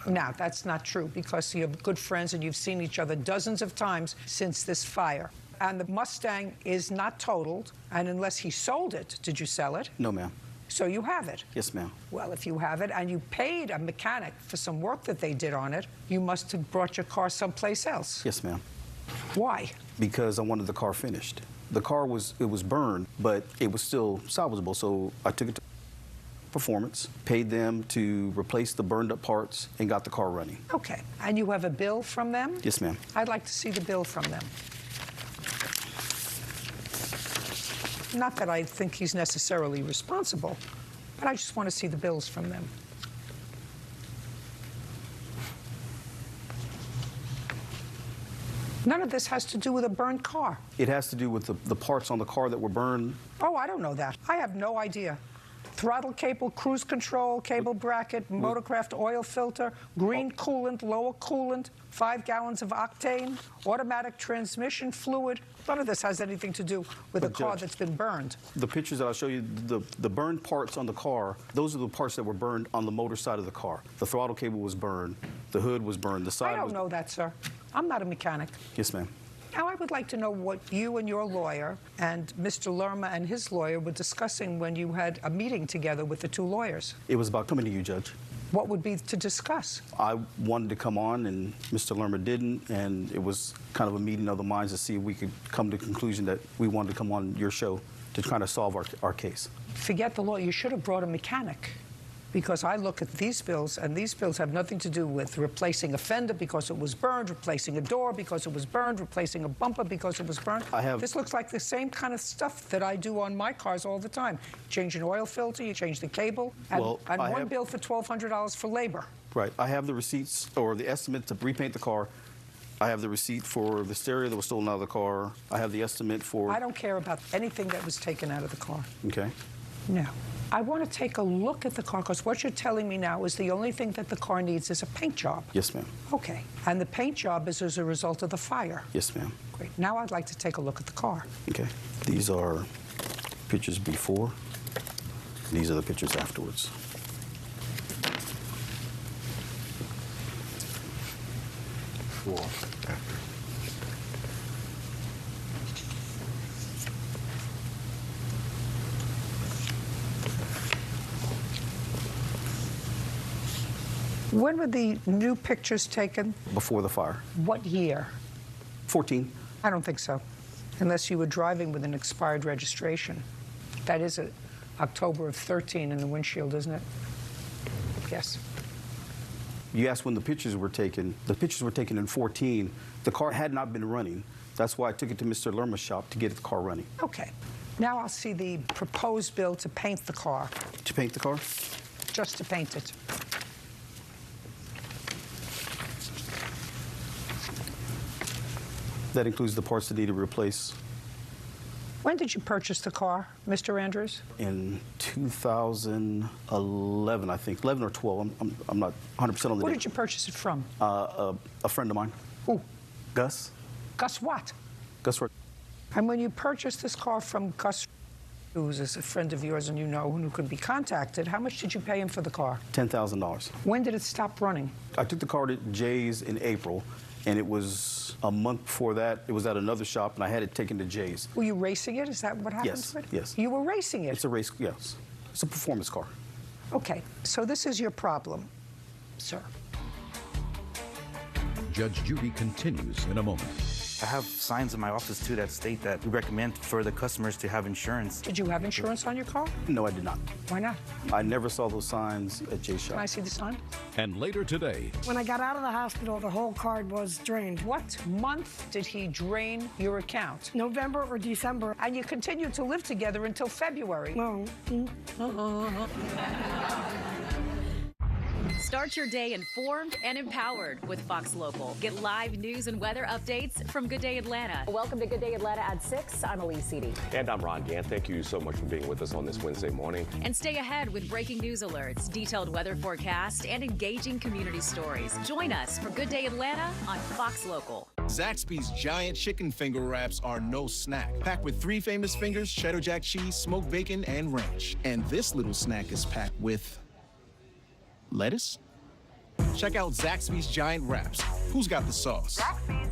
Speaker 16: Now, that's not true, because you're good friends and you've seen each other dozens of times since this fire. And the Mustang is not totaled, and unless he sold it, did you sell it?
Speaker 24: No, ma'am.
Speaker 16: So you have it?
Speaker 24: Yes, ma'am.
Speaker 16: Well, if you have it and you paid a mechanic for some work that they did on it, you must have brought your car someplace else.
Speaker 24: Yes, ma'am.
Speaker 16: Why?
Speaker 24: Because I wanted the car finished. The car was burned, but it was still salvageable, so I took it to Performance, paid them to replace the burned up parts, and got the car running.
Speaker 16: Okay. And you have a bill from them?
Speaker 24: Yes, ma'am.
Speaker 16: I'd like to see the bill from them. Not that I think he's necessarily responsible, but I just want to see the bills from them. None of this has to do with a burned car.
Speaker 24: It has to do with the parts on the car that were burned.
Speaker 16: Oh, I don't know that. I have no idea. Throttle cable, cruise control, cable bracket, motorcraft oil filter, green coolant, lower coolant, 5 gallons of octane, automatic transmission fluid. None of this has anything to do with a car that's been burned.
Speaker 24: The pictures that I'll show you, the burned parts on the car, those are the parts that were burned on the motor side of the car. The throttle cable was burned, the hood was burned, the side
Speaker 16: I don't know that, sir. I'm not a mechanic.
Speaker 24: Yes, ma'am.
Speaker 16: Now, I would like to know what you and your lawyer and Mr. Lerma and his lawyer were discussing when you had a meeting together with the two lawyers.
Speaker 24: It was about coming to you, Judge.
Speaker 16: What would be to discuss?
Speaker 24: I wanted to come on, and Mr. Lerma didn't, and it was kind of a meeting of the minds to see if we could come to the conclusion that we wanted to come on your show to kind of solve our case.
Speaker 16: Forget the law. You should have brought a mechanic, because I look at these bills, and these bills have nothing to do with replacing a fender because it was burned, replacing a door because it was burned, replacing a bumper because it was burned. This looks like the same kind of stuff that I do on my cars all the time. Change an oil filter, you change the cable, and, one bill for $1,200 for labor.
Speaker 24: Right. I have the receipts or the estimate to repaint the car. I have the receipt for the stereo that was stolen out of the car. I have the estimate for...
Speaker 16: I don't care about anything that was taken out of the car.
Speaker 24: Okay.
Speaker 16: No. I want to take a look at the car, because what you're telling me now is the only thing that the car needs is a paint job.
Speaker 24: Yes, ma'am.
Speaker 16: Okay. And the paint job is as a result of the fire.
Speaker 24: Yes, ma'am.
Speaker 16: Great. Now I'd like to take a look at the car.
Speaker 24: Okay. These are pictures before. These are the pictures afterwards. Before, after.
Speaker 16: When were the new pictures taken?
Speaker 24: Before the fire.
Speaker 16: What year?
Speaker 24: 14.
Speaker 16: I don't think so, unless you were driving with an expired registration. That is October of 13 in the windshield, isn't it? Yes.
Speaker 24: You asked when the pictures were taken. The pictures were taken in 14. The car had not been running. That's why I took it to Mr. Lerma's shop to get the car running.
Speaker 16: Okay. Now I'll see the proposed bill to paint the car.
Speaker 24: To paint the car?
Speaker 16: Just to paint it.
Speaker 24: That includes the parts that need to replace.
Speaker 16: When did you purchase the car, Mr. Andrews?
Speaker 24: In 2011, I think. 11 or 12. I'm not 100% on the
Speaker 16: Where
Speaker 24: date.
Speaker 16: did you purchase it from?
Speaker 24: A friend of mine.
Speaker 16: Who?
Speaker 24: Gus.
Speaker 16: Gus what?
Speaker 24: Gus.
Speaker 16: And when you purchased this car from Gus, who is a friend of yours and you know, who could be contacted, how much did you pay him for the car?
Speaker 24: $10,000.
Speaker 16: When did it stop running?
Speaker 24: I took the car to Jay's in April, and it was a month before that. It was at another shop, and I had it taken to Jay's.
Speaker 16: Were you racing it? Is that what happened
Speaker 24: Yes,
Speaker 16: to it?
Speaker 24: yes.
Speaker 16: You were racing it?
Speaker 24: It's a race, yes. It's a performance car.
Speaker 16: Okay, so this is your problem, sir.
Speaker 15: Judge Judy continues in a moment.
Speaker 18: I have signs in my office, too, that state that we recommend for the customers to have insurance.
Speaker 16: Did you have insurance on your car?
Speaker 24: No, I did not.
Speaker 16: Why not?
Speaker 24: I never saw those signs at Jay's shop.
Speaker 16: Can I see the sign?
Speaker 15: And later today,
Speaker 19: When I got out of the hospital, the whole card was drained.
Speaker 16: What month did he drain your account?
Speaker 19: November or December.
Speaker 16: And you continued to live together until February.
Speaker 19: No.
Speaker 22: Start your day informed and empowered with Fox Local. Get live news and weather updates from Good Day Atlanta.
Speaker 25: Welcome to Good Day Atlanta at 6. I'm Elise Seedy.
Speaker 26: And I'm Ron Gant. Thank you so much for being with us on this Wednesday morning.
Speaker 22: And stay ahead with breaking news alerts, detailed weather forecast, and engaging community stories. Join us for Good Day Atlanta on Fox Local.
Speaker 27: Zaxby's giant chicken finger wraps are no snack. Packed with 3 famous fingers, cheddar jack cheese, smoked bacon, and ranch. And this little snack is packed with lettuce? Check out Zaxby's giant wraps. Who's got the sauce?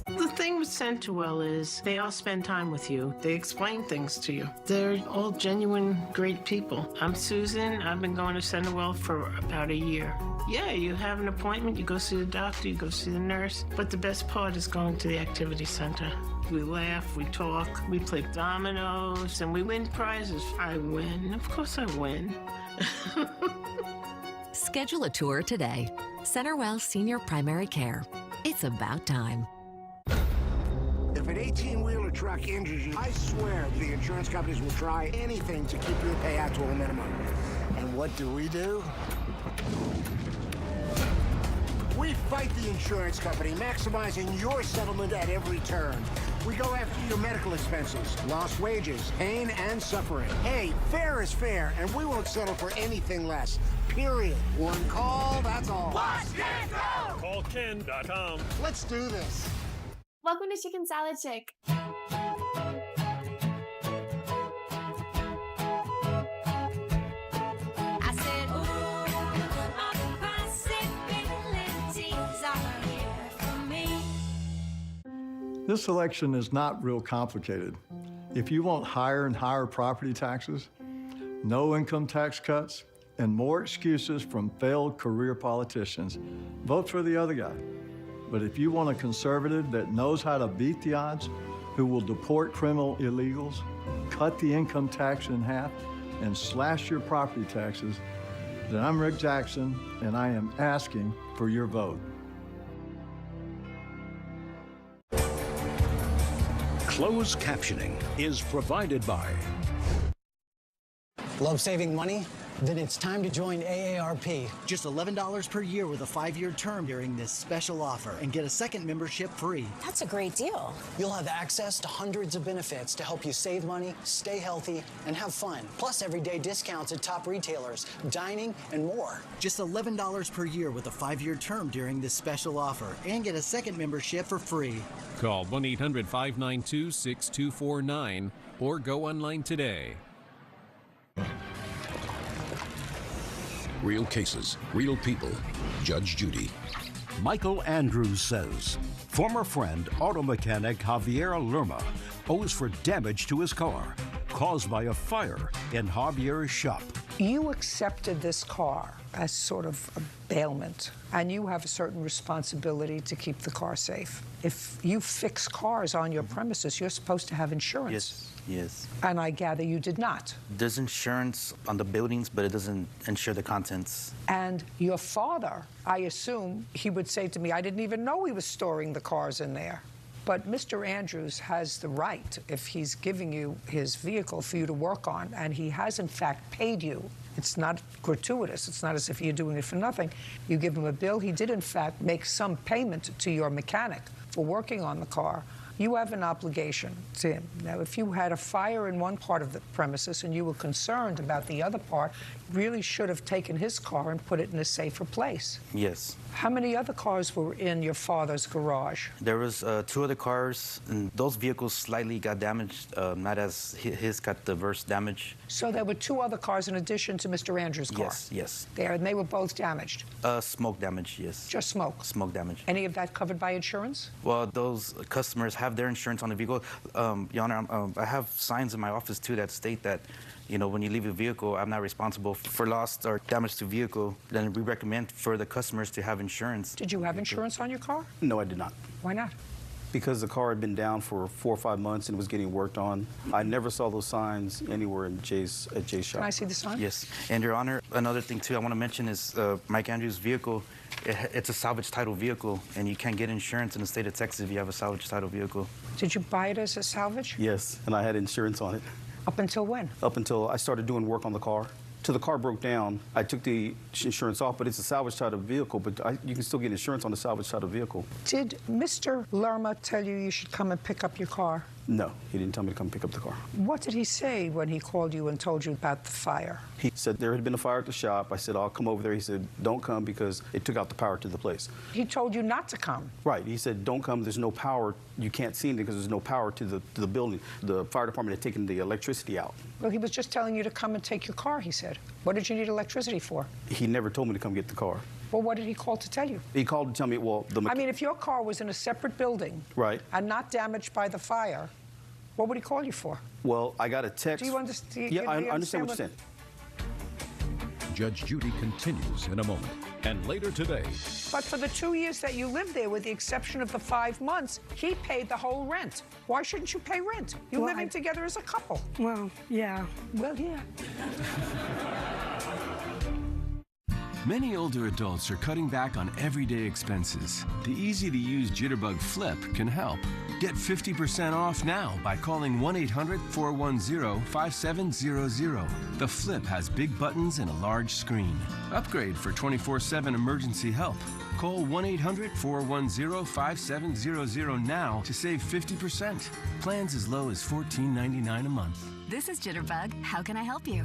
Speaker 14: The thing with Centerwell is they all spend time with you. They explain things to you. They're all genuine, great people. I'm Susan. I've been going to Centerwell for about a year. Yeah, you have an appointment, you go see the doctor, you go see the nurse. But the best part is going to the activity center. We laugh, we talk, we play dominoes, and we win prizes. I win. Of course I win.
Speaker 28: Schedule a tour today. Centerwell Senior Primary Care. It's about time.
Speaker 29: If an 18-wheeler truck injures you, I swear the insurance companies will try anything to keep your payout to a minimum. And what do? We fight the insurance company, maximizing your settlement at every turn. We go after your medical expenses, lost wages, pain, and suffering. Hey, fair is fair, and we won't settle for anything less. Period. One call, that's all.
Speaker 30: Watch Ken go! Call Ken.com.
Speaker 29: Let's do this.
Speaker 31: Welcome to Chicken Salad Chick.
Speaker 32: This election is not real complicated. If you want higher and higher property taxes, no income tax cuts, and more excuses from failed career politicians, vote for the other guy. But if you want a conservative that knows how to beat the odds, who will deport criminal illegals, cut the income tax in half, and slash your property taxes, that I'm Rick Jackson, and I am asking for your vote.
Speaker 15: Closed captioning is provided by
Speaker 1: Love saving money? Then it's time to join AARP. Just $11 per year with a 5-year term during this special offer and get a second membership free.
Speaker 25: That's a great deal.
Speaker 1: You'll have access to hundreds of benefits to help you save money, stay healthy, and have fun. Plus everyday discounts at top retailers, dining, and more. Just $11 per year with a 5-year term during this special offer and get a second membership for free.
Speaker 2: Call 1-800-592-6249 or go online today.
Speaker 15: Real cases, real people. Judge Judy. Michael Andrews says former friend auto mechanic Javier Lerma owes for damage to his car caused by a fire in Javier's shop.
Speaker 16: You accepted this car as sort of a bailment, and you have a certain responsibility to keep the car safe. If you fix cars on your premises, you're supposed to have insurance.
Speaker 18: Yes. Yes.
Speaker 16: And I gather you did not.
Speaker 18: There's insurance on the buildings, but it doesn't insure the contents.
Speaker 16: And your father, I assume, he would say to me, I didn't even know he was storing the cars in there. But Mr. Andrews has the right, if he's giving you his vehicle for you to work on, and he has in fact paid you. It's not gratuitous. It's not as if you're doing it for nothing. You give him a bill. He did in fact make some payment to your mechanic for working on the car. You have an obligation to him. Now, if you had a fire in one part of the premises and you were concerned about the other part, you really should have taken his car and put it in a safer place.
Speaker 18: Yes.
Speaker 16: How many other cars were in your father's garage?
Speaker 18: There was 2 other cars, and those vehicles slightly got damaged, not as his got the worst damage.
Speaker 16: So there were 2 other cars in addition to Mr. Andrews' car?
Speaker 18: Yes, yes.
Speaker 16: There, and they were both damaged?
Speaker 18: Smoke damage, yes.
Speaker 16: Just smoke?
Speaker 18: Smoke damage.
Speaker 16: Any of that covered by insurance?
Speaker 18: Well, those customers have their insurance on the vehicle. Your Honor, I have signs in my office, too, that state that, you know, when you leave a vehicle, I'm not responsible for loss or damage to vehicle. Then we recommend for the customers to have insurance.
Speaker 16: Did you have insurance on your car?
Speaker 24: No, I did not.
Speaker 16: Why not?
Speaker 24: Because the car had been down for 4 or 5 months and was getting worked on. I never saw those signs anywhere in Jay's shop.
Speaker 16: Can I see the sign?
Speaker 18: Yes. And, Your Honor, another thing, too, I want to mention is Mike Andrews' vehicle. It's a salvage title vehicle, and you can't get insurance in the state of Texas if you have a salvage title vehicle.
Speaker 16: Did you buy it as a salvage?
Speaker 24: Yes, and I had insurance on it.
Speaker 16: Up until when?
Speaker 24: Up until I started doing work on the car. Till the car broke down, I took the insurance off, but it's a salvage title vehicle, but you can still get insurance on the salvage title vehicle.
Speaker 16: Did Mr. Lerma tell you you should come and pick up your car?
Speaker 24: No, he didn't tell me to come pick up the car.
Speaker 16: What did he say when he called you and told you about the fire?
Speaker 24: He said there had been a fire at the shop. I said, I'll come over there. He said, don't come because it took out the power to the place.
Speaker 16: He told you not to come?
Speaker 24: Right. He said, don't come. There's no power. You can't see anything because there's no power to the building. The fire department had taken the electricity out.
Speaker 16: Well, he was just telling you to come and take your car, he said. What did you need electricity for?
Speaker 24: He never told me to come get the car.
Speaker 16: Well, what did he call to tell you?
Speaker 24: He called to tell me, well,
Speaker 16: I mean, if your car was in a separate building,
Speaker 24: right,
Speaker 16: and not damaged by the fire, what would he call you for?
Speaker 24: Well, I got a text.
Speaker 16: Do you understand?
Speaker 24: Yeah, I understand what you're saying.
Speaker 15: Judge Judy continues in a moment. And later today.
Speaker 16: But for the 2 years that you lived there, with the exception of the 5 months, he paid the whole rent. Why shouldn't you pay rent? You're living together as a couple.
Speaker 19: Well, yeah.
Speaker 16: Well, yeah.
Speaker 3: Many older adults are cutting back on everyday expenses. The easy-to-use Jitterbug Flip can help. Get 50% off now by calling 1-800-410-5700. The Flip has big buttons and a large screen. Upgrade for 24/7 emergency help. Call 1-800-410-5700 now to save 50%. Plans as low as $14.99 a month.
Speaker 5: This is Jitterbug. How can I help you?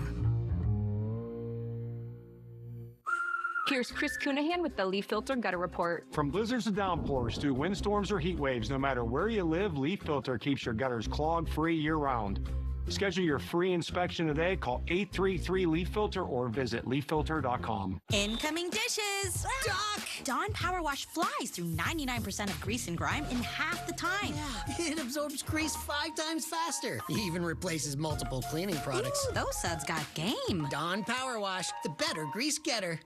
Speaker 6: Here's Chris Cunahan with the Leaf Filter Gutter Report.
Speaker 7: From blizzards to downpours to windstorms or heat waves, no matter where you live, Leaf Filter keeps your gutters clog-free year-round. Schedule your free inspection today. Call 833-LEAF-FILTER or visit leaffilter.com.
Speaker 8: Incoming dishes! Doc! Dawn Power Wash flies through 99% of grease and grime in half the time.
Speaker 10: Yeah, it absorbs grease 5 times faster. It even replaces multiple cleaning products.
Speaker 8: Ooh, those suds got game.
Speaker 10: Dawn Power Wash, the better grease getter.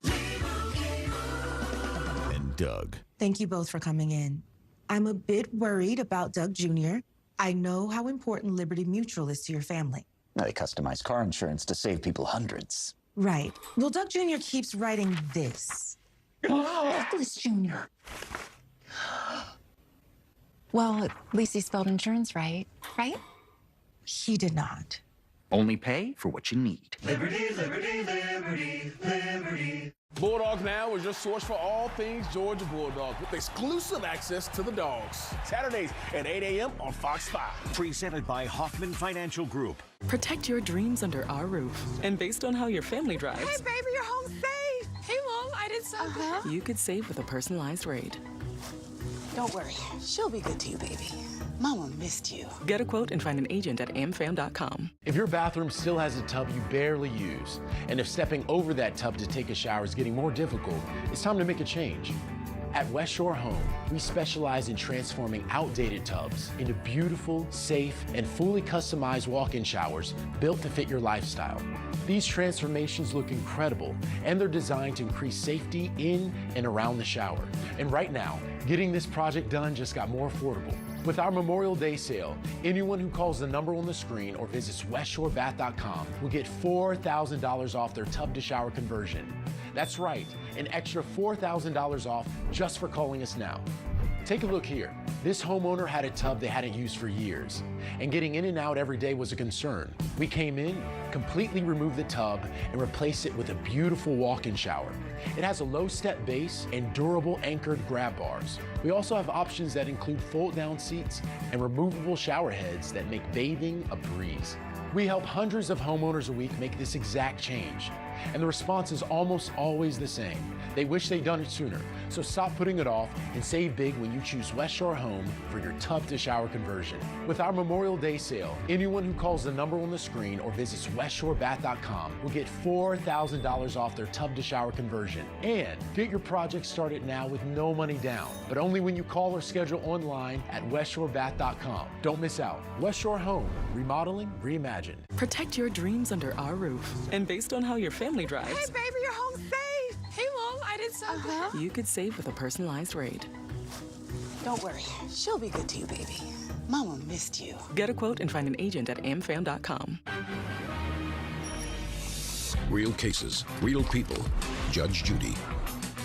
Speaker 15: And Doug.
Speaker 11: Thank you both for coming in. I'm a bit worried about Doug Jr. I know how important Liberty Mutual is to your family.
Speaker 13: They customize car insurance to save people hundreds.
Speaker 11: Right. Well, Doug Jr. keeps writing this.
Speaker 4: Douglas Jr.
Speaker 5: Well, at least he spelled insurance right?
Speaker 11: He did not.
Speaker 9: Only pay for what you need.
Speaker 12: Liberty, liberty, liberty, liberty.
Speaker 13: Bulldogs Now is your source for all things Georgia Bulldogs with exclusive access to the dogs. Saturdays at 8 a.m. on Fox 5.
Speaker 15: Presented by Hoffman Financial Group.
Speaker 14: Protect your dreams under our roof. And based on how your family drives...
Speaker 19: Hey, baby, you're home safe. Hey, Mom, I did something.
Speaker 14: You could save with a personalized rate.
Speaker 17: Don't worry. She'll be good to you, baby. Mama missed you.
Speaker 14: Get a quote and find an agent at amfam.com.
Speaker 20: If your bathroom still has a tub you barely use, and if stepping over that tub to take a shower is getting more difficult, it's time to make a change. At West Shore Home, we specialize in transforming outdated tubs into beautiful, safe, and fully customized walk-in showers built to fit your lifestyle. These transformations look incredible, and they're designed to increase safety in and around the shower. And right now, getting this project done just got more affordable. With our Memorial Day sale, anyone who calls the number on the screen or visits westshorebath.com will get $4,000 off their tub-to-shower conversion. That's right, an extra $4,000 off just for calling us now. Take a look here. This homeowner had a tub they hadn't used for years, and getting in and out every day was a concern. We came in, completely removed the tub, and replaced it with a beautiful walk-in shower. It has a low-step base and durable anchored grab bars. We also have options that include fold-down seats and removable shower heads that make bathing a breeze. We help hundreds of homeowners a week make this exact change, and the response is almost always the same. They wish they'd done it sooner, so stop putting it off and save big when you choose West Shore Home for your tub-to-shower conversion. With our Memorial Day sale, anyone who calls the number on the screen or visits westshorebath.com will get $4,000 off their tub-to-shower conversion. And get your project started now with no money down, but only when you call or schedule online at westshorebath.com. Don't miss out. West Shore Home, remodeling, reimagined.
Speaker 14: Protect your dreams under our roof. And based on how your family drives...
Speaker 19: Hey, baby, you're home safe. Hey, Mom, I did something.
Speaker 14: You could save with a personalized rate.
Speaker 17: Don't worry. She'll be good to you, baby. Mama missed you.
Speaker 14: Get a quote and find an agent at amfam.com.
Speaker 15: Real cases, real people. Judge Judy.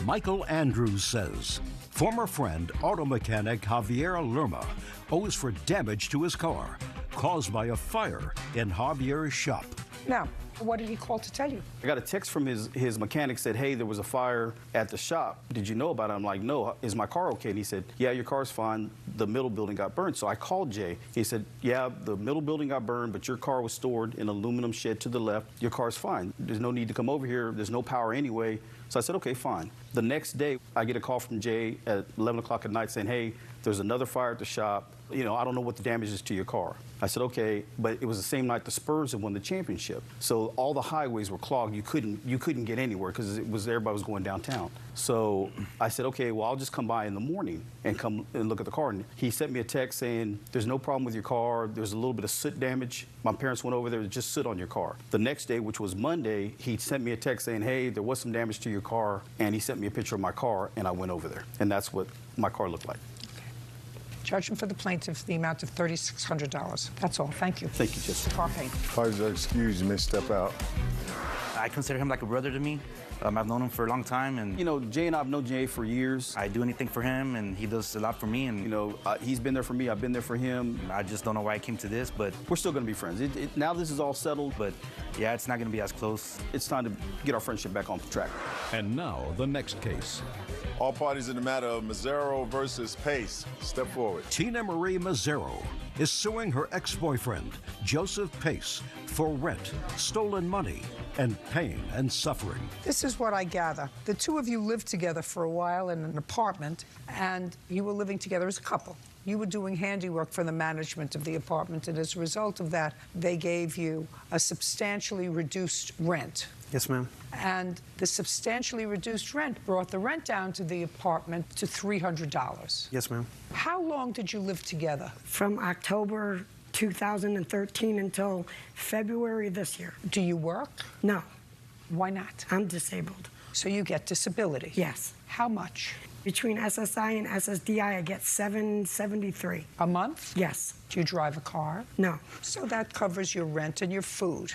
Speaker 15: Michael Andrews says former friend auto mechanic Javier Lerma owes for damage to his car caused by a fire in Javier's shop.
Speaker 16: Now, what did he call to tell you?
Speaker 24: I got a text from his mechanic, said, hey, there was a fire at the shop. Did you know about it? I'm like, no. Is my car okay? And he said, yeah, your car's fine. The middle building got burned. So I called Jay. He said, yeah, the middle building got burned, but your car was stored in an aluminum shed to the left. Your car's fine. There's no need to come over here. There's no power anyway. So I said, okay, fine. The next day, I get a call from Jay at 11 o'clock at night saying, hey, there's another fire at the shop. You know, I don't know what the damage is to your car. I said, okay, but it was the same night the Spurs had won the championship. So all the highways were clogged. You couldn't get anywhere because everybody was going downtown. So I said, okay, well, I'll just come by in the morning and come and look at the car. And he sent me a text saying, there's no problem with your car. There's a little bit of soot damage. My parents went over there, just soot on your car. The next day, which was Monday, he sent me a text saying, hey, there was some damage to your car. And he sent me a picture of my car, and I went over there. And that's what my car looked like.
Speaker 16: Judgment for the plaintiff, the amount of $3,600. That's all. Thank you.
Speaker 24: Thank you, Justice.
Speaker 16: Car payment.
Speaker 21: Please excuse me, step out.
Speaker 18: I consider him like a brother to me. I've known him for a long time, and
Speaker 24: you know, Jay and I've known Jay for years.
Speaker 18: I do anything for him, and he does a lot for me. And
Speaker 24: you know, he's been there for me. I've been there for him.
Speaker 18: I just don't know why I came to this, but
Speaker 24: we're still going to be friends. Now this is all settled,
Speaker 18: but yeah, it's not going to be as close.
Speaker 24: It's time to get our friendship back on track.
Speaker 2: And now the next case.
Speaker 21: All parties in the matter of Mazzaro versus Pace. Step forward.
Speaker 15: Tina Marie Mazzaro is suing her ex-boyfriend, Joseph Pace, for rent, stolen money, and pain and suffering.
Speaker 16: This is what I gather. The two of you lived together for a while in an apartment, and you were living together as a couple. You were doing handiwork for the management of the apartment, and as a result of that, they gave you a substantially reduced rent.
Speaker 18: Yes, ma'am.
Speaker 16: And the substantially reduced rent brought the rent down to the apartment to $300.
Speaker 18: Yes, ma'am.
Speaker 16: How long did you live together?
Speaker 19: From October 2013 until February this year.
Speaker 16: Do you work?
Speaker 19: No.
Speaker 16: Why not?
Speaker 19: I'm disabled.
Speaker 16: So you get disability?
Speaker 19: Yes.
Speaker 16: How much?
Speaker 19: Between SSI and SSDI, I get $773.
Speaker 16: A month?
Speaker 19: Yes.
Speaker 16: Do you drive a car?
Speaker 19: No.
Speaker 16: So that covers your rent and your food?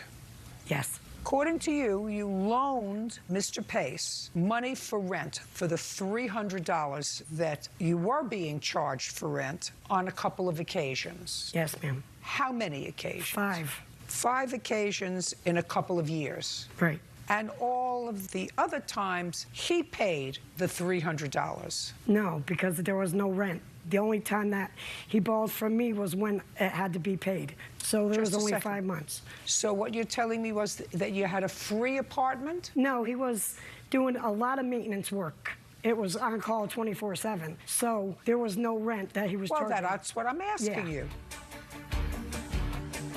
Speaker 19: Yes.
Speaker 16: According to you, you loaned Mr. Pace money for rent for the $300 that you were being charged for rent on a couple of occasions.
Speaker 19: Yes, ma'am.
Speaker 16: How many occasions?
Speaker 19: 5.
Speaker 16: 5 occasions in a couple of years.
Speaker 19: Right.
Speaker 16: And all of the other times, he paid the $300.
Speaker 19: No, because there was no rent. The only time that he borrowed from me was when it had to be paid. So there was only 5 months.
Speaker 16: So what you're telling me was that you had a free apartment?
Speaker 19: No, he was doing a lot of maintenance work. It was on call 24/7. So there was no rent that he was charging.
Speaker 16: Well, that's what I'm asking you.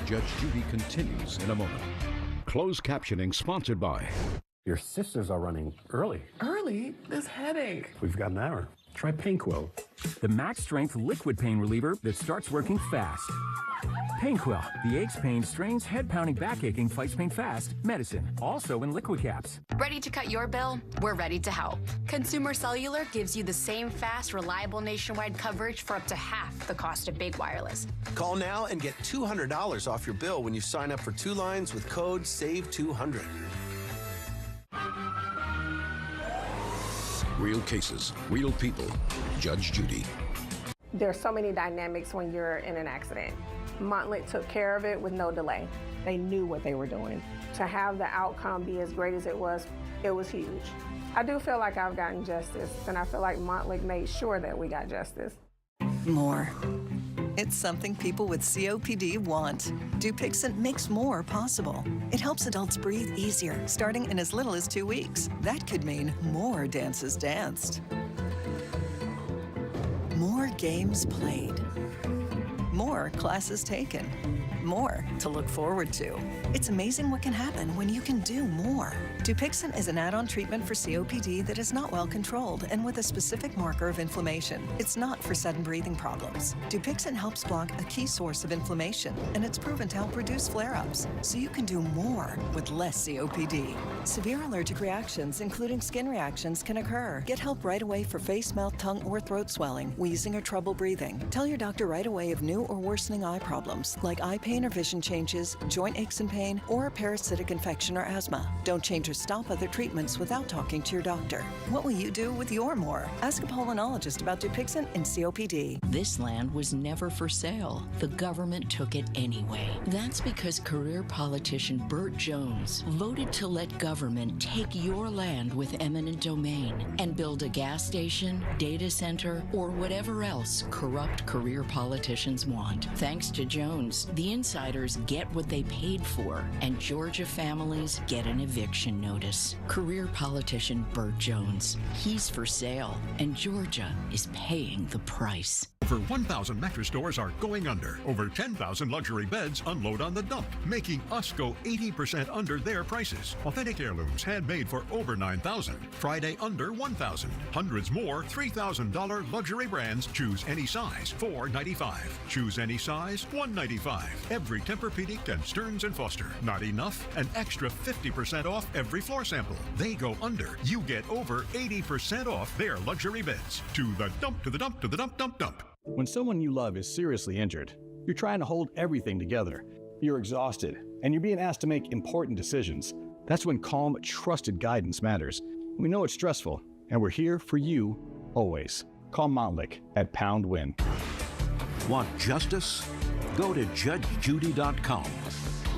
Speaker 2: Judge Judy continues in a moment. Closed captioning sponsored by...
Speaker 1: Your sisters are running early.
Speaker 3: Early? This headache.
Speaker 1: We've got an hour. Try Painquill.
Speaker 22: The max-strength liquid pain reliever that starts working fast. Painquill, the aches, pain, strains, head-pounding, back-aching, fights pain fast medicine, also in liquid caps.
Speaker 23: Ready to cut your bill? We're ready to help. Consumer Cellular gives you the same fast, reliable nationwide coverage for up to half the cost of big wireless.
Speaker 25: Call now and get $200 off your bill when you sign up for 2 lines with code SAVE200.
Speaker 2: Real cases, real people. Judge Judy.
Speaker 26: There's so many dynamics when you're in an accident. Montlick took care of it with no delay. They knew what they were doing. To have the outcome be as great as it was huge. I do feel like I've gotten justice, and I feel like Montlick made sure that we got justice.
Speaker 27: More. It's something people with COPD want. Dupixent makes more possible. It helps adults breathe easier, starting in as little as 2 weeks. That could mean more dances danced, more games played, more classes taken, more to look forward to. It's amazing what can happen when you can do more. Dupixent is an add-on treatment for COPD that is not well controlled and with a specific marker of inflammation. It's not for sudden breathing problems. Dupixent helps block a key source of inflammation, and it's proven to help reduce flare-ups, so you can do more with less COPD. Severe allergic reactions, including skin reactions, can occur. Get help right away for face, mouth, tongue, or throat swelling, wheezing, or trouble breathing. Tell your doctor right away of new or worsening eye problems, like eye pain or vision changes, joint aches and pain, or a parasitic infection or asthma. Don't change or stop other treatments without talking to your doctor. What will you do with your more? Ask a pulmonologist about Dupixent and COPD.
Speaker 28: This land was never for sale. The government took it anyway. That's because career politician Burt Jones voted to let government take your land with eminent domain and build a gas station, data center, or whatever else corrupt career politicians want. Thanks to Jones, the insiders get what they paid for, and Georgia families get an eviction notice. Career politician Burt Jones. He's for sale, and Georgia is paying the price.
Speaker 29: Over 1,000 mattress stores are going under. Over 10,000 luxury beds unload on the dump, making us go 80% under their prices. Authentic heirlooms handmade for over 9,000. Friday under 1,000. Hundreds more $3,000 luxury brands. Choose any size, $4.95. Choose any size, $1.95. Every Tempur-Pedic and Stearns & Foster. Not enough? An extra 50% off every floor sample. They go under. You get over 80% off their luxury beds. To the dump, to the dump, to the dump, dump, dump.
Speaker 30: When someone you love is seriously injured, you're trying to hold everything together. You're exhausted, and you're being asked to make important decisions. That's when calm, trusted guidance matters. We know it's stressful, and we're here for you always. Call Montlick at #WIN.
Speaker 15: Want justice? Go to judgejudy.com.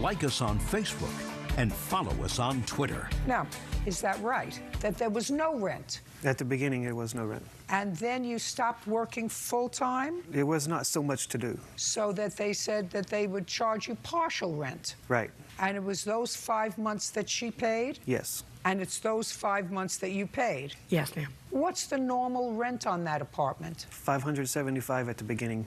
Speaker 15: Like us on Facebook and follow us on Twitter.
Speaker 16: Now, is that right? That there was no rent?
Speaker 31: At the beginning, there was no rent.
Speaker 16: And then you stopped working full-time?
Speaker 31: It was not so much to do.
Speaker 16: So that they said that they would charge you partial rent?
Speaker 31: Right.
Speaker 16: And it was those 5 months that she paid?
Speaker 31: Yes.
Speaker 16: And it's those 5 months that you paid?
Speaker 19: Yes, ma'am.
Speaker 16: What's the normal rent on that apartment?
Speaker 31: $575 at the beginning.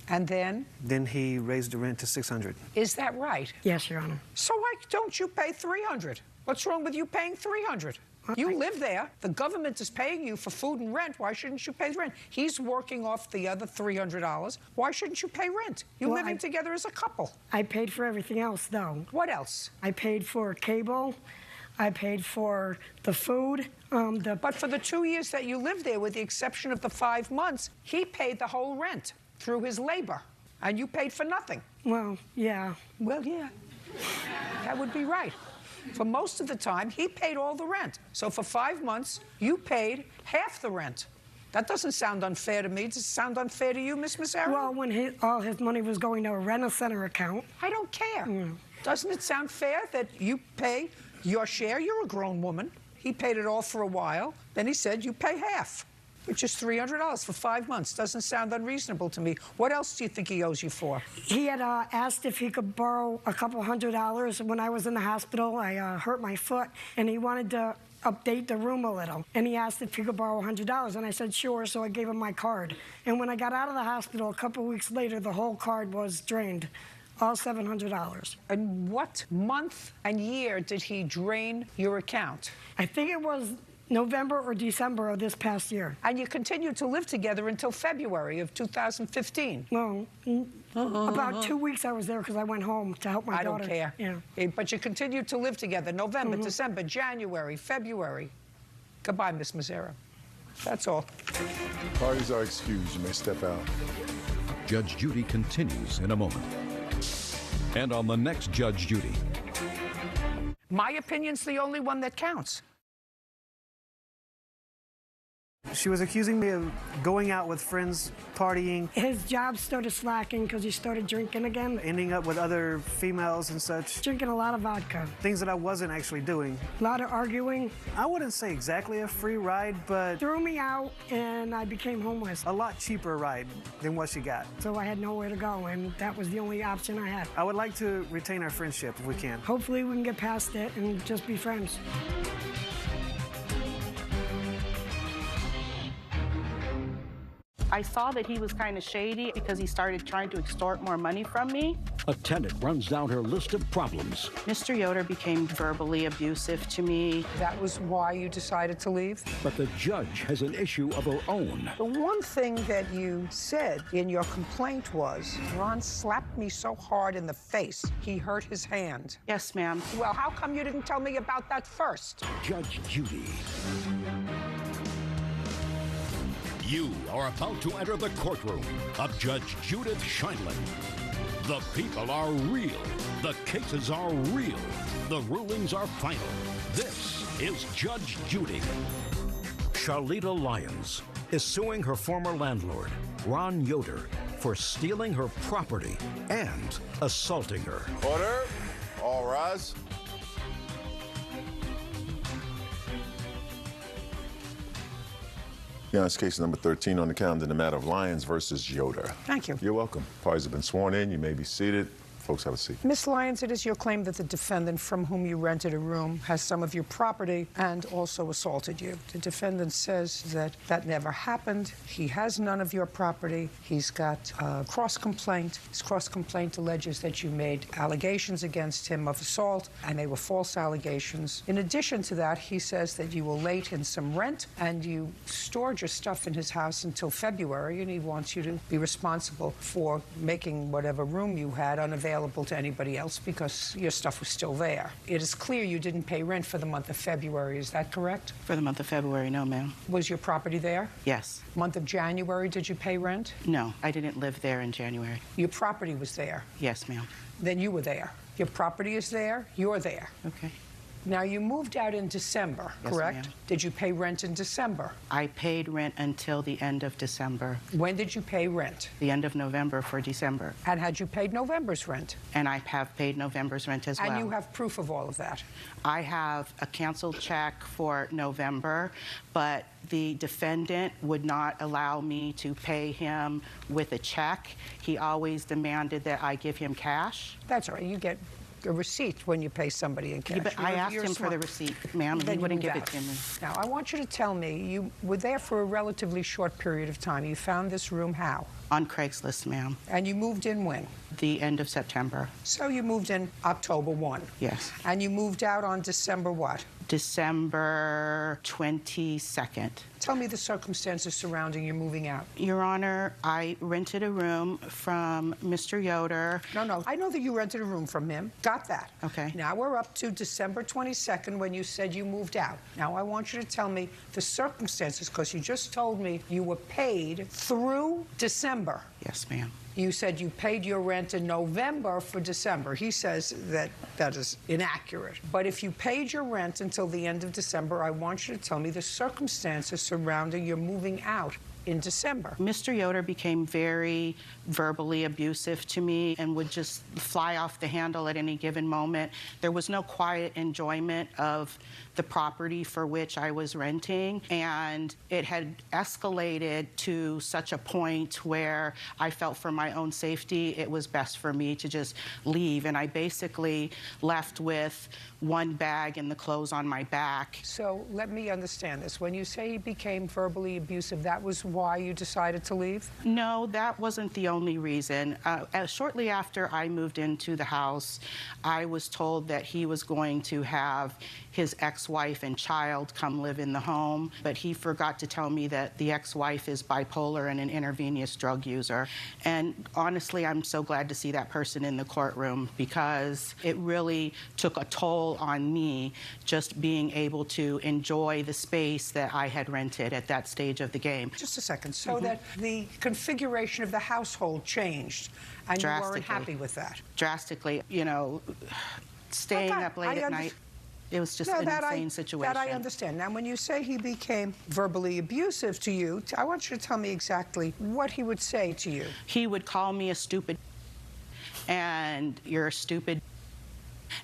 Speaker 16: And then?
Speaker 31: Then he raised the rent to $600.
Speaker 16: Is that right?
Speaker 19: Yes, Your Honor.
Speaker 16: So why don't you pay $300? What's wrong with you paying $300? You live there. The government is paying you for food and rent. Why shouldn't you pay rent? He's working off the other $300. Why shouldn't you pay rent? You're living together as a couple.
Speaker 19: I paid for everything else, though.
Speaker 16: What else?
Speaker 19: I paid for cable. I paid for the food.
Speaker 16: But for the 2 years that you lived there, with the exception of the 5 months, he paid the whole rent through his labor. And you paid for nothing.
Speaker 19: Well, yeah.
Speaker 16: Well, yeah. That would be right. For most of the time, he paid all the rent. So for 5 months, you paid half the rent. That doesn't sound unfair to me. Does it sound unfair to you, Miss Massaro?
Speaker 19: Well, when all his money was going to a rent-a-center account.
Speaker 16: I don't care. Doesn't it sound fair that you pay your share? You're a grown woman. He paid it all for a while. Then he said you pay half, which is $300 for 5 months. Doesn't sound unreasonable to me. What else do you think he owes you for?
Speaker 19: He had asked if he could borrow a couple $100 when I was in the hospital. I hurt my foot, and he wanted to update the room a little. And he asked if he could borrow $100, and I said sure, so I gave him my card. And when I got out of the hospital a couple weeks later, the whole card was drained, all $700.
Speaker 16: And what month and year did he drain your account?
Speaker 19: I think it was November or December of this past year.
Speaker 16: And you continued to live together until February of 2015.
Speaker 19: Well, about 2 weeks I was there because I went home to help my daughter.
Speaker 16: I don't care.
Speaker 19: Yeah.
Speaker 16: But you continued to live together November, December, January, February. Goodbye, Miss Mazzara. That's all.
Speaker 21: Parties are excused. You may step out.
Speaker 2: Judge Judy continues in a moment. And on the next Judge Judy.
Speaker 16: My opinion's the only one that counts.
Speaker 31: She was accusing me of going out with friends, partying.
Speaker 19: His job started slacking because he started drinking again.
Speaker 31: Ending up with other females and such.
Speaker 19: Drinking a lot of vodka.
Speaker 31: Things that I wasn't actually doing.
Speaker 19: A lot of arguing.
Speaker 31: I wouldn't say exactly a free ride, but...
Speaker 19: Threw me out and I became homeless.
Speaker 31: A lot cheaper ride than what she got.
Speaker 19: So I had nowhere to go, and that was the only option I had.
Speaker 31: I would like to retain our friendship if we can.
Speaker 19: Hopefully we can get past it and just be friends.
Speaker 4: I saw that he was kind of shady because he started trying to extort more money from me.
Speaker 2: A tenant runs down her list of problems.
Speaker 4: Mr. Yoder became verbally abusive to me.
Speaker 16: That was why you decided to leave?
Speaker 2: But the judge has an issue of her own.
Speaker 16: The one thing that you said in your complaint was, Ron slapped me so hard in the face, he hurt his hand.
Speaker 4: Yes, ma'am.
Speaker 16: Well, how come you didn't tell me about that first?
Speaker 2: Judge Judy. You are about to enter the courtroom of Judge Judith Scheindlin. The people are real. The cases are real. The rulings are final. This is Judge Judy. Charlita Lyons is suing her former landlord, Ron Yoder, for stealing her property and assaulting her.
Speaker 21: Order. All rise. Yeah, it's case number 13 on the calendar in the matter of Lyons versus Yoder.
Speaker 16: Thank you.
Speaker 21: You're welcome. Parties have been sworn in. You may be seated. Folks, have a seat.
Speaker 16: Ms. Lyons, it is your claim that the defendant from whom you rented a room has some of your property and also assaulted you. The defendant says that that never happened. He has none of your property. He's got a cross-complaint. His cross-complaint alleges that you made allegations against him of assault, and they were false allegations. In addition to that, he says that you were late in some rent, and you stored your stuff in his house until February, and he wants you to be responsible for making whatever room you had unavailable to anybody else because your stuff was still there. It is clear you didn't pay rent for the month of February. Is that correct?
Speaker 4: For the month of February, no, ma'am.
Speaker 16: Was your property there?
Speaker 4: Yes.
Speaker 16: Month of January, did you pay rent?
Speaker 4: No, I didn't live there in January.
Speaker 16: Your property was there?
Speaker 4: Yes, ma'am.
Speaker 16: Then you were there. Your property is there, you're there.
Speaker 4: Okay.
Speaker 16: Now, you moved out in December,
Speaker 4: Yes,
Speaker 16: correct?
Speaker 4: ma'am.
Speaker 16: Did you pay rent in December?
Speaker 4: I paid rent until the end of December.
Speaker 16: When did you pay rent?
Speaker 4: The end of November for December.
Speaker 16: And had you paid November's rent?
Speaker 4: And I have paid November's rent as well.
Speaker 16: And you have proof of all of that?
Speaker 4: I have a canceled check for November, but the defendant would not allow me to pay him with a check. He always demanded that I give him cash.
Speaker 16: That's all right. You get a receipt when you pay somebody in cash.
Speaker 4: Yeah, but I asked him for the receipt, ma'am, and he wouldn't give it to me.
Speaker 16: Now, I want you to tell me, you were there for a relatively short period of time. You found this room how?
Speaker 4: On Craigslist, ma'am.
Speaker 16: And you moved in when?
Speaker 4: The end of September.
Speaker 16: So you moved in October 1?
Speaker 4: Yes.
Speaker 16: And you moved out on December what?
Speaker 4: December 22nd.
Speaker 16: Tell me the circumstances surrounding your moving out.
Speaker 4: Your Honor, I rented a room from Mr. Yoder.
Speaker 16: No, I know that you rented a room from him. Got that.
Speaker 4: Okay.
Speaker 16: Now we're up to December 22nd when you said you moved out. Now I want you to tell me the circumstances, because you just told me you were paid through December.
Speaker 4: Yes, ma'am.
Speaker 16: You said you paid your rent in November for December. He says that that is inaccurate. But if you paid your rent until the end of December, I want you to tell me the circumstances surrounding your moving out in December.
Speaker 4: Mr. Yoder became very verbally abusive to me and would just fly off the handle at any given moment. There was no quiet enjoyment of the property for which I was renting, and it had escalated to such a point where I felt for my own safety it was best for me to just leave, and I basically left with one bag and the clothes on my back.
Speaker 16: So let me understand this. When you say he became verbally abusive, that was why you decided to leave?
Speaker 4: No, that wasn't the only reason. Shortly after I moved into the house, I was told that he was going to have his ex-wife and child come live in the home, but he forgot to tell me that the ex-wife is bipolar and an intravenous drug user. And honestly, I'm so glad to see that person in the courtroom, because it really took a toll on me just being able to enjoy the space that I had rented at that stage of the game.
Speaker 16: Just a second. So that the configuration of the household changed, and you weren't happy with that?
Speaker 4: Drastically. You know, staying up late at night. It was just an insane situation.
Speaker 16: That I understand. Now, when you say he became verbally abusive to you, I want you to tell me exactly what he would say to you.
Speaker 4: He would call me a stupid, and you're a stupid,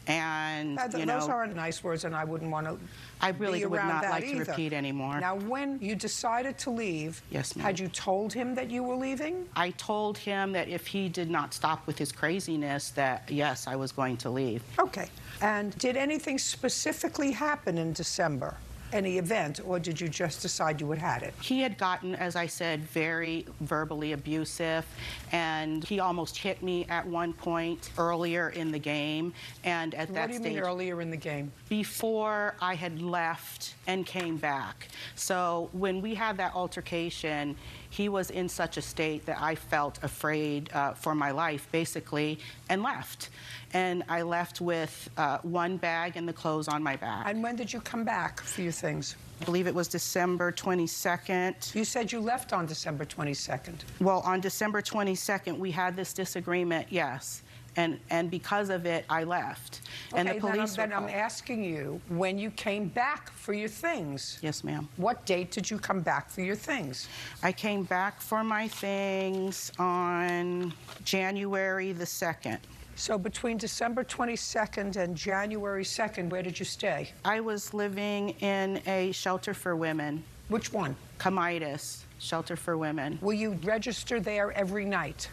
Speaker 4: and, you know...
Speaker 16: Those aren't nice words, and I wouldn't want to
Speaker 4: I really would not like
Speaker 16: either.
Speaker 4: to repeat anymore.
Speaker 16: Now, when you decided to leave,
Speaker 4: yes, ma'am,
Speaker 16: had you told him that you were leaving?
Speaker 4: I told him that if he did not stop with his craziness, that, yes, I was going to leave.
Speaker 16: Okay. And did anything specifically happen in December? Any event, or did you just decide you had had it?
Speaker 4: He had gotten, as I said, very verbally abusive, and he almost hit me at one point earlier in the game. And at that stage...
Speaker 16: What do you mean earlier in the game?
Speaker 4: Before I had left and came back. So when we had that altercation, he was in such a state that I felt afraid for my life, basically, and left. And I left with one bag and the clothes on my back.
Speaker 16: And when did you come back for your things?
Speaker 4: I believe it was December 22nd.
Speaker 16: You said you left on December 22nd.
Speaker 4: Well, on December 22nd, we had this disagreement, yes. And because of it, I left.
Speaker 16: Okay,
Speaker 4: and the police
Speaker 16: then I'm asking you, when you came back for your things...
Speaker 4: Yes, ma'am.
Speaker 16: What date did you come back for your things?
Speaker 4: I came back for my things on January the 2nd.
Speaker 16: So between December 22nd and January 2nd, where did you stay?
Speaker 4: I was living in a shelter for women.
Speaker 16: Which one?
Speaker 4: Comitas, shelter for women.
Speaker 16: Will you register there every night?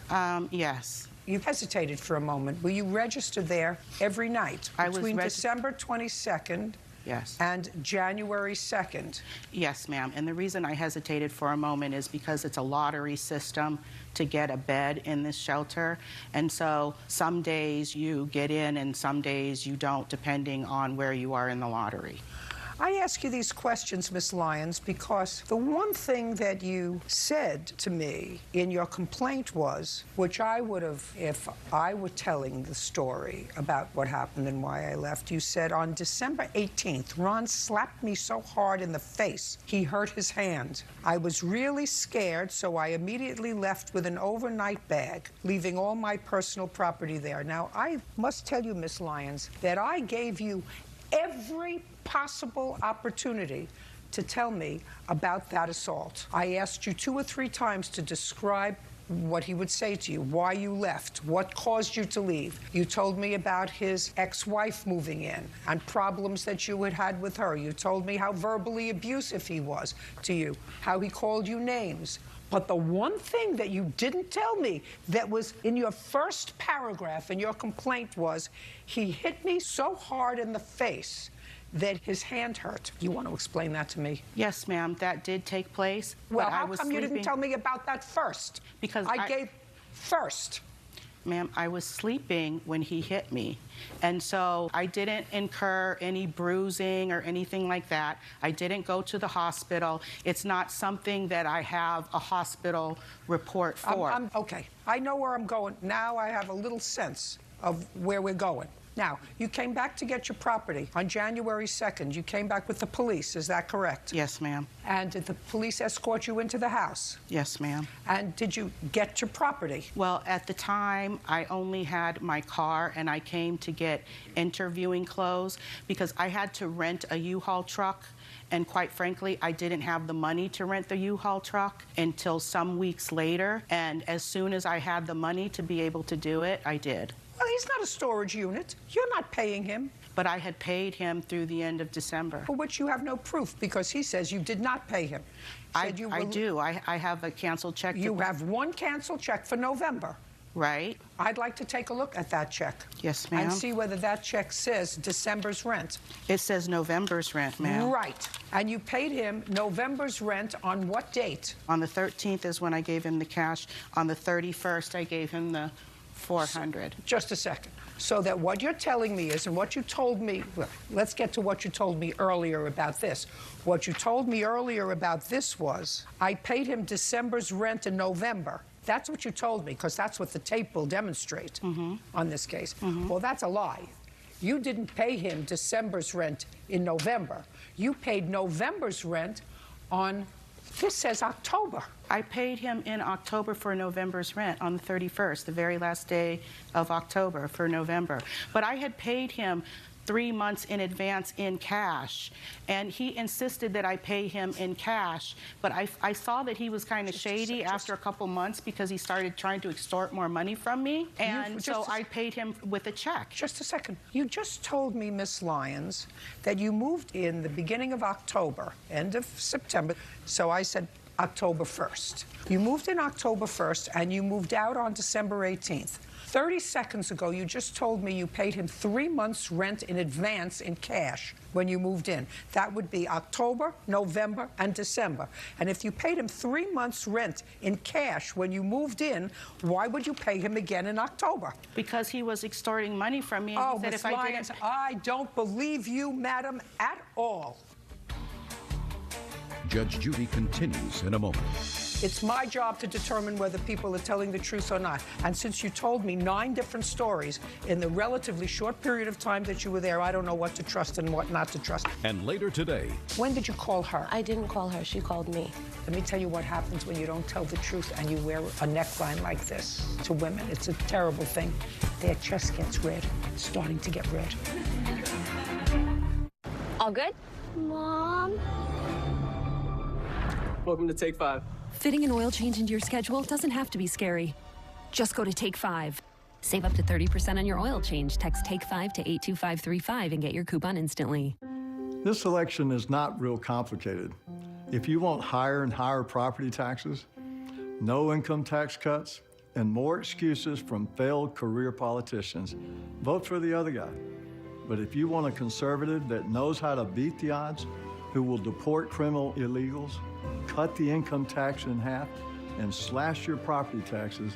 Speaker 4: Yes.
Speaker 16: You hesitated for a moment. Will you register there every night between December 22nd
Speaker 4: yes,
Speaker 16: and January 2nd?
Speaker 4: Yes, ma'am. And the reason I hesitated for a moment is because it's a lottery system to get a bed in this shelter. And so some days you get in and some days you don't, depending on where you are in the lottery.
Speaker 16: I ask you these questions, Ms. Lyons, because the one thing that you said to me in your complaint was, which I would have, if I were telling the story about what happened and why I left, you said, on December 18th, Ron slapped me so hard in the face, he hurt his hand. I was really scared, so I immediately left with an overnight bag, leaving all my personal property there. Now, I must tell you, Ms. Lyons, that I gave you every possible opportunity to tell me about that assault. I asked you 2 or 3 times to describe what he would say to you, why you left, what caused you to leave. You told me about his ex-wife moving in and problems that you had had with her. You told me how verbally abusive he was to you, how he called you names. But the one thing that you didn't tell me that was in your first paragraph in your complaint was, he hit me so hard in the face that his hand hurt. You want to explain that to me?
Speaker 4: Yes, ma'am, that did take place.
Speaker 16: Well, how come you didn't tell me about that first?
Speaker 4: Because
Speaker 16: I gave first.
Speaker 4: Ma'am, I was sleeping when he hit me. And so I didn't incur any bruising or anything like that. I didn't go to the hospital. It's not something that I have a hospital report for.
Speaker 16: Okay, I know where I'm going. Now I have a little sense of where we're going. Now, you came back to get your property on January 2nd. You came back with the police, is that correct?
Speaker 4: Yes, ma'am.
Speaker 16: And did the police escort you into the house?
Speaker 4: Yes, ma'am.
Speaker 16: And did you get your property?
Speaker 4: Well, at the time, I only had my car, and I came to get interviewing clothes because I had to rent a U-Haul truck. And quite frankly, I didn't have the money to rent the U-Haul truck until some weeks later. And as soon as I had the money to be able to do it, I did.
Speaker 16: Well, he's not a storage unit. You're not paying him.
Speaker 4: But I had paid him through the end of December.
Speaker 16: For which you have no proof, because he says you did not pay him.
Speaker 4: I do. I have a canceled check.
Speaker 16: You have one canceled check for November.
Speaker 4: Right.
Speaker 16: I'd like to take a look at that check.
Speaker 4: Yes, ma'am.
Speaker 16: And see whether that check says December's rent.
Speaker 4: It says November's rent, ma'am.
Speaker 16: Right. And you paid him November's rent on what date?
Speaker 4: On the 13th is when I gave him the cash. On the 31st, I gave him the $400.
Speaker 16: Just a second. So that what you're telling me is, and what you told me, well, let's get to what you told me earlier about this. What you told me earlier about this was, I paid him December's rent in November. That's what you told me, because that's what the tape will demonstrate on this case. Well, that's a lie. You didn't pay him December's rent in November. You paid November's rent on, this says October.
Speaker 4: I paid him in October for November's rent on the 31st, the very last day of October for November. But I had paid him 3 months in advance in cash, and he insisted that I pay him in cash. But I saw that he was kind of shady after a couple months because he started trying to extort more money from me, and so I paid him with a check.
Speaker 16: Just a second. You just told me, Miss Lyons, that you moved in the beginning of October, end of September, so I said October 1st. You moved in October 1st, and you moved out on December 18th. 30 seconds ago, you just told me you paid him 3 months' rent in advance in cash when you moved in. That would be October, November, and December. And if you paid him 3 months' rent in cash when you moved in, why would you pay him again in October?
Speaker 4: Because he was extorting money from me. And
Speaker 16: Oh,
Speaker 4: he said
Speaker 16: Miss
Speaker 4: if I
Speaker 16: Lyons,
Speaker 4: didn't...
Speaker 16: I don't believe you, madam, at all.
Speaker 15: Judge Judy continues in a moment.
Speaker 16: It's my job to determine whether people are telling the truth or not. And since you told me 9 different stories in the relatively short period of time that you were there, I don't know what to trust and what not to trust.
Speaker 15: And later today...
Speaker 16: When did you call her?
Speaker 26: I didn't call her. She called me.
Speaker 16: Let me tell you what happens when you don't tell the truth and you wear a neckline like this to women. It's a terrible thing. Their chest gets red. It's starting to get red.
Speaker 23: All good?
Speaker 5: Mom?
Speaker 14: Welcome to Take 5.
Speaker 6: Fitting an oil change into your schedule doesn't have to be scary. Just go to Take 5. Save up to 30% on your oil change. Text Take 5 to 82535 and get your coupon instantly.
Speaker 7: This election is not real complicated. If you want higher and higher property taxes, no income tax cuts, and more excuses from failed career politicians, vote for the other guy. But if you want a conservative that knows how to beat the odds, who will deport criminal illegals, cut the income tax in half, and slash your property taxes,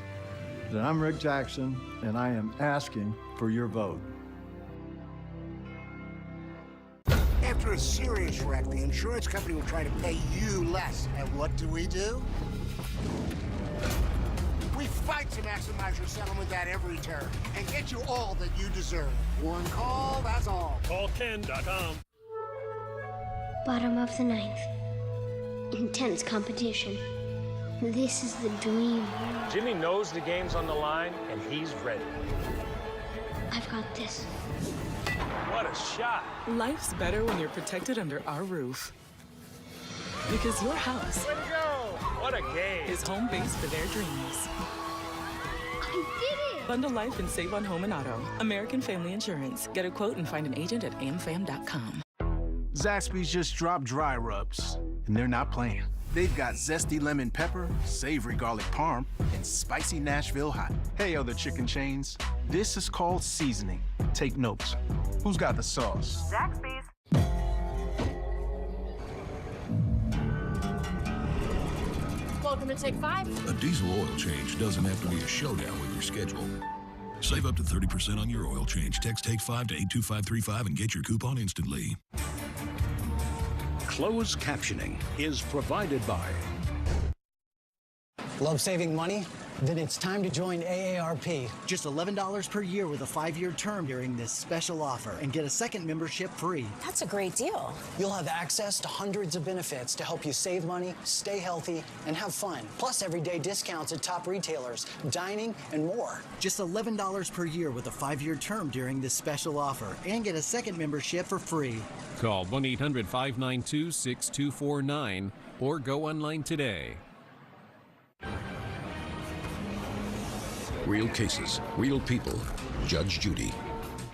Speaker 7: then I'm Rick Jackson, and I am asking for your vote.
Speaker 8: After a serious wreck, the insurance company will try to pay you less. And what do? We fight to maximize your settlement at every turn and get you all that you deserve. One call, that's all.
Speaker 9: CallKen.com.
Speaker 5: Bottom of the 9th. Intense competition. This is the dream.
Speaker 9: Jimmy knows the game's on the line, and he's ready.
Speaker 5: I've got this.
Speaker 9: What a shot.
Speaker 14: Life's better when you're protected under our roof. Because your house...
Speaker 9: Way to go! What a game!
Speaker 14: ...is home base for their dreams.
Speaker 5: I did it!
Speaker 14: Bundle life and save on home and auto. American Family Insurance. Get a quote and find an agent at amfam.com.
Speaker 10: Zaxby's just dropped dry rubs, and they're not playing. They've got zesty lemon pepper, savory garlic parm, and spicy Nashville hot. Hey, other chicken chains, this is called seasoning. Take notes. Who's got the sauce?
Speaker 11: Zaxby's.
Speaker 23: Welcome to Take 5.
Speaker 2: A diesel oil change doesn't have to be a showdown with your schedule. Save up to 30% on your oil change. Text Take 5 to 82535 and get your coupon instantly.
Speaker 15: Closed captioning is provided by...
Speaker 31: Love saving money?
Speaker 1: Then it's time to join AARP. Just $11 per year with a 5-year term during this special offer and get a second membership free.
Speaker 3: That's a great deal.
Speaker 1: You'll have access to hundreds of benefits to help you save money, stay healthy, and have fun. Plus everyday discounts at top retailers, dining, and more. Just $11 per year with a 5-year term during this special offer and get a second membership for free.
Speaker 11: Call 1-800-592-6249 or go online today.
Speaker 2: Real cases, real people. Judge Judy.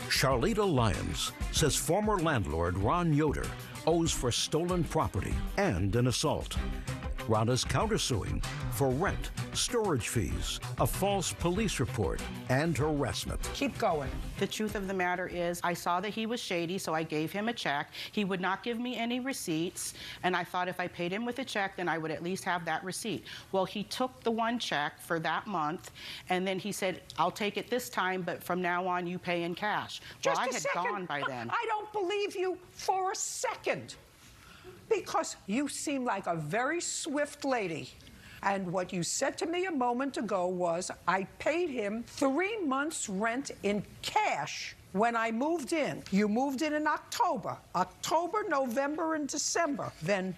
Speaker 2: Charlita Lyons says former landlord Ron Yoder owes for stolen property and an assault. Ron is countersuing for rent, storage fees, a false police report, and harassment.
Speaker 16: Keep going.
Speaker 4: The truth of the matter is, I saw that he was shady, so I gave him a check. He would not give me any receipts, and I thought if I paid him with a check, then I would at least have that receipt. Well, he took the one check for that month, and then he said, I'll take it this time, but from now on, you pay in cash. Well, I had gone by then.
Speaker 16: I don't believe you for a second. Because you seem like a very swift lady. And what you said to me a moment ago was, I paid him 3 months' rent in cash when I moved in. You moved in October, November, and December. Then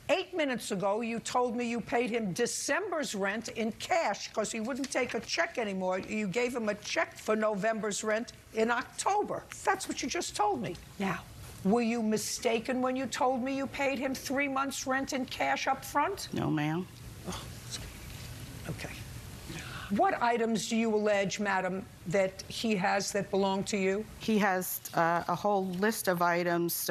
Speaker 16: 8 minutes ago, you told me you paid him December's rent in cash because he wouldn't take a check anymore. You gave him a check for November's rent in October. That's what you just told me. Now, were you mistaken when you told me you paid him 3 months' rent in cash up front?
Speaker 4: No, ma'am.
Speaker 16: Oh, okay. What items do you allege, madam, that he has that belong to you?
Speaker 4: He has a whole list of items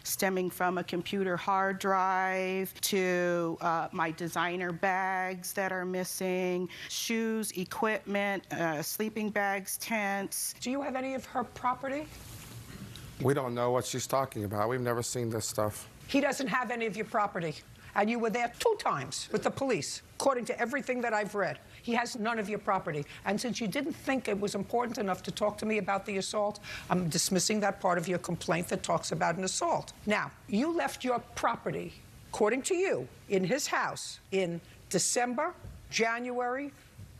Speaker 4: stemming from a computer hard drive to my designer bags that are missing, shoes, equipment, sleeping bags, tents.
Speaker 16: Do you have any of her property?
Speaker 12: We don't know what she's talking about. We've never seen this stuff.
Speaker 16: He doesn't have any of your property. And you were there 2 times with the police, according to everything that I've read. He has none of your property. And since you didn't think it was important enough to talk to me about the assault, I'm dismissing that part of your complaint that talks about an assault. Now, you left your property, according to you, in his house in December, January,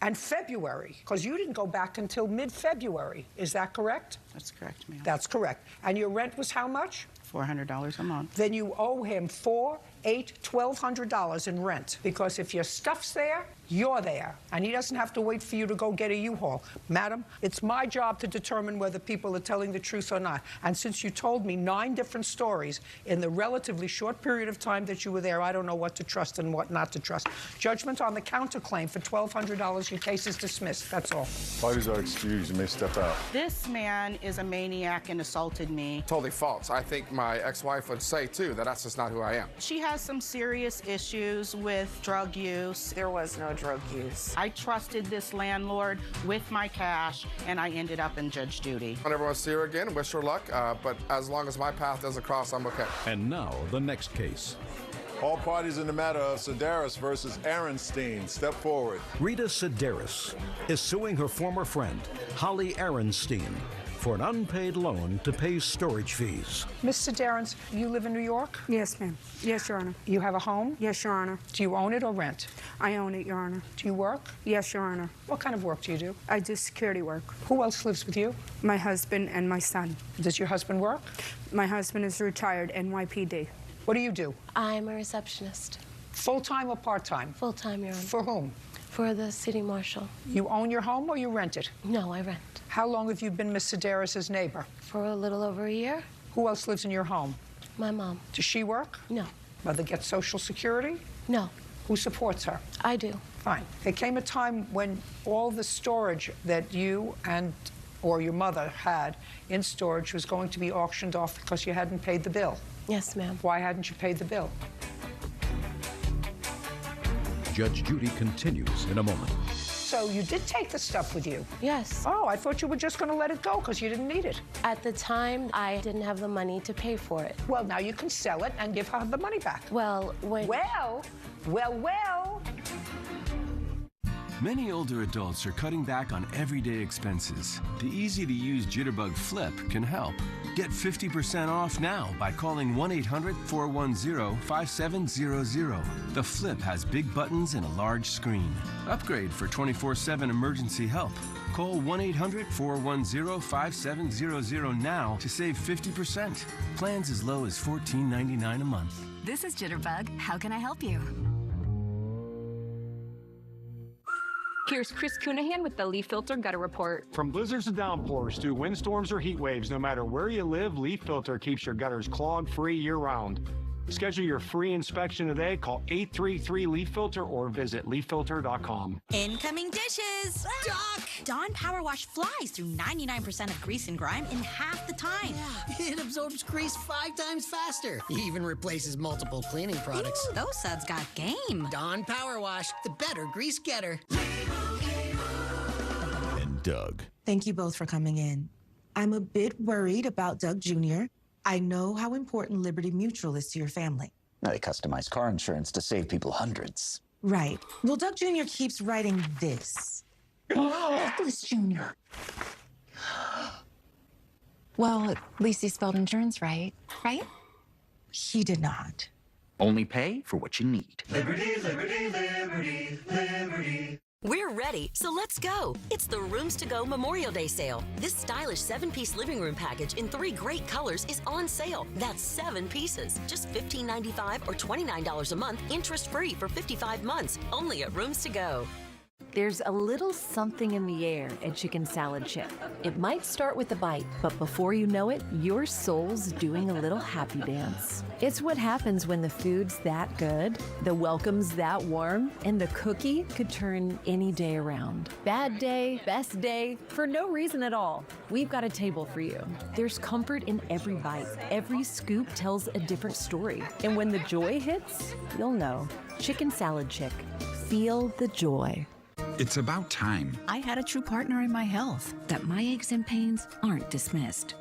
Speaker 16: and February, because you didn't go back until mid-February. Is that correct?
Speaker 4: That's correct, ma'am.
Speaker 16: That's correct. And your rent was how much?
Speaker 4: $400 a month.
Speaker 16: Then you owe him $1,200 in rent, because if your stuff's there, you're there, and he doesn't have to wait for you to go get a U-Haul. Madam, it's my job to determine whether people are telling the truth or not. And since you told me 9 different stories in the relatively short period of time that you were there, I don't know what to trust and what not to trust. Judgment on the counterclaim for $1,200, your case is dismissed. That's all.
Speaker 21: Parties are excused. You may step out.
Speaker 4: This man is a maniac and assaulted me.
Speaker 12: Totally false. I think my ex-wife would say, too, that that's just not who I am.
Speaker 4: She has some serious issues with drug use.
Speaker 13: There was no drug use.
Speaker 4: I trusted this landlord with my cash, and I ended up in Judge Judy.
Speaker 12: I never want to see her again. Wish her luck. But as long as my path doesn't cross, I'm okay.
Speaker 15: And now, the next case.
Speaker 21: All parties in the matter of Sedaris versus Aaronstein, step forward.
Speaker 15: Rita Sedaris is suing her former friend, Holly Aaronstein, for an unpaid loan to pay storage fees.
Speaker 16: Miss Sedaris, you live in New York?
Speaker 17: Yes, ma'am. Yes, Your Honor.
Speaker 16: You have a home?
Speaker 17: Yes, Your Honor.
Speaker 16: Do you own it or rent?
Speaker 17: I own it, Your Honor.
Speaker 16: Do you work?
Speaker 17: Yes, Your Honor.
Speaker 16: What kind of work do you do?
Speaker 17: I do security work.
Speaker 16: Who else lives with you?
Speaker 17: My husband and my son.
Speaker 16: Does your husband work?
Speaker 17: My husband is retired, NYPD.
Speaker 16: What do you do?
Speaker 18: I'm a receptionist.
Speaker 16: Full-time or part-time?
Speaker 18: Full-time, Your Honor.
Speaker 16: For whom?
Speaker 18: For the city marshal.
Speaker 16: You own your home or you rent it?
Speaker 18: No, I rent.
Speaker 16: How long have you been Miss Sedaris' neighbor?
Speaker 18: For a little over a year.
Speaker 16: Who else lives in your home?
Speaker 18: My mom.
Speaker 16: Does she work?
Speaker 18: No.
Speaker 16: Mother gets Social Security?
Speaker 18: No.
Speaker 16: Who supports her?
Speaker 18: I do.
Speaker 16: Fine. There came a time when all the storage that you or your mother had in storage was going to be auctioned off because you hadn't paid the bill.
Speaker 18: Yes, ma'am.
Speaker 16: Why hadn't you paid the bill?
Speaker 15: Judge Judy continues in a moment.
Speaker 16: So you did take the stuff with you?
Speaker 18: Yes.
Speaker 16: Oh, I thought you were just going to let it go because you didn't need it.
Speaker 18: At the time, I didn't have the money to pay for it.
Speaker 16: Well, now you can sell it and give her the money back.
Speaker 18: Well, when...
Speaker 16: Well.
Speaker 3: Many older adults are cutting back on everyday expenses. The easy-to-use Jitterbug Flip can help. Get 50% off now by calling 1-800-410-5700. The Flip has big buttons and a large screen. Upgrade for 24/7 emergency help. Call 1-800-410-5700 now to save 50%. Plans as low as $14.99 a month.
Speaker 13: This is Jitterbug. How can I help you?
Speaker 19: Here's Chris Cunahan with the Leaf Filter Gutter Report.
Speaker 20: From blizzards to downpours to windstorms or heat waves, no matter where you live, Leaf Filter keeps your gutters clog-free year-round. Schedule your free inspection today. Call 833-LEAF-FILTER or visit leaffilter.com.
Speaker 22: Incoming dishes!
Speaker 24: Doc! Dawn Power Wash flies through 99% of grease and grime in half the time.
Speaker 1: Yeah, it absorbs grease 5 times faster. It even replaces multiple cleaning products.
Speaker 24: Ooh, those suds got game.
Speaker 1: Dawn Power Wash, the better grease getter.
Speaker 25: And Doug.
Speaker 27: Thank you both for coming in. I'm a bit worried about Doug Jr. I know how important Liberty Mutual is to your family.
Speaker 28: They customize car insurance to save people hundreds.
Speaker 27: Right. Well, Doug Jr. keeps writing this. Douglas Jr.
Speaker 29: Well, at least he spelled insurance right, right?
Speaker 27: He did not.
Speaker 28: Only pay for what you need.
Speaker 30: Liberty, liberty, liberty, liberty.
Speaker 32: We're ready, so let's go. It's the Rooms to Go Memorial Day sale. This stylish 7-piece living room package in 3 great colors is on sale. That's 7 pieces. Just $15.95 or $29 a month, interest-free for 55 months. Only at Rooms to Go.
Speaker 33: There's a little something in the air at Chicken Salad Chick. It might start with a bite, but before you know it, your soul's doing a little happy dance. It's what happens when the food's that good, the welcome's that warm, and the cookie could turn any day around. Bad day, best day, for no reason at all. We've got a table for you. There's comfort in every bite. Every scoop tells a different story. And when the joy hits, you'll know. Chicken Salad Chick. Feel the joy.
Speaker 34: It's about time.
Speaker 24: I had a true partner in my health, that my aches and pains aren't dismissed.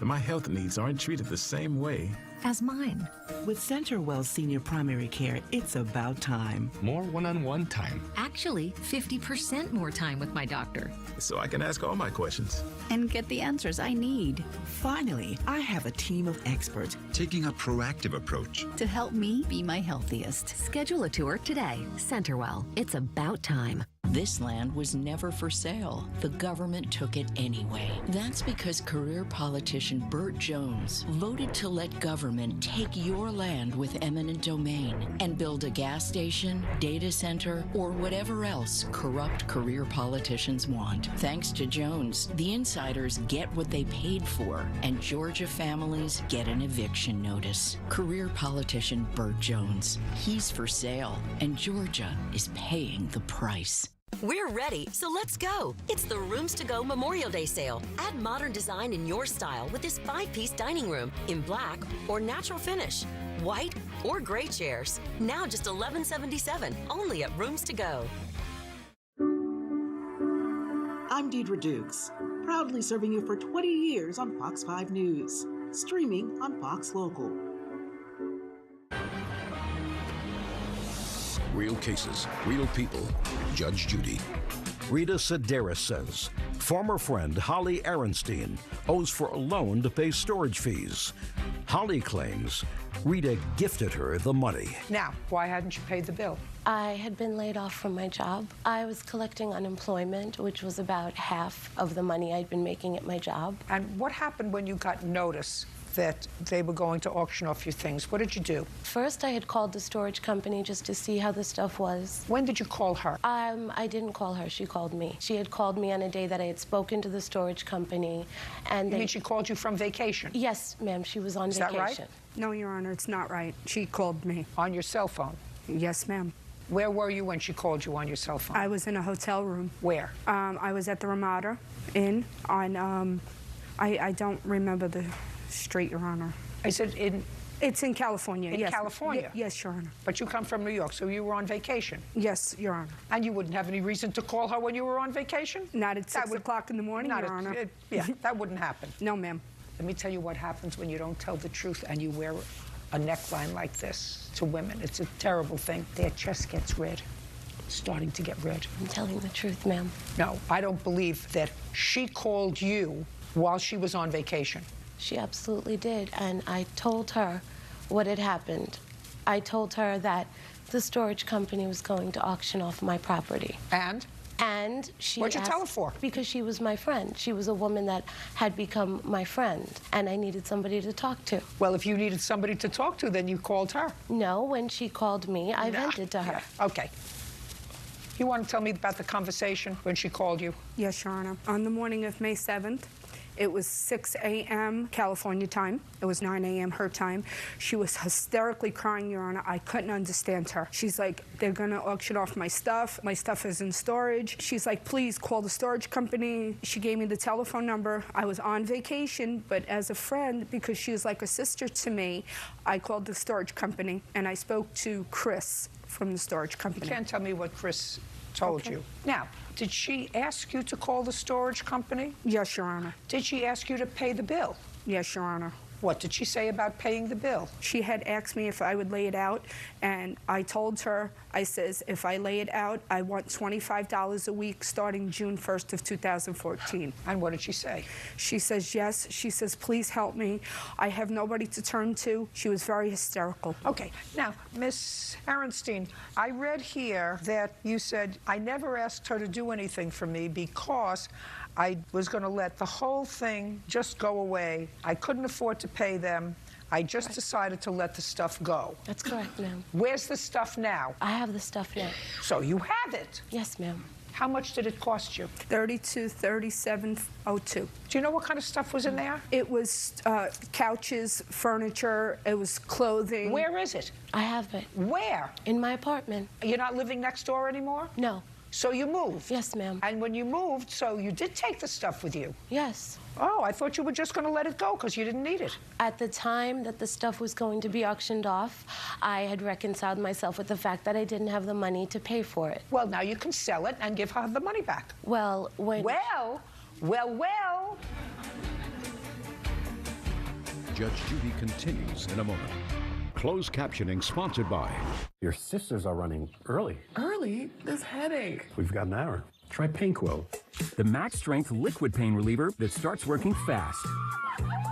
Speaker 34: But my health needs aren't treated the same way
Speaker 24: as mine.
Speaker 35: With CenterWell Senior Primary Care, it's about time.
Speaker 34: More one-on-one time.
Speaker 22: Actually, 50% more time with my doctor.
Speaker 34: So I can ask all my questions.
Speaker 24: And get the answers I need.
Speaker 35: Finally, I have a team of experts
Speaker 34: taking a proactive approach
Speaker 22: to help me be my healthiest. Schedule a tour today. CenterWell, it's about time.
Speaker 36: This land was never for sale. The government took it anyway. That's because career politician Burt Jones voted to let government take your land with eminent domain and build a gas station, data center, or whatever else corrupt career politicians want. Thanks to Jones, the insiders get what they paid for, and Georgia families get an eviction notice. Career politician Burt Jones. He's for sale, and Georgia is paying the price.
Speaker 32: We're ready, so let's go. It's the Rooms to Go Memorial Day sale. Add modern design in your style with this 5-piece dining room in black or natural finish, white or gray chairs. Now just $11.77, only at Rooms to Go.
Speaker 37: I'm Deidre Dukes, proudly serving you for 20 years on Fox 5 News, streaming on Fox Local.
Speaker 2: Real cases, real people. Judge Judy.
Speaker 15: Rita Sedaris says former friend Holly Arenstein owes for a loan to pay storage fees. Holly claims Rita gifted her the money.
Speaker 16: Now, why hadn't you paid the bill?
Speaker 18: I had been laid off from my job. I was collecting unemployment, which was about half of the money I'd been making at my job.
Speaker 16: And what happened when you got notice that they were going to auction off your things? What did you do?
Speaker 18: First, I had called the storage company just to see how the stuff was.
Speaker 16: When did you call her?
Speaker 18: I didn't call her. She called me. She had called me on a day that I had spoken to the storage company, and
Speaker 16: You mean she called you from vacation?
Speaker 18: Yes, ma'am. She was on vacation.
Speaker 16: Is that right?
Speaker 17: No, Your Honor, it's not right. She called me.
Speaker 16: On your cell phone?
Speaker 17: Yes, ma'am.
Speaker 16: Where were you when she called you on your cell phone?
Speaker 17: I was in a hotel room.
Speaker 16: Where?
Speaker 17: I was at the Ramada Inn on, I don't remember the street, Your Honor.
Speaker 16: Is it in?
Speaker 17: It's in California,
Speaker 16: in
Speaker 17: yes.
Speaker 16: California?
Speaker 17: Yes, Your Honor.
Speaker 16: But you come from New York, so you were on vacation?
Speaker 17: Yes, Your Honor.
Speaker 16: And you wouldn't have any reason to call her when you were on vacation?
Speaker 17: Not at 6 o'clock in the morning, Your Honor.
Speaker 16: Yeah, that wouldn't happen.
Speaker 17: No, ma'am.
Speaker 16: Let me tell you what happens when you don't tell the truth and you wear a neckline like this to women. It's a terrible thing. Their chest gets red. starting to get red.
Speaker 18: I'm telling the truth, ma'am.
Speaker 16: No, I don't believe that she called you while she was on vacation.
Speaker 18: She absolutely did, and I told her what had happened. I told her that the storage company was going to auction off my property.
Speaker 16: And
Speaker 18: she
Speaker 16: What'd you tell her for?
Speaker 18: Because she was my friend. She was a woman that had become my friend, and I needed somebody to talk to.
Speaker 16: Well, if you needed somebody to talk to, then you called her.
Speaker 18: No, when she called me, I vented to her.
Speaker 16: Yeah. Okay. You want to tell me about the conversation when she called you?
Speaker 17: Yes, Your Honor. On the morning of May 7th, it was 6 a.m. California time. It was 9 a.m. her time. She was hysterically crying, Your Honor. I couldn't understand her. She's like, they're going to auction off my stuff. My stuff is in storage. She's like, please call the storage company. She gave me the telephone number. I was on vacation, but as a friend, because she was like a sister to me, I called the storage company, and I spoke to Chris from the storage company.
Speaker 16: You can't tell me what Chris told you. Now, did she ask you to call the storage company?
Speaker 17: Yes, Your Honor.
Speaker 16: Did she ask you to pay the bill?
Speaker 17: Yes, Your Honor.
Speaker 16: What did she say about paying the bill?
Speaker 17: She had asked me if I would lay it out, and I told her, I says, if I lay it out, I want $25 a week starting June 1st of 2014.
Speaker 16: And what did she say?
Speaker 17: She says, yes. She says, please help me. I have nobody to turn to. She was very hysterical.
Speaker 16: Okay. Now, Miss Aronstein, I read here that you said, I never asked her to do anything for me because I was going to let the whole thing just go away. I couldn't afford to pay them. I just decided to let the stuff go.
Speaker 18: That's correct, ma'am.
Speaker 16: Where's the stuff now?
Speaker 18: I have the stuff now.
Speaker 16: So you have it?
Speaker 18: Yes, ma'am.
Speaker 16: How much did it cost you?
Speaker 17: $37.02.
Speaker 16: Do you know what kind of stuff was in there?
Speaker 17: It was couches, furniture, it was clothing.
Speaker 16: Where is it?
Speaker 18: I have it.
Speaker 16: Where?
Speaker 18: In my apartment.
Speaker 16: You're not living next door anymore?
Speaker 18: No.
Speaker 16: So you moved?
Speaker 18: Yes, ma'am.
Speaker 16: And when you moved, so you did take the stuff with you?
Speaker 18: Yes.
Speaker 16: Oh, I thought you were just going to let it go because you didn't need it.
Speaker 18: At the time that the stuff was going to be auctioned off, I had reconciled myself with the fact that I didn't have the money to pay for it.
Speaker 16: Well, now you can sell it and give her the money back.
Speaker 18: Well, when...
Speaker 16: Well.
Speaker 15: Judge Judy continues in a moment. Closed captioning sponsored by...
Speaker 3: Your sisters are running early.
Speaker 4: Early? This headache.
Speaker 3: We've got an hour. Try Painquil.
Speaker 5: The max strength liquid pain reliever that starts working fast.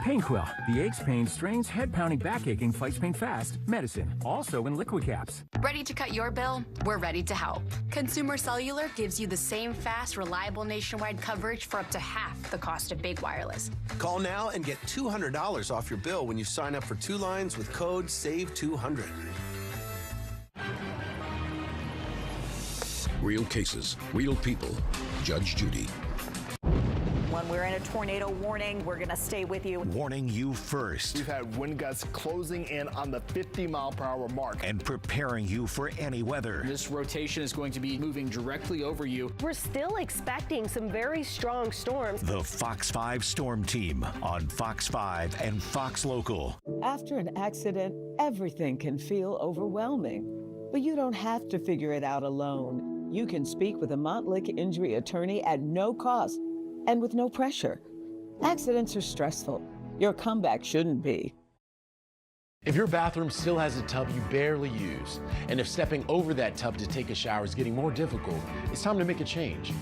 Speaker 5: Painquil, the aches, pain, strains, head pounding, back aching, fights pain fast. Medicine, also in liquid caps.
Speaker 6: Ready to cut your bill? We're ready to help. Consumer Cellular gives you the same fast, reliable nationwide coverage for up to half the cost of big wireless.
Speaker 7: Call now and get $200 off your bill when you sign up for 2 lines with code SAVE200.
Speaker 15: Real cases, real people. Judge Judy.
Speaker 8: When we're in a tornado warning, we're going to stay with you.
Speaker 34: Warning you first.
Speaker 9: We've had wind gusts closing in on the 50-mile-per-hour mark.
Speaker 34: And preparing you for any weather.
Speaker 10: This rotation is going to be moving directly over you.
Speaker 11: We're still expecting some very strong storms.
Speaker 34: The Fox 5 Storm Team on Fox 5 and Fox Local.
Speaker 12: After an accident, everything can feel overwhelming. But you don't have to figure it out alone. You can speak with a Montlick injury attorney at no cost and with no pressure. Accidents are stressful. Your comeback shouldn't be.
Speaker 13: If your bathroom still has a tub you barely use, and if stepping over that tub to take a shower is getting more difficult, it's time to make a change.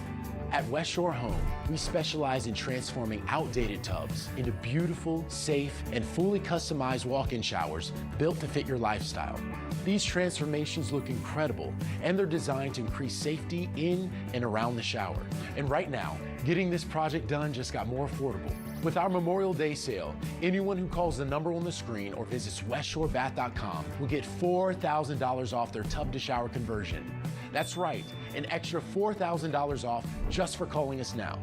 Speaker 13: At West Shore Home, we specialize in transforming outdated tubs into beautiful, safe, and fully customized walk-in showers built to fit your lifestyle. These transformations look incredible, and they're designed to increase safety in and around the shower. And right now, getting this project done just got more affordable. With our Memorial Day sale, anyone who calls the number on the screen or visits westshorebath.com will get $4,000 off their tub-to-shower conversion. That's right, an extra $4,000 off just for calling us now.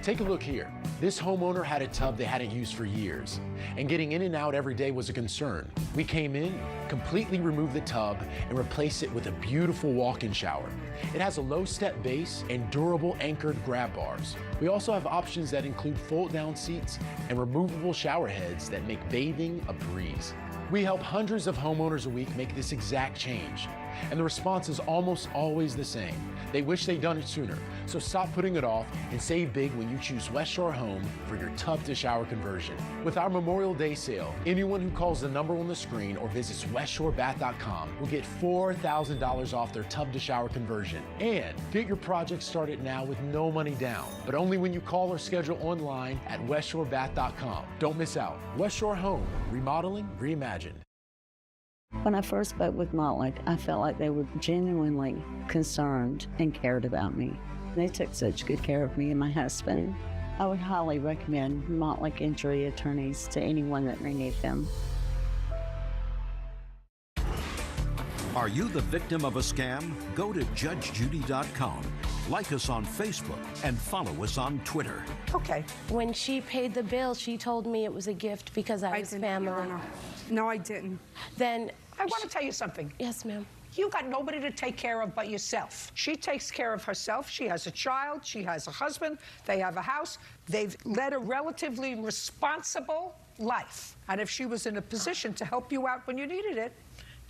Speaker 13: Take a look here. This homeowner had a tub they hadn't used for years, and getting in and out every day was a concern. We came in, completely removed the tub, and replaced it with a beautiful walk-in shower. It has a low-step base and durable anchored grab bars. We also have options that include fold-down seats and removable shower heads that make bathing a breeze. We help hundreds of homeowners a week make this exact change. And the response is almost always the same. They wish they'd done it sooner. So stop putting it off and save big when you choose West Shore Home for your tub-to-shower conversion. With our Memorial Day sale, anyone who calls the number on the screen or visits westshore.bath.com will get $4,000 off their tub-to-shower conversion. And get your project started now with no money down, but only when you call or schedule online at westshore.bath.com. Don't miss out. West Shore Home, remodeling reimagined.
Speaker 1: When I first spoke with Montlick, I felt like they were genuinely concerned and cared about me. They took such good care of me and my husband. I would highly recommend Montlick Injury Attorneys to anyone that may need them.
Speaker 15: Are you the victim of a scam? Go to judgejudy.com. Like us on Facebook and follow us on Twitter.
Speaker 16: Okay.
Speaker 18: When she paid the bill, she told me it was a gift because I was family.
Speaker 16: No, I didn't.
Speaker 18: Then
Speaker 16: I want to tell you something.
Speaker 18: Yes, ma'am.
Speaker 16: You got nobody to take care of but yourself. She takes care of herself. She has a child. She has a husband. They have a house. They've led a relatively responsible life. And if she was in a position to help you out when you needed it,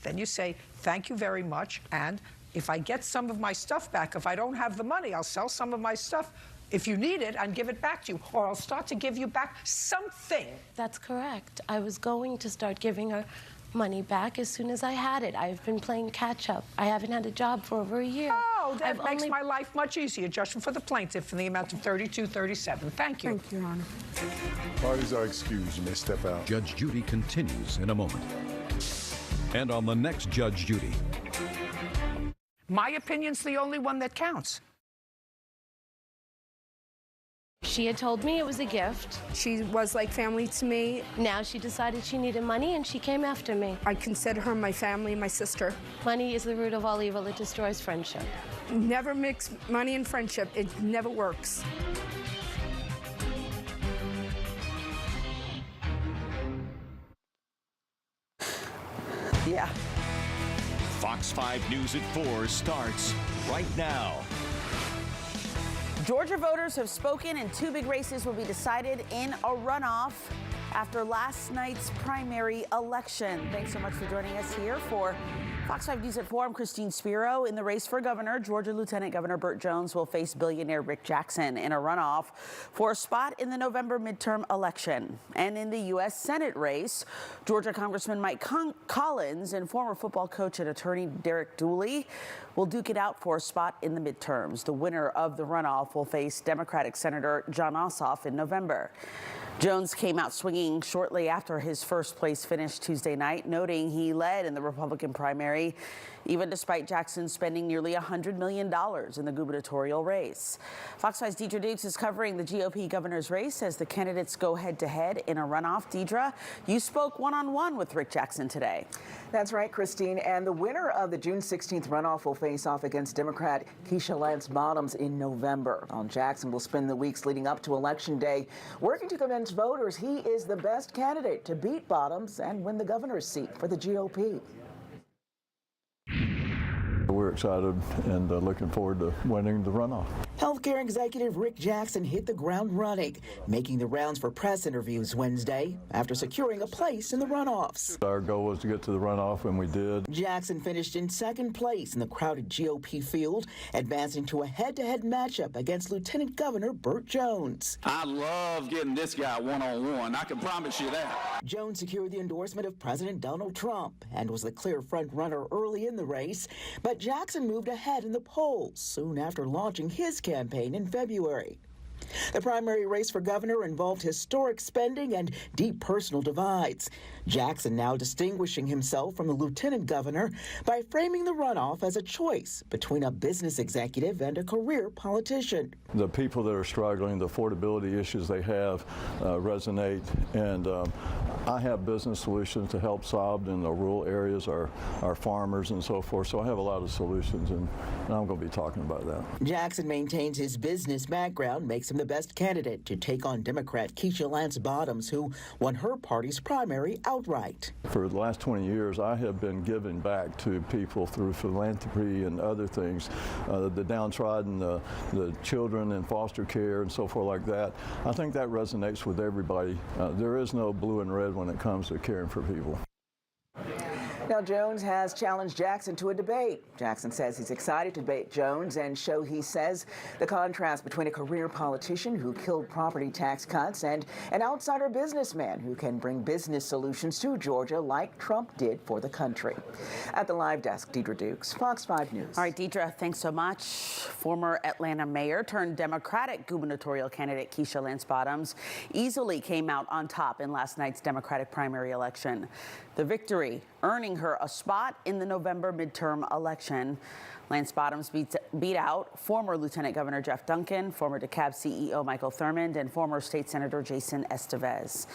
Speaker 16: then you say, thank you very much, and if I get some of my stuff back, if I don't have the money, I'll sell some of my stuff if you need it and give it back to you, or I'll start to give you back something.
Speaker 18: That's correct. I was going to start giving her money back as soon as I had it. I've been playing catch up. I haven't had a job for over a year.
Speaker 16: Oh, that makes my life much easier, just for the plaintiff in the amount of $32.37. Thank you.
Speaker 18: Thank you, Your Honor.
Speaker 9: Parties are excused. You may step out.
Speaker 15: Judge Judy continues in a moment. And on the next Judge Judy.
Speaker 16: My opinion's the only one that counts.
Speaker 18: She had told me it was a gift.
Speaker 17: She was like family to me.
Speaker 18: Now she decided she needed money and she came after me.
Speaker 17: I consider her my family, my sister.
Speaker 18: Money is the root of all evil. It destroys friendship.
Speaker 17: Never mix money and friendship. It never works.
Speaker 1: Yeah.
Speaker 34: Fox 5 News at 4 starts right now.
Speaker 14: Georgia voters have spoken, and two big races will be decided in a runoff after last night's primary election. Thanks so much for joining us here for Fox 5 News at 4. I'm Christine Spiro. In the race for governor, Georgia Lieutenant Governor Burt Jones will face billionaire Rick Jackson in a runoff for a spot in the November midterm election. And in the U.S. Senate race, Georgia Congressman Mike Collins and former football coach and attorney Derek Dooley will duke it out for a spot in the midterms. The winner of the runoff will face Democratic Senator Jon Ossoff in November. Jones came out swinging shortly after his first place finish Tuesday night, noting he led in the Republican primary, even despite Jackson spending nearly $100 million in the gubernatorial race. Fox 5's Deidre Dukes is covering the GOP governor's race as the candidates go head-to-head in a runoff. Deidre, you spoke one-on-one with Rick Jackson today.
Speaker 19: That's right, Christine. And the winner of the June 16th runoff will face off against Democrat Keisha Lance Bottoms in November. While Jackson will spend the weeks leading up to Election Day working to convince voters he is the best candidate to beat Bottoms and win the governor's seat for the GOP.
Speaker 20: We're excited and looking forward to winning the runoff.
Speaker 19: Healthcare executive Rick Jackson hit the ground running, making the rounds for press interviews Wednesday after securing a place in the runoffs.
Speaker 20: Our goal was to get to the runoff, and we did.
Speaker 19: Jackson finished in second place in the crowded GOP field, advancing to a head-to-head matchup against Lieutenant Governor Burt Jones.
Speaker 21: I love getting this guy one-on-one. I can promise you that.
Speaker 19: Jones secured the endorsement of President Donald Trump and was the clear front runner early in the race, but Jackson moved ahead in the polls soon after launching his campaign in February. The primary race for governor involved historic spending and deep personal divides. Jackson now distinguishing himself from the lieutenant governor by framing the runoff as a choice between a business executive and a career politician.
Speaker 20: The people that are struggling, the affordability issues they have resonate, and I have business solutions to help solve in the rural areas, our farmers and so forth, so I have a lot of solutions, and I'm going to be talking about that.
Speaker 19: Jackson maintains his business background makes him the best candidate to take on Democrat Keisha Lance Bottoms, who won her party's primary outright.
Speaker 20: For the last 20 years, I have been giving back to people through philanthropy and other things, the downtrodden, the children in foster care and so forth like that. I think that resonates with everybody. There is no blue and red when it comes to caring for people.
Speaker 19: Now, Jones has challenged Jackson to a debate. Jackson says he's excited to debate Jones and show, he says, the contrast between a career politician who killed property tax cuts and an outsider businessman who can bring business solutions to Georgia like Trump did for the country. At the live desk, Deidre Dukes, Fox 5 News.
Speaker 14: All right, Deidre, thanks so much. Former Atlanta mayor turned Democratic gubernatorial candidate Keisha Lance Bottoms easily came out on top in last night's Democratic primary election. The victory earning her a spot in the November midterm election. Lance Bottoms beat out former Lieutenant Governor Jeff Duncan, former DeKalb CEO Michael Thurmond, and former State Senator Jason Estevez.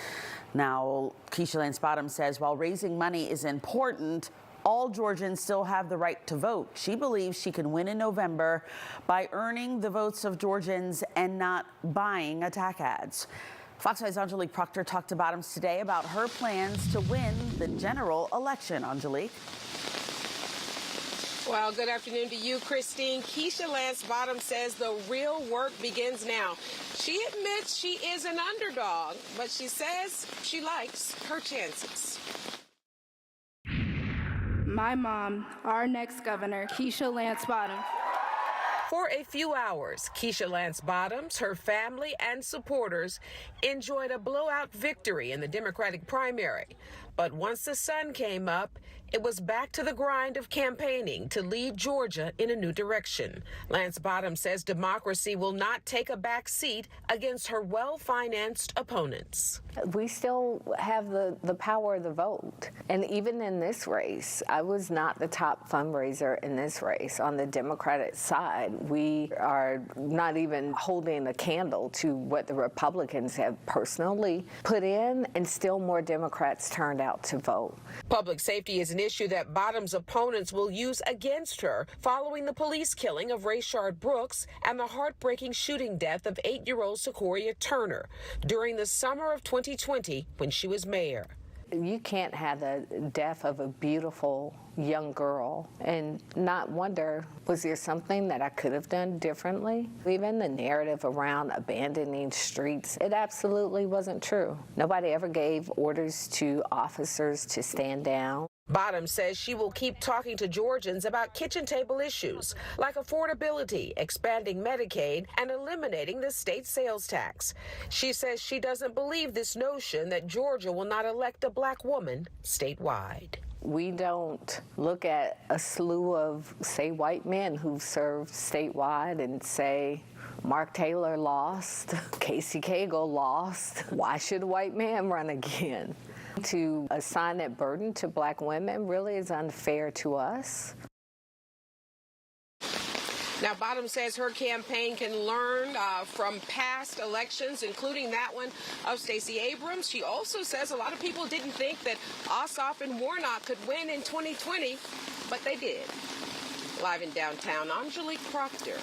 Speaker 14: Now, Keisha Lance Bottoms says while raising money is important, all Georgians still have the right to vote. She believes she can win in November by earning the votes of Georgians and not buying attack ads. Fox 5's Angelique Proctor talked to Bottoms today about her plans to win the general election. Angelique.
Speaker 2: Well, good afternoon to you, Christine. Keisha Lance Bottoms says the real work begins now. She admits she is an underdog, but she says she likes her chances.
Speaker 4: My mom, our next governor, Keisha Lance Bottoms.
Speaker 2: For a few hours, Keisha Lance Bottoms, her family, and supporters enjoyed a blowout victory in the Democratic primary. But once the sun came up, it was back to the grind of campaigning to lead Georgia in a new direction. Lance Bottoms says democracy will not take a back seat against her well-financed opponents.
Speaker 22: We still have the power of the vote. And even in this race, I was not the top fundraiser in this race. On the Democratic side, we are not even holding a candle to what the Republicans have personally put in, and still more Democrats turned out to vote.
Speaker 2: Public safety is an issue that Bottoms' opponents will use against her following the police killing of Rayshard Brooks and the heartbreaking shooting death of 8-year-old Sequoia Turner during the summer of 2020 when she was mayor.
Speaker 22: You can't have the death of a beautiful young girl and not wonder, was there something that I could have done differently? Even the narrative around abandoning streets, it absolutely wasn't true. Nobody ever gave orders to officers to stand down.
Speaker 2: Bottoms says she will keep talking to Georgians about kitchen table issues like affordability, expanding Medicaid, and eliminating the state sales tax. She says she doesn't believe this notion that Georgia will not elect a black woman statewide.
Speaker 22: We don't look at a slew of, say, white men who've served statewide and say, Mark Taylor lost, Casey Cagle lost. Why should a white man run again? To assign that burden to black women really is unfair to us.
Speaker 2: Now, Bottoms says her campaign can learn from past elections, including that one of Stacey Abrams. She also says a lot of people didn't think that Ossoff and Warnock could win in 2020, but they did. Live in downtown, Angelique Proctor.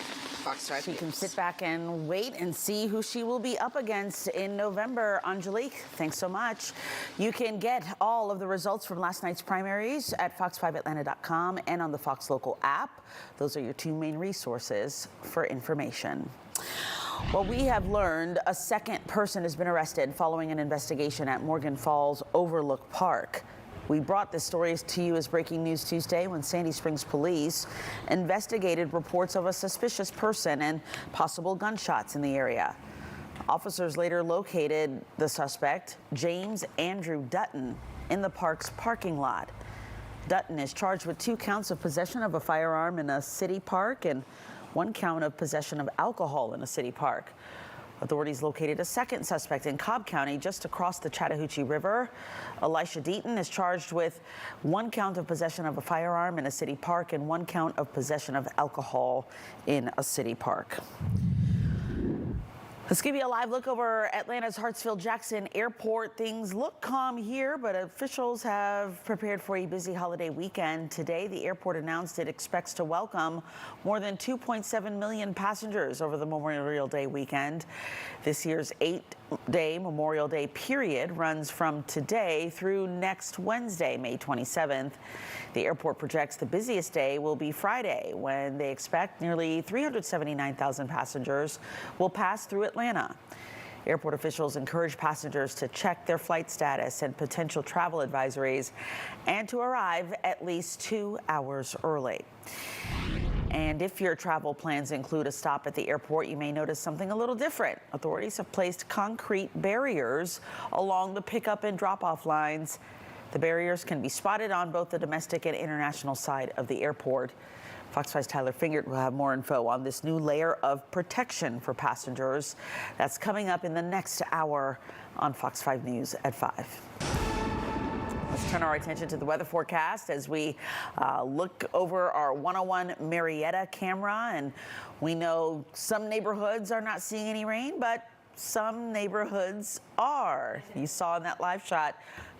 Speaker 2: Fox 5
Speaker 14: She can sit back and wait and see who she will be up against in November. Angelique, thanks so much. You can get all of the results from last night's primaries at fox5atlanta.com and on the Fox Local app. Those are your two main resources for information. Well, we have learned a second person has been arrested following an investigation at Morgan Falls Overlook Park. We brought this story to you as breaking news Tuesday when Sandy Springs police investigated reports of a suspicious person and possible gunshots in the area. Officers later located the suspect, James Andrew Dutton, in the park's parking lot. Dutton is charged with 2 counts of possession of a firearm in a city park and 1 count of possession of alcohol in a city park. Authorities located a second suspect in Cobb County just across the Chattahoochee River. Elisha Deaton is charged with 1 count of possession of a firearm in a city park and 1 count of possession of alcohol in a city park. Let's give you a live look over Atlanta's Hartsfield-Jackson Airport. Things look calm here, but officials have prepared for a busy holiday weekend. Today, the airport announced it expects to welcome more than 2.7 million passengers over the Memorial Day weekend. This year's 8-day Memorial Day period runs from today through next Wednesday, May 27th. The airport projects the busiest day will be Friday, when they expect nearly 379,000 passengers will pass through Atlanta. Airport officials encourage passengers to check their flight status and potential travel advisories and to arrive at least 2 hours early. And if your travel plans include a stop at the airport, you may notice something a little different. Authorities have placed concrete barriers along the pickup and drop-off lines. The barriers can be spotted on both the domestic and international side of the airport. Fox 5's Tyler Fingert will have more info on this new layer of protection for passengers. That's coming up in the next hour on Fox 5 News at 5. Let's turn our attention to the weather forecast as we look over our 101 Marietta camera. And we know some neighborhoods are not seeing any rain, but some neighborhoods are. You saw in that live shot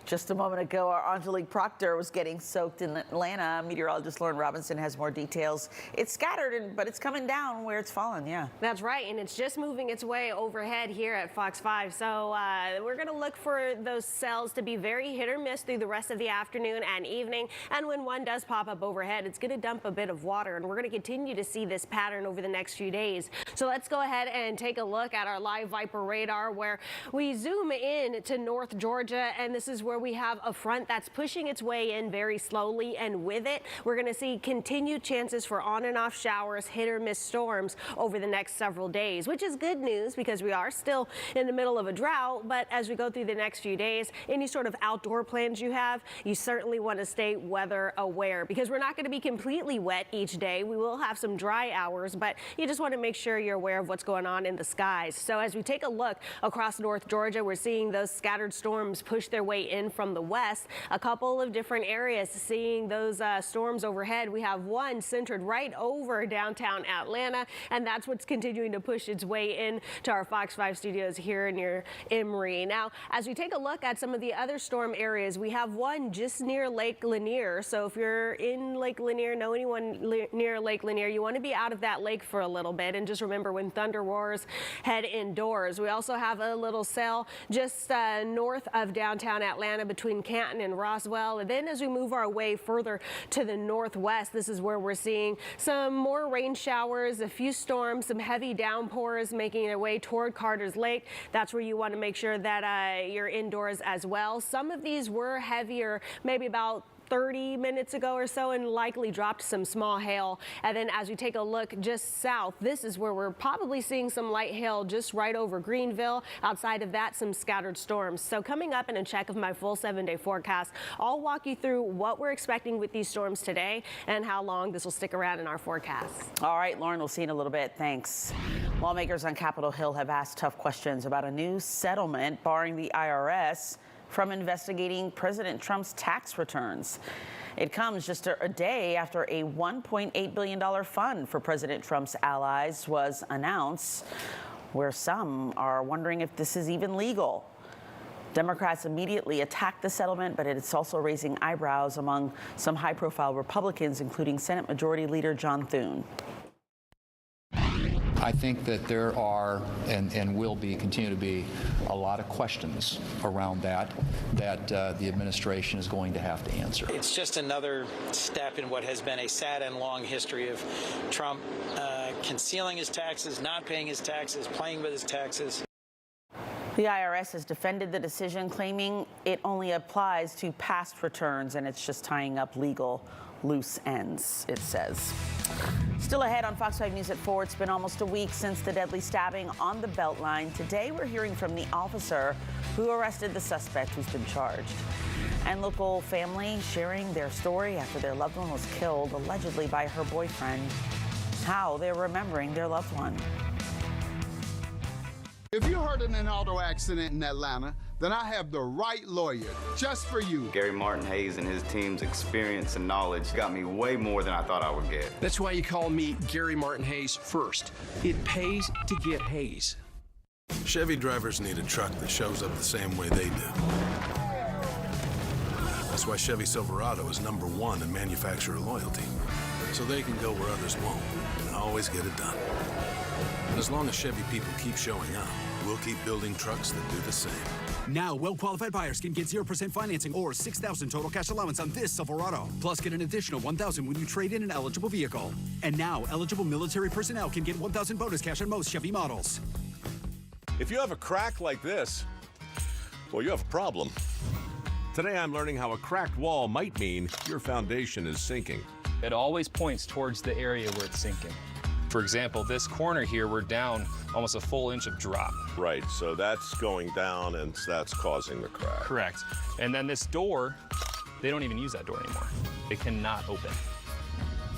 Speaker 14: just a moment ago, our Angelique Proctor was getting soaked in Atlanta. Meteorologist Lauren Robinson has more details. It's scattered, but it's coming down where it's fallen, yeah.
Speaker 11: That's right, and it's just moving its way overhead here at Fox 5. So we're going to look for those cells to be very hit or miss through the rest of the afternoon and evening. And when one does pop up overhead, it's going to dump a bit of water, and we're going to continue to see this pattern over the next few days. So let's go ahead and take a look at our live Viper radar, where we zoom in to North Georgia, and this is where we have a front that's pushing its way in very slowly, and with it, we're going to see continued chances for on and off showers, hit or miss storms over the next several days, which is good news because we are still in the middle of a drought. But as we go through the next few days, any sort of outdoor plans you have, you certainly want to stay weather aware, because we're not going to be completely wet each day. We will have some dry hours, but you just want to make sure you're aware of what's going on in the skies. So as we take a look across North Georgia, we're seeing those scattered storms push their way in from the west. A couple of different areas seeing those storms overhead. We have one centered right over downtown Atlanta, and that's what's continuing to push its way in to our Fox 5 studios here near Emory. Now, as we take a look at some of the other storm areas, we have one just near Lake Lanier. So if you're in Lake Lanier, know anyone near Lake Lanier, you want to be out of that lake for a little bit, and just remember, when thunder roars, head indoors. We also have a little cell just north of downtown Atlanta between Canton and Roswell. And then as we move our way further to the northwest, this is where we're seeing some more rain showers, a few storms, some heavy downpours making their way toward Carter's Lake. That's where you want to make sure that you're indoors as well. Some of these were heavier, maybe about 30 minutes ago or so, and likely dropped some small hail. And then as we take a look just south, this is where we're probably seeing some light hail just right over Greenville. Outside of that, some scattered storms. So coming up in a check of my full 7-day forecast, I'll walk you through what we're expecting with these storms today and how long this will stick around in our forecast.
Speaker 14: All right, Lauren, we'll see you in a little bit. Thanks. Lawmakers on Capitol Hill have asked tough questions about a new settlement barring the IRS from investigating President Trump's tax returns. It comes just a day after a $1.8 billion fund for President Trump's allies was announced, where some are wondering if this is even legal. Democrats immediately attacked the settlement, but it's also raising eyebrows among some high-profile Republicans, including Senate Majority Leader John Thune.
Speaker 3: I think that there are and will be, continue to be, a lot of questions around that the administration is going to have to answer.
Speaker 5: It's just another step in what has been a sad and long history of Trump concealing his taxes, not paying his taxes, playing with his taxes.
Speaker 14: The IRS has defended the decision, claiming it only applies to past returns and it's just tying up legal loose ends, it says. Still ahead on Fox 5 News at 4, it's been almost a week since the deadly stabbing on the Beltline. Today, we're hearing from the officer who arrested the suspect who's been charged. And local family sharing their story after their loved one was killed, allegedly by her boyfriend, how they're remembering their loved one.
Speaker 6: If you're hurt in an auto accident in Atlanta, then I have the right lawyer just for you.
Speaker 23: Gary Martin Hayes and his team's experience and knowledge got me way more than I thought I would get.
Speaker 24: That's why you call me Gary Martin Hayes first. It pays to get Hayes.
Speaker 25: Chevy drivers need a truck that shows up the same way they do. That's why Chevy Silverado is #1 in manufacturer loyalty. So they can go where others won't and always get it done. And as long as Chevy people keep showing up, we'll keep building trucks that do the same.
Speaker 26: Now, well-qualified buyers can get 0% financing or $6,000 total cash allowance on this Silverado. Plus, get an additional $1,000 when you trade in an eligible vehicle. And now, eligible military personnel can get $1,000 bonus cash on most Chevy models.
Speaker 7: If you have a crack like this, well, you have a problem. Today I'm learning how a cracked wall might mean your foundation is sinking.
Speaker 8: It always points towards the area where it's sinking. For example, this corner here, we're down almost a full inch of drop.
Speaker 7: Right, so that's going down and that's causing the crack.
Speaker 8: Correct. And then this door, they don't even use that door anymore. It cannot open.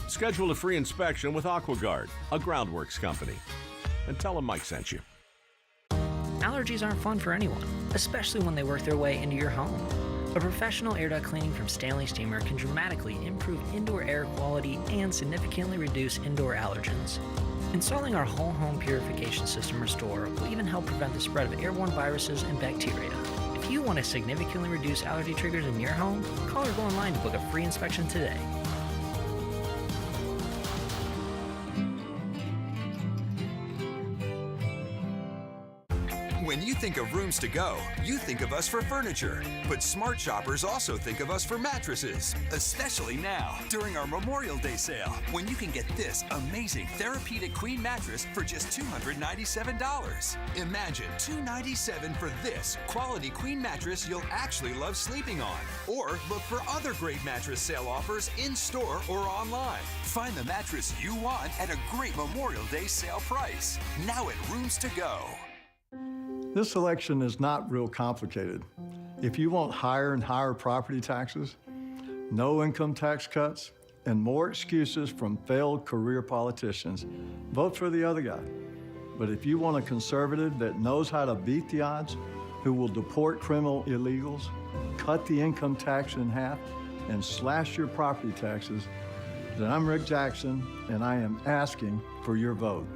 Speaker 7: Schedule a free inspection with AquaGuard, a groundworks company. And tell them Mike sent you.
Speaker 9: Allergies aren't fun for anyone, especially when they work their way into your home. A professional air duct cleaning from Stanley Steamer can dramatically improve indoor air quality and significantly reduce indoor allergens. Installing our whole home purification system Restore will even help prevent the spread of airborne viruses and bacteria. If you want to significantly reduce allergy triggers in your home, call or go online to book a free inspection today.
Speaker 10: When you think of rooms to go, you think of us for furniture. But smart shoppers also think of us for mattresses, especially now during our Memorial Day sale, when you can get this amazing therapeutic queen mattress for just $297. Imagine $297 for this quality queen mattress you'll actually love sleeping on. Or look for other great mattress sale offers in store or online. Find the mattress you want at a great Memorial Day sale price. Now at Rooms to Go.
Speaker 20: This election is not real complicated. If you want higher and higher property taxes, no income tax cuts, and more excuses from failed career politicians, vote for the other guy. But if you want a conservative that knows how to beat the odds, who will deport criminal illegals, cut the income tax in half, and slash your property taxes, then I'm Rick Jackson, and I am asking for your vote.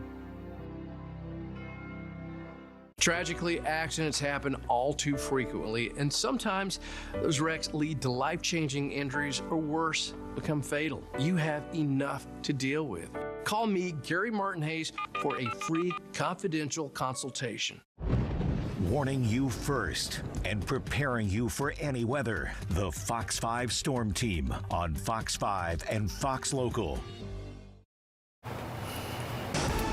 Speaker 24: Tragically, accidents happen all too frequently, and sometimes those wrecks lead to life-changing injuries or worse, become fatal. You have enough to deal with. Call me, Gary Martin Hayes, for a free confidential consultation.
Speaker 34: Warning you first and preparing you for any weather. The Fox 5 Storm Team on Fox 5 and Fox Local.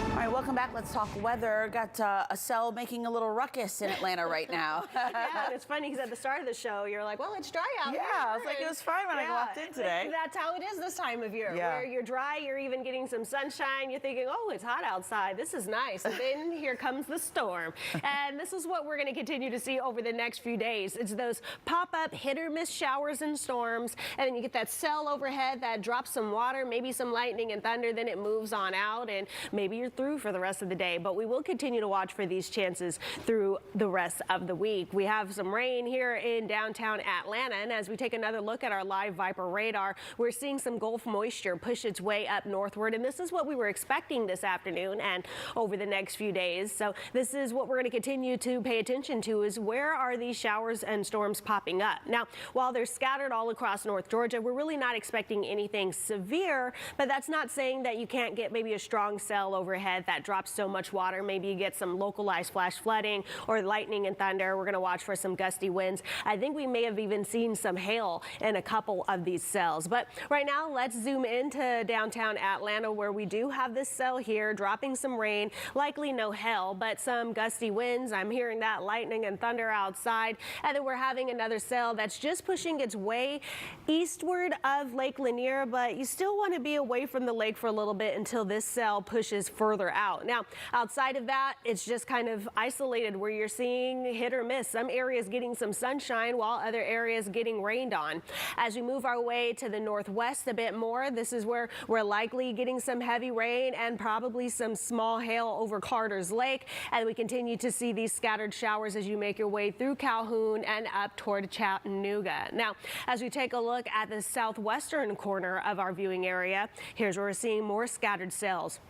Speaker 14: All right, welcome back. Let's talk weather. Got a cell making a little ruckus in Atlanta right now.
Speaker 11: Yeah, it's funny because at the start of the show, you're like, well, it's dry out here.
Speaker 14: Yeah, I was like, it was fine when I walked in today.
Speaker 11: That's how it is this time of year,
Speaker 14: Yeah.
Speaker 11: where you're dry, you're even getting some sunshine, you're thinking, oh, it's hot outside, this is nice. And then here comes the storm. And this is what we're going to continue to see over the next few days. It's those pop-up hit-or-miss showers and storms, and then you get that cell overhead that drops some water, maybe some lightning and thunder, then it moves on out, and maybe you're through for the rest of the day. But we will continue to watch for these chances through the rest of the week. We have some rain here in downtown Atlanta, and as we take another look at our live Viper radar, we're seeing some Gulf moisture push its way up northward, and this is what we were expecting this afternoon and over the next few days. So this is what we're going to continue to pay attention to, is where are these showers and storms popping up. Now, while they're scattered all across North Georgia, we're really not expecting anything severe, but that's not saying that you can't get maybe a strong cell overhead that drops so much water. Maybe you get some localized flash flooding or lightning and thunder. We're going to watch for some gusty winds. I think we may have even seen some hail in a couple of these cells. But right now, let's zoom into downtown Atlanta, where we do have this cell here dropping some rain, likely no hail, but some gusty winds. I'm hearing that lightning and thunder outside. And then we're having another cell that's just pushing its way eastward of Lake Lanier, but you still want to be away from the lake for a little bit until this cell pushes further out. Now, outside of that, it's just kind of isolated where you're seeing hit or miss. Some areas getting some sunshine while other areas getting rained on. As we move our way to the northwest a bit more, this is where we're likely getting some heavy rain and probably some small hail over Carter's Lake. And we continue to see these scattered showers as you make your way through Calhoun and up toward Chattanooga. Now, as we take a look at the southwestern corner of our viewing area, here's where we're seeing more scattered cells.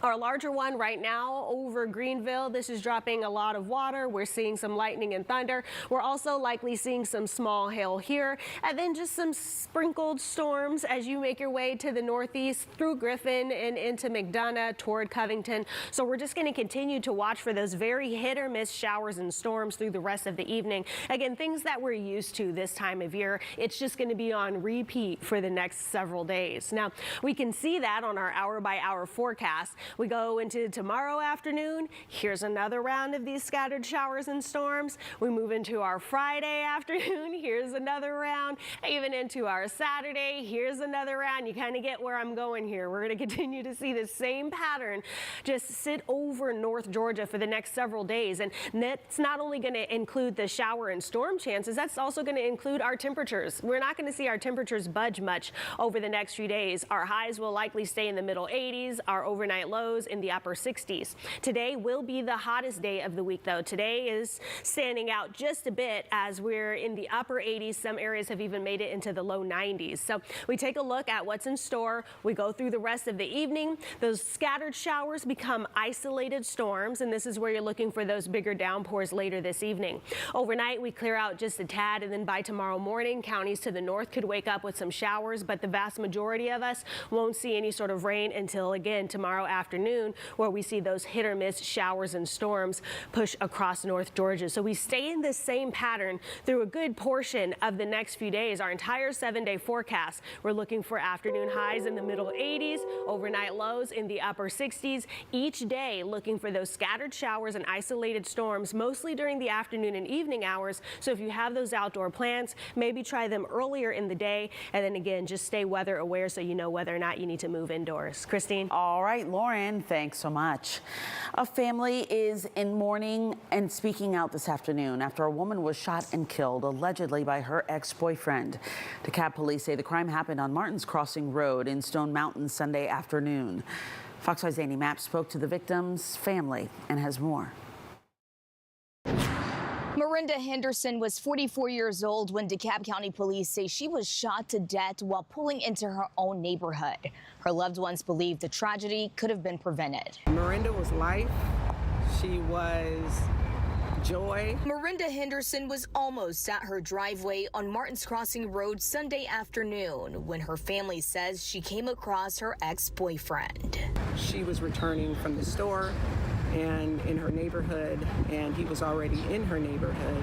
Speaker 11: Our larger one right now over Greenville, this is dropping a lot of water. We're seeing some lightning and thunder. We're also likely seeing some small hail here, and then just some sprinkled storms as you make your way to the northeast through Griffin and into McDonough toward Covington. So we're just going to continue to watch for those very hit or miss showers and storms through the rest of the evening. Again, things that we're used to this time of year. It's just going to be on repeat for the next several days. Now, we can see that on our hour-by-hour forecast. We go into tomorrow afternoon. Here's another round of these scattered showers and storms. We move into our Friday afternoon. Here's another round. Even into our Saturday. Here's another round. You kind of get where I'm going here. We're going to continue to see the same pattern just sit over North Georgia for the next several days. And that's not only going to include the shower and storm chances, that's also going to include our temperatures. We're not going to see our temperatures budge much over the next few days. Our highs will likely stay in the middle 80s, our overnight lows in the upper 60s. Today will be the hottest day of the week, though. Today is standing out just a bit as we're in the upper 80s. Some areas have even made it into the low 90s. So we take a look at what's in store. We go through the rest of the evening. Those scattered showers become isolated storms, and this is where you're looking for those bigger downpours later this evening. Overnight, we clear out just a tad, and then by tomorrow morning, counties to the north could wake up with some showers, but the vast majority of us won't see any sort of rain until, again, tomorrow afternoon, where we see those hit or miss showers and storms push across North Georgia. So we stay in this same pattern through a good portion of the next few days. Our entire 7-day forecast, we're looking for afternoon highs in the middle 80s, overnight lows in the upper 60s. Each day looking for those scattered showers and isolated storms, mostly during the afternoon and evening hours. So if you have those outdoor plans, maybe try them earlier in the day, and then again, just stay weather aware so you know whether or not you need to move indoors. Christine?
Speaker 14: All right, Lauren, thanks so much. A family is in mourning and speaking out this afternoon after a woman was shot and killed, allegedly by her ex-boyfriend. DeKalb police say the crime happened on Martin's Crossing Road in Stone Mountain Sunday afternoon. Fox 5's Amy Mapp spoke to the victim's family and has more.
Speaker 1: Miranda Henderson was 44 years old when DeKalb County police say she was shot to death while pulling into her own neighborhood. Her loved ones believe the tragedy could have been prevented.
Speaker 12: Miranda was life. She was joy.
Speaker 1: Miranda Henderson was almost at her driveway on Martin's Crossing Road Sunday afternoon when her family says she came across her ex-boyfriend.
Speaker 12: She was returning from the store and in her neighborhood, and he was already in her neighborhood,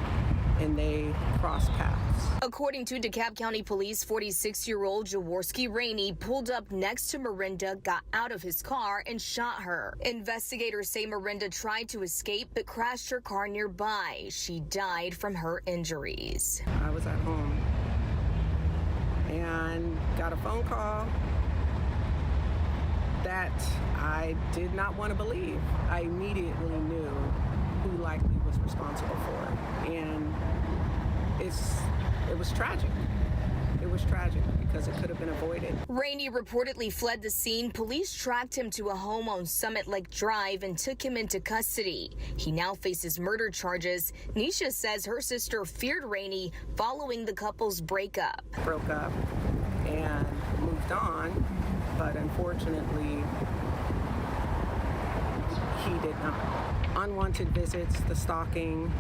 Speaker 12: and they crossed paths.
Speaker 1: According to DeKalb County Police, 46-year-old Jaworski Rainey pulled up next to Miranda, got out of his car, and shot her. Investigators say Miranda tried to escape but crashed her car nearby. She died from her injuries.
Speaker 12: I was at home and got a phone call that I did not want to believe. I immediately knew who likely was responsible for it. And it was tragic. It was tragic because it could have been avoided.
Speaker 1: Rainey reportedly fled the scene. Police tracked him to a home on Summit Lake Drive and took him into custody. He now faces murder charges. Nisha says her sister feared Rainey following the couple's breakup.
Speaker 12: Broke up and moved on, but unfortunately, he did not. Unwanted visits, the stalking,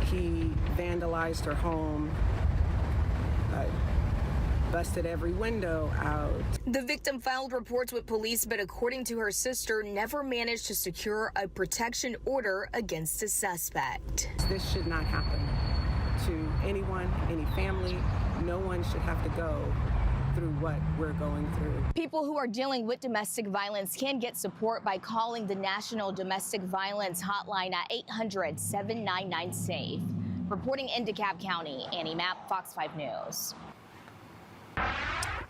Speaker 12: he vandalized her home, busted every window out.
Speaker 1: The victim filed reports with police, but according to her sister, never managed to secure a protection order against a suspect.
Speaker 12: This should not happen to anyone, any family. No one should have to go through what we're going through.
Speaker 1: People who are dealing with domestic violence can get support by calling the National Domestic Violence Hotline at 800-799-SAFE. Reporting in DeKalb County, Annie Mapp, Fox 5 News.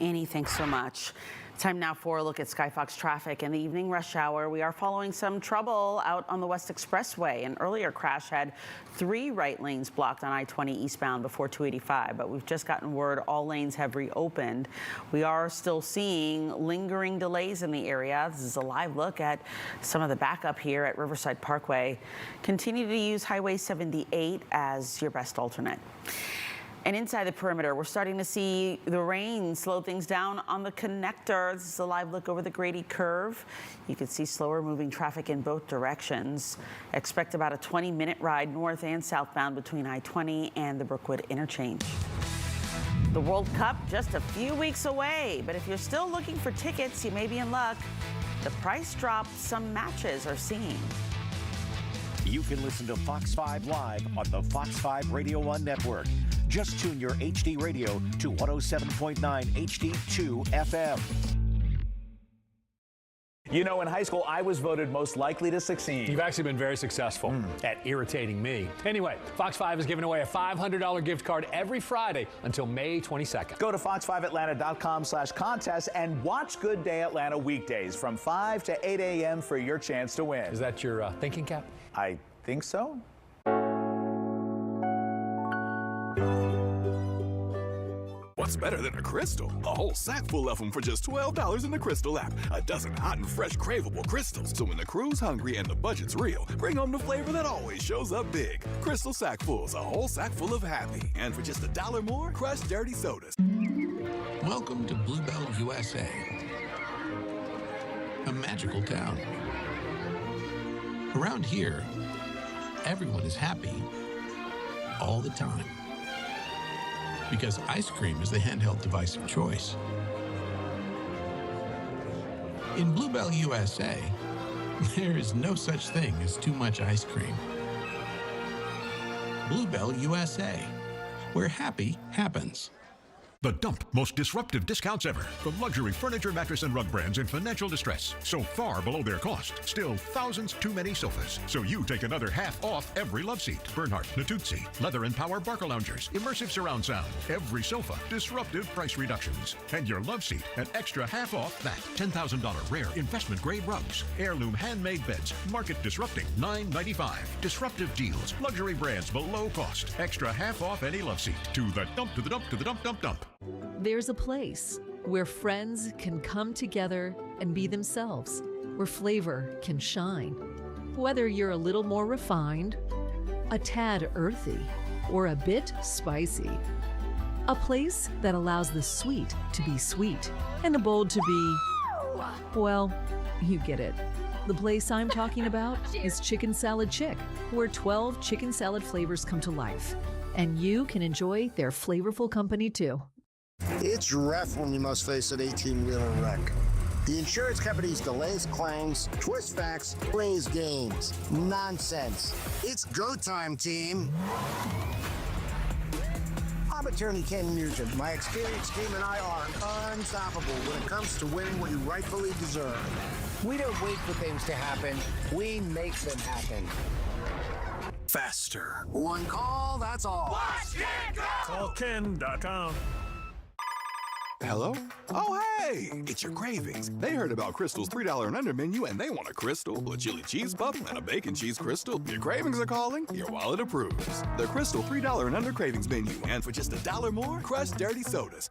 Speaker 14: Annie, thanks so much. Time now for a look at Skyfox traffic. In the evening rush hour, we are following some trouble out on the West Expressway. An earlier crash had 3 right lanes blocked on I-20 eastbound before 285, but we've just gotten word all lanes have reopened. We are still seeing lingering delays in the area. This is a live look at some of the backup here at Riverside Parkway. Continue to use Highway 78 as your best alternate. And inside the perimeter, we're starting to see the rain slow things down on the connector. This is a live look over the Grady Curve. You can see slower moving traffic in both directions. Expect about a 20-minute ride north and southbound between I-20 and the Brookwood interchange. The World Cup just a few weeks away, but if you're still looking for tickets, you may be in luck. The price drop some matches are seeing.
Speaker 34: You can listen to Fox 5 live on the Fox 5 Radio 1 network. Just tune your HD radio to 107.9 HD2 FM.
Speaker 13: You know, in high school, I was voted most likely to succeed.
Speaker 15: You've actually been very successful at irritating me. Anyway, Fox 5 is giving away a $500 gift card every Friday until May 22nd.
Speaker 13: Go to fox5atlanta.com/contest and watch Good Day Atlanta weekdays from 5 to 8 a.m. for your chance to win.
Speaker 15: Is that your thinking cap?
Speaker 13: I think so.
Speaker 16: What's better than a Crystal? A whole sack full of them for just $12 in the Crystal app. A dozen hot and fresh craveable Crystals. So when the crew's hungry and the budget's real, bring home the flavor that always shows up big. Crystal Sackfuls, a whole sack full of happy. And for just $1 more, crushed dirty sodas.
Speaker 17: Welcome to Bluebell, USA. A magical town. Around here, everyone is happy all the time. Because ice cream is the handheld device of choice. In Bluebell, USA, there is no such thing as too much ice cream. Bluebell, USA, where happy happens.
Speaker 18: The Dump, most disruptive discounts ever. From luxury furniture, mattress, and rug brands in financial distress. So far below their cost. Still thousands too many sofas. So you take another half off every love seat. Bernhardt, Natuzzi, Leather and Power Barca Loungers, immersive surround sound. Every sofa, disruptive price reductions. And your love seat, an extra half off that. $10,000 rare investment grade rugs. Heirloom handmade beds, market disrupting, $9.95. Disruptive deals, luxury brands below cost. Extra half off any love seat. To the dump, to the dump, to the dump, dump, dump.
Speaker 19: There's a place where friends can come together and be themselves, where flavor can shine. Whether you're a little more refined, a tad earthy, or a bit spicy. A place that allows the sweet to be sweet and the bold to be, well, you get it. The place I'm talking about is Chicken Salad Chick, where 12 chicken salad flavors come to life. And you can enjoy their flavorful company too.
Speaker 21: It's rough when you must face an 18-wheeler wreck. The insurance company's delays claims, twist facts, plays games. Nonsense. It's go time, team. I'm attorney Ken Nugent. My experienced team and I are unstoppable when it comes to winning what you rightfully deserve. We don't wait for things to happen. We make them happen.
Speaker 16: Faster.
Speaker 21: One call, that's all.
Speaker 16: Watch Ken go!
Speaker 21: CallKen.com.
Speaker 16: Hello? Oh, hey! It's your cravings. They heard about Crystal's $3 and under menu, and they want a Crystal, a chili cheese puff, and a bacon cheese Crystal. Your cravings are calling. Your wallet approves. The Crystal $3 and under cravings menu, and for just $1 more, crushed dirty sodas.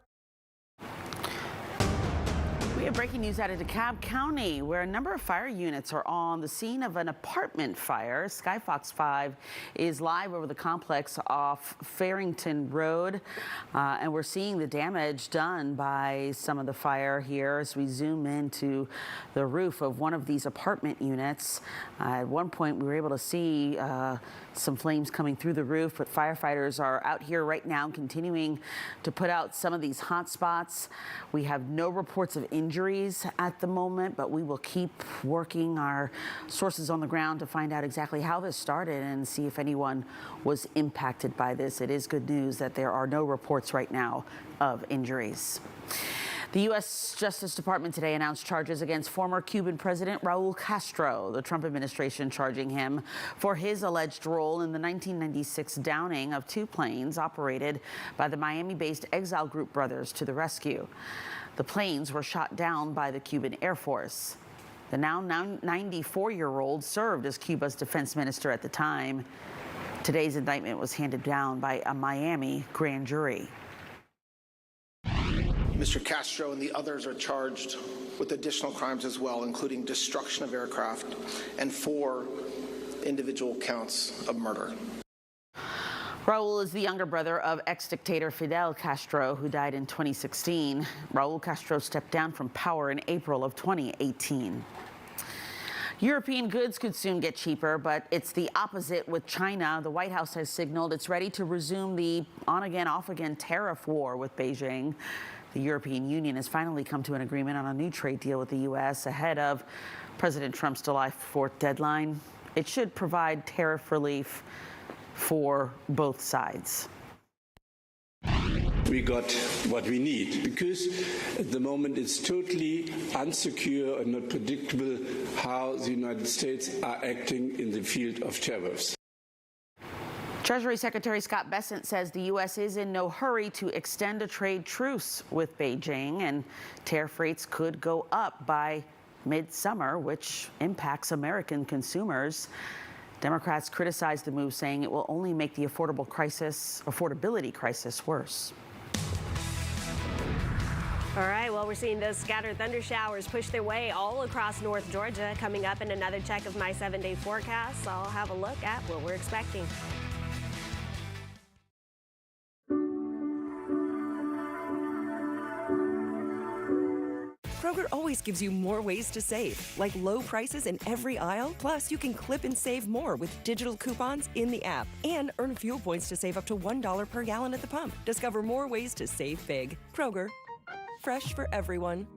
Speaker 14: We have breaking news out of DeKalb County, where a number of fire units are on the scene of an apartment fire. Skyfox 5 is live over the complex off Farrington Road, and we're seeing the damage done by some of the fire here as we zoom into the roof of one of these apartment units. At one point, we were able to see some flames coming through the roof, but firefighters are out here right now continuing to put out some of these hot spots. We have no reports of injuries at the moment, but we will keep working our sources on the ground to find out exactly how this started and see if anyone was impacted by this. It is good news that there are no reports right now of injuries. The U.S. Justice Department today announced charges against former Cuban President Raul Castro, the Trump administration charging him for his alleged role in the 1996 downing of two planes operated by the Miami-based Exile Group brothers to the rescue. The planes were shot down by the Cuban Air Force. The now 94-year-old served as Cuba's defense minister at the time. Today's indictment was handed down by a Miami grand jury.
Speaker 27: Mr. Castro and the others are charged with additional crimes as well, including destruction of aircraft and 4 individual counts of murder.
Speaker 14: Raul is the younger brother of ex-dictator Fidel Castro, who died in 2016. Raul Castro stepped down from power in April of 2018. European goods could soon get cheaper, but it's the opposite with China. The White House has signaled it's ready to resume the on-again, off-again tariff war with Beijing. The European Union has finally come to an agreement on a new trade deal with the U.S. ahead of President Trump's July 4th deadline. It should provide tariff relief for both sides.
Speaker 2: we got what we need, because at the moment it's totally unsecure and not predictable how the United States are acting in the field of tariffs.
Speaker 14: Treasury Secretary Scott Bessent says the U.S. is in no hurry to extend a trade truce with Beijing, and tariff rates could go up by midsummer, which impacts American consumers. Democrats criticize the move, saying it will only make the affordability crisis worse.
Speaker 11: All right, well, we're seeing those scattered thunder showers push their way all across North Georgia. Coming up in another check of my 7-day forecast, I'll have a look at what we're expecting.
Speaker 3: Kroger always gives you more ways to save, like low prices in every aisle. Plus, you can clip and save more with digital coupons in the app and earn fuel points to save up to $1 per gallon at the pump. Discover more ways to save big. Kroger, fresh for everyone.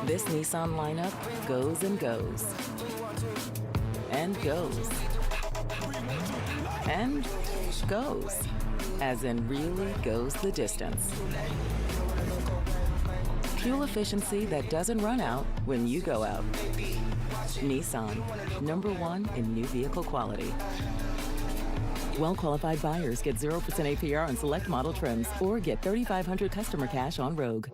Speaker 4: This Nissan lineup goes and goes. And goes. And goes. As in really goes the distance. Fuel efficiency that doesn't run out when you go out. Nissan, #1 in new vehicle quality. Well-qualified buyers get 0% APR on select model trims or get $3,500 customer cash on Rogue.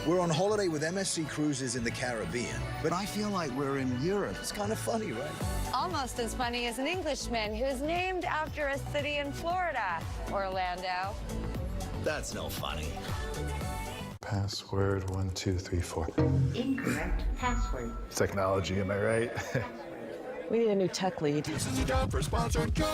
Speaker 5: We're on holiday with MSC Cruises in the Caribbean, but I feel like we're in Europe. It's kind of funny, right?
Speaker 6: Almost as funny as an Englishman who's named after a city in Florida, Orlando.
Speaker 5: That's no funny.
Speaker 22: Password 1234.
Speaker 6: Incorrect password.
Speaker 22: Technology, am I right?
Speaker 4: We need a new tech lead.
Speaker 16: This is a job for Sponsored Jobs.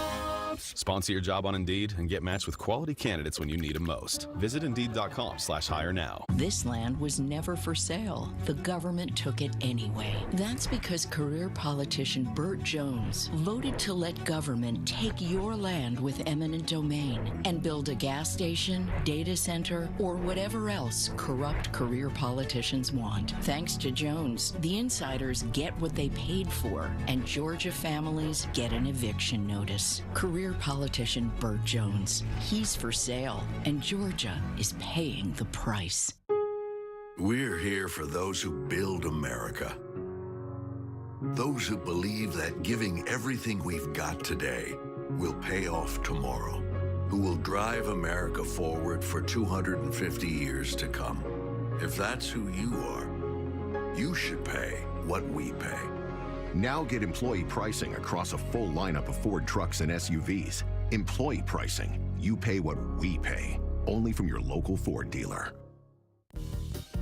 Speaker 23: Sponsor your job on Indeed and get matched with quality candidates when you need them most. Visit Indeed.com/hire now.
Speaker 25: This land was never for sale. The government took it anyway. That's because career politician Burt Jones voted to let government take your land with eminent domain and build a gas station, data center, or whatever else corrupt career politicians want. Thanks to Jones, the insiders get what they paid for, and Georgia families get an eviction notice. Career politician Burt Jones. He's for sale, and Georgia is paying the price.
Speaker 28: We're here for those who build America. Those who believe that giving everything we've got today will pay off tomorrow. Who will drive America forward for 250 years to come. If that's who you are, you should pay what we pay.
Speaker 29: Now get employee pricing across a full lineup of Ford trucks and SUVs. Employee pricing. You pay what we pay. Only from your local Ford dealer.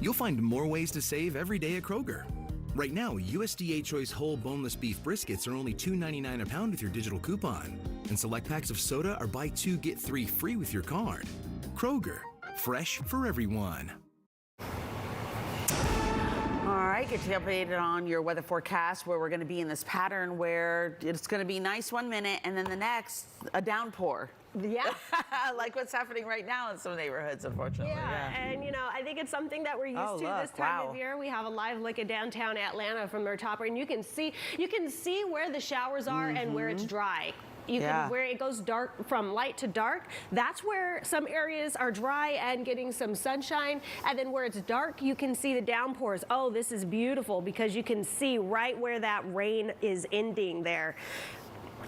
Speaker 30: You'll find more ways to save every day at Kroger. Right now, USDA Choice whole boneless beef briskets are only $2.99 a pound with your digital coupon. And select packs of soda are buy 2, get 3 free with your card. Kroger, fresh for everyone.
Speaker 14: All right, get you updated on your weather forecast, where we're going to be in this pattern where it's going to be nice one minute and then the next, a downpour.
Speaker 11: Yeah.
Speaker 14: Like what's happening right now in some neighborhoods, unfortunately.
Speaker 11: Yeah, and you know, I think it's something that we're used to this time of year. We have a live look at downtown Atlanta from their topper, and you can see where the showers are and where it's dry. You can, where it goes dark from light to dark, that's where some areas are dry and getting some sunshine. And then where it's dark, you can see the downpours. Oh, this is beautiful because you can see right where that rain is ending there.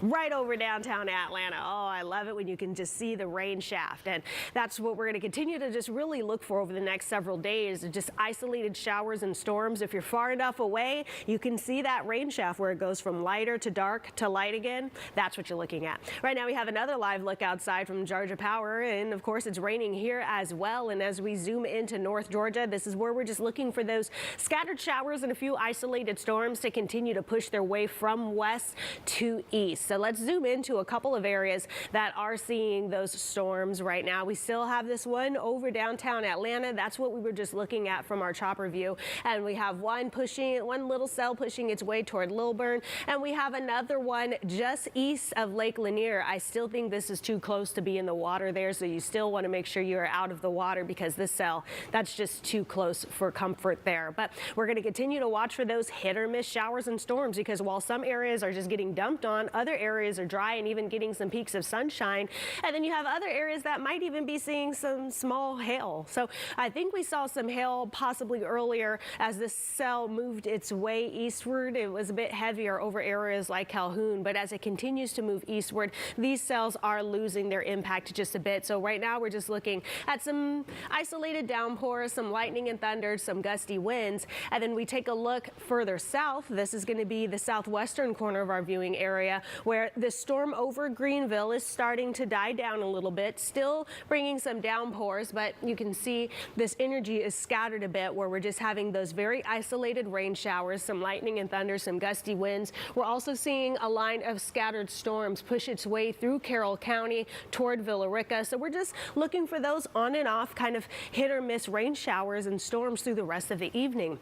Speaker 11: Right over downtown Atlanta. Oh, I love it when you can just see the rain shaft. And that's what we're going to continue to just really look for over the next several days. Just isolated showers and storms. If you're far enough away, you can see that rain shaft where it goes from lighter to dark to light again. That's what you're looking at. Right now we have another live look outside from Georgia Power. And of course it's raining here as well. And as we zoom into North Georgia, this is where we're just looking for those scattered showers and a few isolated storms to continue to push their way from west to east. So let's zoom into a couple of areas that are seeing those storms right now. We still have this one over downtown Atlanta. That's what we were just looking at from our chopper view. And we have one little cell pushing its way toward Lilburn. And we have another one just east of Lake Lanier. I still think this is too close to be in the water there. So you still want to make sure you're out of the water because this cell, that's just too close for comfort there. But we're going to continue to watch for those hit or miss showers and storms because while some areas are just getting dumped on, other Other areas are dry and even getting some peaks of sunshine. And then you have other areas that might even be seeing some small hail. So I think we saw some hail possibly earlier as this cell moved its way eastward. It was a bit heavier over areas like Calhoun, but as it continues to move eastward, these cells are losing their impact just a bit. So right now we're just looking at some isolated downpours, some lightning and thunder, some gusty winds. And then we take a look further south. This is going to be the southwestern corner of our viewing area where the storm over Greenville is starting to die down a little bit, still bringing some downpours, but you can see this energy is scattered a bit where we're just having those very isolated rain showers, some lightning and thunder, some gusty winds. We're also seeing a line of scattered storms push its way through Carroll County toward Villa Rica. So we're just looking for those on and off kind of hit or miss rain showers and storms through the rest of the evening.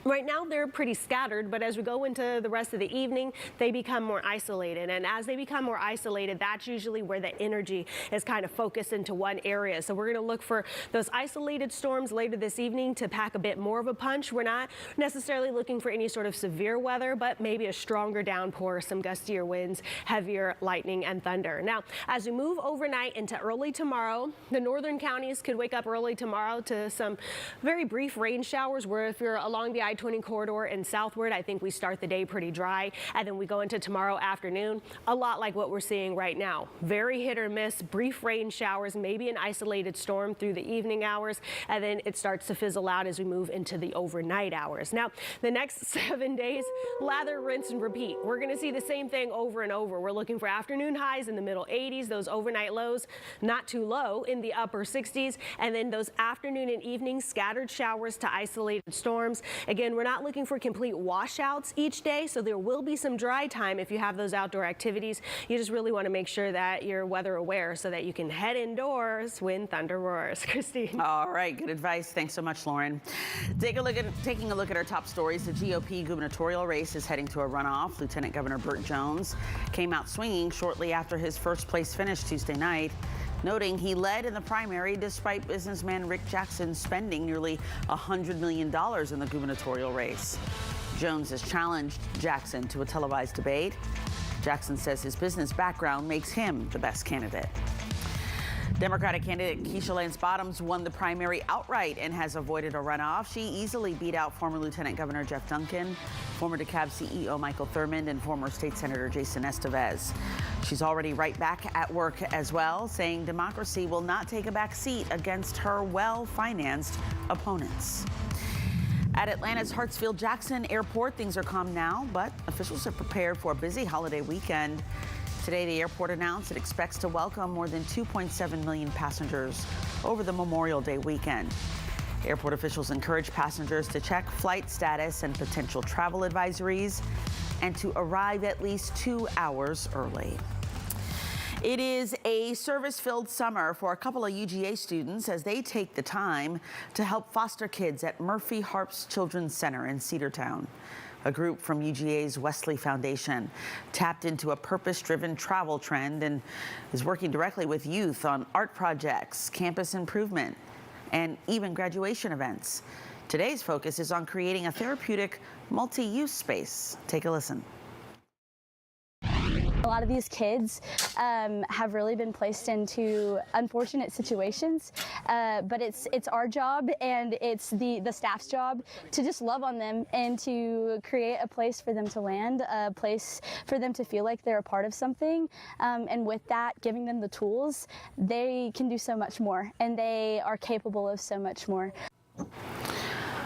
Speaker 11: Right now, they're pretty scattered, but as we go into the rest of the evening, they become more isolated. And as they become more isolated, that's usually where the energy is kind of focused into one area. So we're going to look for those isolated storms later this evening to pack a bit more of a punch. We're not necessarily looking for any sort of severe weather, but maybe a stronger downpour, some gustier winds, heavier lightning and thunder. Now, as we move overnight into early tomorrow, the northern counties could wake up early tomorrow to some very brief rain showers, where if you're along the I-20 corridor and southward, I think we start the day pretty dry, and then we go into tomorrow afternoon, a lot like what we're seeing right now. Very hit or miss, brief rain showers, maybe an isolated storm through the evening hours, and then it starts to fizzle out as we move into the overnight hours. Now, the next 7 days, lather, rinse, and repeat. We're going to see the same thing over and over. We're looking for afternoon highs in the middle 80s, those overnight lows not too low in the upper 60s, and then those afternoon and evening scattered showers to isolated storms. Again, we're not looking for complete washouts each day, so there will be some dry time if you have those outdoor activities. You just really want to make sure that you're weather aware so that you can head indoors when thunder roars. Christine.
Speaker 14: All right, good advice. Thanks so much, Lauren. Taking a look at our top stories. The GOP gubernatorial race is heading to a runoff. Lieutenant Governor Burt Jones came out swinging shortly after his first place finish Tuesday night, noting he led in the primary despite businessman Rick Jackson spending nearly $100 million in the gubernatorial race. Jones has challenged Jackson to a televised debate. Jackson says his business background makes him the best candidate. Democratic candidate Keisha Lance Bottoms won the primary outright and has avoided a runoff. She easily beat out former Lieutenant Governor Jeff Duncan, former DeKalb CEO Michael Thurmond, and former State Senator Jason Estevez. She's already right back at work as well, saying democracy will not take a back seat against her well-financed opponents. At Atlanta's Hartsfield-Jackson Airport, things are calm now, but officials are prepared for a busy holiday weekend. Today, the airport announced it expects to welcome more than 2.7 million passengers over the Memorial Day weekend. Airport officials encourage passengers to check flight status and potential travel advisories and to arrive at least 2 hours early. It is a service-filled summer for a couple of UGA students as they take the time to help foster kids at Murphy Harps Children's Center in Cedartown. A group from UGA's Wesley Foundation tapped into a purpose-driven travel trend and is working directly with youth on art projects, campus improvement, and even graduation events. Today's focus is on creating a therapeutic multi-use space. Take a listen.
Speaker 1: A lot of these kids have really been placed into unfortunate situations, but it's our job and it's the staff's job to just love on them and to create a place for them to land, a place for them to feel like they're a part of something, and with that, giving them the tools, they can do so much more and they are capable of so much more.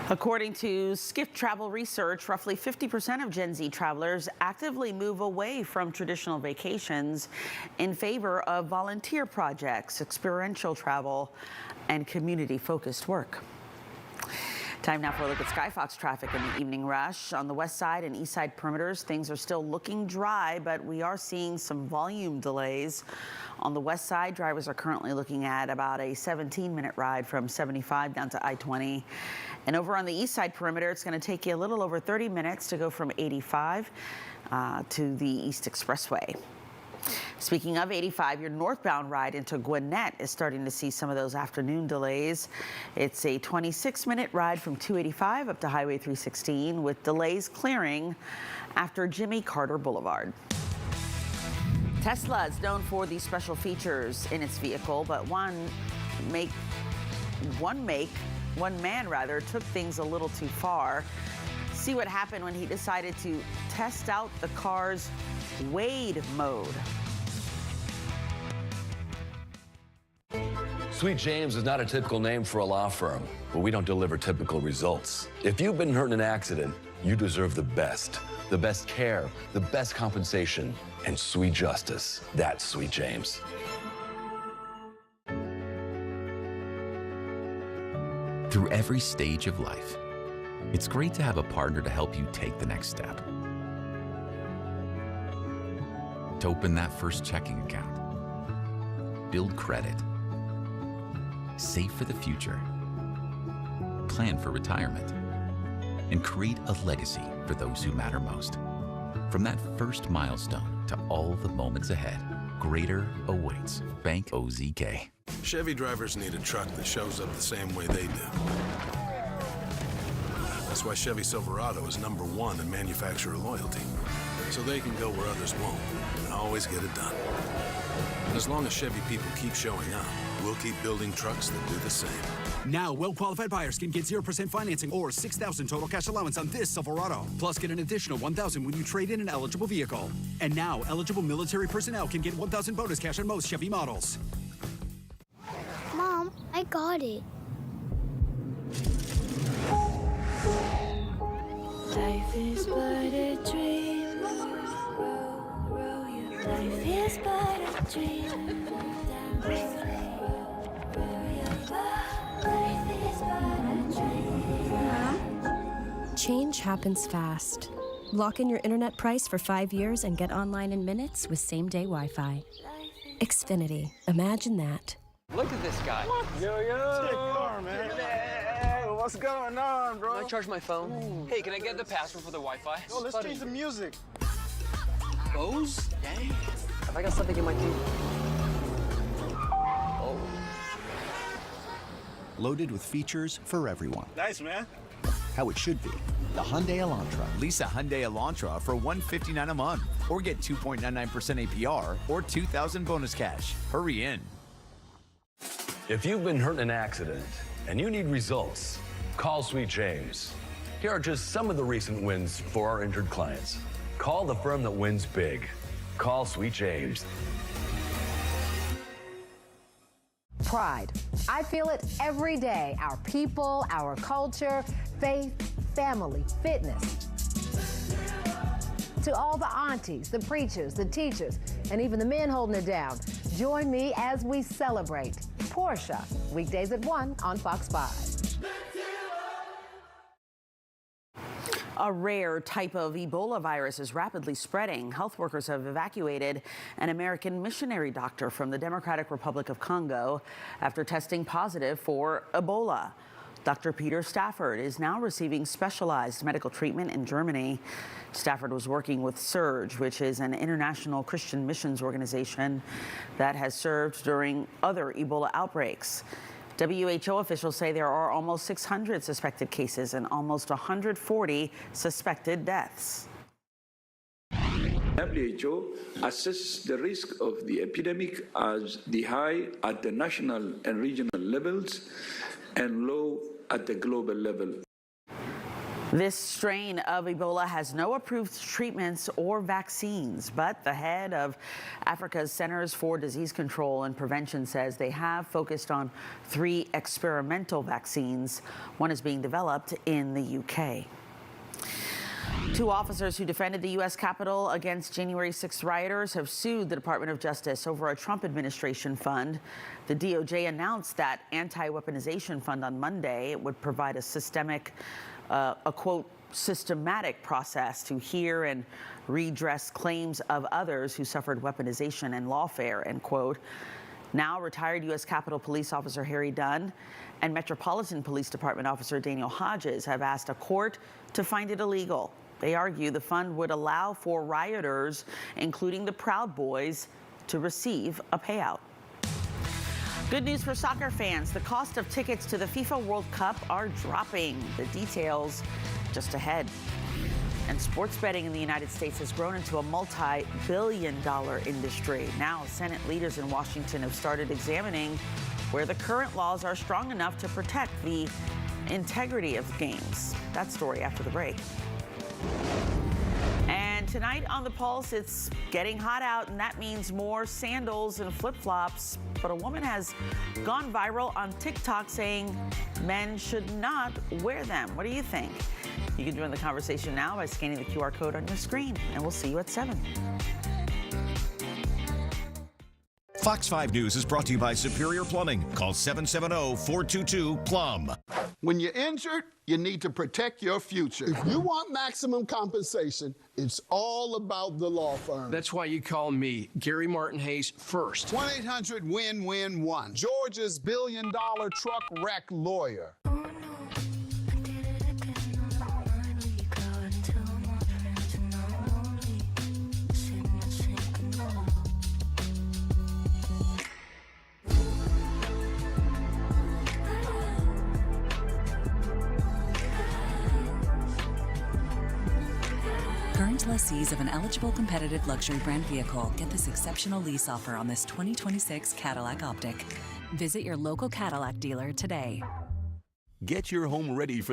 Speaker 14: According to Skift Travel Research, roughly 50% of Gen Z travelers actively move away from traditional vacations in favor of volunteer projects, experiential travel, and community-focused work. Time now for a look at Skyfox traffic in the evening rush. On the west side and east side perimeters, things are still looking dry, but we are seeing some volume delays. On the west side, drivers are currently looking at about a 17-minute ride from 75 down to I-20. And over on the east side perimeter, it's going to take you a little over 30 minutes to go from 85 to the East Expressway. Speaking of 85, your northbound ride into Gwinnett is starting to see some of those afternoon delays. It's a 26-minute ride from 285 up to Highway 316 with delays clearing after Jimmy Carter Boulevard. Tesla is known for these special features in its vehicle, but one man took things a little too far. See what happened when he decided to test out the car's Wade mode.
Speaker 7: Sweet James is not a typical name for a law firm, but we don't deliver typical results. If you've been hurt in an accident, you deserve the best care, the best compensation, and sweet justice. That's Sweet James.
Speaker 8: Through every stage of life, it's great to have a partner to help you take the next step. To open that first checking account, build credit, save for the future, plan for retirement, and create a legacy for those who matter most. From that first milestone to all the moments ahead, greater awaits. Bank OZK.
Speaker 9: Chevy drivers need a truck that shows up the same way they do. That's why Chevy Silverado is #1 in manufacturer loyalty. So they can go where others won't and always get it done. And as long as Chevy people keep showing up, we'll keep building trucks that do the same.
Speaker 10: Now, well-qualified buyers can get 0% financing or $6,000 total cash allowance on this Silverado. Plus, get an additional $1,000 when you trade in an eligible vehicle. And now, eligible military personnel can get $1,000 bonus cash on most Chevy models.
Speaker 12: Mom, I got it.
Speaker 13: Life is but a dream. Life is but a dream.
Speaker 15: Change happens fast. Lock in your internet price for 5 years and get online in minutes with same-day Wi-Fi. Xfinity. Imagine that.
Speaker 20: Look at this guy.
Speaker 21: Yo. Sick car, man. Hey, what's going on, bro?
Speaker 20: Can I charge my phone? Ooh. Hey, can I get the password for the Wi-Fi?
Speaker 21: Yo, let's change the music.
Speaker 20: Bose? Dang. Have I got something in my teeth? Oh.
Speaker 24: Loaded with features for everyone.
Speaker 21: Nice, man.
Speaker 24: How it should be. The Hyundai Elantra.
Speaker 26: Lease a Hyundai Elantra for $159 a month, or get 2.99% APR or $2,000 bonus cash. Hurry in.
Speaker 7: If you've been hurt in an accident and you need results, call Sweet James. Here are just some of the recent wins for our injured clients. Call the firm that wins big. Call Sweet James.
Speaker 31: Pride. I feel it every day. Our people, our culture, faith, family, fitness. To all the aunties, the preachers, the teachers, and even the men holding it down, join me as we celebrate Portia, weekdays at 1 on Fox 5.
Speaker 14: A rare type of Ebola virus is rapidly spreading. Health workers have evacuated an American missionary doctor from the Democratic Republic of Congo after testing positive for Ebola. Dr. Peter Stafford is now receiving specialized medical treatment in Germany. Stafford was working with SURGE, which is an international Christian missions organization that has served during other Ebola outbreaks. WHO officials say there are almost 600 suspected cases and almost 140 suspected deaths.
Speaker 32: WHO assesses the risk of the epidemic as the high at the national and regional levels and low at the global level.
Speaker 14: This strain of Ebola has no approved treatments or vaccines, but the head of Africa's Centers for Disease Control and Prevention says they have focused on 3 experimental vaccines. One is being developed in the UK. 2 officers who defended the U.S. Capitol against January 6th rioters have sued the Department of Justice over a Trump administration fund. The DOJ announced that anti-weaponization fund on Monday. It would provide a systematic process to hear and redress claims of others who suffered weaponization and lawfare, end quote. Now, retired U.S. Capitol Police Officer Harry Dunn and Metropolitan Police Department Officer Daniel Hodges have asked a court to find it illegal. They argue the fund would allow for rioters, including the Proud Boys, to receive a payout. Good news for soccer fans. The cost of tickets to the FIFA World Cup are dropping. The details just ahead. And sports betting in the United States has grown into a multi-billion-dollar industry. Now, Senate leaders in Washington have started examining where the current laws are strong enough to protect the integrity of games. That story after the break. And tonight on The Pulse, it's getting hot out, and that means more sandals and flip-flops. But a woman has gone viral on TikTok saying men should not wear them. What do you think? You can join the conversation now by scanning the QR code on your screen, and we'll see you at 7.
Speaker 2: Fox 5 News is brought to you by Superior Plumbing. Call 770-422-PLUM.
Speaker 3: When you're injured, you need to protect your future. If you want maximum compensation, it's all about the law firm.
Speaker 20: That's why you call me, Gary Martin Hayes, first.
Speaker 3: 1-800-WIN-WIN-1. Georgia's billion-dollar truck wreck lawyer.
Speaker 4: Current lessees of an eligible competitive luxury brand vehicle get this exceptional lease offer on this 2026 Cadillac Optic. Visit your local Cadillac dealer today.
Speaker 5: Get your home ready for the